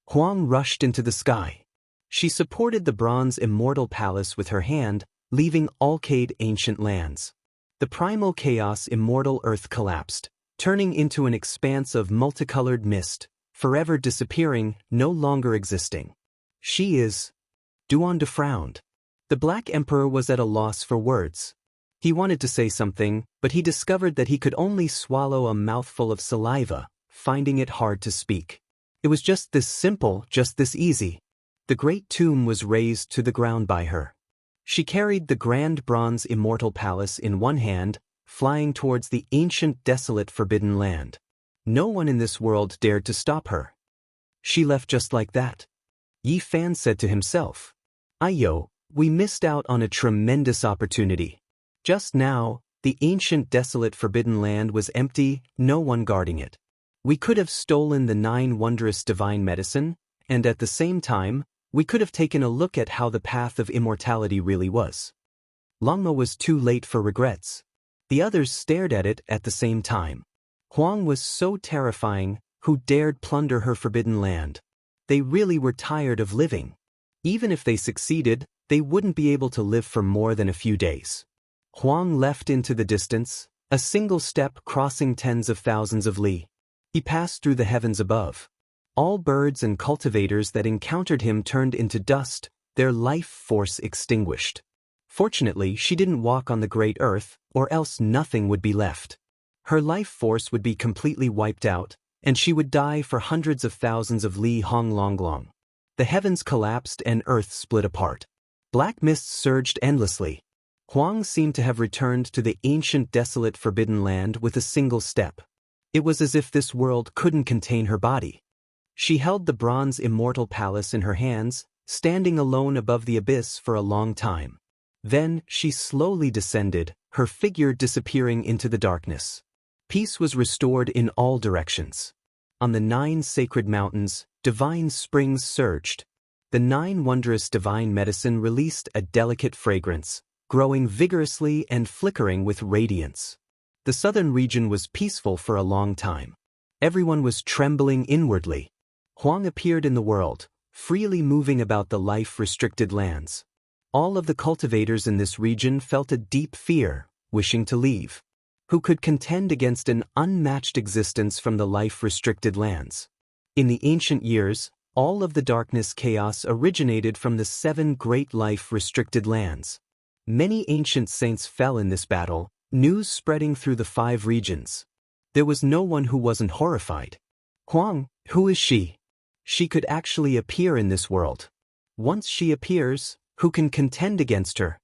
Huang rushed into the sky. She supported the bronze immortal palace with her hand, leaving Alcade ancient lands. The primal chaos immortal earth collapsed, turning into an expanse of multicolored mist, forever disappearing, no longer existing. She is... Duan frowned. The Black Emperor was at a loss for words. He wanted to say something, but he discovered that he could only swallow a mouthful of saliva, finding it hard to speak. It was just this simple, just this easy. The great tomb was razed to the ground by her. She carried the grand bronze immortal palace in one hand, flying towards the ancient desolate forbidden land. No one in this world dared to stop her. She left just like that. Yi Fan said to himself, "Aiyo, we missed out on a tremendous opportunity. Just now, the ancient desolate forbidden land was empty, no one guarding it. We could have stolen the 9 wondrous divine medicine, and at the same time, we could have taken a look at how the path of immortality really was." Longmo was too late for regrets. The others stared at it at the same time. Huang was so terrifying, who dared plunder her forbidden land? They really were tired of living. Even if they succeeded, they wouldn't be able to live for more than a few days. Huang left into the distance, a single step crossing tens of thousands of li. He passed through the heavens above. All birds and cultivators that encountered him turned into dust, their life force extinguished. Fortunately, she didn't walk on the great earth, or else nothing would be left. Her life force would be completely wiped out, and she would die for hundreds of thousands of li hong long long. The heavens collapsed and earth split apart. Black mists surged endlessly. Huang seemed to have returned to the ancient desolate forbidden land with a single step. It was as if this world couldn't contain her body. She held the bronze immortal palace in her hands, standing alone above the abyss for a long time. Then, she slowly descended, her figure disappearing into the darkness. Peace was restored in all directions. On the 9 sacred mountains, divine springs surged. The 9 wondrous divine medicine released a delicate fragrance, growing vigorously and flickering with radiance. The southern region was peaceful for a long time. Everyone was trembling inwardly. Huang appeared in the world, freely moving about the life-restricted lands. All of the cultivators in this region felt a deep fear, wishing to leave. Who could contend against an unmatched existence from the life-restricted lands? In the ancient years, all of the darkness chaos originated from the 7 great life-restricted lands. Many ancient saints fell in this battle, news spreading through the 5 regions. There was no one who wasn't horrified. Huang, who is she? She could actually appear in this world. Once she appears, who can contend against her?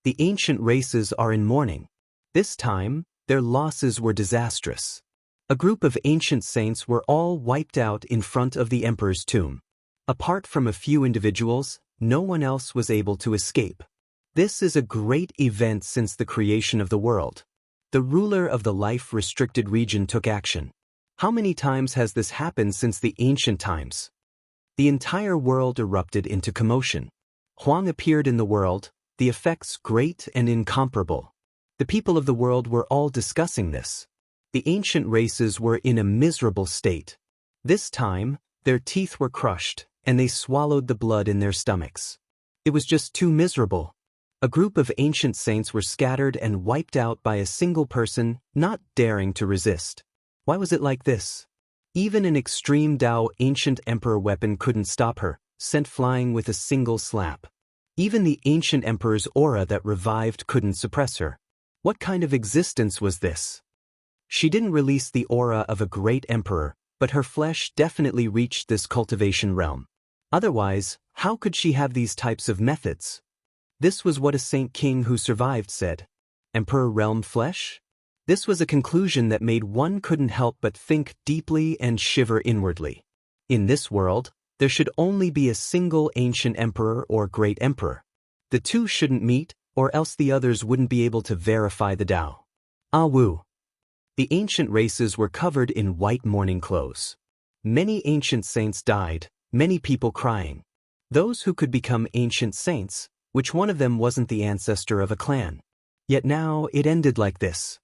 The ancient races are in mourning. This time, their losses were disastrous. A group of ancient saints were all wiped out in front of the emperor's tomb. Apart from a few individuals, no one else was able to escape. This is a great event since the creation of the world. The ruler of the life-restricted region took action. How many times has this happened since the ancient times? The entire world erupted into commotion. Huang appeared in the world, the effects great and incomparable. The people of the world were all discussing this. The ancient races were in a miserable state. This time, their teeth were crushed, and they swallowed the blood in their stomachs. It was just too miserable. A group of ancient saints were scattered and wiped out by a single person, not daring to resist. Why was it like this? Even an extreme Dao ancient emperor weapon couldn't stop her, sent flying with a single slap. Even the ancient emperor's aura that revived couldn't suppress her. What kind of existence was this? She didn't release the aura of a great emperor, but her flesh definitely reached this cultivation realm. Otherwise, how could she have these types of methods? This was what a saint king who survived said. Emperor realm flesh? This was a conclusion that made one couldn't help but think deeply and shiver inwardly. In this world, There should only be a single ancient emperor or great emperor. The two shouldn't meet, or else the others wouldn't be able to verify the Tao. Ah Wu. The ancient races were covered in white mourning clothes. Many ancient saints died, many people crying. Those who could become ancient saints, which one of them wasn't the ancestor of a clan? Yet now it ended like this.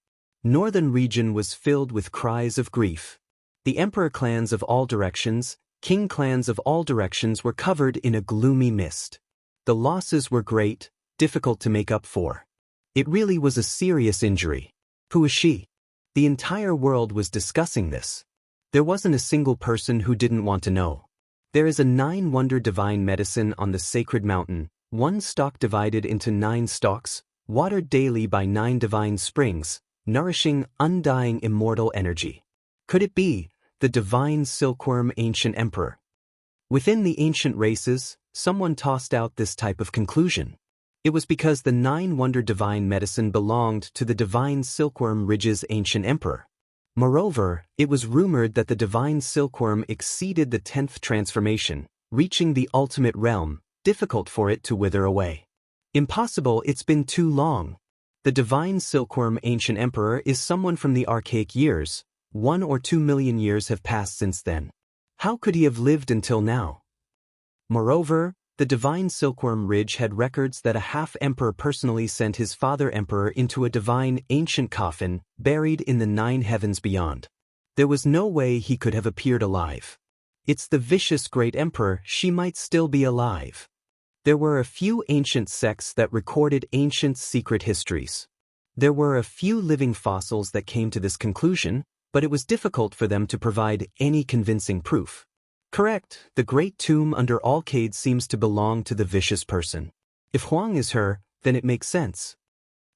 Northern region was filled with cries of grief. The emperor clans of all directions, king clans of all directions were covered in a gloomy mist. The losses were great, difficult to make up for. It really was a serious injury. Who is she? The entire world was discussing this. There wasn't a single person who didn't want to know. There is a 9-wonder divine medicine on the sacred mountain, one stalk divided into 9 stalks, watered daily by 9 divine springs, nourishing undying immortal energy. Could it be the divine silkworm ancient emperor? Within the ancient races, someone tossed out this type of conclusion. It was because the 9-wonder divine medicine belonged to the divine silkworm ridge's ancient emperor. Moreover, it was rumored that the divine silkworm exceeded the 10th transformation, reaching the ultimate realm, difficult for it to wither away. Impossible, it's been too long. The divine silkworm ancient emperor is someone from the archaic years. 1 or 2 million years have passed since then. How could he have lived until now? Moreover, the divine silkworm ridge had records that a half-emperor personally sent his father emperor into a divine ancient coffin, buried in the 9 heavens beyond. There was no way he could have appeared alive. It's the vicious great emperor, she might still be alive. There were a few ancient sects that recorded ancient secret histories. There were a few living fossils that came to this conclusion, but it was difficult for them to provide any convincing proof. Correct, the great tomb under Alcade seems to belong to the vicious person. If Huang is her, then it makes sense.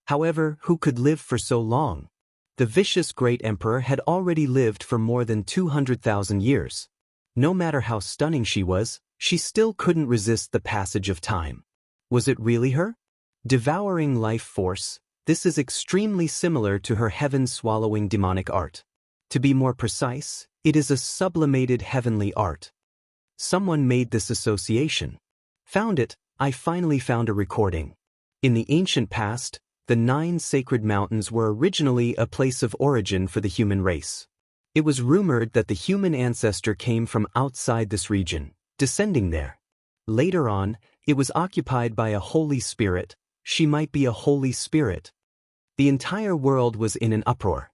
However, who could live for so long? The vicious great emperor had already lived for more than 200,000 years. No matter how stunning she was, she still couldn't resist the passage of time. Was it really her? Devouring life force, this is extremely similar to her heaven-swallowing demonic art. To be more precise, it is a sublimated heavenly art. Someone made this association. Found it, I finally found a recording. In the ancient past, the 9 sacred mountains were originally a place of origin for the human race. It was rumored that the human ancestor came from outside this region, descending there. Later on, it was occupied by a holy spirit. She might be a holy spirit. The entire world was in an uproar.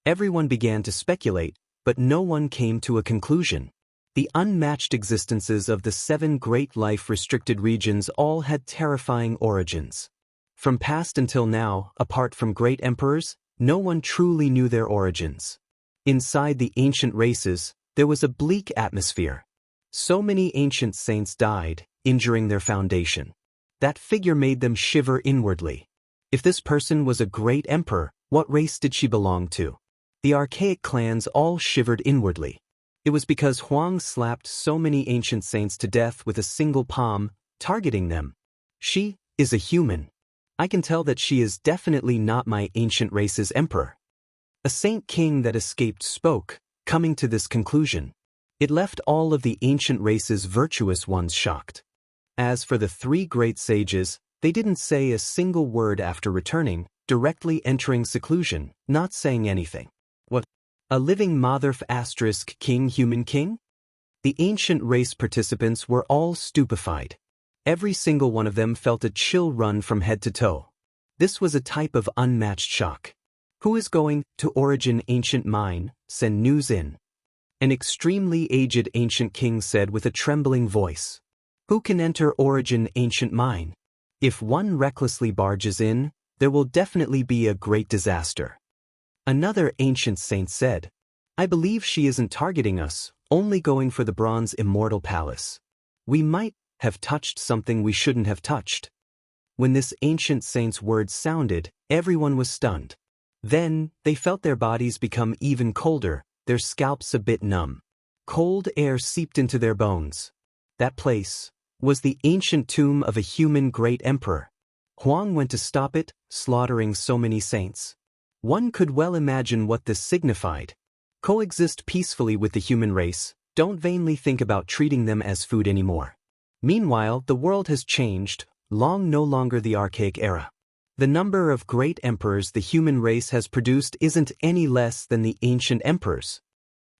Everyone began to speculate, but no one came to a conclusion. The unmatched existences of the 7 great life-restricted regions all had terrifying origins. From past until now, apart from great emperors, no one truly knew their origins. Inside the ancient races, there was a bleak atmosphere. So many ancient saints died, injuring their foundation. That figure made them shiver inwardly. If this person was a great emperor, what race did she belong to? The archaic clans all shivered inwardly. It was because Huang slapped so many ancient saints to death with a single palm, targeting them. She is a human. I can tell that she is definitely not my ancient race's emperor. A saint king that escaped spoke, coming to this conclusion. It left all of the ancient race's virtuous ones shocked. As for the 3 great sages, they didn't say a single word after returning, directly entering seclusion, not saying anything. What? A living Matherf * king human king? The ancient race participants were all stupefied. Every single one of them felt a chill run from head to toe. This was a type of unmatched shock. Who is going to Origin Ancient Mine? Send news in. An extremely aged ancient king said with a trembling voice. Who can enter Origin Ancient Mine? If one recklessly barges in, there will definitely be a great disaster. Another ancient saint said, I believe she isn't targeting us, only going for the bronze immortal palace. We might have touched something we shouldn't have touched. When this ancient saint's words sounded, everyone was stunned. Then, they felt their bodies become even colder, their scalps a bit numb. Cold air seeped into their bones. That place was the ancient tomb of a human great emperor. Huang went to stop it, slaughtering so many saints. One could well imagine what this signified. Coexist peacefully with the human race, Don't vainly think about treating them as food anymore. Meanwhile, the world has changed, long no longer the archaic era. The number of great emperors the human race has produced isn't any less than the ancient emperors.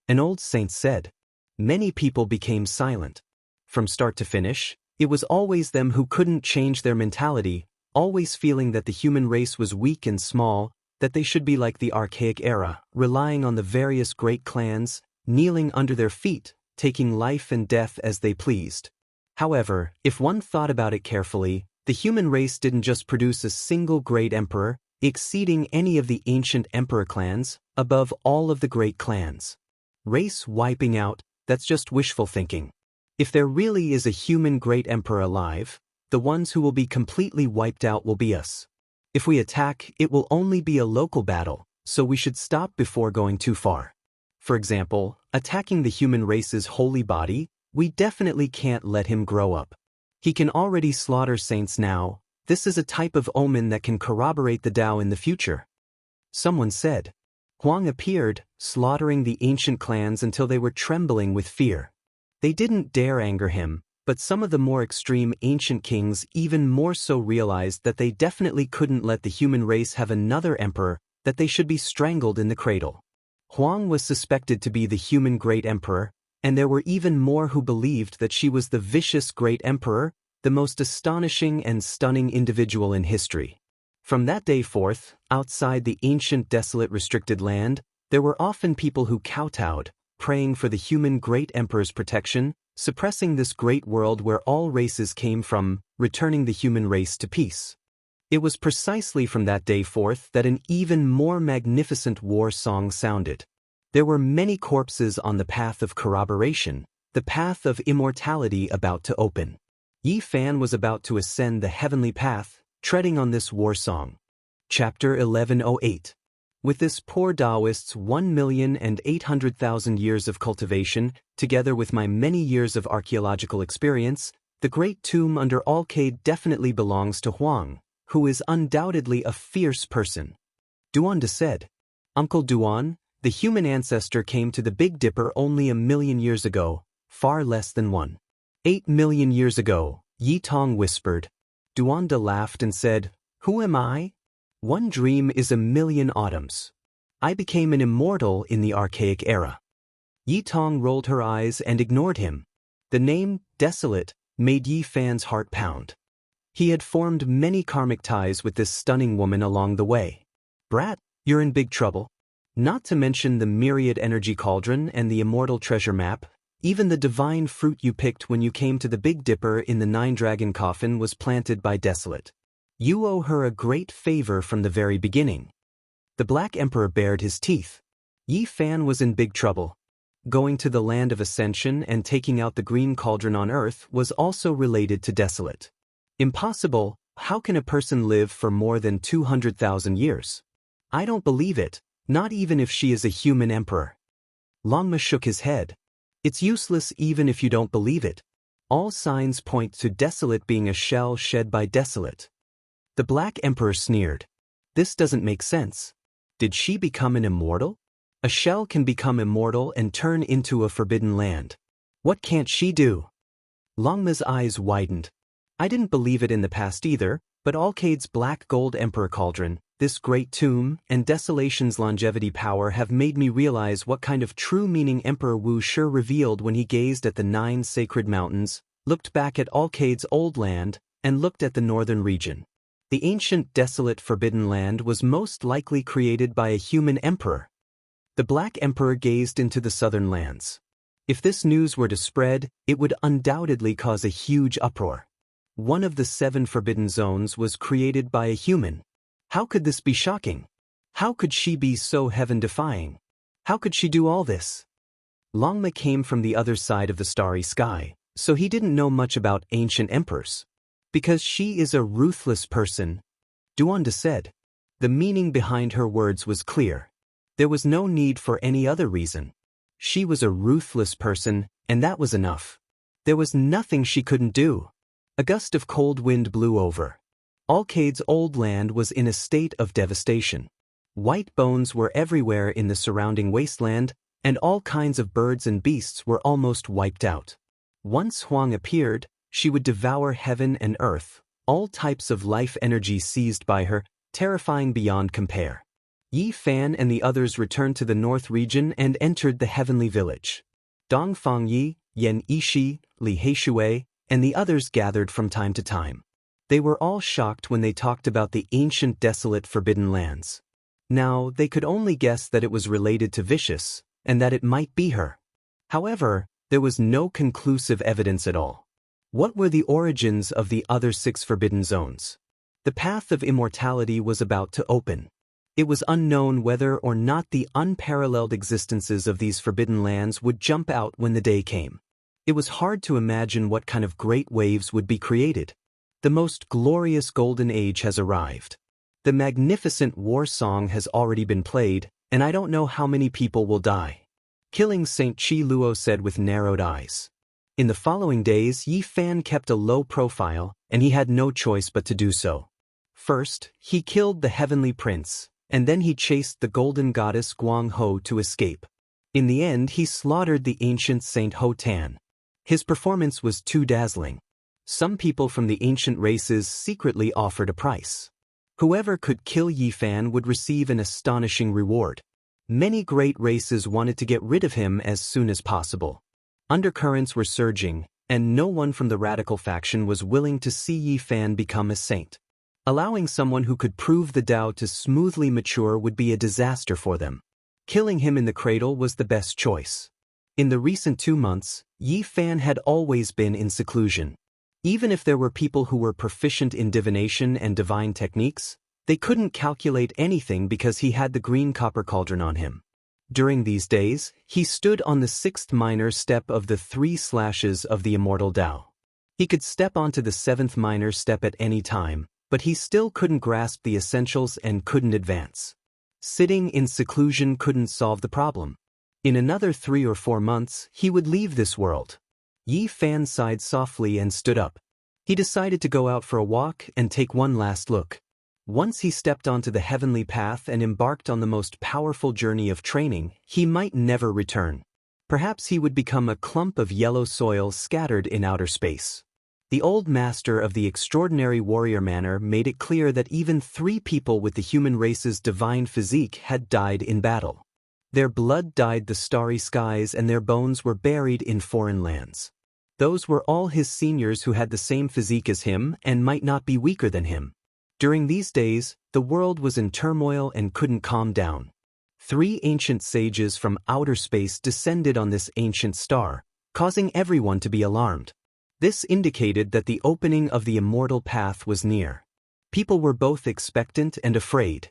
An old saint said, "Many people became silent. From start to finish, it was always them who couldn't change their mentality, always feeling that the human race was weak and small, that they should be like the archaic era, relying on the various great clans, kneeling under their feet, taking life and death as they pleased." However, if one thought about it carefully, the human race didn't just produce a single great emperor, exceeding any of the ancient emperor clans, above all of the great clans. Race wiping out, that's just wishful thinking. If there really is a human great emperor alive, the ones who will be completely wiped out will be us. If we attack, it will only be a local battle, so we should stop before going too far. For example, attacking the human race's holy body, we definitely can't let him grow up. He can already slaughter saints now. This is a type of omen that can corroborate the Tao in the future. Someone said. Huang appeared, slaughtering the ancient clans until they were trembling with fear. They didn't dare anger him, but some of the more extreme ancient kings even more so realized that they definitely couldn't let the human race have another emperor, that they should be strangled in the cradle. Huang was suspected to be the human great emperor, and there were even more who believed that she was the vicious great emperor, the most astonishing and stunning individual in history. From that day forth, outside the ancient desolate restricted land, there were often people who kowtowed, praying for the human great emperor's protection, suppressing this great world where all races came from, returning the human race to peace. It was precisely from that day forth that an even more magnificent war song sounded. There were many corpses on the path of corroboration, the path of immortality about to open. Yi Fan was about to ascend the heavenly path, treading on this war song. Chapter 1108. With this poor Taoist's 1,800,000 years of cultivation, together with my many years of archaeological experience, the great tomb under Alcade definitely belongs to Huang, who is undoubtedly a fierce person. Duanda said, "Uncle Duan, the human ancestor came to the Big Dipper only 1,000,000 years ago, far less than 1.8 million years ago," Yi Tong whispered. Duanda laughed and said, "Who am I? One dream is 1,000,000 autumns. I became an immortal in the archaic era." Yi Tong rolled her eyes and ignored him. The name, Desolate, made Yi Fan's heart pound. He had formed many karmic ties with this stunning woman along the way. "Brat, you're in big trouble. Not to mention the myriad energy cauldron and the immortal treasure map, even the divine fruit you picked when you came to the Big Dipper in the 9-dragon coffin was planted by Desolate. You owe her a great favor from the very beginning." The Black Emperor bared his teeth. Yi Fan was in big trouble. Going to the land of ascension and taking out the green cauldron on Earth was also related to Desolate. Impossible. How can a person live for more than 200,000 years? I don't believe it, not even if she is a human emperor. Longma shook his head. It's useless even if you don't believe it. All signs point to Desolate being a shell shed by Desolate. The Black Emperor sneered. This doesn't make sense. Did she become an immortal? A shell can become immortal and turn into a forbidden land. What can't she do? Longma's eyes widened. I didn't believe it in the past either, but Alcade's black gold emperor cauldron, this great tomb, and Desolation's longevity power have made me realize what kind of true meaning Emperor Wu Shi revealed when he gazed at the 9 sacred mountains, looked back at Alcade's old land, and looked at the northern region. The ancient desolate forbidden land was most likely created by a human emperor. The Black Emperor gazed into the southern lands. If this news were to spread, it would undoubtedly cause a huge uproar. One of the 7 forbidden zones was created by a human. How could this be shocking? How could she be so heaven-defying? How could she do all this? Longma came from the other side of the starry sky, so he didn't know much about ancient emperors. Because she is a ruthless person, Duanda said. The meaning behind her words was clear. There was no need for any other reason. She was a ruthless person, and that was enough. There was nothing she couldn't do. A gust of cold wind blew over. Alcade's old land was in a state of devastation. White bones were everywhere in the surrounding wasteland, and all kinds of birds and beasts were almost wiped out. Once Huang appeared, she would devour heaven and earth, all types of life energy seized by her, terrifying beyond compare. Yi Fan and the others returned to the north region and entered the heavenly village. Dong Fangyi, Yan Yishi, Li Heishui, and the others gathered from time to time. They were all shocked when they talked about the ancient desolate forbidden lands. Now, they could only guess that it was related to Vicious, and that it might be her. However, there was no conclusive evidence at all. What were the origins of the other 6 forbidden zones? The path of immortality was about to open. It was unknown whether or not the unparalleled existences of these forbidden lands would jump out when the day came. It was hard to imagine what kind of great waves would be created. The most glorious golden age has arrived. The magnificent war song has already been played, and I don't know how many people will die. Killing St. Chi Luo said with narrowed eyes. In the following days, Yi Fan kept a low profile, and he had no choice but to do so. First, he killed the heavenly prince, and then he chased the golden goddess Guang Ho to escape. In the end, he slaughtered the ancient Saint Ho Tan. His performance was too dazzling. Some people from the ancient races secretly offered a price. Whoever could kill Yi Fan would receive an astonishing reward. Many great races wanted to get rid of him as soon as possible. Undercurrents were surging, and no one from the radical faction was willing to see Yi Fan become a saint. Allowing someone who could prove the Tao to smoothly mature would be a disaster for them. Killing him in the cradle was the best choice. In the recent 2 months, Yi Fan had always been in seclusion. Even if there were people who were proficient in divination and divine techniques, they couldn't calculate anything because he had the green copper cauldron on him. During these days, he stood on the 6th minor step of the 3 slashes of the immortal Tao. He could step onto the 7th minor step at any time, but he still couldn't grasp the essentials and couldn't advance. Sitting in seclusion couldn't solve the problem. In another 3 or 4 months, he would leave this world. Yi Fan sighed softly and stood up. He decided to go out for a walk and take one last look. Once he stepped onto the heavenly path and embarked on the most powerful journey of training, he might never return. Perhaps he would become a clump of yellow soil scattered in outer space. The old master of the extraordinary warrior manner made it clear that even 3 people with the human race's divine physique had died in battle. Their blood dyed the starry skies and their bones were buried in foreign lands. Those were all his seniors who had the same physique as him and might not be weaker than him. During these days, the world was in turmoil and couldn't calm down. 3 ancient sages from outer space descended on this ancient star, causing everyone to be alarmed. This indicated that the opening of the immortal path was near. People were both expectant and afraid.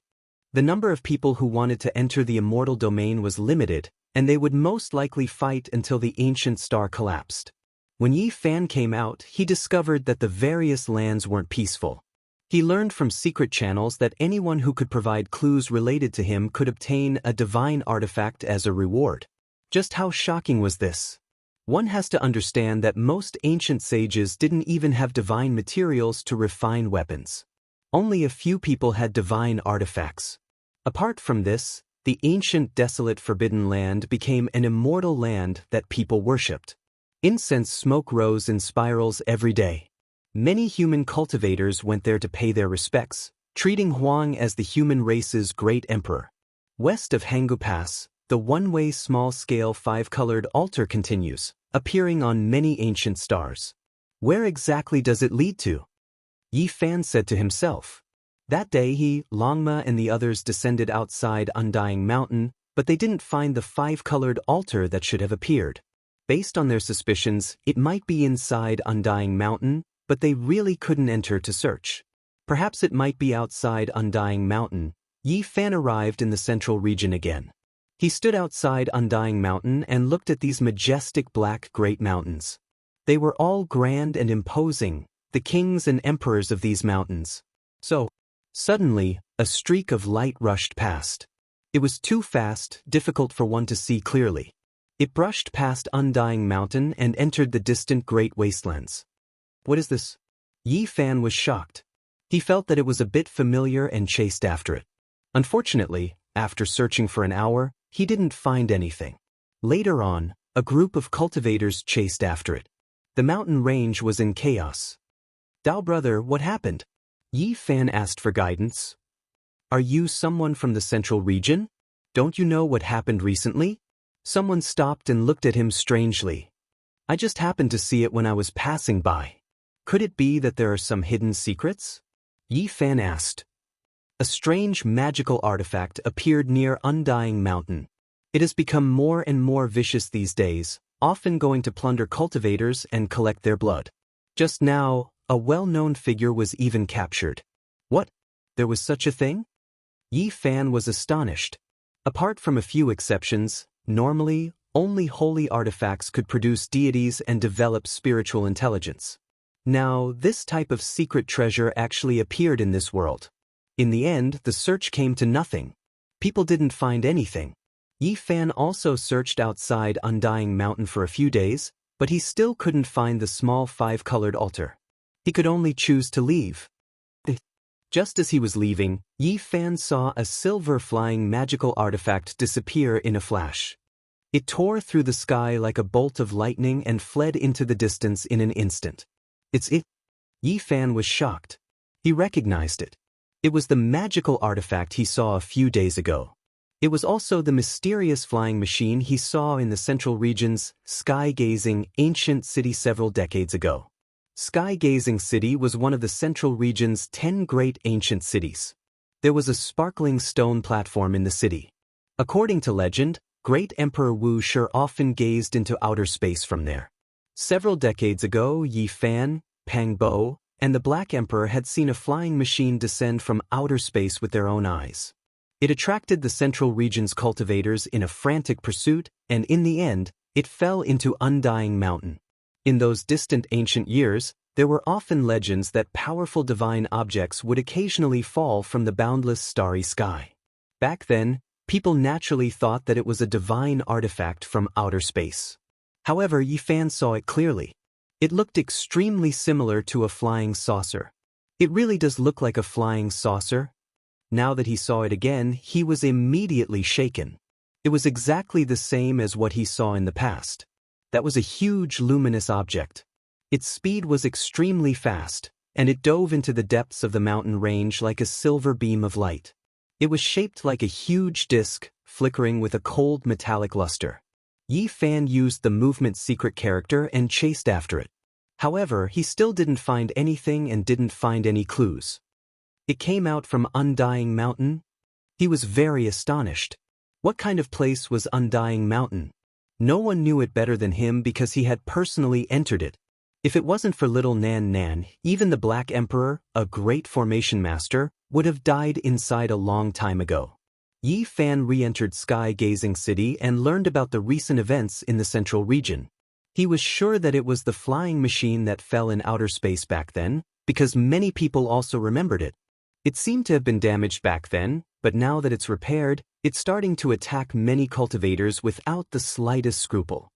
The number of people who wanted to enter the immortal domain was limited, and they would most likely fight until the ancient star collapsed. When Yi Fan came out, he discovered that the various lands weren't peaceful. He learned from secret channels that anyone who could provide clues related to him could obtain a divine artifact as a reward. Just how shocking was this? One has to understand that most ancient sages didn't even have divine materials to refine weapons. Only a few people had divine artifacts. Apart from this, the ancient desolate forbidden land became an immortal land that people worshipped. Incense smoke rose in spirals every day. Many human cultivators went there to pay their respects, treating Huang as the human race's great emperor. West of Hanggu Pass, the one-way small-scale 5-colored altar continues, appearing on many ancient stars. Where exactly does it lead to? Yi Fan said to himself. That day he, Longma and the others descended outside Undying Mountain, but they didn't find the 5-colored altar that should have appeared. Based on their suspicions, it might be inside Undying Mountain, but they really couldn't enter to search. Perhaps it might be outside Undying Mountain. Yi Fan arrived in the central region again. He stood outside Undying Mountain and looked at these majestic black great mountains. They were all grand and imposing, the kings and emperors of these mountains. So, suddenly, a streak of light rushed past. It was too fast, difficult for one to see clearly. It brushed past Undying Mountain and entered the distant great wastelands. What is this? Yi Fan was shocked. He felt that it was a bit familiar and chased after it. Unfortunately, after searching for an hour, he didn't find anything. Later on, a group of cultivators chased after it. The mountain range was in chaos. "Dao brother, what happened?" Yi Fan asked for guidance. "Are you someone from the central region? Don't you know what happened recently?" Someone stopped and looked at him strangely. "I just happened to see it when I was passing by. Could it be that there are some hidden secrets?" Yi Fan asked. A strange magical artifact appeared near Undying Mountain. It has become more and more vicious these days, often going to plunder cultivators and collect their blood. Just now, a well-known figure was even captured. What? There was such a thing? Yi Fan was astonished. Apart from a few exceptions, normally, only holy artifacts could produce deities and develop spiritual intelligence. Now, this type of secret treasure actually appeared in this world. In the end, the search came to nothing. People didn't find anything. Yi Fan also searched outside Undying Mountain for a few days, but he still couldn't find the small 5-colored altar. He could only choose to leave. Just as he was leaving, Yi Fan saw a silver flying magical artifact disappear in a flash. It tore through the sky like a bolt of lightning and fled into the distance in an instant. "It's it." Yi Fan was shocked. He recognized it. It was the magical artifact he saw a few days ago. It was also the mysterious flying machine he saw in the central region's sky-gazing ancient city several decades ago. Sky-gazing city was one of the central region's 10 great ancient cities. There was a sparkling stone platform in the city. According to legend, Great Emperor Wuxia often gazed into outer space from there. Several decades ago, Yi Fan, Pang Bo, and the Black Emperor had seen a flying machine descend from outer space with their own eyes. It attracted the central region's cultivators in a frantic pursuit, and in the end, it fell into Undying Mountain. In those distant ancient years, there were often legends that powerful divine objects would occasionally fall from the boundless starry sky. Back then, people naturally thought that it was a divine artifact from outer space. However, Yi Fan saw it clearly. It looked extremely similar to a flying saucer. It really does look like a flying saucer. Now that he saw it again, he was immediately shaken. It was exactly the same as what he saw in the past. That was a huge luminous object. Its speed was extremely fast, and it dove into the depths of the mountain range like a silver beam of light. It was shaped like a huge disc, flickering with a cold metallic luster. Yi Fan used the movement secret character and chased after it. However, he still didn't find anything and didn't find any clues. It came out from Undying Mountain? He was very astonished. What kind of place was Undying Mountain? No one knew it better than him because he had personally entered it. If it wasn't for little Nan Nan, even the Black Emperor, a great formation master, would have died inside a long time ago. Yi Fan re-entered Sky-Gazing City and learned about the recent events in the central region. He was sure that it was the flying machine that fell in outer space back then, because many people also remembered it. It seemed to have been damaged back then, but now that it's repaired, it's starting to attack many cultivators without the slightest scruple.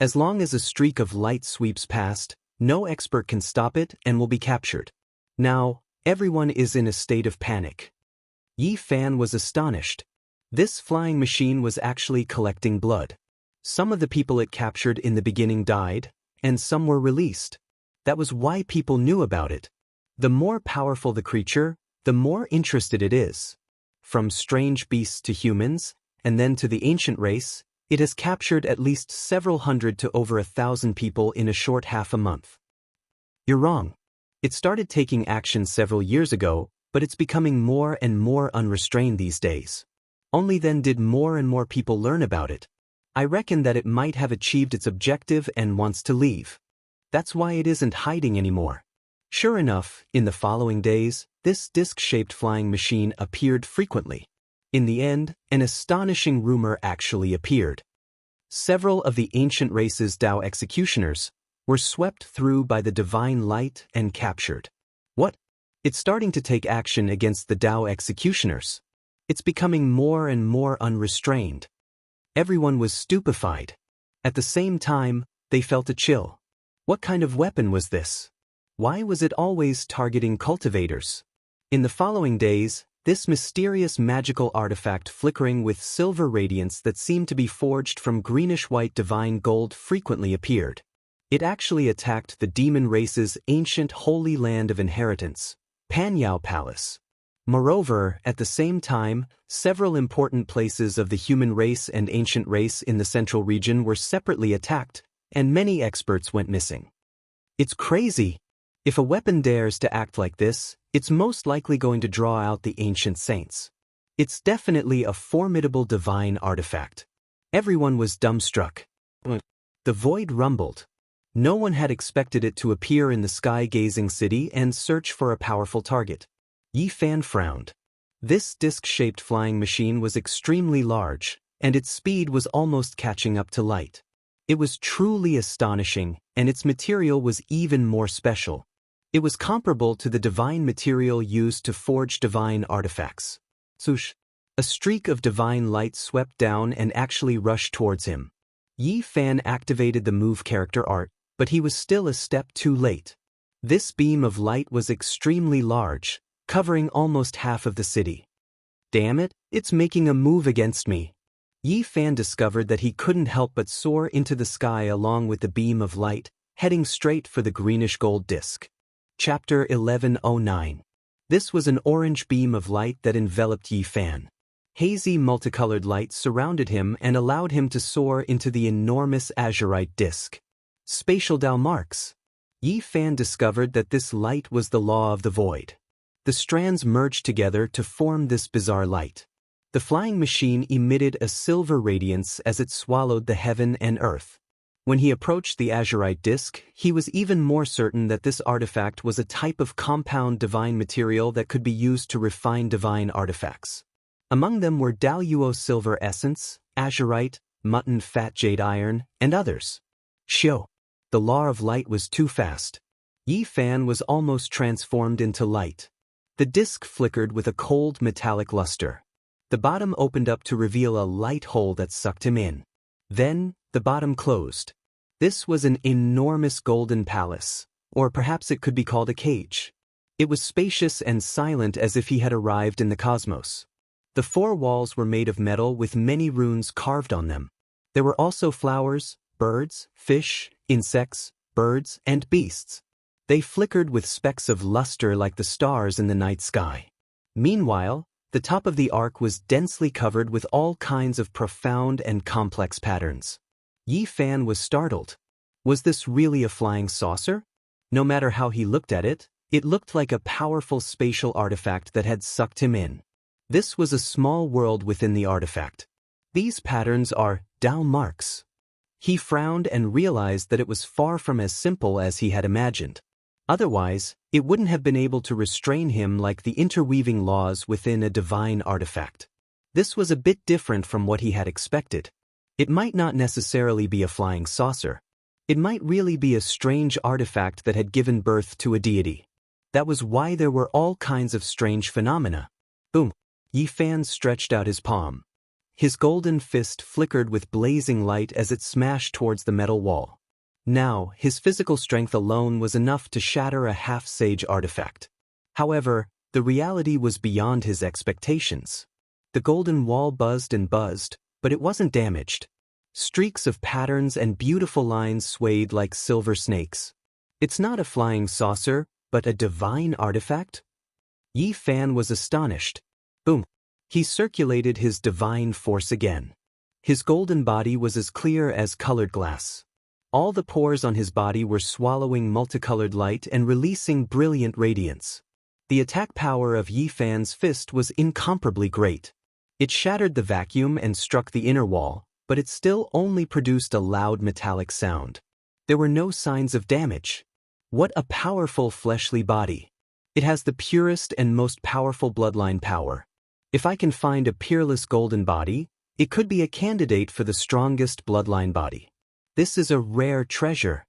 As long as a streak of light sweeps past, no expert can stop it and will be captured. Now, everyone is in a state of panic. Yi Fan was astonished. This flying machine was actually collecting blood. Some of the people it captured in the beginning died, and some were released. That was why people knew about it. The more powerful the creature, the more interested it is. From strange beasts to humans, and then to the ancient race, it has captured at least several hundred to over 1,000 people in a short half a month. You're wrong. It started taking action several years ago, but it's becoming more and more unrestrained these days. Only then did more and more people learn about it. I reckon that it might have achieved its objective and wants to leave. That's why it isn't hiding anymore. Sure enough, in the following days, this disc-shaped flying machine appeared frequently. In the end, an astonishing rumor actually appeared. Several of the ancient race's Dao executioners were swept through by the divine light and captured. What? It's starting to take action against the Dao executioners. It's becoming more and more unrestrained. Everyone was stupefied. At the same time, they felt a chill. What kind of weapon was this? Why was it always targeting cultivators? In the following days, This mysterious magical artifact flickering with silver radiance that seemed to be forged from greenish-white divine gold frequently appeared. It actually attacked the demon race's ancient holy land of inheritance, Panyao Palace. Moreover, at the same time, several important places of the human race and ancient race in the central region were separately attacked, and many experts went missing. It's crazy. If a weapon dares to act like this, it's most likely going to draw out the ancient saints. It's definitely a formidable divine artifact. Everyone was dumbstruck. The void rumbled. No one had expected it to appear in the sky-gazing city and search for a powerful target. Yi Fan frowned. This disc-shaped flying machine was extremely large, and its speed was almost catching up to light. It was truly astonishing, and its material was even more special. It was comparable to the divine material used to forge divine artifacts. Swoosh! A streak of divine light swept down and actually rushed towards him. Yi Fan activated the move character art, but he was still a step too late. This beam of light was extremely large, covering almost half of the city. Damn it, it's making a move against me. Yi Fan discovered that he couldn't help but soar into the sky along with the beam of light, heading straight for the greenish-gold disk. Chapter 1109. This was an orange beam of light that enveloped Yi Fan. Hazy multicolored light surrounded him and allowed him to soar into the enormous azurite disk. Spatial Dao marks. Yi Fan discovered that this light was the law of the void. The strands merged together to form this bizarre light. The flying machine emitted a silver radiance as it swallowed the heaven and earth. When he approached the azurite disk, he was even more certain that this artifact was a type of compound divine material that could be used to refine divine artifacts. Among them were Daluo silver essence, azurite, mutton fat jade iron, and others. Shio! The law of light was too fast. Yi Fan was almost transformed into light. The disk flickered with a cold metallic luster. The bottom opened up to reveal a light hole that sucked him in. Then, the bottom closed. This was an enormous golden palace, or perhaps it could be called a cage. It was spacious and silent as if he had arrived in the cosmos. The four walls were made of metal with many runes carved on them. There were also flowers, birds, fish, insects, birds, and beasts. They flickered with specks of luster like the stars in the night sky. Meanwhile, the top of the ark was densely covered with all kinds of profound and complex patterns. Yi Fan was startled. Was this really a flying saucer? No matter how he looked at it, it looked like a powerful spatial artifact that had sucked him in. This was a small world within the artifact. These patterns are Dao marks. He frowned and realized that it was far from as simple as he had imagined. Otherwise, it wouldn't have been able to restrain him like the interweaving laws within a divine artifact. This was a bit different from what he had expected. It might not necessarily be a flying saucer. It might really be a strange artifact that had given birth to a deity. That was why there were all kinds of strange phenomena. Boom! Yi Fan stretched out his palm. His golden fist flickered with blazing light as it smashed towards the metal wall. Now, his physical strength alone was enough to shatter a half-sage artifact. However, the reality was beyond his expectations. The golden wall buzzed and buzzed, but it wasn't damaged. Streaks of patterns and beautiful lines swayed like silver snakes. It's not a flying saucer, but a divine artifact? Yi Fan was astonished. Boom! He circulated his divine force again. His golden body was as clear as colored glass. All the pores on his body were swallowing multicolored light and releasing brilliant radiance. The attack power of Yi Fan's fist was incomparably great. It shattered the vacuum and struck the inner wall, but it still only produced a loud metallic sound. There were no signs of damage. What a powerful fleshly body. It has the purest and most powerful bloodline power. If I can find a peerless golden body, it could be a candidate for the strongest bloodline body. This is a rare treasure.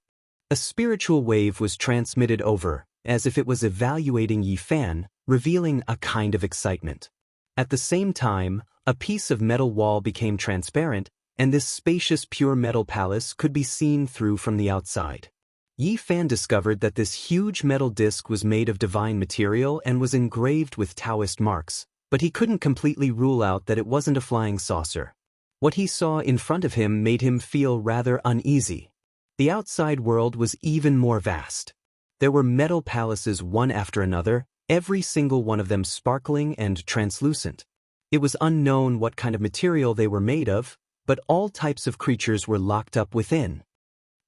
A spiritual wave was transmitted over, as if it was evaluating Yi Fan, revealing a kind of excitement. At the same time, a piece of metal wall became transparent, and this spacious pure metal palace could be seen through from the outside. Yi Fan discovered that this huge metal disc was made of divine material and was engraved with Taoist marks, but he couldn't completely rule out that it wasn't a flying saucer. What he saw in front of him made him feel rather uneasy. The outside world was even more vast. There were metal palaces one after another, every single one of them sparkling and translucent. It was unknown what kind of material they were made of, but all types of creatures were locked up within.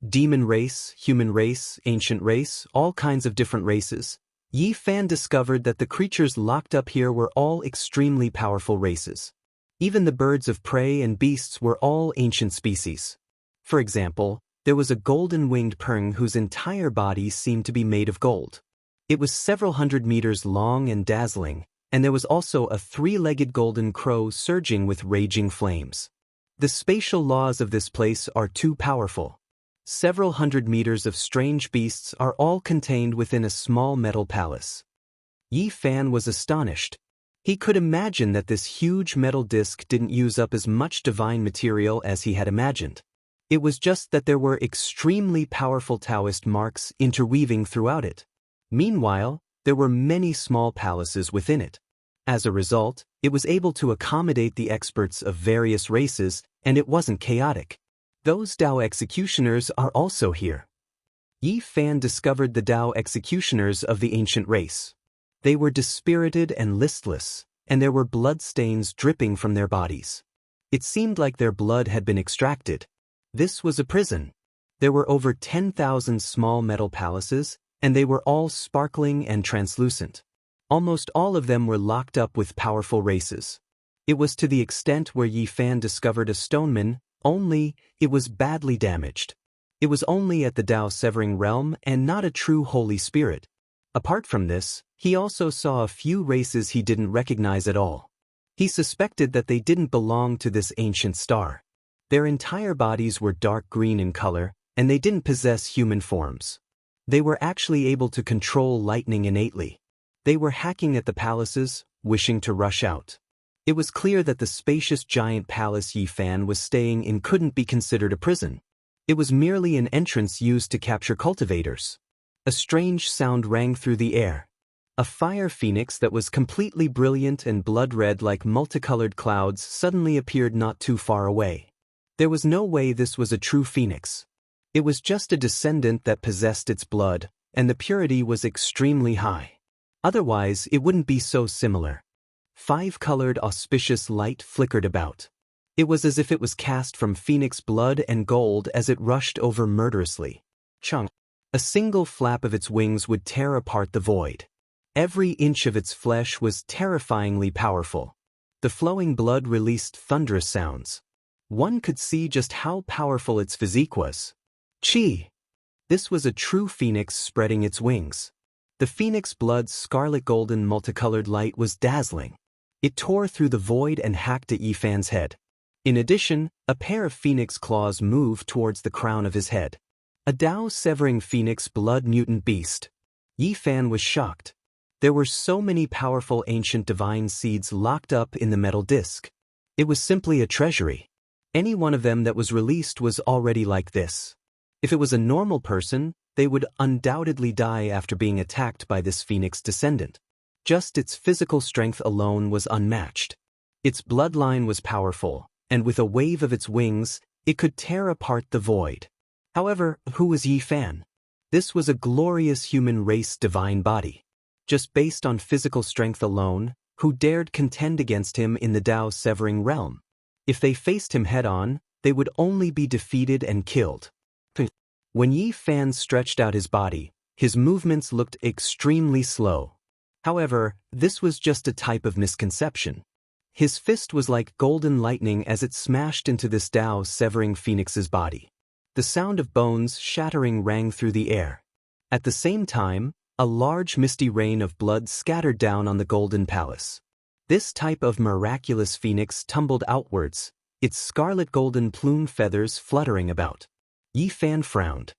Demon race, human race, ancient race, all kinds of different races. Yi Fan discovered that the creatures locked up here were all extremely powerful races. Even the birds of prey and beasts were all ancient species. For example, there was a golden-winged peng whose entire body seemed to be made of gold. It was several hundred meters long and dazzling, and there was also a three-legged golden crow surging with raging flames. The spatial laws of this place are too powerful. Several hundred meters of strange beasts are all contained within a small metal palace. Yi Fan was astonished. He could imagine that this huge metal disc didn't use up as much divine material as he had imagined. It was just that there were extremely powerful Taoist marks interweaving throughout it. Meanwhile, there were many small palaces within it. As a result, it was able to accommodate the experts of various races, and it wasn't chaotic. Those Dao executioners are also here. Yi Fan discovered the Dao executioners of the ancient race. They were dispirited and listless, and there were blood stains dripping from their bodies. It seemed like their blood had been extracted. This was a prison. There were over 10,000 small metal palaces, and they were all sparkling and translucent. Almost all of them were locked up with powerful races. It was to the extent where Yi Fan discovered a stoneman, only it was badly damaged. It was only at the Dao severing realm and not a true Holy Spirit. Apart from this, he also saw a few races he didn't recognize at all. He suspected that they didn't belong to this ancient star. Their entire bodies were dark green in color, and they didn't possess human forms. They were actually able to control lightning innately. They were hacking at the palaces, wishing to rush out. It was clear that the spacious giant palace Yi Fan was staying in couldn't be considered a prison. It was merely an entrance used to capture cultivators. A strange sound rang through the air. A fire phoenix that was completely brilliant and blood-red like multicolored clouds suddenly appeared not too far away. There was no way this was a true phoenix. It was just a descendant that possessed its blood, and the purity was extremely high. Otherwise, it wouldn't be so similar. Five-colored auspicious light flickered about. It was as if it was cast from phoenix blood and gold as it rushed over murderously. Chung. A single flap of its wings would tear apart the void. Every inch of its flesh was terrifyingly powerful. The flowing blood released thunderous sounds. One could see just how powerful its physique was. Chi! This was a true phoenix spreading its wings. The phoenix blood's scarlet golden multicolored light was dazzling. It tore through the void and hacked at Yi Fan's head. In addition, a pair of phoenix claws moved towards the crown of his head. A Dao-severing phoenix blood mutant beast. Yi Fan was shocked. There were so many powerful ancient divine seeds locked up in the metal disc. It was simply a treasury. Any one of them that was released was already like this. If it was a normal person, they would undoubtedly die after being attacked by this phoenix descendant. Just its physical strength alone was unmatched. Its bloodline was powerful, and with a wave of its wings, it could tear apart the void. However, who was Yi Fan? This was a glorious human race divine body. Just based on physical strength alone, who dared contend against him in the Dao-severing realm? If they faced him head-on, they would only be defeated and killed. When Yi Fan stretched out his body, his movements looked extremely slow. However, this was just a type of misconception. His fist was like golden lightning as it smashed into this Dao-severing phoenix's body. The sound of bones shattering rang through the air. At the same time, a large misty rain of blood scattered down on the golden palace. This type of miraculous phoenix tumbled outwards, its scarlet golden plume feathers fluttering about. Yi Fan frowned.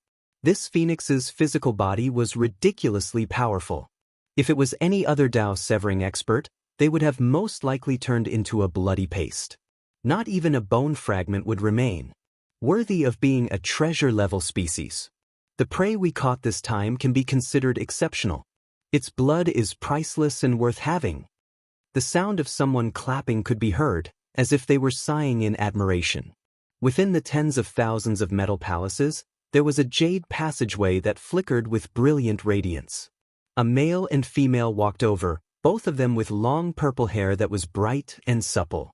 This phoenix's physical body was ridiculously powerful. If it was any other Dao-severing expert, they would have most likely turned into a bloody paste. Not even a bone fragment would remain. Worthy of being a treasure-level species. The prey we caught this time can be considered exceptional. Its blood is priceless and worth having. The sound of someone clapping could be heard, as if they were sighing in admiration. Within the tens of thousands of metal palaces, there was a jade passageway that flickered with brilliant radiance. A male and female walked over, both of them with long purple hair that was bright and supple.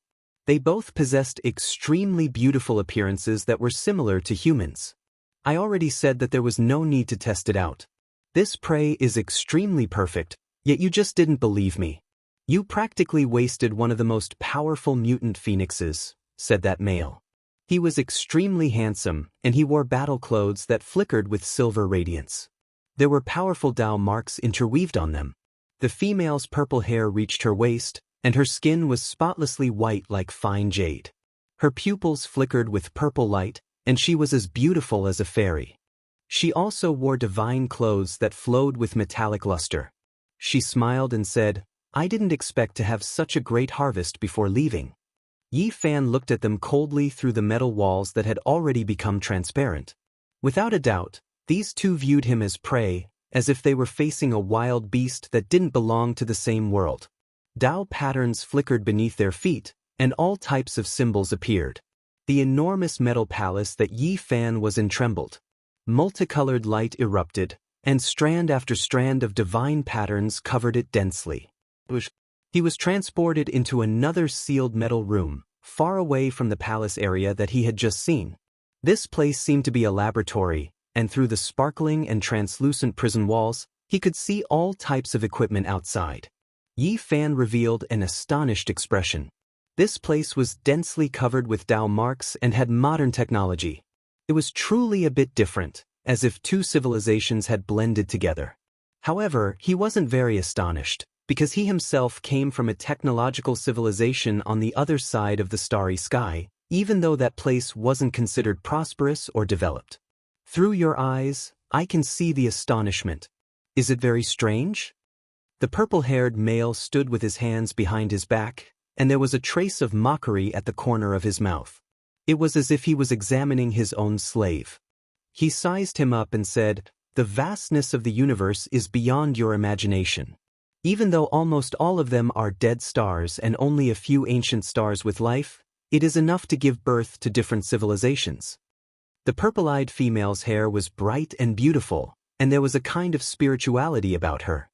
They both possessed extremely beautiful appearances that were similar to humans. I already said that there was no need to test it out. This prey is extremely perfect, yet you just didn't believe me. You practically wasted one of the most powerful mutant phoenixes, said that male. He was extremely handsome, and he wore battle clothes that flickered with silver radiance. There were powerful Dao marks interweaved on them. The female's purple hair reached her waist, and her skin was spotlessly white like fine jade. Her pupils flickered with purple light, and she was as beautiful as a fairy. She also wore divine clothes that flowed with metallic luster. She smiled and said, "I didn't expect to have such a great harvest before leaving." Yi Fan looked at them coldly through the metal walls that had already become transparent. Without a doubt, these two viewed him as prey, as if they were facing a wild beast that didn't belong to the same world. Dao patterns flickered beneath their feet, and all types of symbols appeared. The enormous metal palace that Yi Fan was in trembled. Multicolored light erupted, and strand after strand of divine patterns covered it densely. He was transported into another sealed metal room, far away from the palace area that he had just seen. This place seemed to be a laboratory, and through the sparkling and translucent prison walls, he could see all types of equipment outside. Yi Fan revealed an astonished expression. This place was densely covered with Dao marks and had modern technology. It was truly a bit different, as if two civilizations had blended together. However, he wasn't very astonished, because he himself came from a technological civilization on the other side of the starry sky, even though that place wasn't considered prosperous or developed. Through your eyes, I can see the astonishment. Is it very strange? The purple-haired male stood with his hands behind his back, and there was a trace of mockery at the corner of his mouth. It was as if he was examining his own slave. He sized him up and said, "The vastness of the universe is beyond your imagination. Even though almost all of them are dead stars and only a few ancient stars with life, it is enough to give birth to different civilizations." The purple-eyed female's hair was bright and beautiful, and there was a kind of spirituality about her.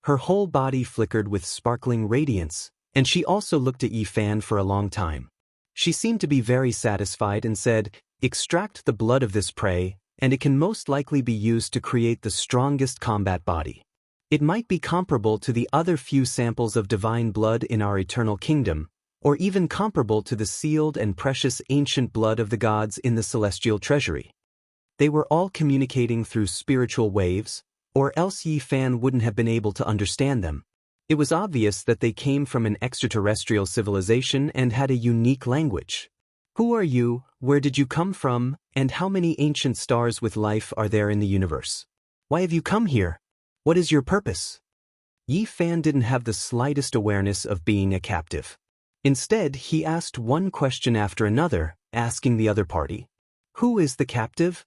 Her whole body flickered with sparkling radiance, and she also looked at Yi Fan for a long time. She seemed to be very satisfied and said, "Extract the blood of this prey, and it can most likely be used to create the strongest combat body. It might be comparable to the other few samples of divine blood in our eternal kingdom, or even comparable to the sealed and precious ancient blood of the gods in the celestial treasury." They were all communicating through spiritual waves, or else Yi Fan wouldn't have been able to understand them. It was obvious that they came from an extraterrestrial civilization and had a unique language. "Who are you, where did you come from, and how many ancient stars with life are there in the universe? Why have you come here? What is your purpose?" Yi Fan didn't have the slightest awareness of being a captive. Instead, he asked one question after another, asking the other party, "Who is the captive?"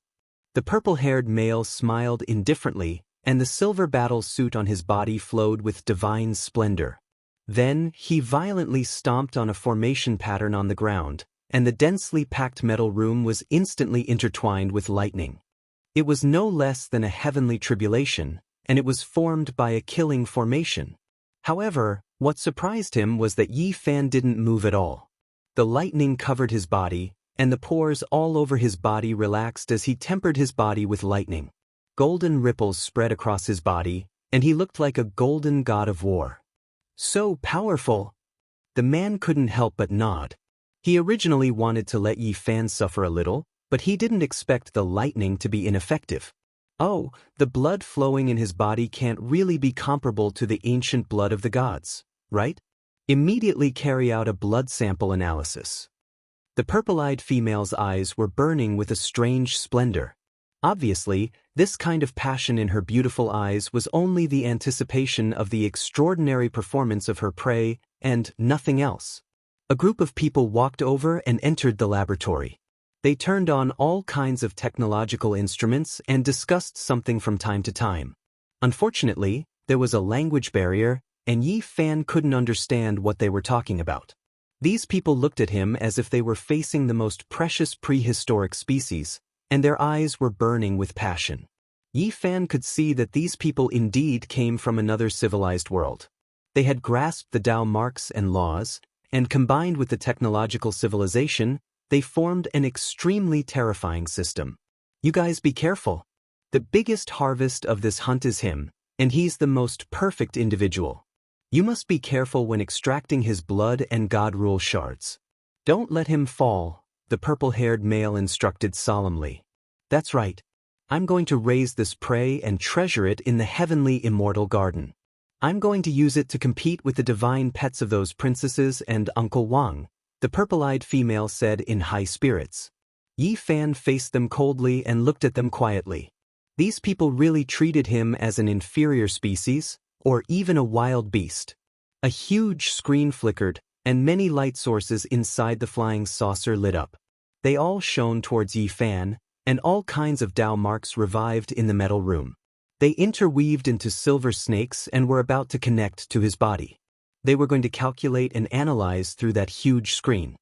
The purple-haired male smiled indifferently, and the silver battle suit on his body flowed with divine splendor. Then, he violently stomped on a formation pattern on the ground, and the densely packed metal room was instantly intertwined with lightning. It was no less than a heavenly tribulation, and it was formed by a killing formation. However, what surprised him was that Yi Fan didn't move at all. The lightning covered his body, and the pores all over his body relaxed as he tempered his body with lightning. Golden ripples spread across his body, and he looked like a golden god of war. So powerful! The man couldn't help but nod. He originally wanted to let Yi Fan suffer a little, but he didn't expect the lightning to be ineffective. Oh, the blood flowing in his body can't really be comparable to the ancient blood of the gods, right? Immediately carry out a blood sample analysis. The purple-eyed female's eyes were burning with a strange splendor. Obviously, this kind of passion in her beautiful eyes was only the anticipation of the extraordinary performance of her prey, and nothing else. A group of people walked over and entered the laboratory. They turned on all kinds of technological instruments and discussed something from time to time. Unfortunately, there was a language barrier, and Yi Fan couldn't understand what they were talking about. These people looked at him as if they were facing the most precious prehistoric species, and their eyes were burning with passion. Yi Fan could see that these people indeed came from another civilized world. They had grasped the Tao marks and laws, and combined with the technological civilization, they formed an extremely terrifying system. You guys be careful. The biggest harvest of this hunt is him, and he's the most perfect individual. You must be careful when extracting his blood and God rule shards. Don't let him fall, the purple-haired male instructed solemnly. That's right. I'm going to raise this prey and treasure it in the heavenly immortal garden. I'm going to use it to compete with the divine pets of those princesses and Uncle Wang, the purple-eyed female said in high spirits. Yi Fan faced them coldly and looked at them quietly. These people really treated him as an inferior species, or even a wild beast. A huge screen flickered, and many light sources inside the flying saucer lit up. They all shone towards Yi Fan, and all kinds of Tao marks revived in the metal room. They interweaved into silver snakes and were about to connect to his body. They were going to calculate and analyze through that huge screen.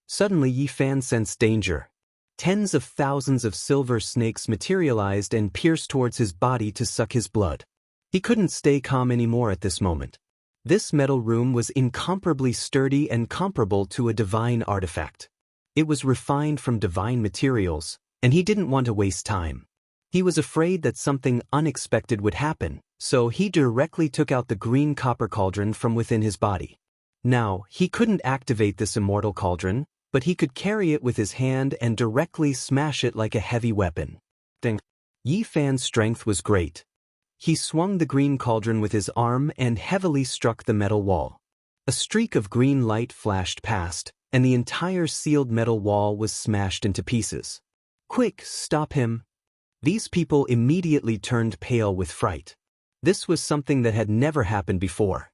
Suddenly Yi Fan sensed danger. Tens of thousands of silver snakes materialized and pierced towards his body to suck his blood. He couldn't stay calm anymore at this moment. This metal room was incomparably sturdy and comparable to a divine artifact. It was refined from divine materials, and he didn't want to waste time. He was afraid that something unexpected would happen, so he directly took out the green copper cauldron from within his body. Now, he couldn't activate this immortal cauldron, but he could carry it with his hand and directly smash it like a heavy weapon. Ding. Yi Fan's strength was great. He swung the green cauldron with his arm and heavily struck the metal wall. A streak of green light flashed past, and the entire sealed metal wall was smashed into pieces. Quick, stop him! These people immediately turned pale with fright. This was something that had never happened before.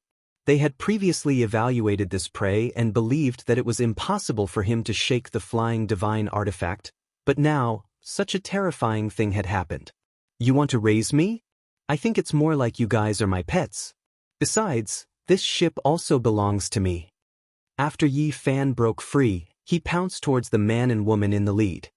They had previously evaluated this prey and believed that it was impossible for him to shake the flying divine artifact, but now, such a terrifying thing had happened. You want to raise me? I think it's more like you guys are my pets. Besides, this ship also belongs to me. After Yi Fan broke free, he pounced towards the man and woman in the lead.